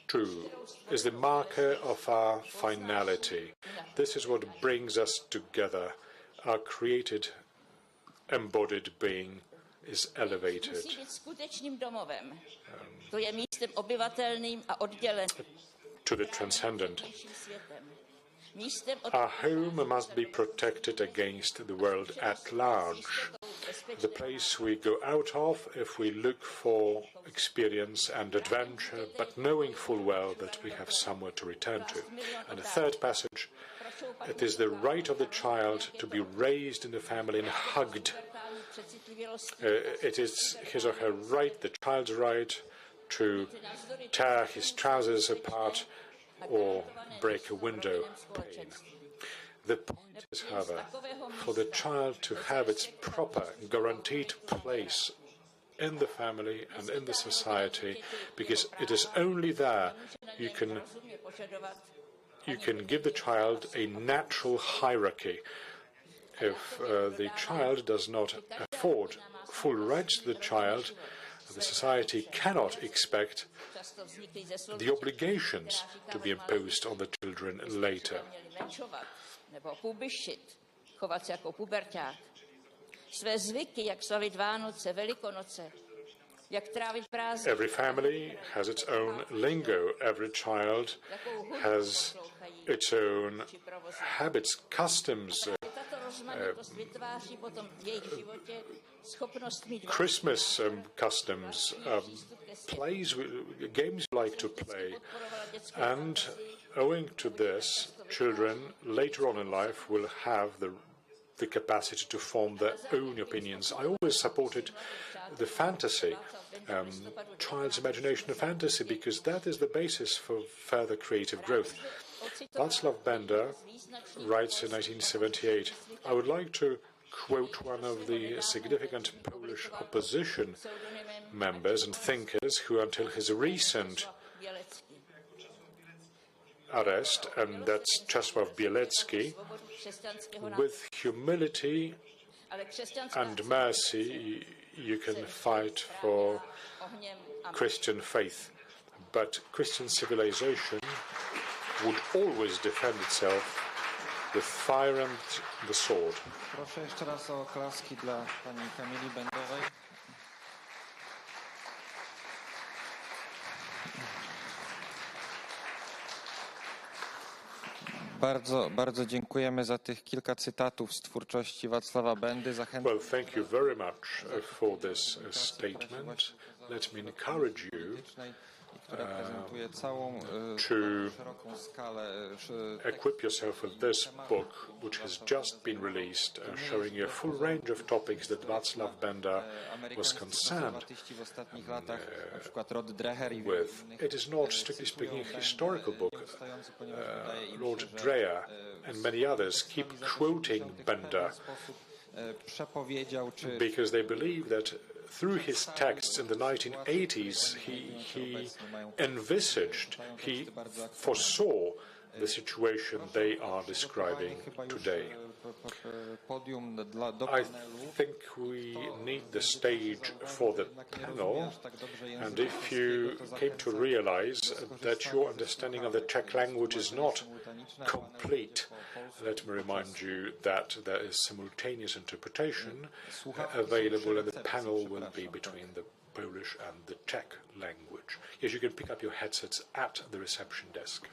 to is the marker of our finality. This is what brings us together. Our created, embodied being is elevated to the transcendent. Our home must be protected against the world at large, the place we go out of if we look for experience and adventure, but knowing full well that we have somewhere to return to. And the third passage, it is the right of the child to be raised in the family and hugged. It is his or her right, the child's right, to tear his trousers apart or break a window pane. The point is, however, for the child to have its proper, guaranteed place in the family and in the society, because it is only there you can give the child a natural hierarchy. If the child does not afford full rights to the child, the society cannot expect the obligations to be imposed on the children later. Nebo pubyšit, chovat se jako puberťák. Své zvyky, jak slavit Vánoce, Velikonoce, jak trávit prázdniny. Every family has its own lingo. Every child has its own habits, customs. Christmas customs, games you like to play, and owing to this, children later on in life will have the capacity to form their own opinions. I always supported the fantasy, child's imagination of fantasy, because that is the basis for further creative growth. Václav Benda writes in 1978, I would like to quote one of the significant Polish opposition members and thinkers who, until his recent arrest, and that's Czesław Bielecki, with humility and mercy you can fight for Christian faith, but Christian civilization would always defend itself with fire and the sword. Proszę jeszcze raz o oklaski dla pani Kamili Bendowej. Bardzo dziękujemy za tych kilka cytatów z twórczości Wacława Bendy. Well, thank you very much for this statement. Let me encourage you to equip yourself with this book, which has just been released, showing you a full range of topics that Václav Benda was concerned with. It is not, strictly speaking, a historical book. Lord Dreher and many others keep quoting Benda because they believe that through his texts in the 1980s, he envisaged, he foresaw the situation they are describing today. I think we need the stage for the panel, and if you came to realize that your understanding of the Czech language is not complete, let me remind you that there is simultaneous interpretation available, and the panel will be between the Polish and the Czech language. Yes, you can pick up your headsets at the reception desk.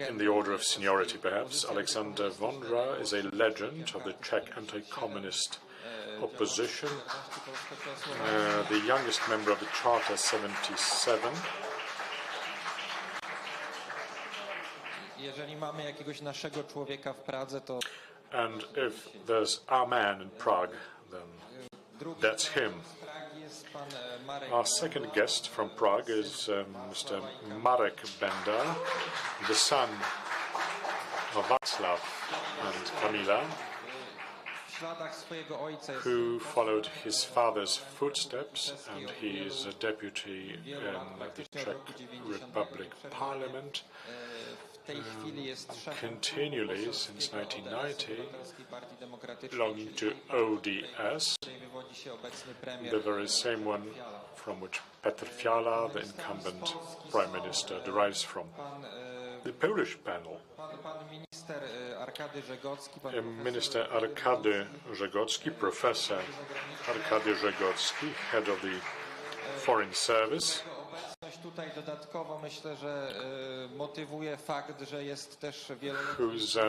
In the order of seniority, perhaps, Alexander Vondra is a legend of the Czech anti-communist opposition, the youngest member of the Charter 77. And if there's our man in Prague, then that's him. Our second guest from Prague is Mr. Marek Benda, the son of Václav and Kamila, who followed his father's footsteps, and he is a deputy in the Czech Republic Parliament. Continually since 1990, belonging to ODS, the very same one from which Petr Fiala, the incumbent prime minister, derives from. The Polish panel, Minister Arkady Żegocki, Professor Arkady Żegocki, head of the Foreign Service. Whose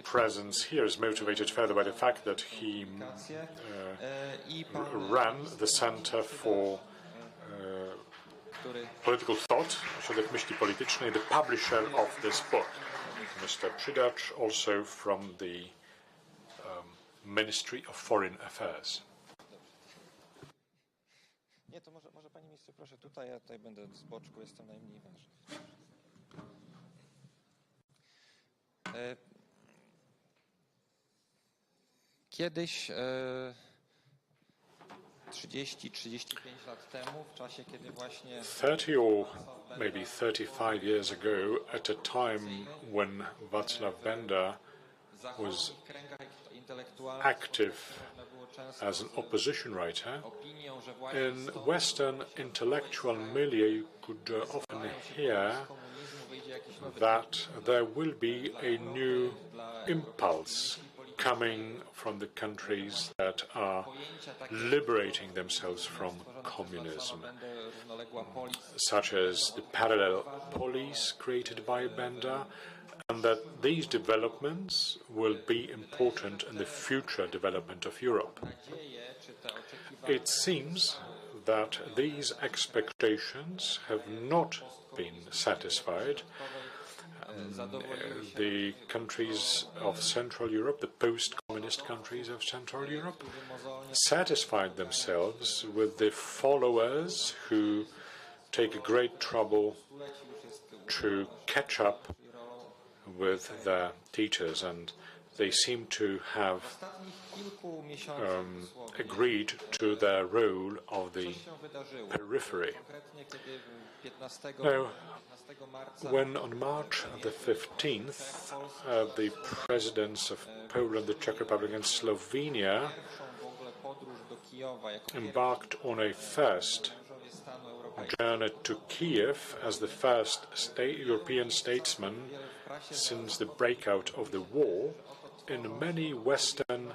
presence here is motivated further by the fact that he ran the Center for Political Thought, Ośrodek Myśli Politycznej, the publisher of this book. Mr. Przydacz, also from the Ministry of Foreign Affairs. Nie, to może pani minister, proszę tutaj, ja tutaj będę z boczku, jestem najmniej ważny. Kiedyś 30-35 lat temu, w czasie kiedy właśnie 30 or maybe 35 years ago, at a time when Václav Benda was active as an opposition writer, in Western intellectual milieu you could often hear that there will be a new impulse coming from the countries that are liberating themselves from communism, such as the parallel police created by Benda, and that these developments will be important in the future development of Europe. It seems that these expectations have not been satisfied. The countries of Central Europe, the post-communist countries of Central Europe, satisfied themselves with the followers who take great trouble to catch up with their teachers, and they seem to have agreed to their role of the periphery. Now, when on March the 15th, the presidents of Poland, the Czech Republic and Slovenia embarked on a first journey to Kiev as the first European statesman since the breakout of the war, in many Western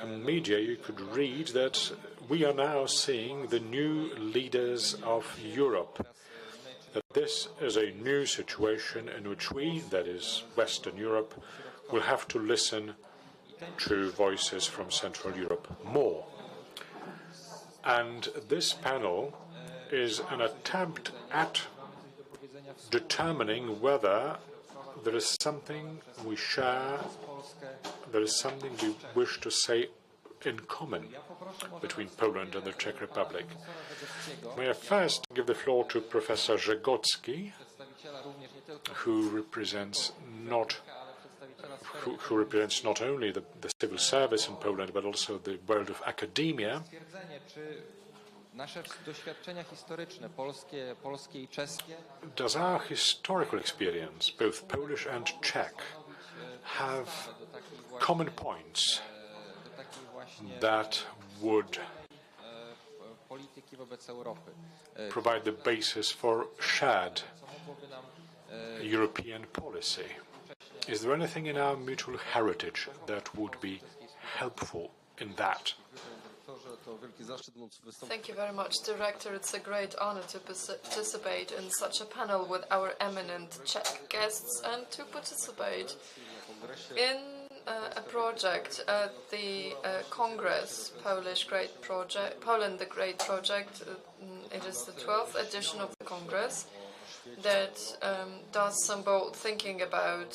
media you could read that we are now seeing the new leaders of Europe, that this is a new situation in which we, that is Western Europe, will have to listen to voices from Central Europe more. And this panel is an attempt at determining whether there is something we share, there is something we wish to say in common between Poland and the Czech Republic. May I first give the floor to Professor Żegocki, who represents not only the civil service in Poland, but also the world of academia. Does our historical experience, both Polish and Czech, have common points that would provide the basis for shared European policy? Is there anything in our mutual heritage that would be helpful in that? Thank you very much, Director. It's a great honor to participate in such a panel with our eminent Czech guests and to participate in a project at the Kongres, Poland the Great Project. It is the 12th edition of the Congress that does some bold thinking about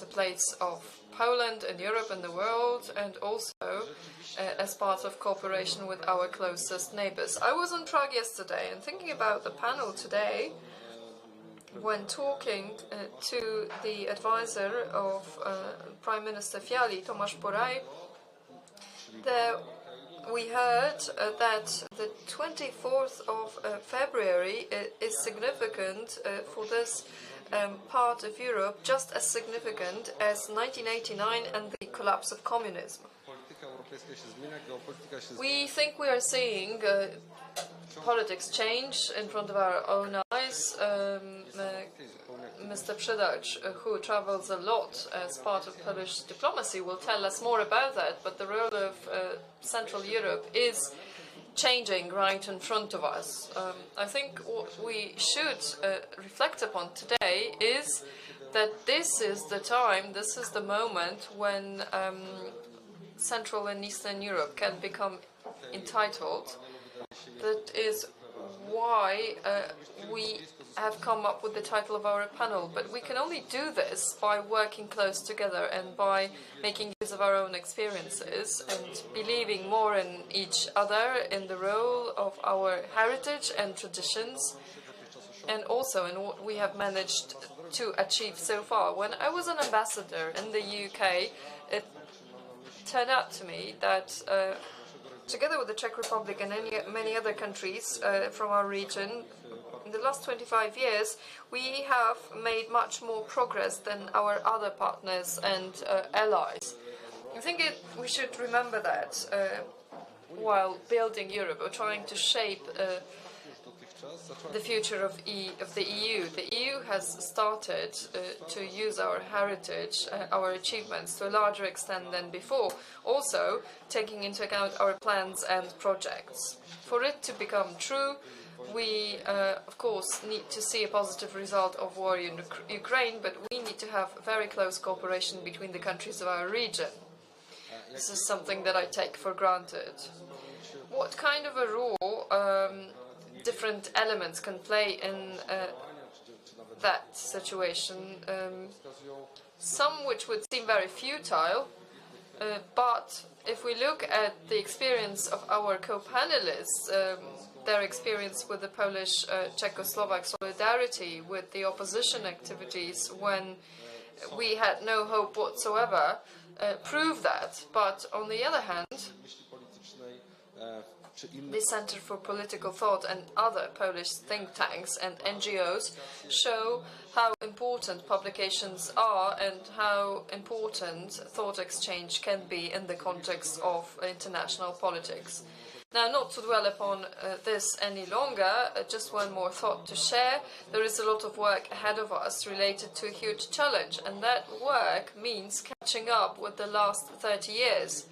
the place of Poland in Europe and the world, and also as part of cooperation with our closest neighbors. I was in Prague yesterday, and thinking about the panel today, when talking to the advisor of Prime Minister Fiali, Tomasz Poraj, there we heard that the 24th of February is significant for this part of Europe, just as significant as 1989 and the collapse of communism. We think we are seeing politics change in front of our own eyes. Mr. Przydacz, who travels a lot as part of Polish diplomacy, will tell us more about that, but the role of Central Europe is changing right in front of us. I think what we should reflect upon today is that this is the time, this is the moment when Central and Eastern Europe can become entitled. That is why we have come up with the title of our panel, but we can only do this by working close together and by making use of our own experiences and believing more in each other, in the role of our heritage and traditions, and also in what we have managed to achieve so far. When I was an ambassador in the UK, it turned out to me that together with the Czech Republic and many other countries from our region, in the last 25 years, we have made much more progress than our other partners and allies. I think we should remember that while building Europe or trying to shape the future of the EU. The EU has started to use our heritage, our achievements to a larger extent than before, also taking into account our plans and projects. For it to become true, we, of course, need to see a positive result of war in Ukraine, but we need to have very close cooperation between the countries of our region. This is something that I take for granted. What kind of a role different elements can play in that situation? Some which would seem very futile, but if we look at the experience of our co-panelists, their experience with the Polish-Czechoslovak solidarity, with the opposition activities when we had no hope whatsoever, prove that. But on the other hand, the Center for Political Thought and other Polish think tanks and NGOs show how important publications are and how important thought exchange can be in the context of international politics. Now, not to dwell upon this any longer, just one more thought to share. There is a lot of work ahead of us related to a huge challenge, and that work means catching up with the last 30 years.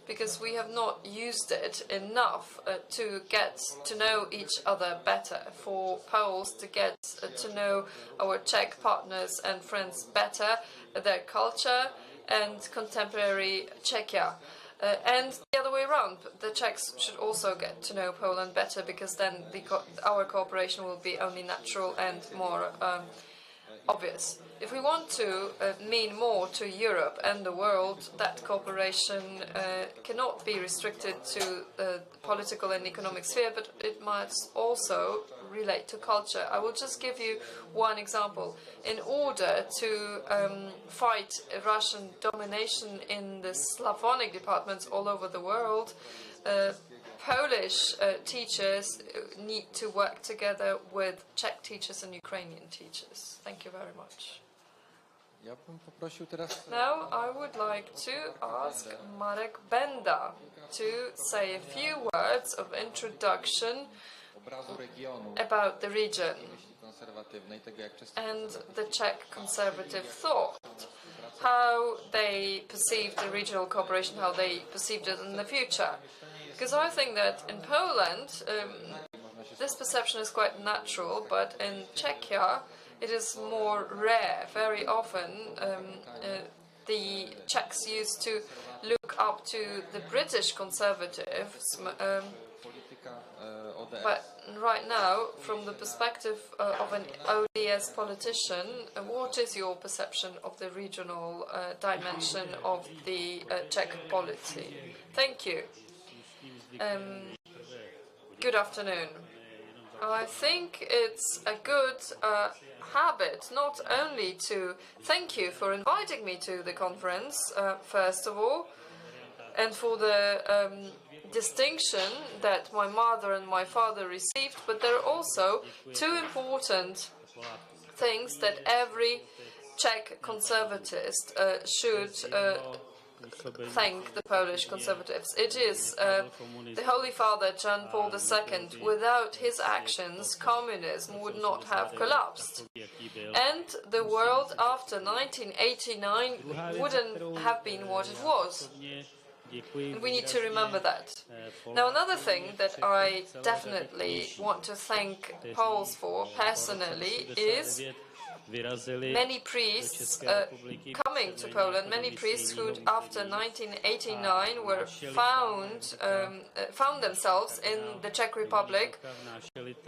Because we have not used it enough to get to know each other better, for Poles to get to know our Czech partners and friends better, their culture and contemporary Czechia. And the other way around, the Czechs should also get to know Poland better, because then our cooperation will be only natural and more obvious. If we want to mean more to Europe and the world, that cooperation cannot be restricted to the political and economic sphere, but it must also relate to culture. I will just give you one example. In order to fight Russian domination in the Slavonic departments all over the world, Polish teachers need to work together with Czech teachers and Ukrainian teachers. Thank you very much. Now I would like to ask Marek Benda to say a few words of introduction about the region and the Czech conservative thought, how they perceive the regional cooperation, how they perceived it in the future. Because I think that in Poland, this perception is quite natural, but in Czechia, it is more rare. Very often, the Czechs used to look up to the British conservatives, but right now, from the perspective of an ODS politician, what is your perception of the regional dimension of the Czech polity? Thank you. Good afternoon. I think it's a good habit not only to thank you for inviting me to the conference, first of all, and for the distinction that my mother and my father received, but there are also two important things that every Czech conservatist should thank the Polish conservatives. It is the Holy Father John Paul II. Without his actions, communism would not have collapsed. And the world after 1989 wouldn't have been what it was. And we need to remember that. Now, another thing that I definitely want to thank Poles for personally is many priests coming to Poland, many priests who after 1989 were found themselves in the Czech Republic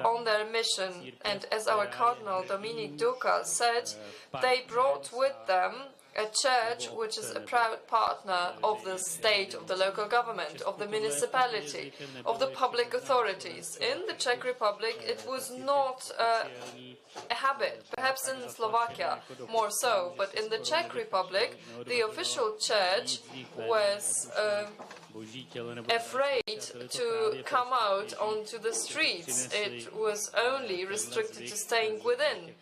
on their mission. And as our Cardinal Dominik Duka said, they brought with them a church which is a proud partner of the state, of the local government, of the municipality, of the public authorities. In the Czech Republic, it was not a habit, perhaps in Slovakia more so, but in the Czech Republic, the official church was afraid to come out onto the streets. It was only restricted to staying within,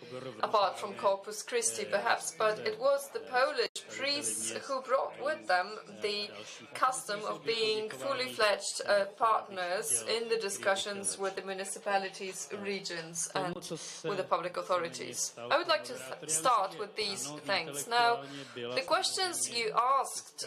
apart from Corpus Christi perhaps, but it was the Polish priests who brought with them the custom of being fully fledged partners in the discussions with the municipalities, regions and with the public authorities. I would like to start with these things. Now, the questions you asked,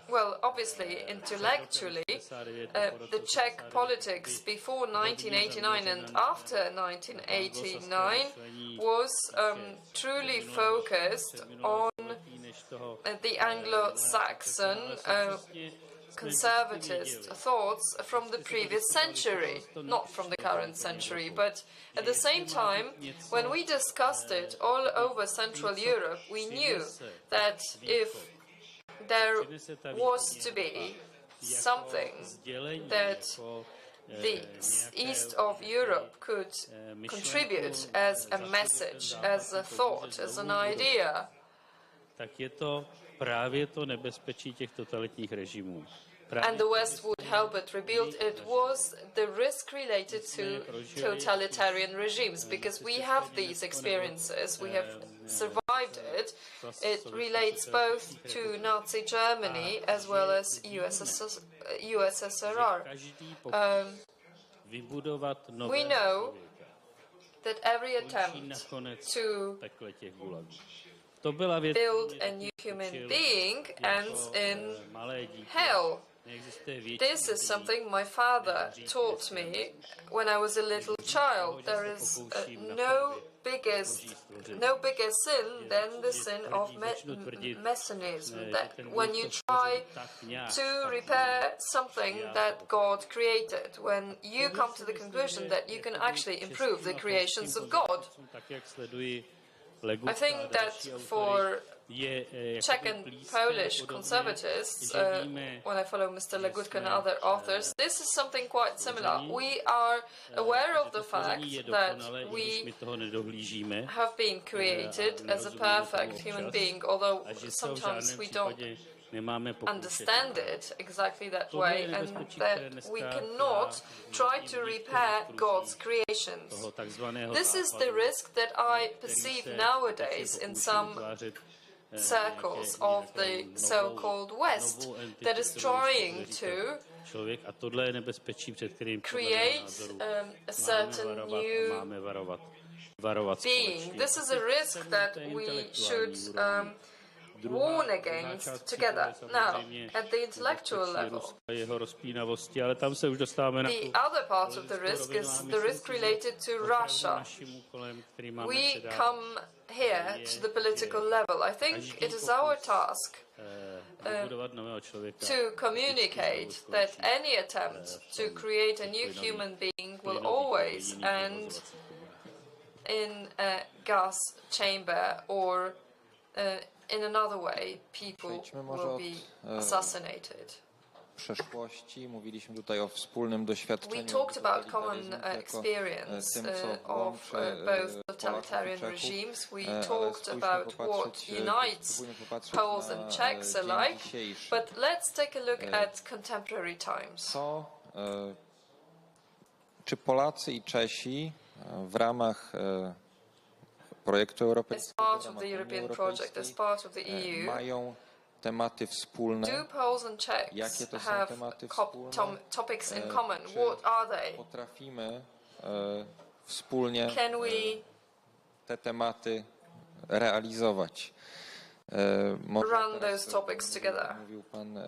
well, obviously, intellectually, the Czech politics before 1989 and after 1989 was truly focused on the Anglo-Saxon conservatist thoughts from the previous century, not from the current century, but at the same time, when we discussed it all over Central Europe, we knew that if there was to be something that the east of Europe could contribute as a message, as a thought, as an idea, and the West would help it rebuild, it was the risk related to totalitarian regimes, because we have these experiences, we have survived it. It relates both to Nazi Germany as well as USSR. We know that every attempt to build a new human being ends in hell. This is something my father taught me when I was a little child. There is no bigger sin than the sin of messianism. That when you try to repair something that God created, when you come to the conclusion that you can actually improve the creations of God. I think that for Czech and Polish conservatives, when I follow Mr. Legutko and other authors, this is something quite similar. We are aware of the fact that we have been created as a perfect human being, although sometimes we don't understand it exactly that way, and that we cannot try to repair God's creations. This is the risk that I perceive nowadays in some circles of the so-called West, that is trying to create a certain new being. This is a risk that we should warn against together. Now, at the intellectual level, the other part of the risk is the risk related to Russia. We come here to the political level. I think it is our task to communicate that any attempt to create a new human being will always end in a gas chamber or in another way people will be assassinated. Mówiliśmy tutaj o wspólnym doświadczeniu. We talked about common experience of both totalitarian regimes. We talked about what unites Poles and Czechs alike. But let's take a look at contemporary times. Czy Polacy i Czesi w ramach projektu europejskiego, mają tematy wspólne? Do Poles and Czechs have topics in common? What are they? Potrafimy wspólnie Can we te tematy realizować? Run those topics together. Mówił pan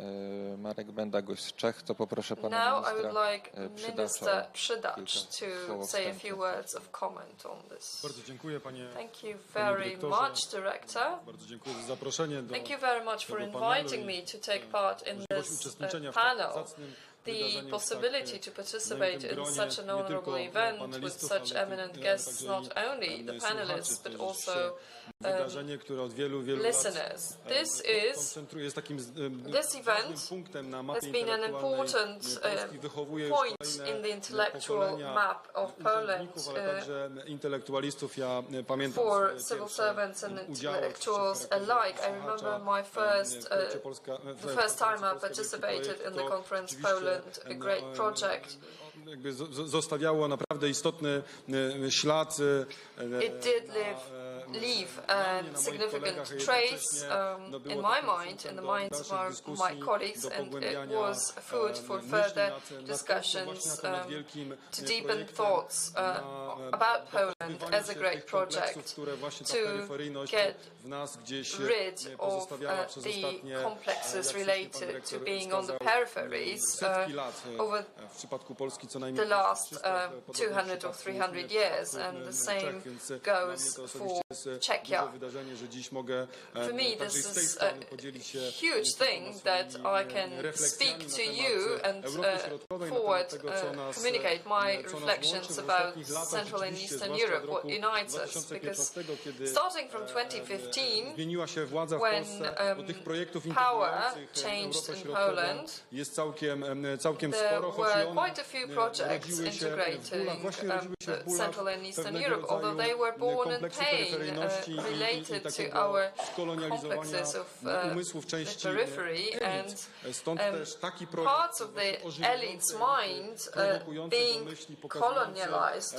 Marek Bendagoś z Czech, to poproszę pana Now I would like Minister Przydacz to say a few words of comment on this. Bardzo dziękuję, panie. Thank you very much, Director. Bardzo dziękuję za zaproszenie do Thank you very much for inviting me to take part in this panel. The possibility to participate in such an honorable event with such eminent guests, not only the panelists, but also listeners. This event has been an important point in the intellectual map of Poland for civil servants and intellectuals alike. I remember the first time I participated in the conference Poland, a great project. Jakby zostawiało naprawdę istotny ślad. It did leave a significant trace in my mind, in the minds of my colleagues, and it was food for further discussions, to deepen thoughts about Poland as a great project, to get rid of the complexes related to being on the peripheries over the last 200 or 300 years, and the same goes for Czechia. For me, this is a huge thing that I can speak to you and communicate my reflections about Central and Eastern Europe, what unites us, because starting from 2015, when power changed in Poland, there were quite a few projects integrating Central and Eastern Europe, although they were born in pain, related to our complexes of the periphery and parts of the elite's mind being colonialized.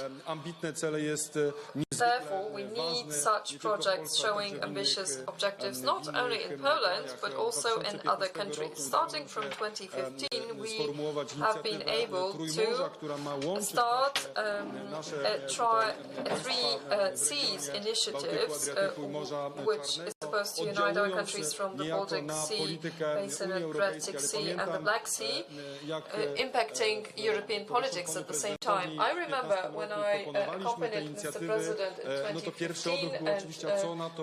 Therefore, we need such projects showing ambitious objectives not only in Poland but also in other countries. Starting from 2015, we have been able to start three Seas initiatives, which is supposed to unite our countries from the Baltic Sea basin and Baltic Sea and the Black Sea, impacting European politics at the same time. I remember when I accompanied Mr. President in 2015 and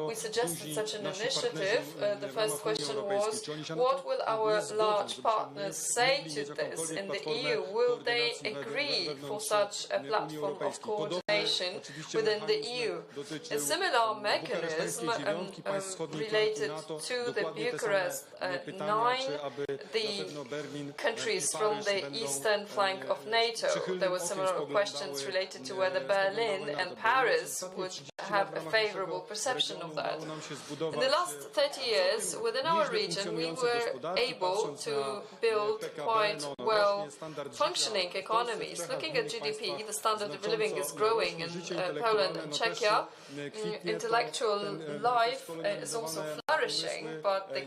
we suggested such an initiative, the first question was, what will our large partners say to this in the EU? Will they agree for such a platform of coordination within the EU? A similar mechanism related to the Bucharest 9, the countries from the eastern flank of NATO. There were similar questions related to whether Berlin and Paris would have a favorable perception of that. In the last 30 years, within our region, we were able to build quite well functioning economies. Looking at GDP, the standard of living is growing in Poland and Czechia. Intellectual life is also flourishing. flourishing, but the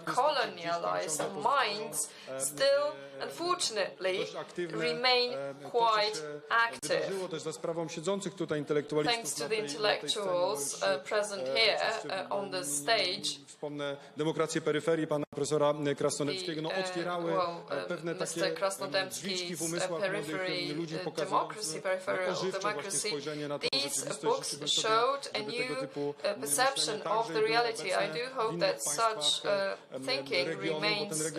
colonialized minds still, unfortunately, remain quite active. Thanks to the intellectuals present here on the stage, Wspomnę demokrację peryferii pana profesora Krasnodębskiego. No, otwierały pewne takie drzwiczki w umysłach młodych ludzi, pokazujące ożywcze właśnie spojrzenie na tę rzeczywistość. These books showed a new perception of the reality. I do hope that such thinking remains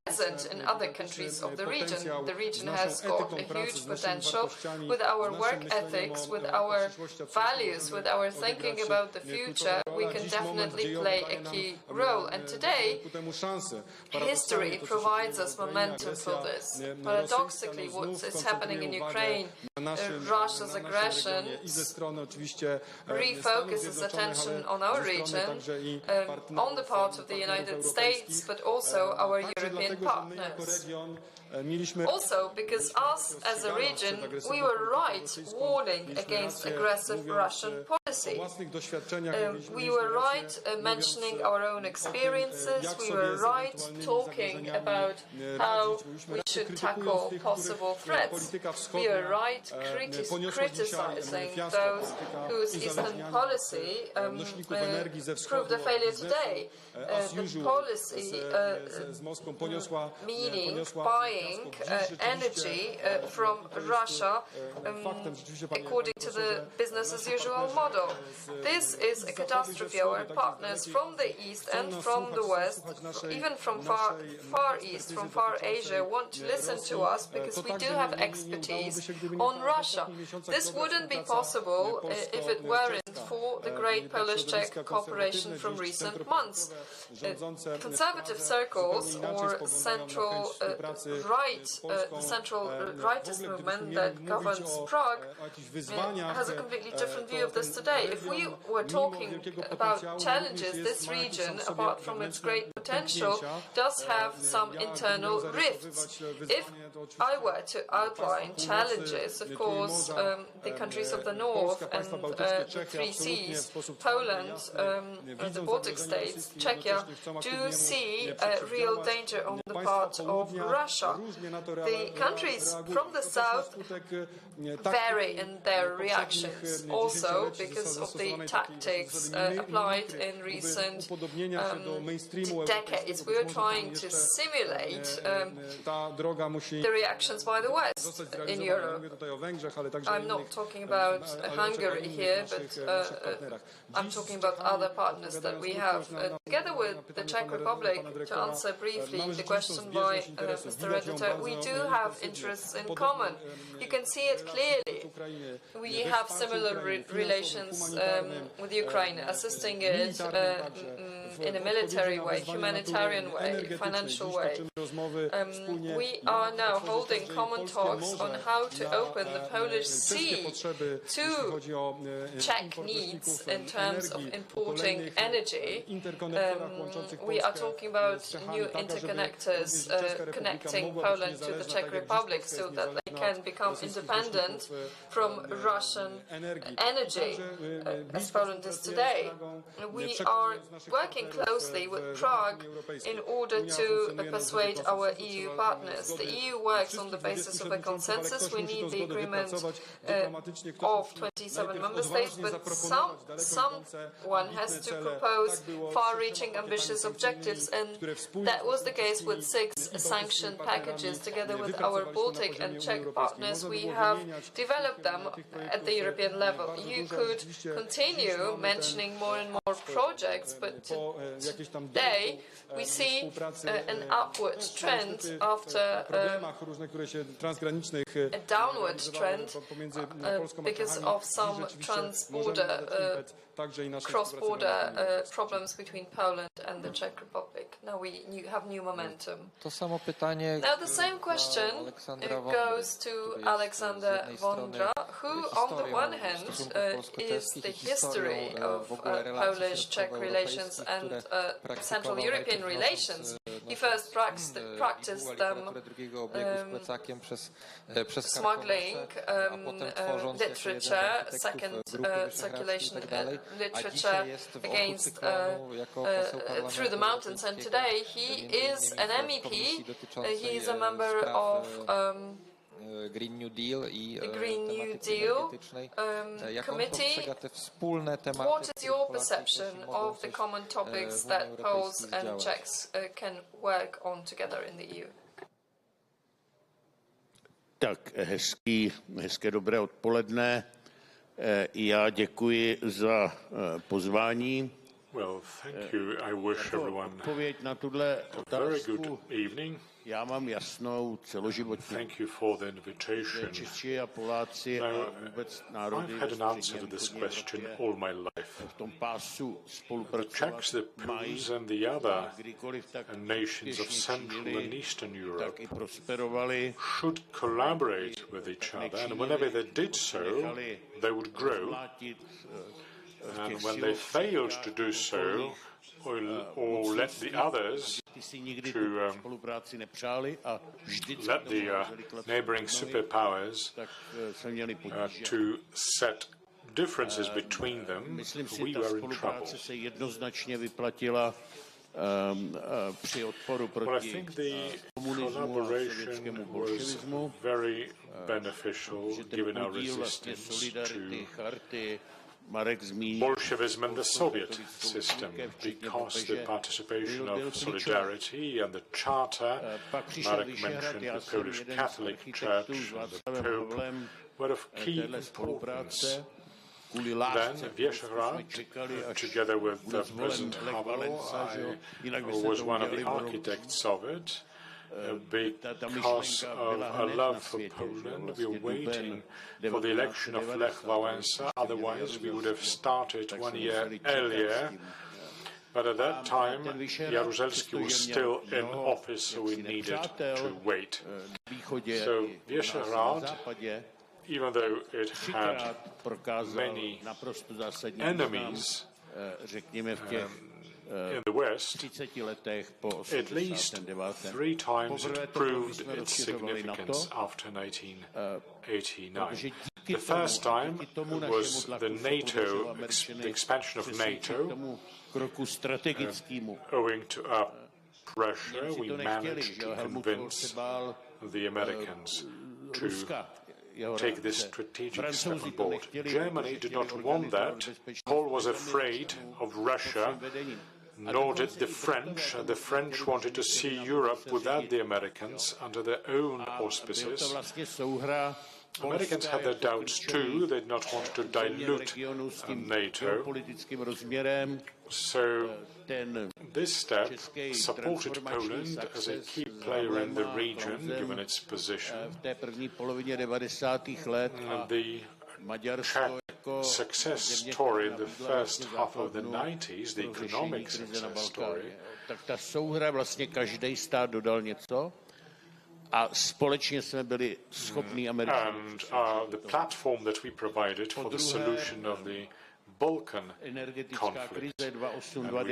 present in other countries of the region. The region has got a huge potential with our work ethics, with our values, with our thinking about the future. We can definitely play a key role. And today, history provides us momentum for this. Paradoxically, what is happening in Ukraine, Russia's aggression, refocuses attention on our region, on the part of the United States, but also our European partners. Also, because us as a region, we were right warning against aggressive Russian policy. We were right mentioning our own experiences. We were right talking about how we should tackle possible threats. We were right criticizing those whose Eastern policy proved a failure today. The policy meaning buying energy from Russia according to the business as usual model. This is a catastrophe. Our partners from the East and from the West, even from far East, from far Asia, want to listen to us because we do have expertise on Russia. This wouldn't be possible if it weren't for the great Polish-Czech cooperation from recent months. Conservative circles or central rightist movement that governs Prague has a completely different view of this today. If we were talking about challenges, this region, apart from its great potential, does have some internal rifts. If I were to outline challenges, of course, the countries of the north and the three seas, Poland, the Baltic states, Czechia, do see a real danger on the part of Russia. The countries from the south vary in their reactions, also because of the tactics applied in recent decades. We are trying to simulate the reactions by the West in Europe. I'm not talking about Hungary here, but I'm talking about other partners that we have. Together with the Czech Republic, to answer briefly the question by Mr. Editor, we do have interests in common. You can see it clearly. We have similar relations with Ukraine, assisting it in a military way, humanitarian way, financial way. We are now holding common talks on how to open the Polish Sea to Czech needs in terms of importing energy. We are talking about new interconnectors connecting Poland to the Czech Republic so that they can become independent from Russian energy, as Poland is today. We are working closely with Prague in order to persuade our EU partners. The EU works on the basis of a consensus. We need the agreement of 27 member states, but someone has to propose far-reaching, ambitious objectives, and that was the case with 6 sanction packages. Together with our Baltic and Czech partners, we have developed them at the European level. You could continue mentioning more and more projects, but today we see an upward trend after a downward trend because of some cross-border problems between Poland and the Czech Republic. Now we have new momentum. Now the same question goes to Alexander Vondra, who on the one hand is the history of Polish-Czech relations and Central European relations, he first practiced smuggling literature, second circulation literature against through the mountains, and today he is an MEP. He is a member of Green New Deal i Green New Deal committee. What is your perception of the common topics that Poles and Czechs can work on together in the EU? Tak, hezké dobré odpoledne. Já děkuji za pozvání. Well, thank you. I wish everyone a very good evening. Já mám jasnou celoživotní. Thank you for the invitation. Češi a Poláci a vůbec národy I've had an answer to this question all my life. V tom pásu The spolupracovat Czechs, the Poles and the other nations of Central and Eastern Europe should collaborate with each other, and whenever they did so, they would grow. And when they failed to do so, or let the others to let the neighboring superpowers to set differences between them, we were in trouble. Well, I think the collaboration was very beneficial given our resistance to Bolshevism and the Soviet system, because the participation of solidarity and the Charter, Marek mentioned the Polish Catholic Church and the Pope, were of key importance. Then Visegrad, together with President Havel, I was one of the architects of it. Because of our love for Poland, we were waiting for the election of Lech Wałęsa, otherwise we would have started 1 year earlier. But at that time, Jaruzelski was still in office, so we needed to wait. So Visegrad, even though it had many enemies, in the West, at least 3 times it proved its significance after 1989. The first time was the NATO, the expansion of NATO. Owing to our pressure, we managed to convince the Americans to take this strategic step on board. Germany did not want that. Paul was afraid of Russia, nor did the French. The French wanted to see Europe without the Americans under their own auspices. Americans had their doubts too. They did not want to dilute NATO. So this step supported Poland as a key player in the region, given its position. The Czech success story in the first half of the 90s, the economic success story, a společně jsme byli schopni and the platform that we provided for the solution of the Balkan conflict, and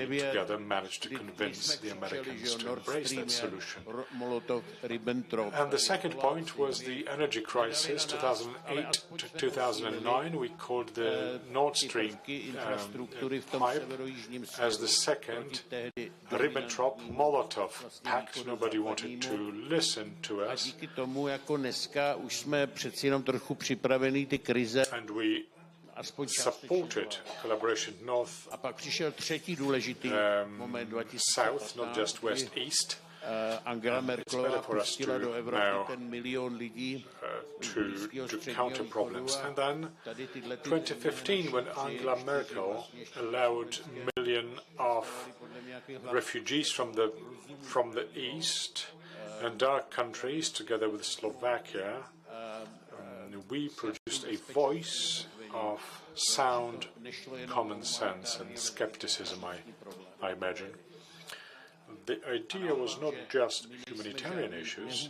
we together managed to convince the Americans to embrace that solution. And the second point was the energy crisis, 2008 to 2009. We called the Nord Stream pipe as the second Ribbentrop-Molotov pact. Nobody wanted to listen to us. And we supported collaboration north, south, not just west, east. It's better for us to now to counter problems. And then 2015, when Angela Merkel allowed millions of refugees from the east and dark countries, together with Slovakia, we produced a voice of sound common sense and skepticism, I imagine. The idea was not just humanitarian issues,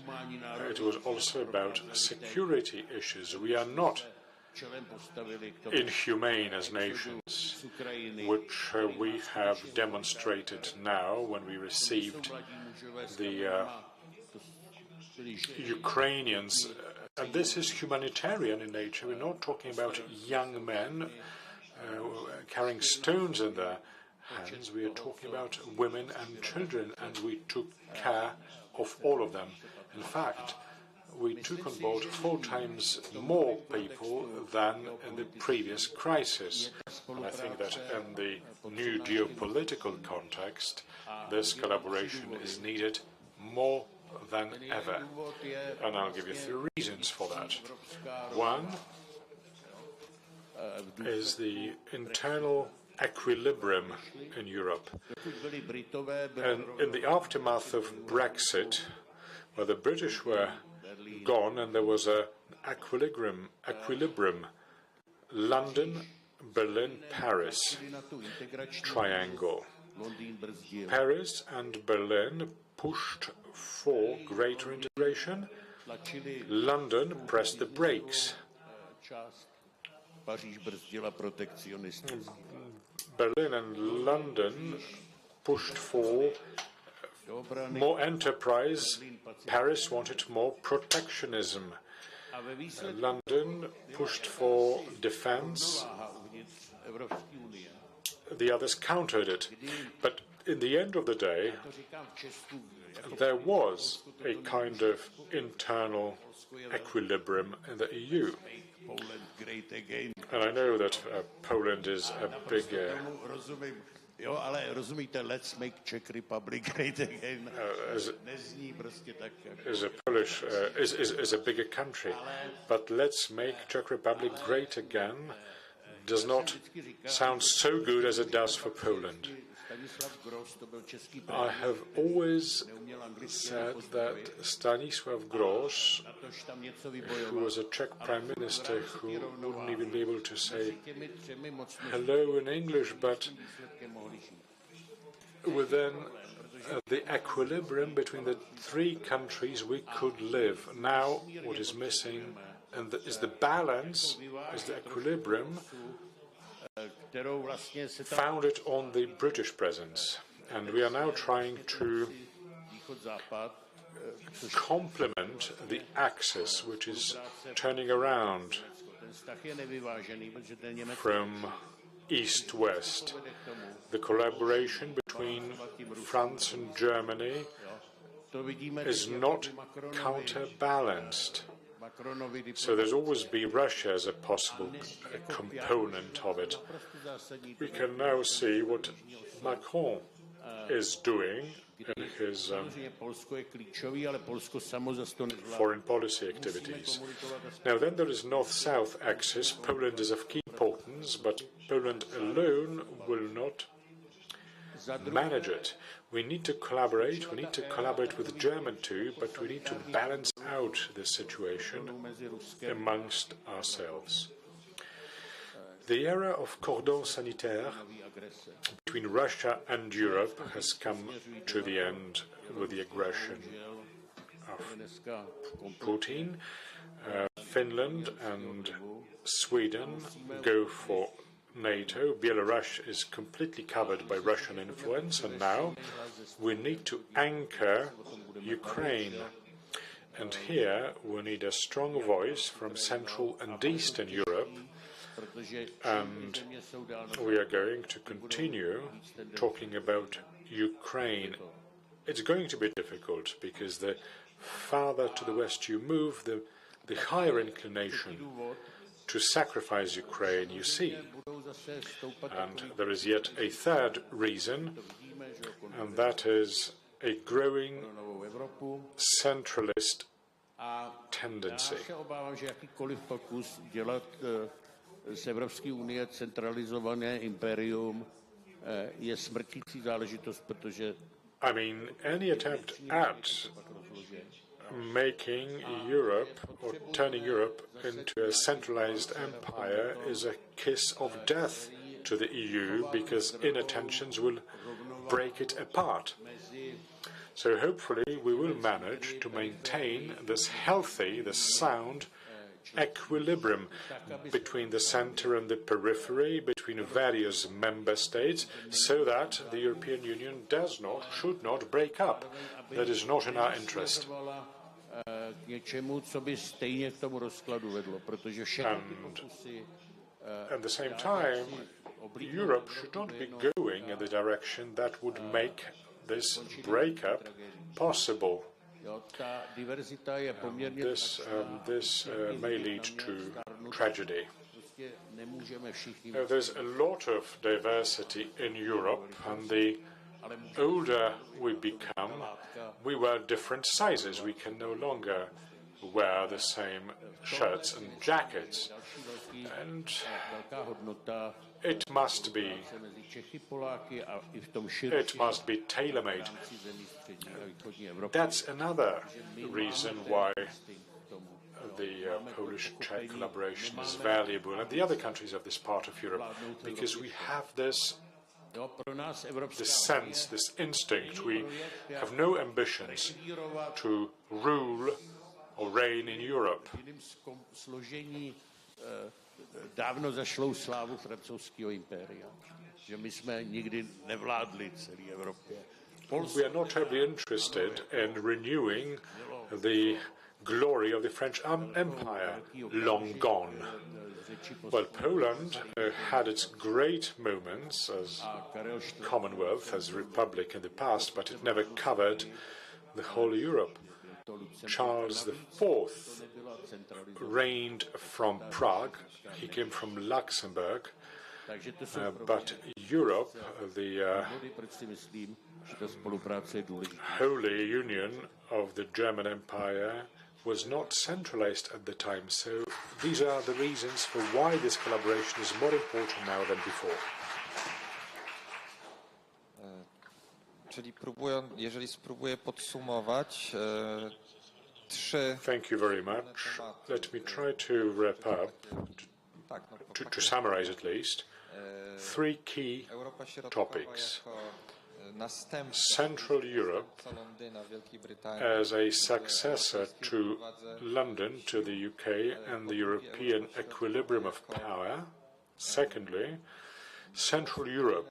it was also about security issues. We are not inhumane as nations, which we have demonstrated now when we received the Ukrainians. And this is humanitarian in nature. We're not talking about young men carrying stones in their hands. We are talking about women and children, and we took care of all of them. In fact, we took on board 4 times more people than in the previous crisis. And I think that in the new geopolitical context, this collaboration is needed more than ever. And I'll give you 3 reasons for that. One is the internal equilibrium in Europe. And in the aftermath of Brexit, where the British were gone and there was an equilibrium, London, Berlin, Paris triangle. Paris and Berlin pushed for greater integration. London pressed the brakes. Berlin and London pushed for more enterprise. Paris wanted more protectionism. London pushed for defense. The others countered it. But in the end of the day, there was a kind of internal equilibrium in the EU. And I know that Poland is a big... let's make Czech Republic great again. Is a bigger country, but let's make Czech Republic great again does not sound so good as it does for Poland. I have always said that Stanisław Grosz, who was a Czech prime minister who wouldn't even be able to say hello in English, but within the equilibrium between the 3 countries we could live. Now what is missing is the balance, is the equilibrium founded on the British presence. And we are now trying to complement the axis which is turning around from east-west. The collaboration between France and Germany is not counterbalanced. So there's always be Russia as a possible component of it. We can now see what Macron is doing in his foreign policy activities. Now then there is north-south axis. Poland is of key importance, but Poland alone will not manage it. We need to collaborate. We need to collaborate with Germany too, but we need to balance out this situation amongst ourselves. The era of cordon sanitaire between Russia and Europe has come to the end with the aggression of Putin. Finland and Sweden go for NATO. Belarus is completely covered by Russian influence, and now we need to anchor Ukraine. And here we need a strong voice from Central and Eastern Europe, and we are going to continue talking about Ukraine. It's going to be difficult because the farther to the west you move, the higher inclination to sacrifice Ukraine you see. And there is yet a third reason, and that is a growing centralist tendency. Z Evropské unie centralizované impérium je smrtící záležitost, protože I mean, any attempt at making Europe or turning Europe into a centralized empire is a kiss of death to the EU, because inattentions will break it apart. So hopefully we will manage to maintain this healthy, this sound equilibrium between the center and the periphery, between various member states, so that the European Union should not break up. That is not in our interest. And at the same time, Europe should not be going in the direction that would make this breakup possible. This may lead to tragedy. There's a lot of diversity in Europe, and the older we become, we wear different sizes. We can no longer wear the same shirts and jackets. And it must be tailor-made. That's another reason why the Polish-Czech collaboration is valuable, and the other countries of this part of Europe, because we have this sense, this instinct. We have no ambitions to rule or reign in Europe. Dávno zašlou slávu francouzského impéria, že my jsme nikdy nevládli celé Evropě. We are not terribly interested in renewing the glory of the French Empire, long gone. Well, Poland had its great moments as Commonwealth, as Republic in the past, but it never covered the whole Europe. Charles IV reigned from Prague. He came from Luxembourg. But Europe, the Holy Union of the German Empire, was not centralized at the time. So these are the reasons for why this collaboration is more important now than before. Czyli jeżeli spróbuję podsumować, Thank you very much. Let me try to wrap up, to summarize at least, three key topics. Central Europe as a successor to London, to the UK, and the European equilibrium of power. Secondly, Central Europe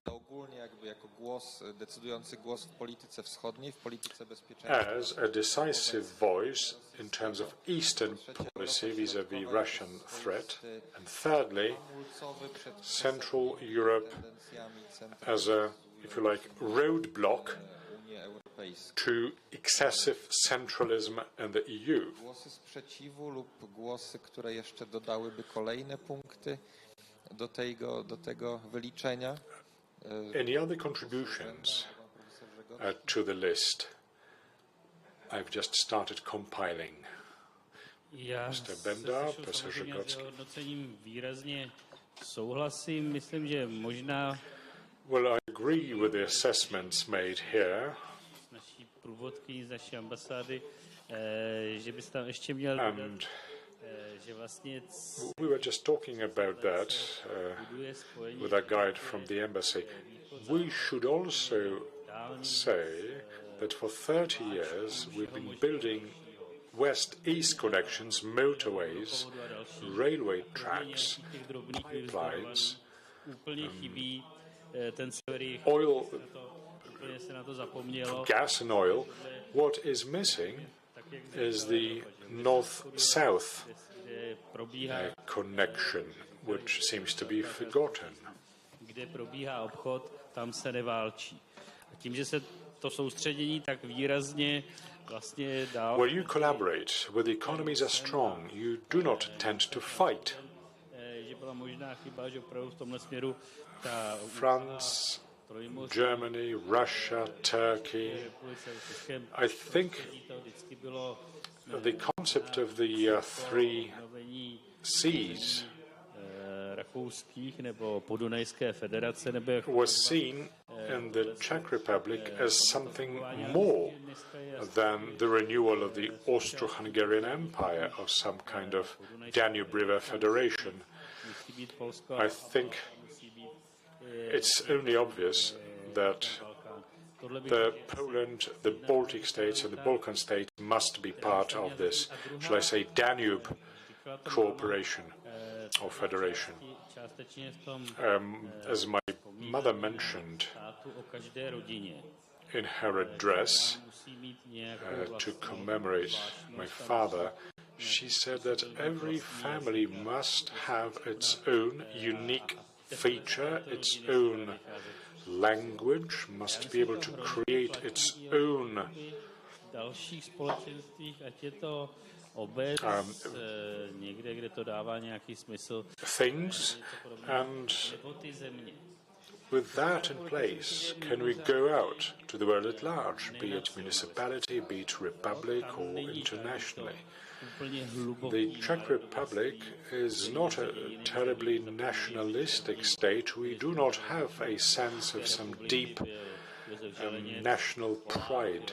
as a decisive voice in terms of Eastern policy vis-à-vis Russian threat. And thirdly, Central Europe as a, if you like, roadblock to excessive centralism in the EU. Do tego wyliczenia? Any other contributions to the list? I've just started compiling. Mr. Benda, Professor Żegocki. Well, I agree with the assessments made here. And we were just talking about that with a guide from the embassy. We should also say that for 30 years we've been building west-east connections, motorways, railway tracks, pipelines, oil, gas and oil. What is missing is the north-south connection, which seems to be forgotten. Where you collaborate, where the economies are strong, you do not tend to fight. France, Germany, Russia, Turkey. I think the concept of the three C's was seen in the Czech Republic as something more than the renewal of the Austro-Hungarian Empire or some kind of Danube River Federation. I think it's only obvious that Poland, the Baltic states and the Balkan states must be part of this, shall I say, Danube cooperation or federation. As my mother mentioned in her address to commemorate my father, she said that every family must have its own unique feature, its own language, must be able to create its own things, and with that in place, can we go out to the world at large, be it municipality, be it republic, or internationally? The Czech Republic is not a terribly nationalistic state. We do not have a sense of some deep national pride.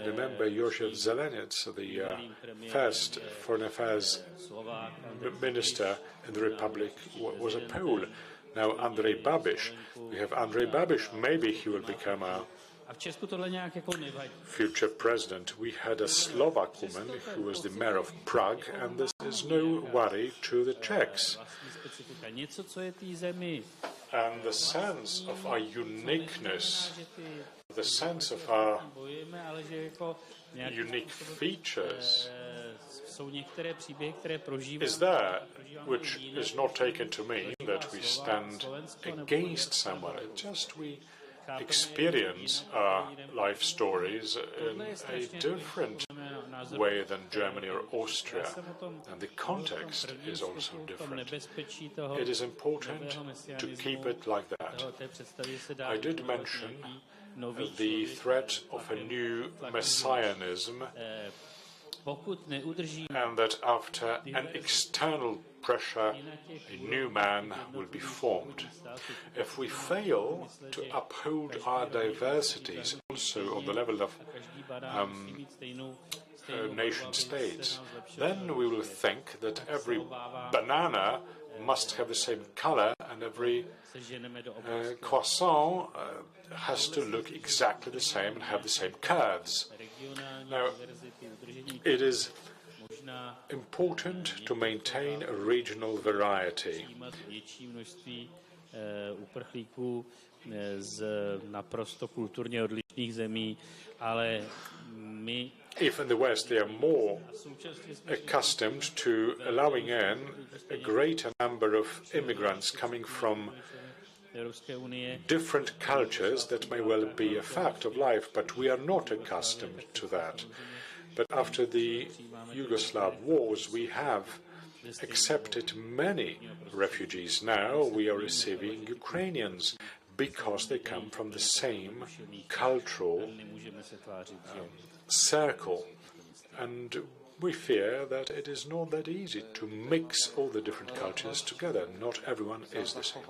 Remember, Józef Zeleniec, the first foreign affairs minister in the Republic, was a Pole. Now, Andrzej Babiš, we have Andrzej Babiš, maybe he will become our future president. We had a Slovak woman who was the mayor of Prague, and this is no worry to the Czechs. And the sense of our uniqueness, the sense of our unique features is there, which is not taken to mean that we stand against someone. It's just we experience our life stories in a different way than Germany or Austria, and the context is also different. It is important to keep it like that. I did mention the threat of a new messianism, and that after an external pressure, a new man will be formed. If we fail to uphold our diversities also on the level of nation states, then we will think that every banana must have the same color and every croissant has to look exactly the same and have the same curves. Now, it is important to maintain a regional variety. If in the West they are more accustomed to allowing in a greater number of immigrants coming from different cultures, that may well be a fact of life, but we are not accustomed to that. But after the Yugoslav wars, we have accepted many refugees. Now we are receiving Ukrainians because they come from the same cultural circle. And we fear that it is not that easy to mix all the different cultures together. Not everyone is the same.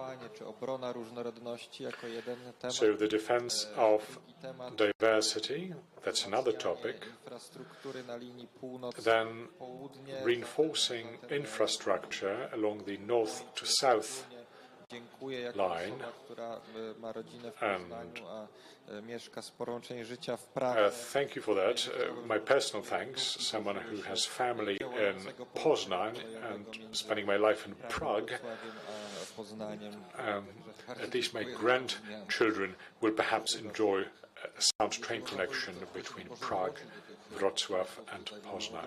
So the defense of diversity, that's another topic. Then reinforcing infrastructure along the north to south line, and thank you for that. My personal thanks, someone who has family in Poznan and spending my life in Prague. At least my grandchildren will perhaps enjoy a sound train connection between Prague, Wrocław and Poznan.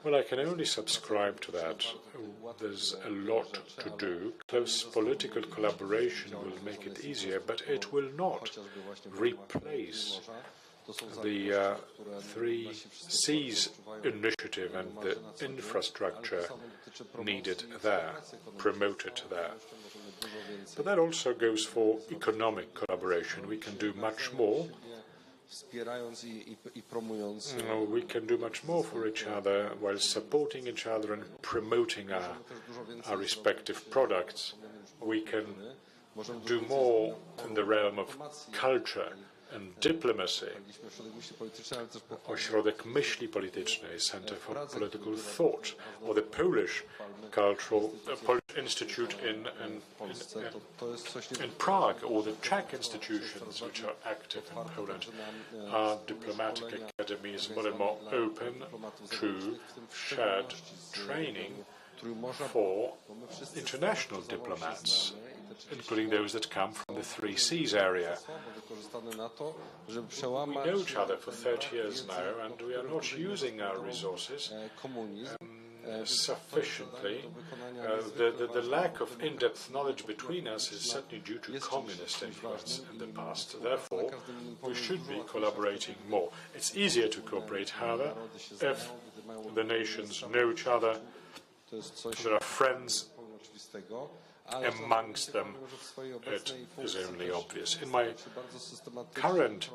Well, I can only subscribe to that. There's a lot to do. Close political collaboration will make it easier, but it will not replace the 3 C's initiative and the infrastructure needed there, promoted there. But that also goes for economic collaboration. We can do much more. We can do much more for each other while supporting each other and promoting our respective products. We can do more in the realm of culture. and diplomacy, Ośrodek Myśli Politycznej, Center for Political Thought, or the Polish Institute in Prague, or the Czech institutions which are active in Poland. Our diplomatic academies more and more open to shared training for international diplomats, including those that come from the Three Seas area. We know each other for 30 years now, and we are not using our resources sufficiently. The lack of in-depth knowledge between us is certainly due to communist influence in the past. Therefore, we should be collaborating more. It's easier to cooperate, however, if the nations know each other, there are friends amongst them. It is only obvious. In my current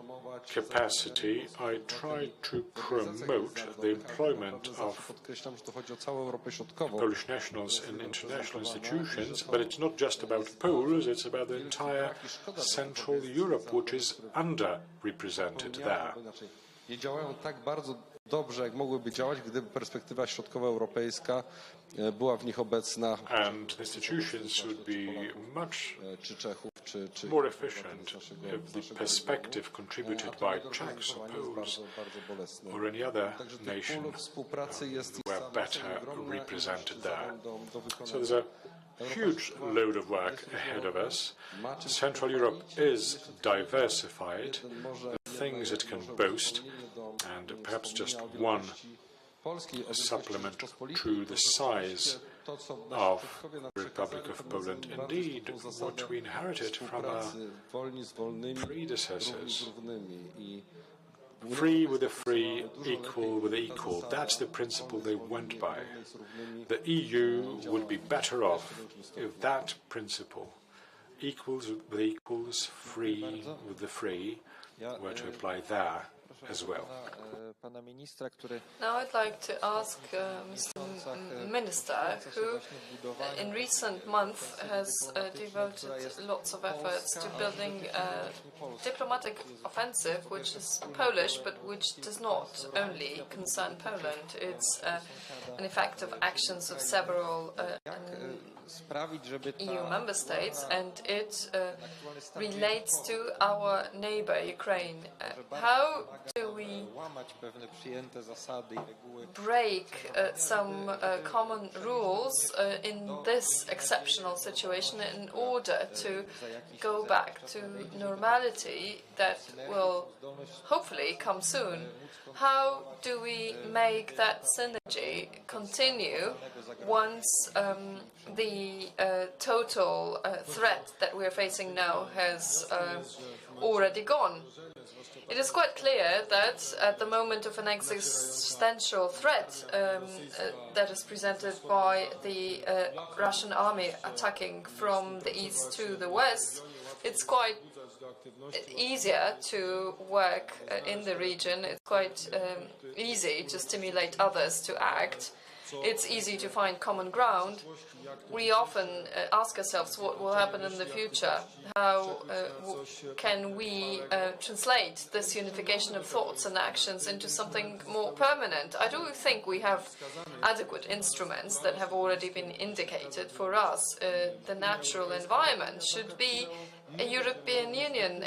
capacity, I try to promote the employment of Polish nationals in international institutions, but it's not just about Poles, it's about the entire Central Europe, which is underrepresented there. Dobrze, jak mogłyby działać, gdyby perspektywa środkowoeuropejska była w nich obecna. And institutions should be much more efficient if the perspective contributed by Czechs or Poles or any other nation were better represented there. So there's a huge load of work ahead of us. Central Europe is diversified, the things it can boast, and perhaps just one supplement to the size of the Republic of Poland. Indeed, what we inherited from our predecessors. Free with the free, equal with the equal. That's the principle they went by. The EU would be better off if that principle, equals with equals, free with the free, were to apply there as well. Now I'd like to ask Mr. Minister, who in recent months has devoted lots of efforts to building a diplomatic offensive which is Polish, but which does not only concern Poland. It's an effective actions of several EU member states, and it relates to our neighbor, Ukraine. How do we break some common rules in this exceptional situation in order to go back to normality that will hopefully come soon? How do we make that synergy continue once the total threat that we're facing now has already gone? It is quite clear that at the moment of an existential threat that is presented by the Russian army attacking from the east to the west, it's quite easier to work in the region. It's quite easy to stimulate others to act. It's easy to find common ground. We often ask ourselves what will happen in the future. How can we translate this unification of thoughts and actions into something more permanent? I do think we have adequate instruments that have already been indicated for us. The natural environment should be a European Union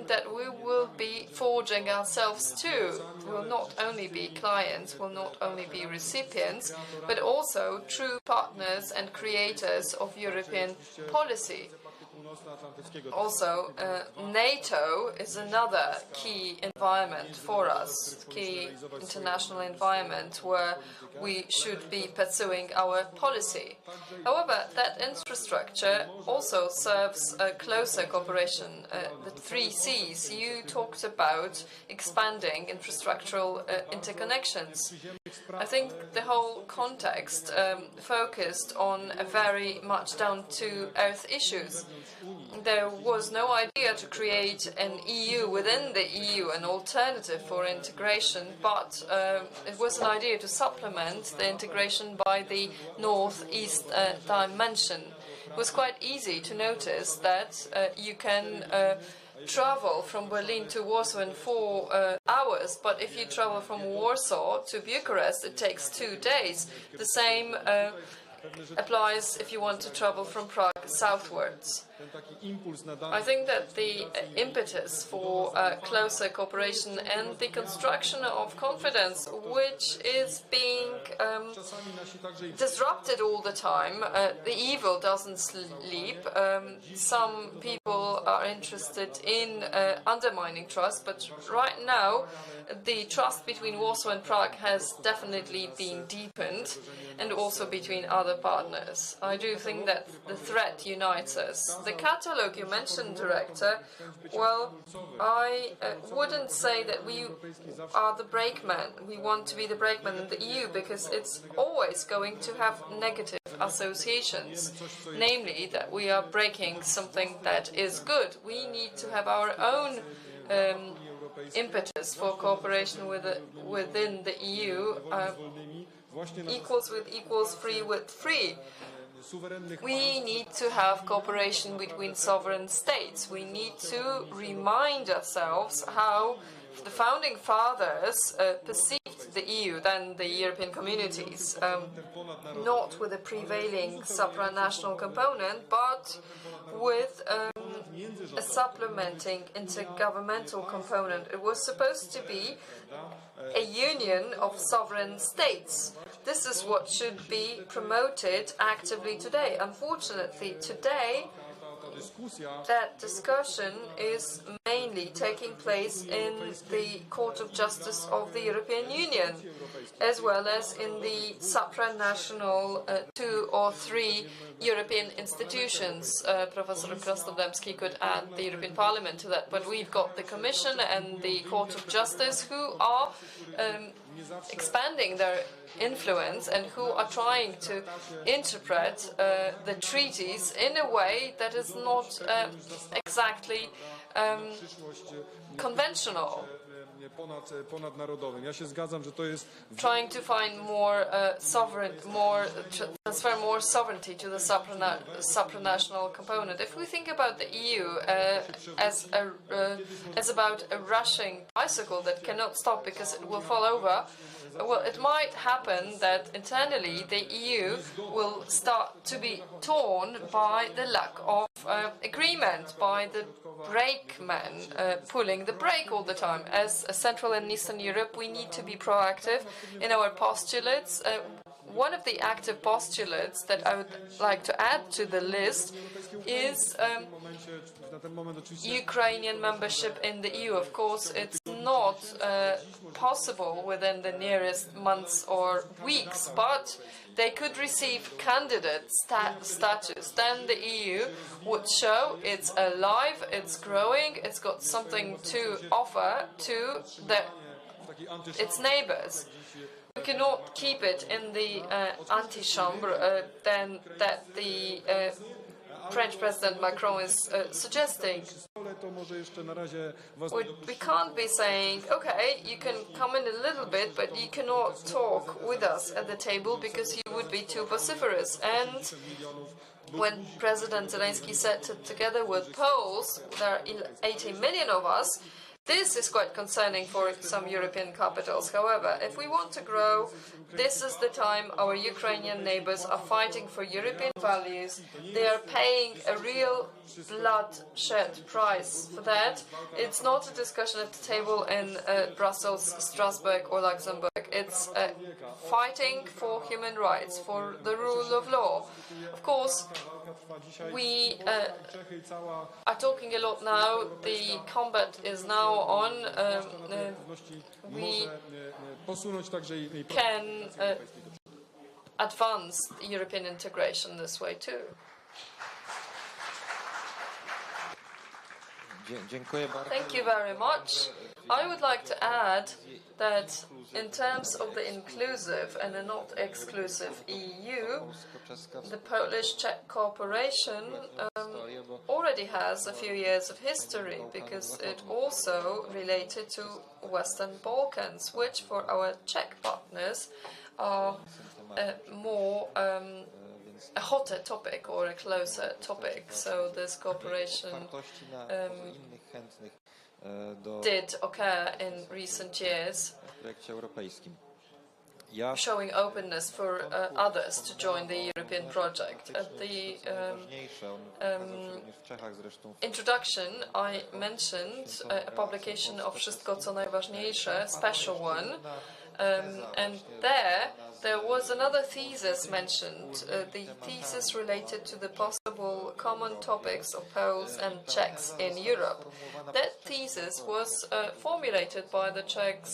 that we will be forging ourselves to. Will not only be clients, will not only be recipients, but also true partners and creators of European policy. Also, NATO is another key environment for us, key international environment where we should be pursuing our policy. However, that infrastructure also serves a closer cooperation. The three Cs, you talked about expanding infrastructural interconnections. I think the whole context focused on very much down-to-earth issues. There was no idea to create an EU within the EU, an alternative for integration, but it was an idea to supplement the integration by the north-east dimension. It was quite easy to notice that you can travel from Berlin to Warsaw in 4 hours, but if you travel from Warsaw to Bucharest, it takes 2 days. The same applies if you want to travel from Prague southwards. I think that the impetus for closer cooperation and the construction of confidence, which is being disrupted all the time, the evil doesn't sleep. Some people are interested in undermining trust, but right now the trust between Warsaw and Prague has definitely been deepened, and also between other partners. I do think that the threat unites us. The catalogue you mentioned, Director, well, I wouldn't say that we are the brakeman. We want to be the brakeman in the EU because it's always going to have negative associations, namely that we are breaking something that is good. We need to have our own impetus for cooperation within the EU, equals with equals, free with free. We need to have cooperation between sovereign states. We need to remind ourselves how the founding fathers perceived the EU, then the European communities, not with a prevailing supranational component, but with a supplementing intergovernmental component. It was supposed to be a union of sovereign states. This is what should be promoted actively today. Unfortunately, today, that discussion is mainly taking place in the Court of Justice of the European Union, as well as in the supranational 2 or 3 European institutions. Professor Krasnodębski could add the European Parliament to that, but we've got the Commission and the Court of Justice who are expanding their influence and who are trying to interpret the treaties in a way that is not exactly conventional. Trying to find more transfer more sovereignty to the supranational component. If we think about the EU as about a rushing bicycle that cannot stop because it will fall over, well, it might happen that internally the EU will start to be torn by the lack of agreement, by the brakeman pulling the brake all the time. As Central and Eastern Europe, we need to be proactive in our postulates. One of the active postulates that I would like to add to the list is Ukrainian membership in the EU. Of course, it's not possible within the nearest months or weeks, but they could receive candidate status. Then the EU would show it's alive, it's growing, it's got something to offer to its neighbors. We cannot keep it in the antichambre then that the French President Macron is suggesting. We can't be saying, okay, you can come in a little bit, but you cannot talk with us at the table because you would be too vociferous. And when President Zelensky sat together with Poles, there are 80 million of us, this is quite concerning for some European capitals. However, if we want to grow, this is the time our Ukrainian neighbors are fighting for European values. They are paying a real bloodshed price for that. It's not a discussion at the table in Brussels, Strasbourg or Luxembourg. It's fighting for human rights, for the rule of law. Of course, we are talking a lot now. The combat is now on. We can advance European integration this way too. Thank you very much. I would like to add that in terms of the inclusive and the not exclusive EU, the Polish-Czech cooperation already has a few years of history because it also related to Western Balkans, which for our Czech partners are more a hotter topic or a closer topic. So this cooperation did occur in recent years, showing openness for others to join the European project. At the introduction, I mentioned a publication of Wszystko co najważniejsze, special one, and there was another thesis mentioned, the thesis related to the possible common topics of Poles and Czechs in Europe. That thesis was formulated by the Czech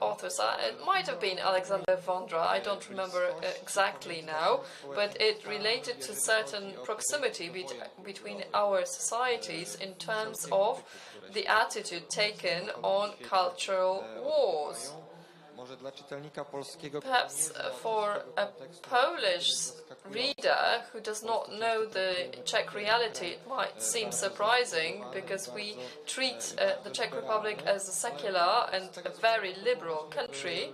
authors. It might have been Alexander Vondra, I don't remember exactly now, but it related to certain proximity between our societies in terms of the attitude taken on cultural wars. Perhaps for a Polish reader who does not know the Czech reality, it might seem surprising because we treat the Czech Republic as a secular and a very liberal country.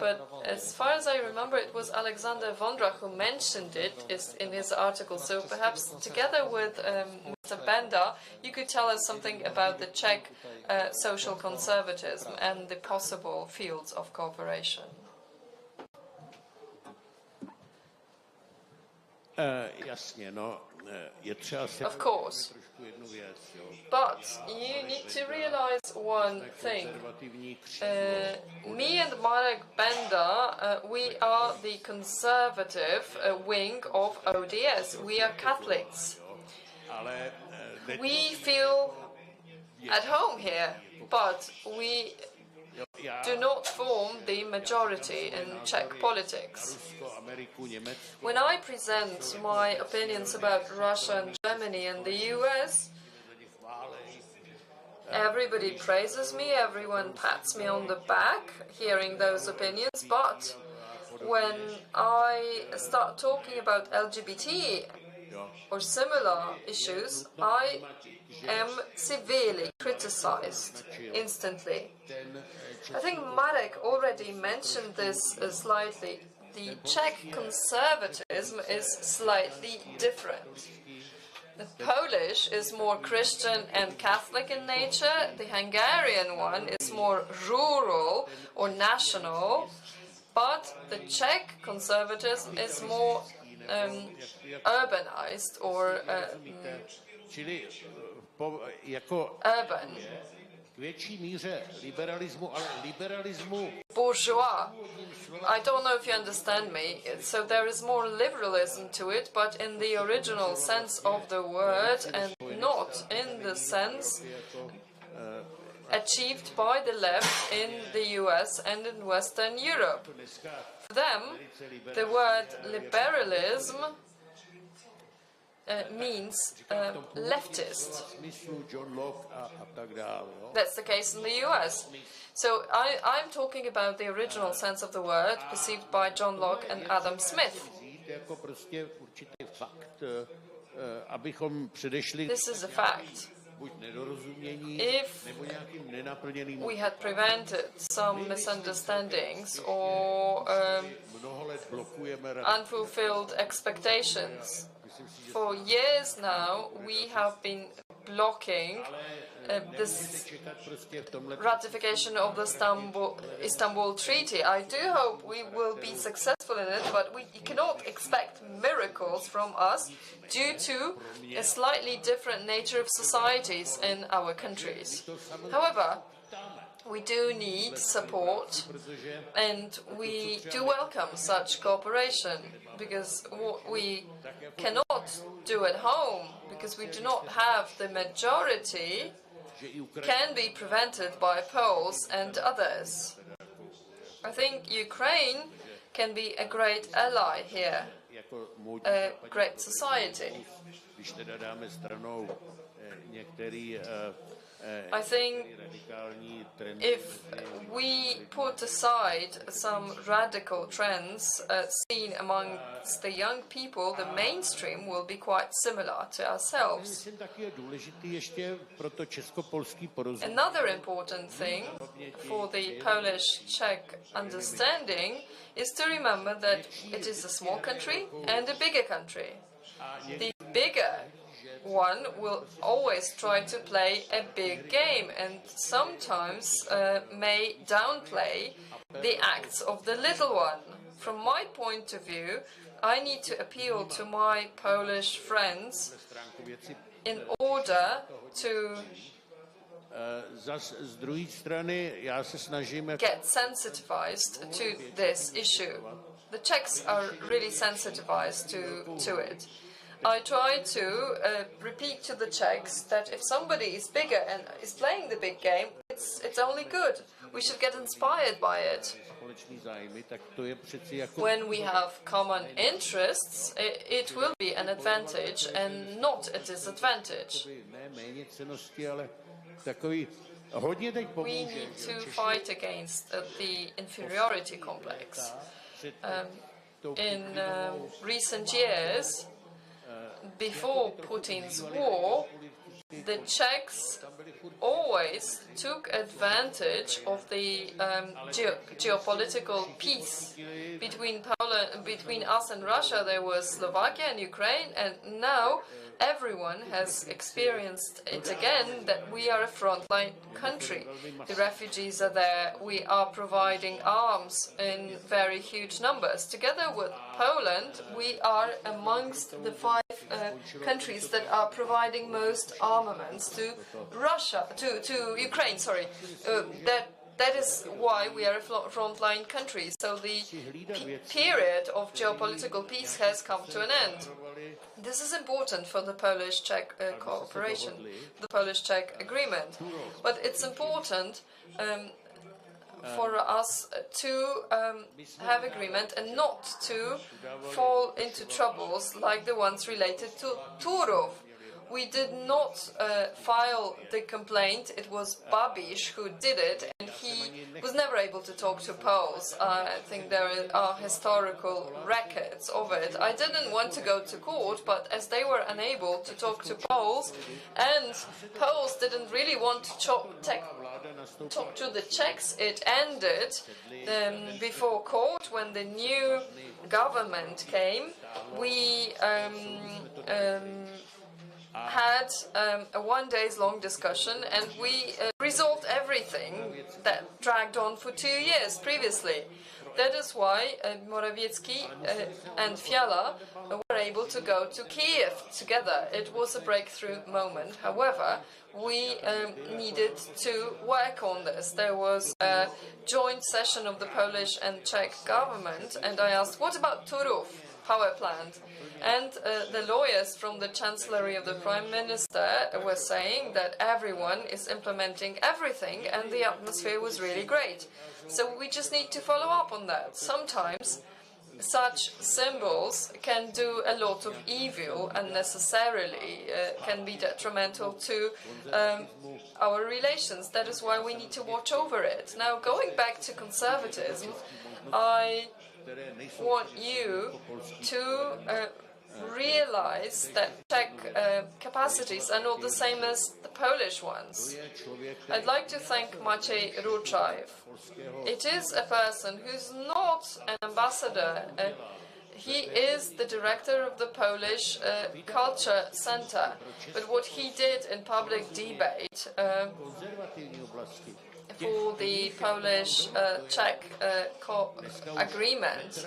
But as far as I remember, it was Alexander Vondra who mentioned it in his article. So perhaps together with Mr. Benda, you could tell us something about the Czech social conservatism and the possible fields of cooperation. Of course, but you need to realize one thing. Me and Marek Benda, we are the conservative wing of ODS. We are Catholics. We feel at home here, but we do not form the majority in Czech politics. When I present my opinions about Russia and Germany and the US, everybody praises me, everyone pats me on the back, hearing those opinions, but when I start talking about LGBT or similar issues, I am severely criticized instantly. I think Marek already mentioned this slightly. The Czech conservatism is slightly different. The Polish is more Christian and Catholic in nature. The Hungarian one is more rural or national. But the Czech conservatism is more urbanized or urban. Bourgeois. I don't know if you understand me. So there is more liberalism to it, but in the original sense of the word and not in the sense achieved by the left in the US and in Western Europe. For them, the word liberalism means leftist. That's the case in the US. So I'm talking about the original sense of the word perceived by John Locke and Adam Smith. This is a fact. If we had prevented some misunderstandings or unfulfilled expectations, for years now we have been blocking this ratification of the Istanbul Treaty. I do hope we will be successful in it, but we cannot expect miracles from us due to a slightly different nature of societies in our countries. However, we do need support, and we do welcome such cooperation, because what we cannot do at home, because we do not have the majority, can be prevented by Poles and others. I think Ukraine can be a great ally here, a great society. když teda dáme stranou některý I think if we put aside some radical trends seen amongst the young people, the mainstream will be quite similar to ourselves. Another important thing for the Polish-Czech understanding is to remember that it is a small country and a bigger country. The bigger one will always try to play a big game and sometimes may downplay the acts of the little one. From my point of view, I need to appeal to my Polish friends in order to get sensitized to this issue. The Czechs are really sensitized to it. I try to repeat to the Czechs that if somebody is bigger and is playing the big game, it's only good. We should get inspired by it. When we have common interests, it will be an advantage and not a disadvantage. We need to fight against the inferiority complex. In recent years, before Putin's war, the Czechs always took advantage of the geopolitical peace between us and Russia. There was Slovakia and Ukraine, and now everyone has experienced it again that we are a frontline country. The refugees are there. We are providing arms in very huge numbers. Together with Poland, we are amongst the 5 countries that are providing most armaments to Russia, to Ukraine. Sorry, that is why we are a frontline country. So the period of geopolitical peace has come to an end. This is important for the Polish-Czech cooperation, the Polish-Czech agreement. But it's important for us to have agreement and not to fall into troubles like the ones related to Turów. We did not file the complaint. It was Babiš who did it, and he was never able to talk to Poles. I think there are historical records of it. I didn't want to go to court, but as they were unable to talk to Poles, and Poles didn't really want to talk to the Czechs, it ended before court when the new government came. We had a one-day-long discussion, and we resolved everything that dragged on for 2 years previously. That is why Morawiecki and Fiala were able to go to Kiev together. It was a breakthrough moment. However, we needed to work on this. There was a joint session of the Polish and Czech government, and I asked, what about Turów power plant? And the lawyers from the Chancellery of the Prime Minister were saying that everyone is implementing everything and the atmosphere was really great. So we just need to follow up on that. Sometimes such symbols can do a lot of evil unnecessarily, can be detrimental to our relations. That is why we need to watch over it. Now, going back to conservatism, I want you to realize that Czech capacities are not the same as the Polish ones. I'd like to thank Maciej Ruczajew. It is a person who's not an ambassador. He is the director of the Polish Culture Center. But what he did in public debate for the Polish-Czech agreement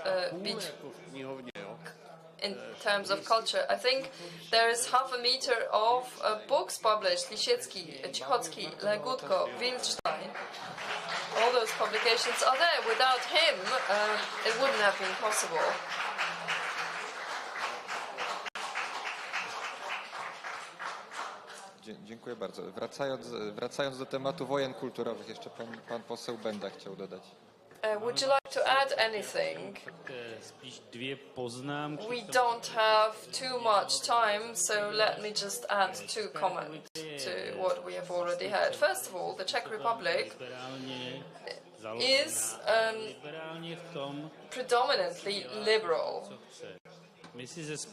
in terms of culture, I think there is 0.5 meter of books published, Lisiecki, Cichocki, Legutko, Wilstein. All those publications are there. Without him, it wouldn't have been possible. Dziękuję bardzo. Wracając do tematu wojen kulturowych, jeszcze pan poseł Benda chciał dodać. Would you like to add anything? We don't have too much time, so let me just add 2 comments to what we have already heard. First of all, the Czech Republic is predominantly liberal.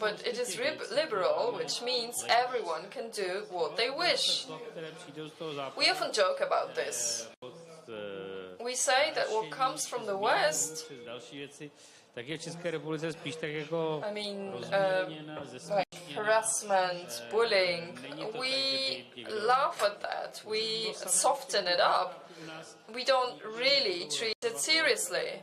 But it is liberal, which means everyone can do what they wish. We often joke about this. We say that what comes from the West, I mean, like harassment, bullying, we laugh at that, we soften it up, we don't really treat it seriously.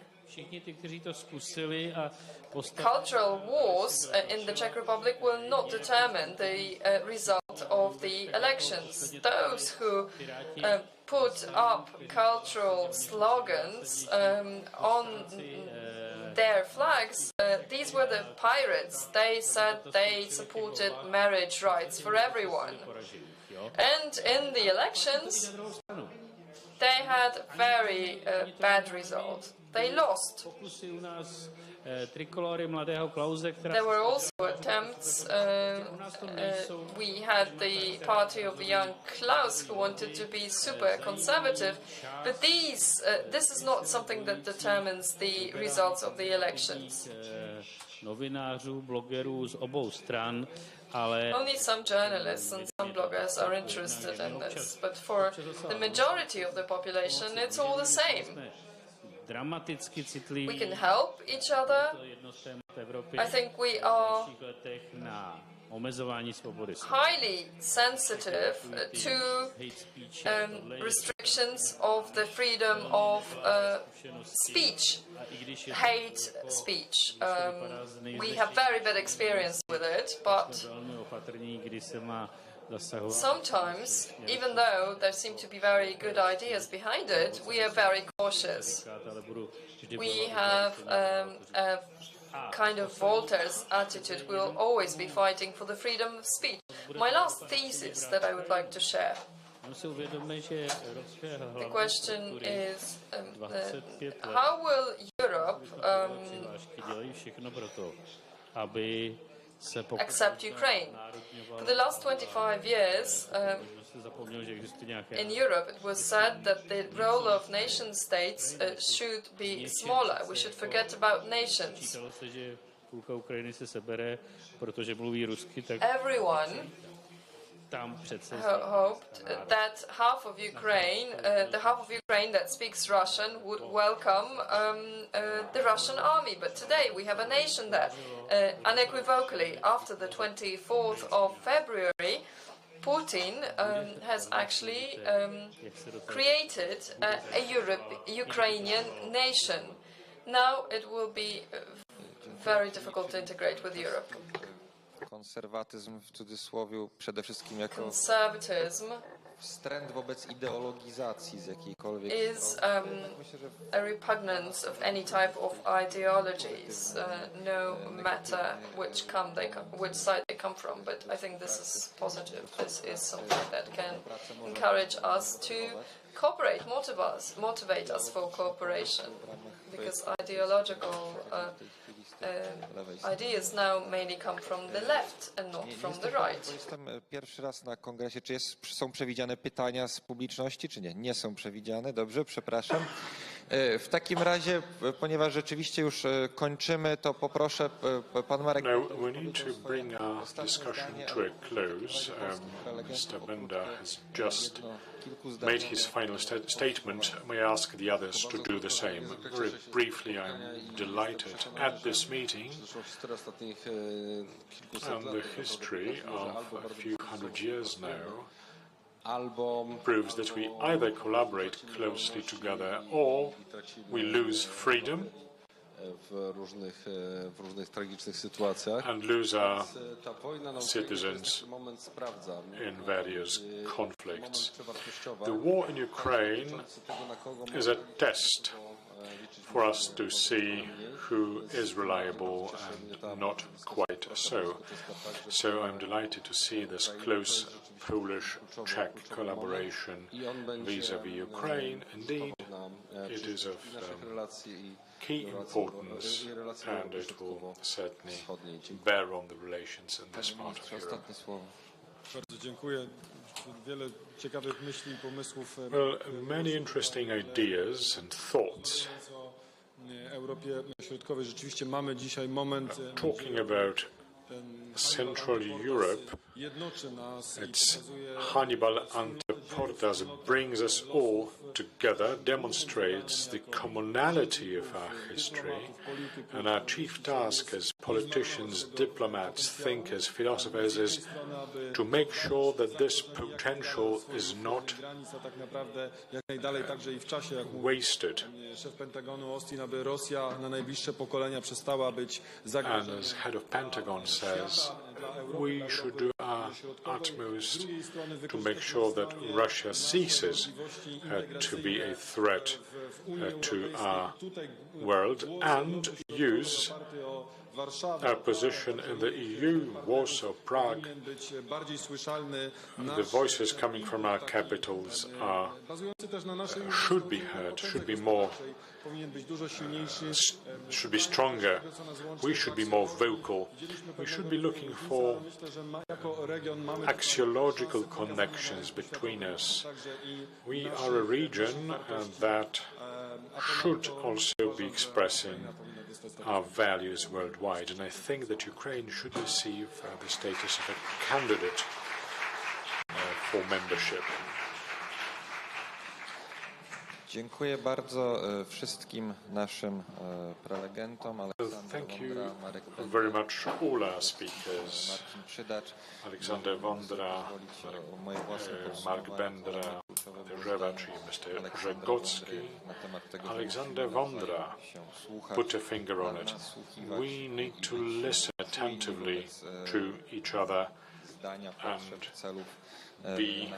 Cultural wars in the Czech Republic will not determine the result of the elections. Those who put up cultural slogans on their flags, these were the pirates. They said they supported marriage rights for everyone. And in the elections, they had very bad results. They lost. There were also attempts. We had the party of the young Klaus who wanted to be super conservative, but this is not something that determines the results of the elections. Only some journalists and some bloggers are interested in this, but for the majority of the population, it's all the same. We can help each other. I think we are highly sensitive to restrictions of the freedom of speech, hate speech. We have very bad experience with it, but sometimes, even though there seem to be very good ideas behind it, we are very cautious. We have a kind of Voltaire's attitude. We will always be fighting for the freedom of speech. My last thesis that I would like to share. The question is, how will Europe accept Ukraine? For the last 25 years, in Europe, it was said that the role of nation states should be smaller. We should forget about nations. Everyone hoped that half of Ukraine, the half of Ukraine that speaks Russian, would welcome the Russian army. But today we have a nation that unequivocally, after the 24th of February, Putin has actually created a Ukrainian nation. Now it will be very difficult to integrate with Europe. Konserwatyzm w cudzysłowie przede wszystkim jako wstręt wobec ideologizacji z jakiejkolwiek is a repugnance of any type of ideologies, no matter which side they come from. But I think this is positive. This is something that can encourage us to cooperate, motivate us for cooperation, because ideological ideas now mainly come from the left and not from the right. Jestem pierwszy raz na kongresie. Czy są przewidziane pytania z publiczności, czy nie? Nie są przewidziane. Dobrze, przepraszam. W takim razie, ponieważ rzeczywiście już kończymy, to poproszę pan Marek. Now we need to bring our discussion to a close. Mr. Benda has just made his final statement. May I ask the others to do the same? Very briefly, I'm delighted at this meeting and the history of a few hundred years now proves that we either collaborate closely together or we lose freedom w różnych tragicznych sytuacjach. And lose our citizens in various conflicts. The war in Ukraine is a test for us to see who is reliable and not quite so. So I'm delighted to see this close Polish-Czech collaboration vis-à-vis Ukraine. Indeed, it is of key importance, and it will certainly bear on the relations in this part of Europe. Bardzo dziękuję. Wiele ciekawych myśli i pomysłów. Well, many interesting ideas and thoughts. W Europie Środkowej rzeczywiście mamy dzisiaj moment. Talking about Central Europe, it's Hannibal Portas brings us all together, demonstrates the commonality of our history, and our chief task as politicians, diplomats, thinkers, philosophers is to make sure that this potential is not wasted. And as head of Pentagon says, we should do our utmost to make sure that Russia ceases to be a threat to our world and use our position in the EU, Warsaw, Prague. The voices coming from our capitals should be heard, should be stronger. We should be more vocal. We should be looking for axiological connections between us. We are a region that should also be expressing our values worldwide, and I think that Ukraine should receive the status of a candidate for membership. Dziękuję bardzo wszystkim naszym prelegentom. Thank you very much all our speakers. Aleksander Wondra, Mark Bendra, Rzewacz i Mr. Rzegocki. Aleksander Wondra put a finger on it. We need to listen attentively to each other and be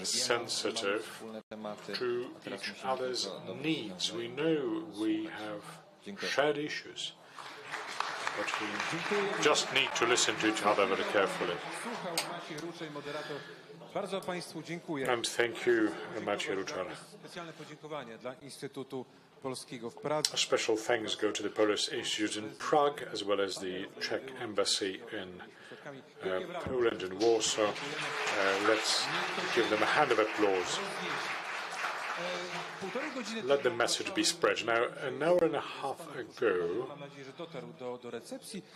sensitive to each other's needs. We know we have shared issues, but we just need to listen to each other very carefully. Bardzo Państwu dziękuję. And thank you, Maciej Ruczar. Specjalne podziękowanie dla Instytutu Polskiego w Pradze. Special thanks go to the Polish Institute in Prague, as well as the Czech Embassy in Poland and Warsaw. Let's give them a hand of applause. Let the message be spread. Now, an hour and a half ago,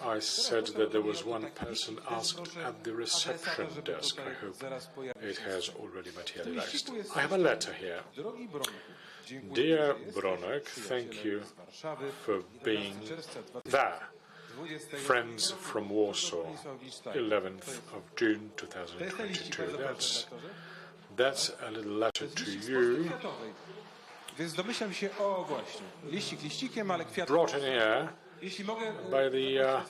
I said that there was one person asked at the reception desk. I hope it has already materialized. I have a letter here. Dear Bronek, thank you for being there. Friends from Warsaw, 11th of June 2022. That's a little letter to you. Brought in here by the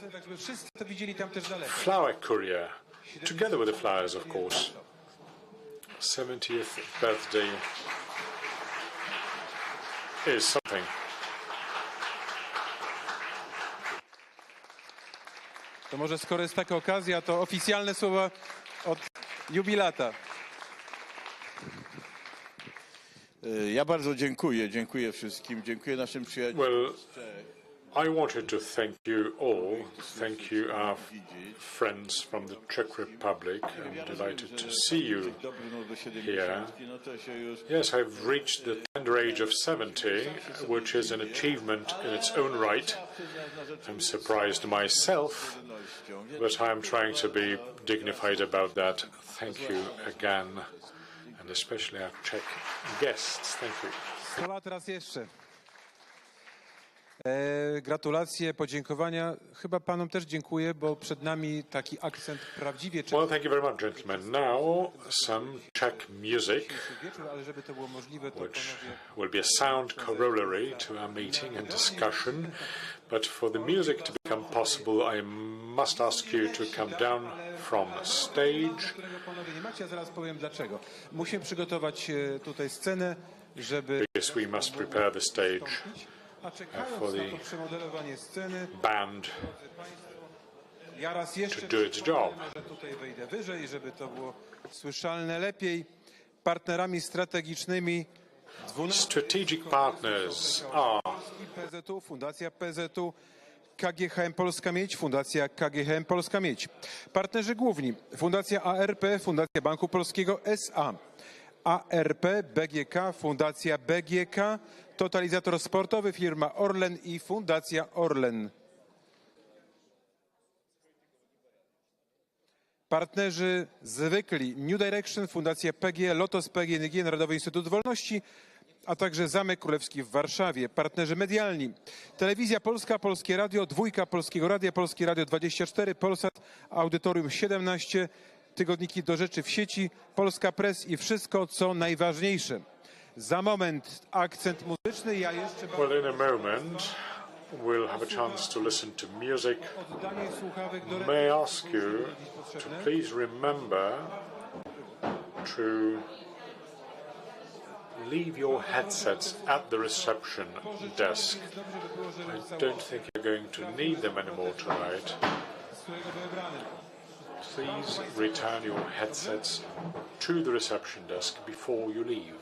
flower courier, together with the flowers, of course. 70th birthday is something. To może skoro jest taka okazja, to oficjalne słowa od jubilata. Ja bardzo dziękuję wszystkim, dziękuję naszym przyjaciołom. I wanted to thank you all, thank you our friends from the Czech Republic. I'm delighted to see you here. Yes, I've reached the tender age of 70, which is an achievement in its own right. I'm surprised myself, but I'm trying to be dignified about that. Thank you again, and especially our Czech guests. Thank you. 100 lat raz jeszcze. Gratulacje, podziękowania. Chyba panom też dziękuję, bo przed nami taki akcent prawdziwie czeski. Well, thank you very much, gentlemen. Now some Czech music, which will be a sound corollary to our meeting and discussion. But for the music to become possible, I must ask you to come down from stage. Nie macie, zaraz powiem dlaczego. Musimy przygotować tutaj scenę, żeby... Because we must prepare the stage for the band to do its job. Tutaj wejdę wyżej, żeby to było słyszalne lepiej. Partnerami strategicznymi strategic partners are PZU, Fundacja PZU, KGHM Polska Miedź, Fundacja KGHM Polska Miedź. Partnerzy główni: Fundacja ARP, Fundacja Banku Polskiego SA, ARP, BGK, Fundacja BGK, Totalizator Sportowy, firma Orlen i Fundacja Orlen. Partnerzy zwykli: New Direction, Fundacja PG, Lotos PGNiG, Narodowy Instytut Wolności, a także Zamek Królewski w Warszawie. Partnerzy medialni: Telewizja Polska, Polskie Radio, Dwójka Polskiego Radia, Polskie Radio 24, Polsat, Audytorium 17, tygodniki Do Rzeczy w sieci, Polska Press i wszystko, co najważniejsze. Za moment akcent muzyczny. Ja jeszcze... Well, in a moment we'll have a chance to listen to music. May I ask you to please remember to leave your headsets at the reception desk. I don't think you're going to need them anymore tonight. Please return your headsets to the reception desk before you leave.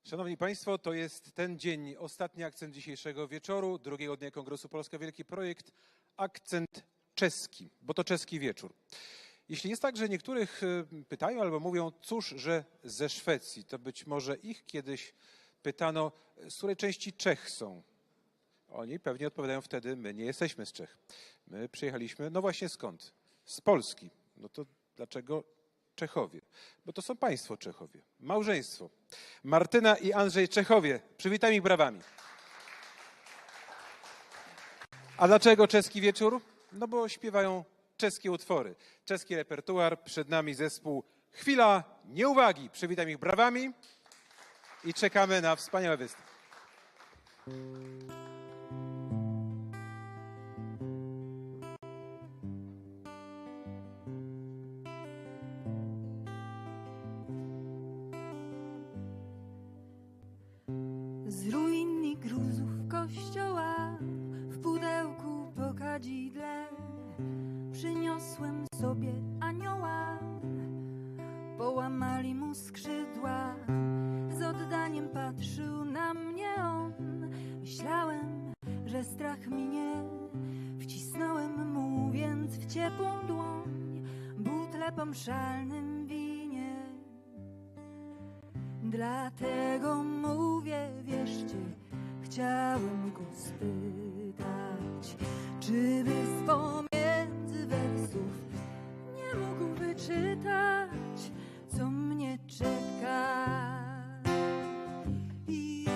Szanowni Państwo, to jest ten dzień, ostatni akcent dzisiejszego wieczoru, drugiego dnia Kongresu Polska Wielki Projekt, akcent czeski, bo to czeski wieczór. Jeśli jest tak, że niektórych pytają albo mówią, cóż, że ze Szwecji, to być może ich kiedyś pytano, z której części Czech są. Oni pewnie odpowiadają wtedy, my nie jesteśmy z Czech. My przyjechaliśmy, no właśnie skąd? Z Polski. No to dlaczego Czechowie? Bo to są państwo Czechowie, małżeństwo. Martyna i Andrzej Czechowie. Przywitam ich brawami. A dlaczego czeski wieczór? No bo śpiewają czeskie utwory. Czeski repertuar, przed nami zespół Chwila Nieuwagi. Przywitam ich brawami i czekamy na wspaniały występ. Z ruin i gruzów kościoła w pudełku po kadzidle przyniosłem sobie anioła. Połamali mu skrzydła, z oddaniem patrzył na mnie on. Myślałem, że strach minie, wcisnąłem mu więc w ciepłą dłoń butlę po mszalnym winie. Dlatego mówię, wierzcie, chciałem go spytać, czy by z pomiędzy wersów nie mógł wyczytać, co mnie czeka. I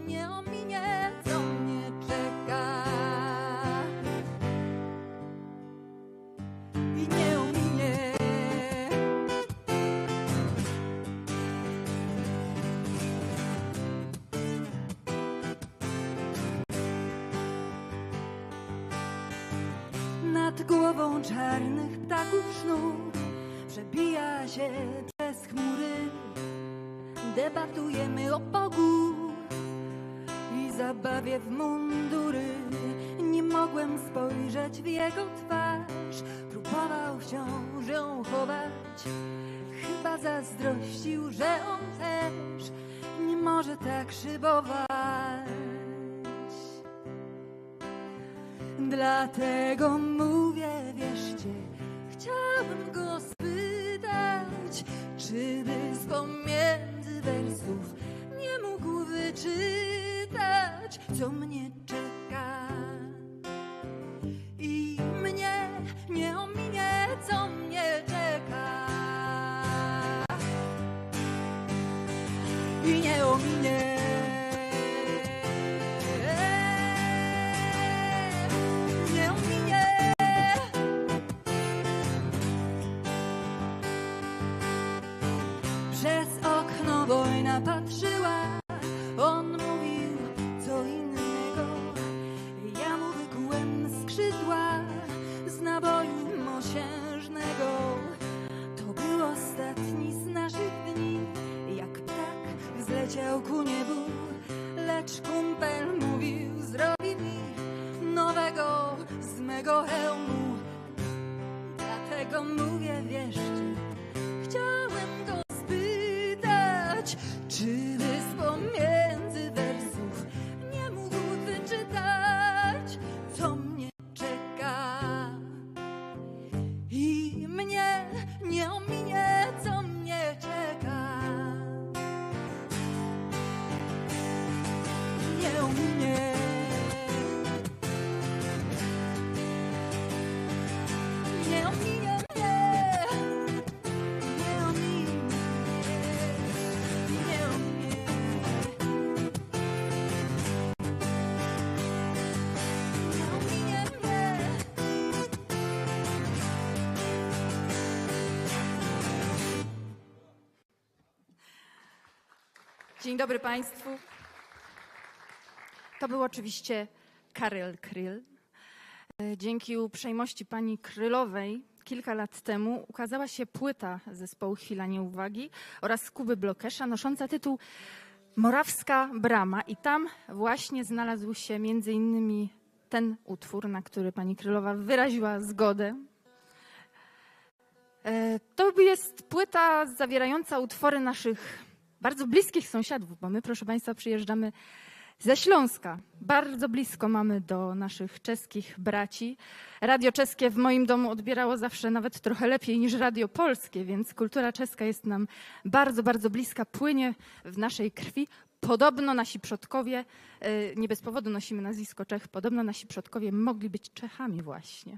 nie ominie, co mnie czeka. I nie ominie. Nad głową czarnych ptaków sznur przebija się przez chmury. Debatujemy o Bogu i zabawie w mundury. Nie mogłem spojrzeć w jego twarz, próbował wciąż ją chować. Chyba zazdrościł, że on też nie może tak szybować. Dlatego mówię, wierzcie, chciałbym go spytać, czy by z pomiędzy wersów nie mógł wyczytać, co mnie czeka. I mnie nie ominie, co mnie czeka. I nie ominie. Przez okno wojna patrzyła, on mówił co innego. Ja mu wykułem skrzydła z naboju mosiężnego. To był ostatni z naszych dni, jak ptak wzleciał ku niebu. Lecz kumpel mówił, zrobi mi nowego z mego hełmu. Dlatego mówię, wierzcie, chciałem go spytać, czy by z pomiędzy wersów nie mógł wyczytać, co mnie czeka. I mnie nie ominie, co mnie czeka. Nie ominie. Nie ominie mnie. Nie ominie. Nie ominie. Nie ominie mnie. Dzień dobry Państwu. To był oczywiście Karel Kryl. Dzięki uprzejmości pani Krylowej kilka lat temu ukazała się płyta zespołu Chwila Nieuwagi oraz Kuby Blokesza nosząca tytuł Morawska Brama i tam właśnie znalazł się między innymi ten utwór, na który pani Krylowa wyraziła zgodę. To jest płyta zawierająca utwory naszych bardzo bliskich sąsiadów, bo my, proszę Państwa, przyjeżdżamy ze Śląska. Bardzo blisko mamy do naszych czeskich braci. Radio czeskie w moim domu odbierało zawsze nawet trochę lepiej niż radio polskie, więc kultura czeska jest nam bardzo, bardzo bliska, płynie w naszej krwi. Podobno nasi przodkowie, nie bez powodu nosimy nazwisko Czech, podobno nasi przodkowie mogli być Czechami właśnie.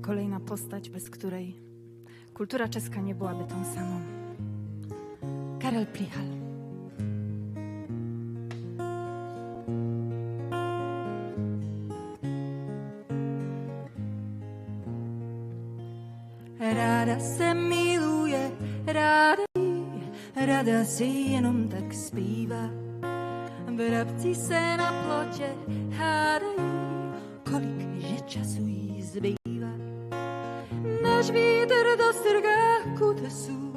Kolejna postać, bez której kultura czeska nie byłaby tą samą. Karel Plichal. Ráda se miluje, ráda si jenom tak zpívá. Vrabci se na plotě hádají, kolik že času jí zbývá. Náš vítr dostrgá kutesů,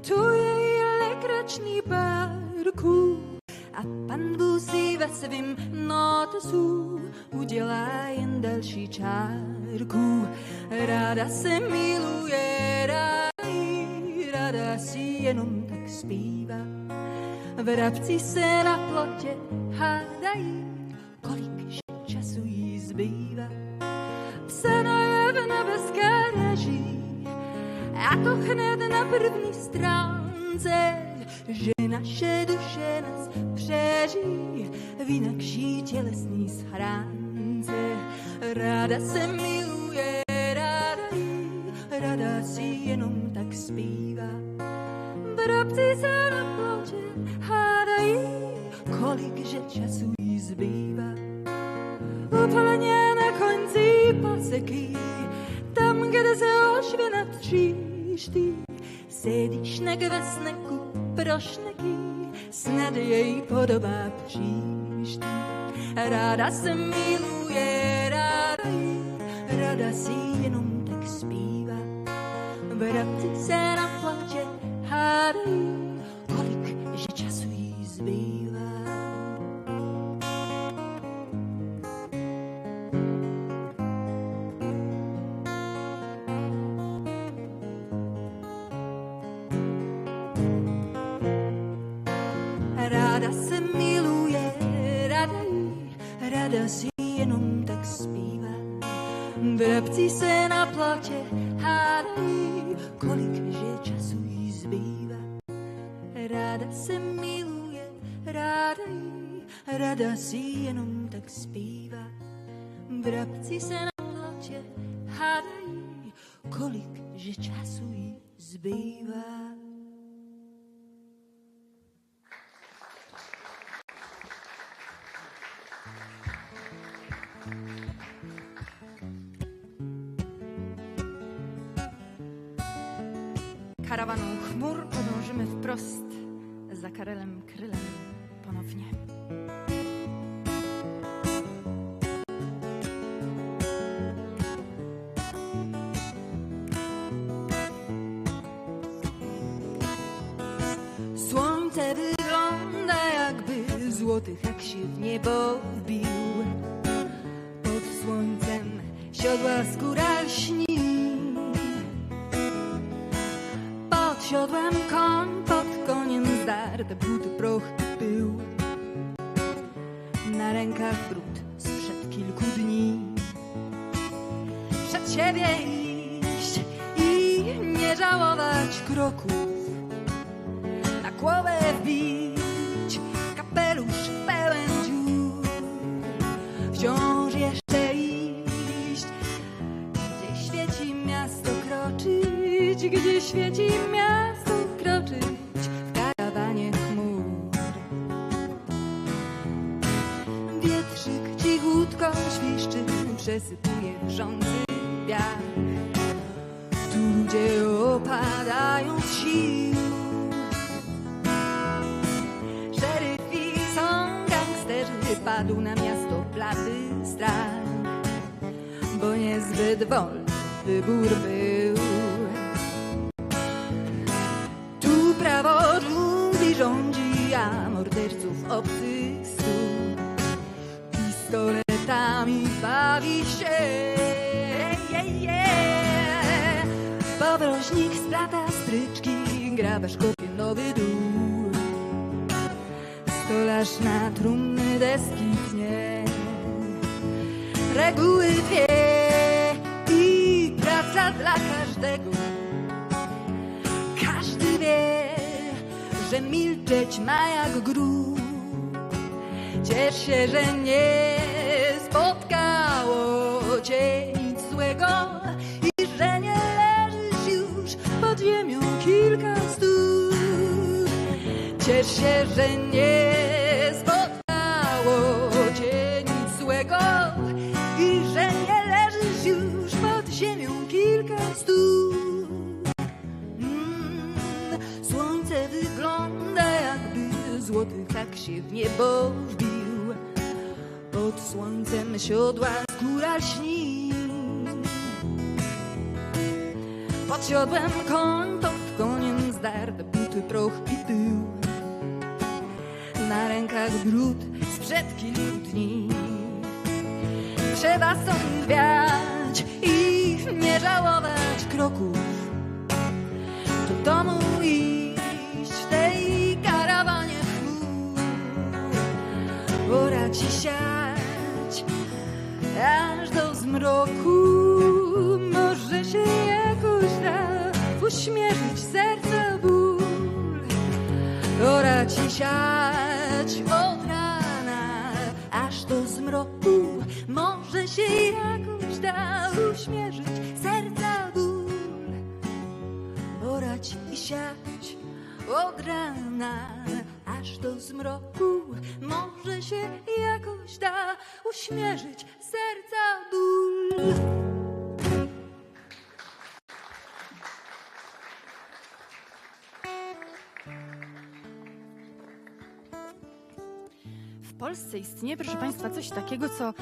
tu je legrační párku. A pan Bůh si ve svým notesu udělá jen další čárku. Ráda se miluje, ráda si jenom tak zpívá. Vrabci se na plotě hádají, kolik že času jí zbývá. Psáno je v nebeské režii, a to hned na první stránce, že naše duše nás přežijí v jinakší tělesní schránce. Ráda se miluje, ráda si jenom tak zpívá. Vrabci se na plotě hádají, kolik že času jí zbývá. Úplně na konci paseky, tam, kde se ošvina tříští, sedíš na kvesneku prošneky, snad jej podobá příští. Ráda se miluje, ráda si jenom tak zpívá. Vrabci se na plotě hádají, kolik že času jí zbývá. Ráda se miluje, ráda si jenom tak zpívá. Vrabci se na plotě hádají, kolik že času jí zbývá. Ráda se miluje, ráda si jenom tak zpívá. Vrabci se na plotě hádají, kolik že času jí zbývá. Karawaną chmur podążymy wprost za Karelem Krylem ponownie. Słońce wygląda jakby złotych jak się w niebo wbił. Pod słońcem siodła skóra lśni. Pod siodłem koń, pod koniem zdarte buty, proch i pył. Na rękach brud sprzed kilku dni. Przed siebie iść i nie żałować kroków. Na głowę wbić kapelusz pełen dziur. Wciąż jeszcze iść, gdzie świeci miasto kroczyć, gdzie świeci miasto kroczyć w karawanie chmur. Wietrzyk cichutko świszczy, przesypuje wrzący wiatr. Tu ludzie opadają z sił. Szeryfi są gangsterzy, padł na miasto blady strach, bo niezbyt wolny wybór był. Tu prawo dżungli rządzi, a morderców obcych stół pistoletami bawi się. Miłośnik splata stryczki, grabarz kopie nowy dół. Stolarz na trumny deski tnie. Reguły dwie i praca dla każdego. Każdy wie, że milczeć ma jak grób. Ciesz się, że nie spotkało cię nic złego i że nie leżysz już pod ziemią kilka stóp. Ciesz się, że nie spotkało cię nic złego i że nie leżysz już pod ziemią kilka stóp. Słońce wygląda jakby złoty tak się w niebo wbił. Pod słońcem siodła skóra lśni. Pod siodłem koń, pod koniem zdarte buty, proch i pył. Na rękach brud sprzed kilku dni. Trzeba stąd wiać i nie żałować kroków. Do domu iść w tej karawanie chmur. Pora ci siać aż do zmroku. Może się jakoś da uśmierzyć serca ból. Pora ci siać od rana aż do zmroku. Może się jakoś da uśmierzyć serca ból. Pora ci siać od rana aż do zmroku. Może się jakoś da uśmierzyć serca ból. W Polsce istnieje, proszę Państwa, coś takiego, co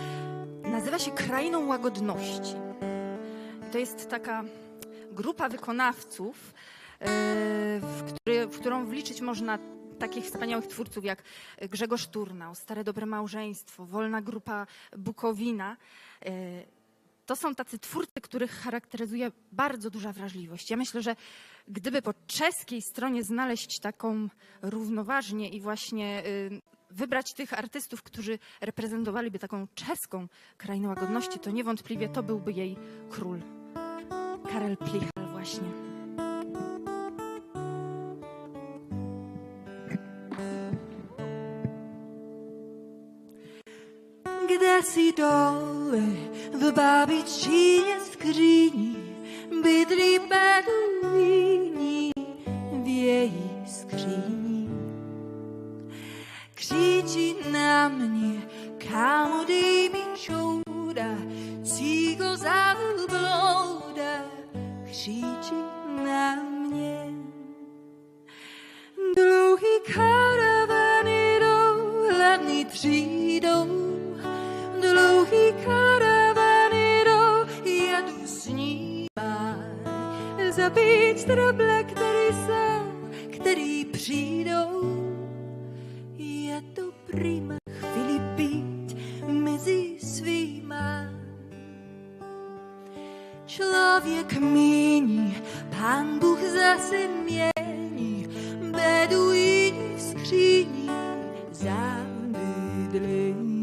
nazywa się krainą łagodności. I to jest taka grupa wykonawców, w którą wliczyć można takich wspaniałych twórców jak Grzegorz Turnał, Stare Dobre Małżeństwo, Wolna Grupa Bukowina. To są tacy twórcy, których charakteryzuje bardzo duża wrażliwość. Ja myślę, że gdyby po czeskiej stronie znaleźć taką równoważnie i właśnie wybrać tych artystów, którzy reprezentowaliby taką czeską krainę łagodności, to niewątpliwie to byłby jej król. Karel Plichal właśnie. Kde si dole v babičině skříni bydlí beduíni v její skříni. Křičí na mě, kámo, dej mi čouda, cígo zavlblouda, křičí na mě. Dlouhý karavany jdou, hladný třídou. Dlouhý karavany jdou, jedu s nima. Zabít trable, který přijdou. Je to prima chvíli být mezi svýma. Člověk míní, Pán Bůh zase mění. Beduíni v skříni za bydlení.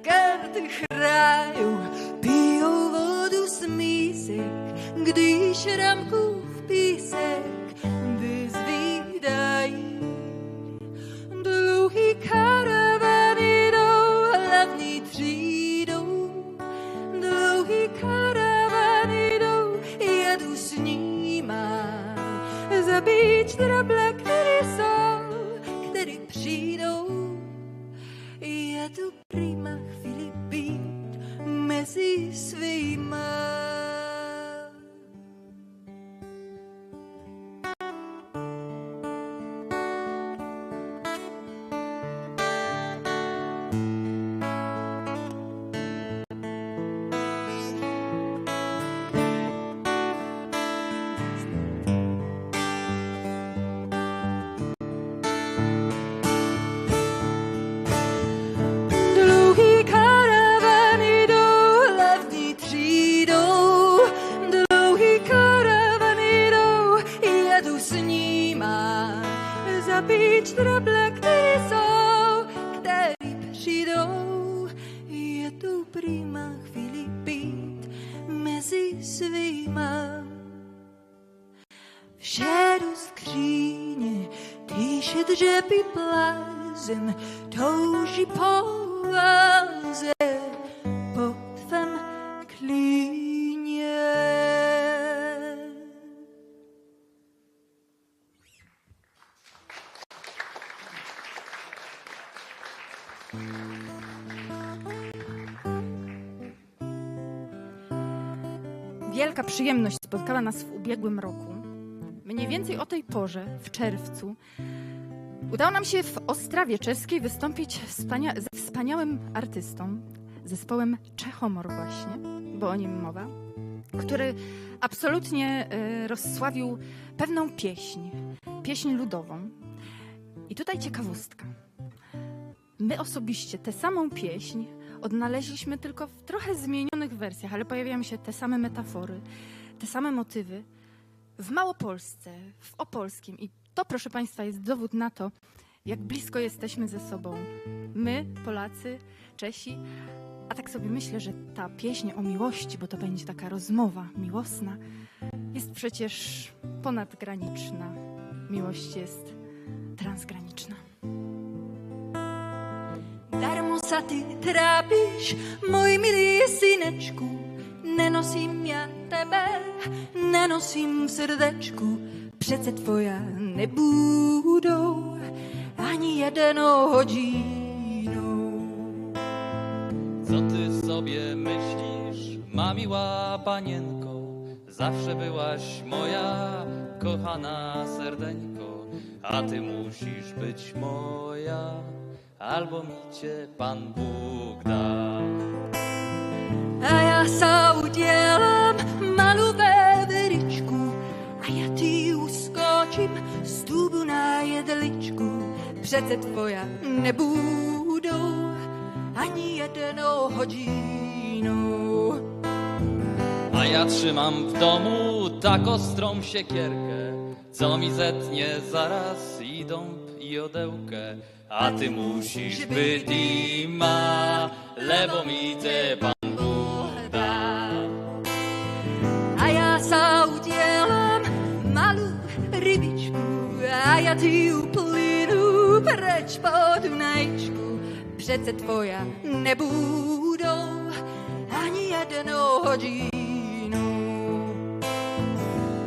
Karty hrajou, pijou vodu z mísek, když ramku v písek vyzvídají. Dlouhý karavany jdou, hlavní třídou. Dlouhý karavany jdou, jedu s nima. Zabít trable, který přijdou. Je to prima chvíli být mezi svýma. Dlouhý karavany jdou, hlavní třídou. dobrý má chvíli být mezi svýma. Vše do skříně, týše dřepy blázen, touží po váze, po tvém klíně. Wielka przyjemność spotkała nas w ubiegłym roku. Mniej więcej o tej porze, w czerwcu, udało nam się w Ostrawie Czeskiej wystąpić ze wspaniałym artystą, zespołem Czechomor właśnie, bo o nim mowa, który absolutnie rozsławił pewną pieśń ludową. I tutaj ciekawostka. My osobiście tę samą pieśń odnaleźliśmy tylko w trochę zmienionych wersjach, ale pojawiają się te same metafory, te same motywy w Małopolsce, w Opolskim. I to, proszę Państwa, jest dowód na to, jak blisko jesteśmy ze sobą. My, Polacy, Czesi, a tak sobie myślę, że ta pieśń o miłości, bo to będzie taka rozmowa miłosna, jest przecież ponadgraniczna. Miłość jest transgraniczna. Darmo sa ty trápíš, můj milý synečku, nenosím já tebe, nenosím v srdečku, přece tvoja nebudou ani jednou hodinou. Co ty sobie myślisz, ma miła panienko, zawsze byłaś moja kochana serdeńko, a ty musisz być moja, albo mi cię Pan Bóg da. A já sa udělám malou veveričku a já ty uskočím z dubu na jedličku. Přece tvoja nebudou ani jednou hodinou. A ja trzymam w domu tak ostrą siekierkę, co mi zetnie zaraz i dąb i odełkę. A ty musisz być ima, lebo mi te Pan Bóg da. A já sa udělám malou rybičku a já ty uplynu preč po Dunajčku. Přece tvoja nebudou ani jednou hodinou.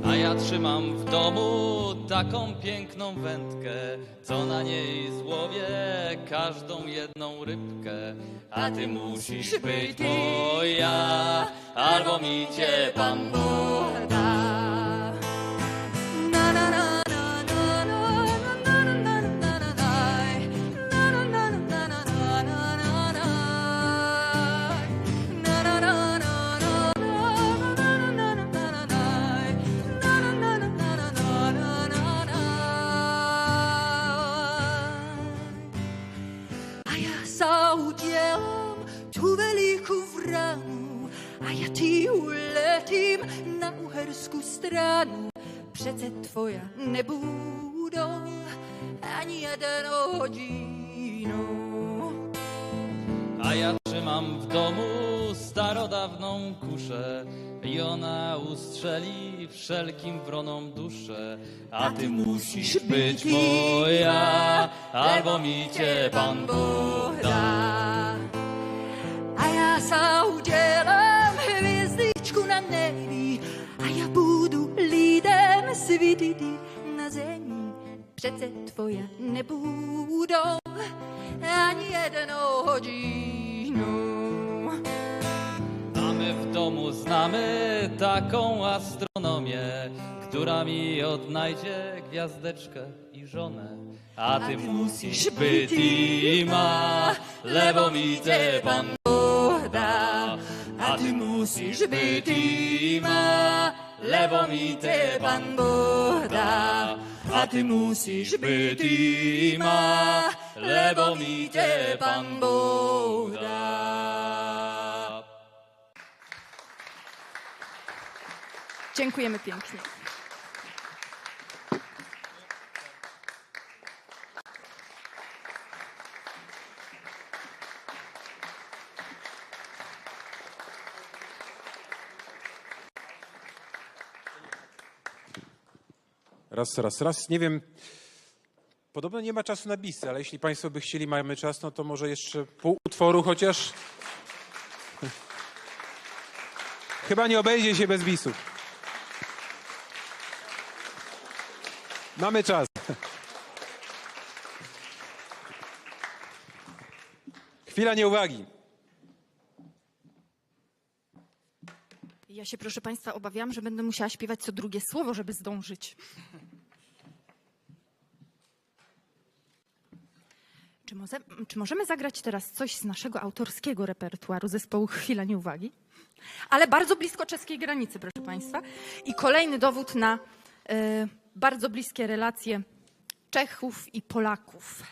A ja trzymam w domu taką piękną wędkę, co na niej złowię każdą jedną rybkę. A ty musisz być moja, albo mi cię Pan Bóg da. A ja ty uletím na uherskou stranu. Přece tvoja nebudou ani jednou hodinou. A ja trzymam w domu starodawną kuszę i ona ustrzeli wszelkim wronom duszę. A ty musisz być moja, albo mi cię Pan Bóg da. A já sa udělám hvězdičku na nebi a já budu lidem svítit na zemi. Přece tvoje nebudou ani jednou hodinou. A my w domu znamy taką astronomię, która mi odnajdzie gwiazdeczkę i żonę. A ty musisz być ima, lebo mi cię Pan Bóg da. A ty musisz być ima, lebo mi cię Pan Bóg da. A ty musisz być ima, lebo mi cię Pan Bóg da. Dziękujemy pięknie. Raz. Nie wiem, podobno nie ma czasu na bisy, ale jeśli państwo by chcieli, mamy czas, no to może jeszcze pół utworu chociaż. Chyba nie obejdzie się bez bisów. Mamy czas. Chwila nieuwagi. Ja się, proszę państwa, obawiam, że będę musiała śpiewać co drugie słowo, żeby zdążyć. Czy możemy zagrać teraz coś z naszego autorskiego repertuaru zespołu Chwila Nieuwagi? Ale bardzo blisko czeskiej granicy, proszę państwa. I kolejny dowód na bardzo bliskie relacje Czechów i Polaków.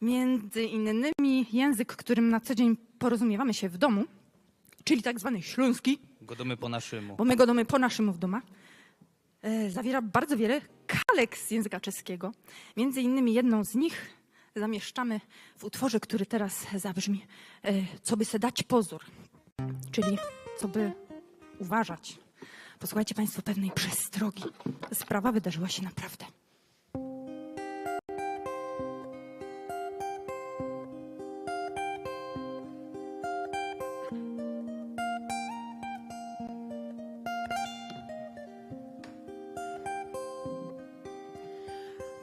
Między innymi język, którym na co dzień porozumiewamy się w domu, czyli tak zwany śląski, Godomy po naszemu. bo my godomy po naszemu w doma, zawiera bardzo wiele kalek z języka czeskiego. Między innymi jedną z nich zamieszczamy w utworze, który teraz zabrzmi, co by se dać pozór, czyli co by uważać. Posłuchajcie państwo pewnej przestrogi. Sprawa wydarzyła się naprawdę.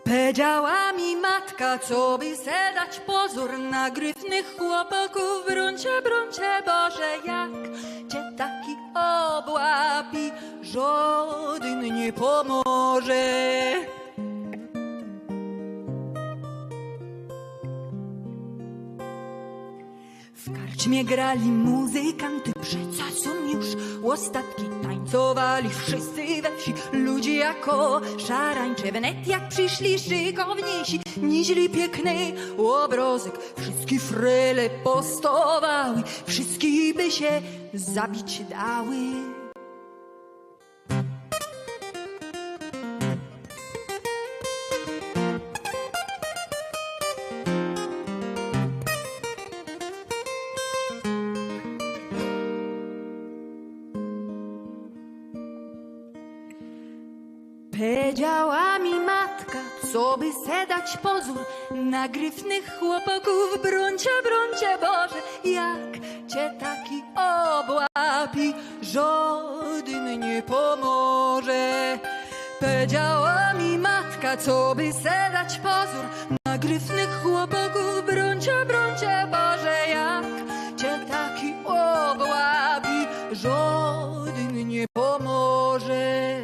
Powiedziała mi matka, co by se dać pozór na gryfnych chłopaków. Bruncie, Boże, jak cię taki obłapi, żaden nie pomoże. W karczmie grali muzykanty, przecasem już ostatki tańcowali wszyscy we wsi. Ludzie jako szarańcze, wnet jak przyszli szykowniejsi, nieźli piękny obrazek. Wszystkie frele postowały, wszystkie by się zabić dały. Powiedziała mi matka, co by se dać pozór na gryfnych chłopaków. Bruncie, Boże, jak cię taki obłapi, żaden nie pomoże. Powiedziała mi matka, co by se dać pozór na gryfnych chłopaków. Bruncie, Boże, jak cię taki obłapi, żaden nie pomoże.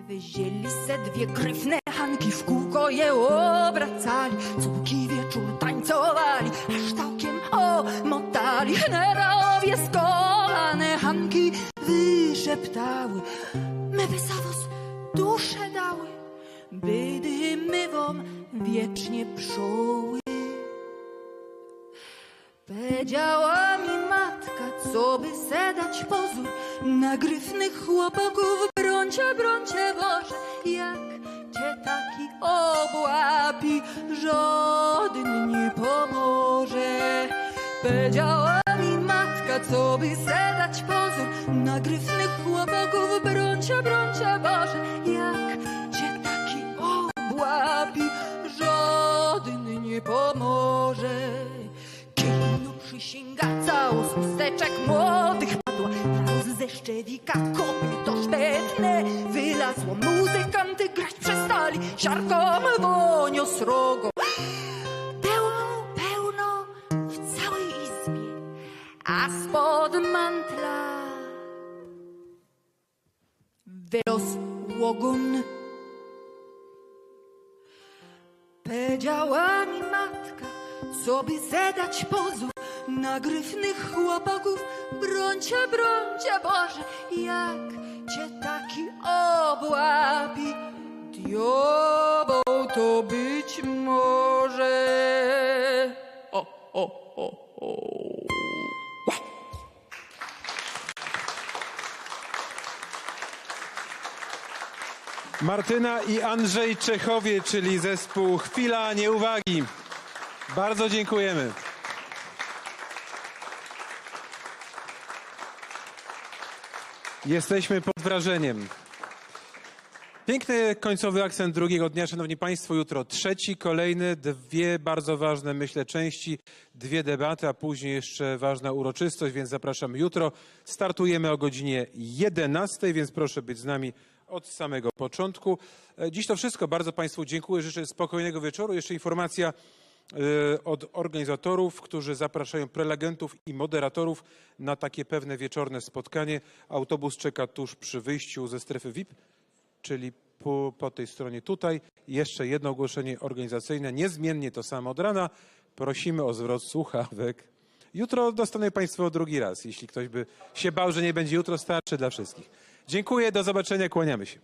Wzięli se dwie gryfne Hanki, w kółko je obracali, całki wieczór tańcowali, aż całkiem omotali. Generałowie z kolane Hanki wyszeptały, my by za was dusze dały, bydy my wam wiecznie pszczoły. Powiedziała mi matka, co by se dać pozór na gryfnych chłopaków. Bruncie, Boże, jak cię taki obłapi, żaden nie pomoże. Powiedziała mi matka, co by se dać pozór na gryfnych chłopaków. Bruncie, Boże, jak cię taki obłapi, żaden nie pomoże. Kino przysięga, cało z chusteczek młodych padła, naroz ze szczewika, kopyto szpetne wylazło. Muzykanty grać przestali, siarką wonio srogo. Pełno w całej izbie, a spod mantla wyrosł łogun. Powiedziała mi matka, co by se dać pozór na gryfnych chłopaków. Bruncie, Boże, jak cię taki obłapi, diabeł to być może. Martyna i Andrzej Czechowie, czyli zespół Chwila Nieuwagi. Bardzo dziękujemy. Jesteśmy pod wrażeniem. Piękny końcowy akcent drugiego dnia, szanowni państwo. Jutro trzeci, kolejny, dwie bardzo ważne, myślę, części, dwie debaty, a później jeszcze ważna uroczystość, więc zapraszamy jutro. Startujemy o godzinie 11, więc proszę być z nami od samego początku. Dziś to wszystko. Bardzo państwu dziękuję. Życzę spokojnego wieczoru. Jeszcze informacja od organizatorów, którzy zapraszają prelegentów i moderatorów na takie pewne wieczorne spotkanie. Autobus czeka tuż przy wyjściu ze strefy VIP, czyli po tej stronie tutaj. Jeszcze jedno ogłoszenie organizacyjne, niezmiennie to samo od rana. Prosimy o zwrot słuchawek. Jutro dostaną państwo drugi raz. Jeśli ktoś by się bał, że nie będzie jutro, starczy dla wszystkich. Dziękuję, do zobaczenia, kłaniamy się.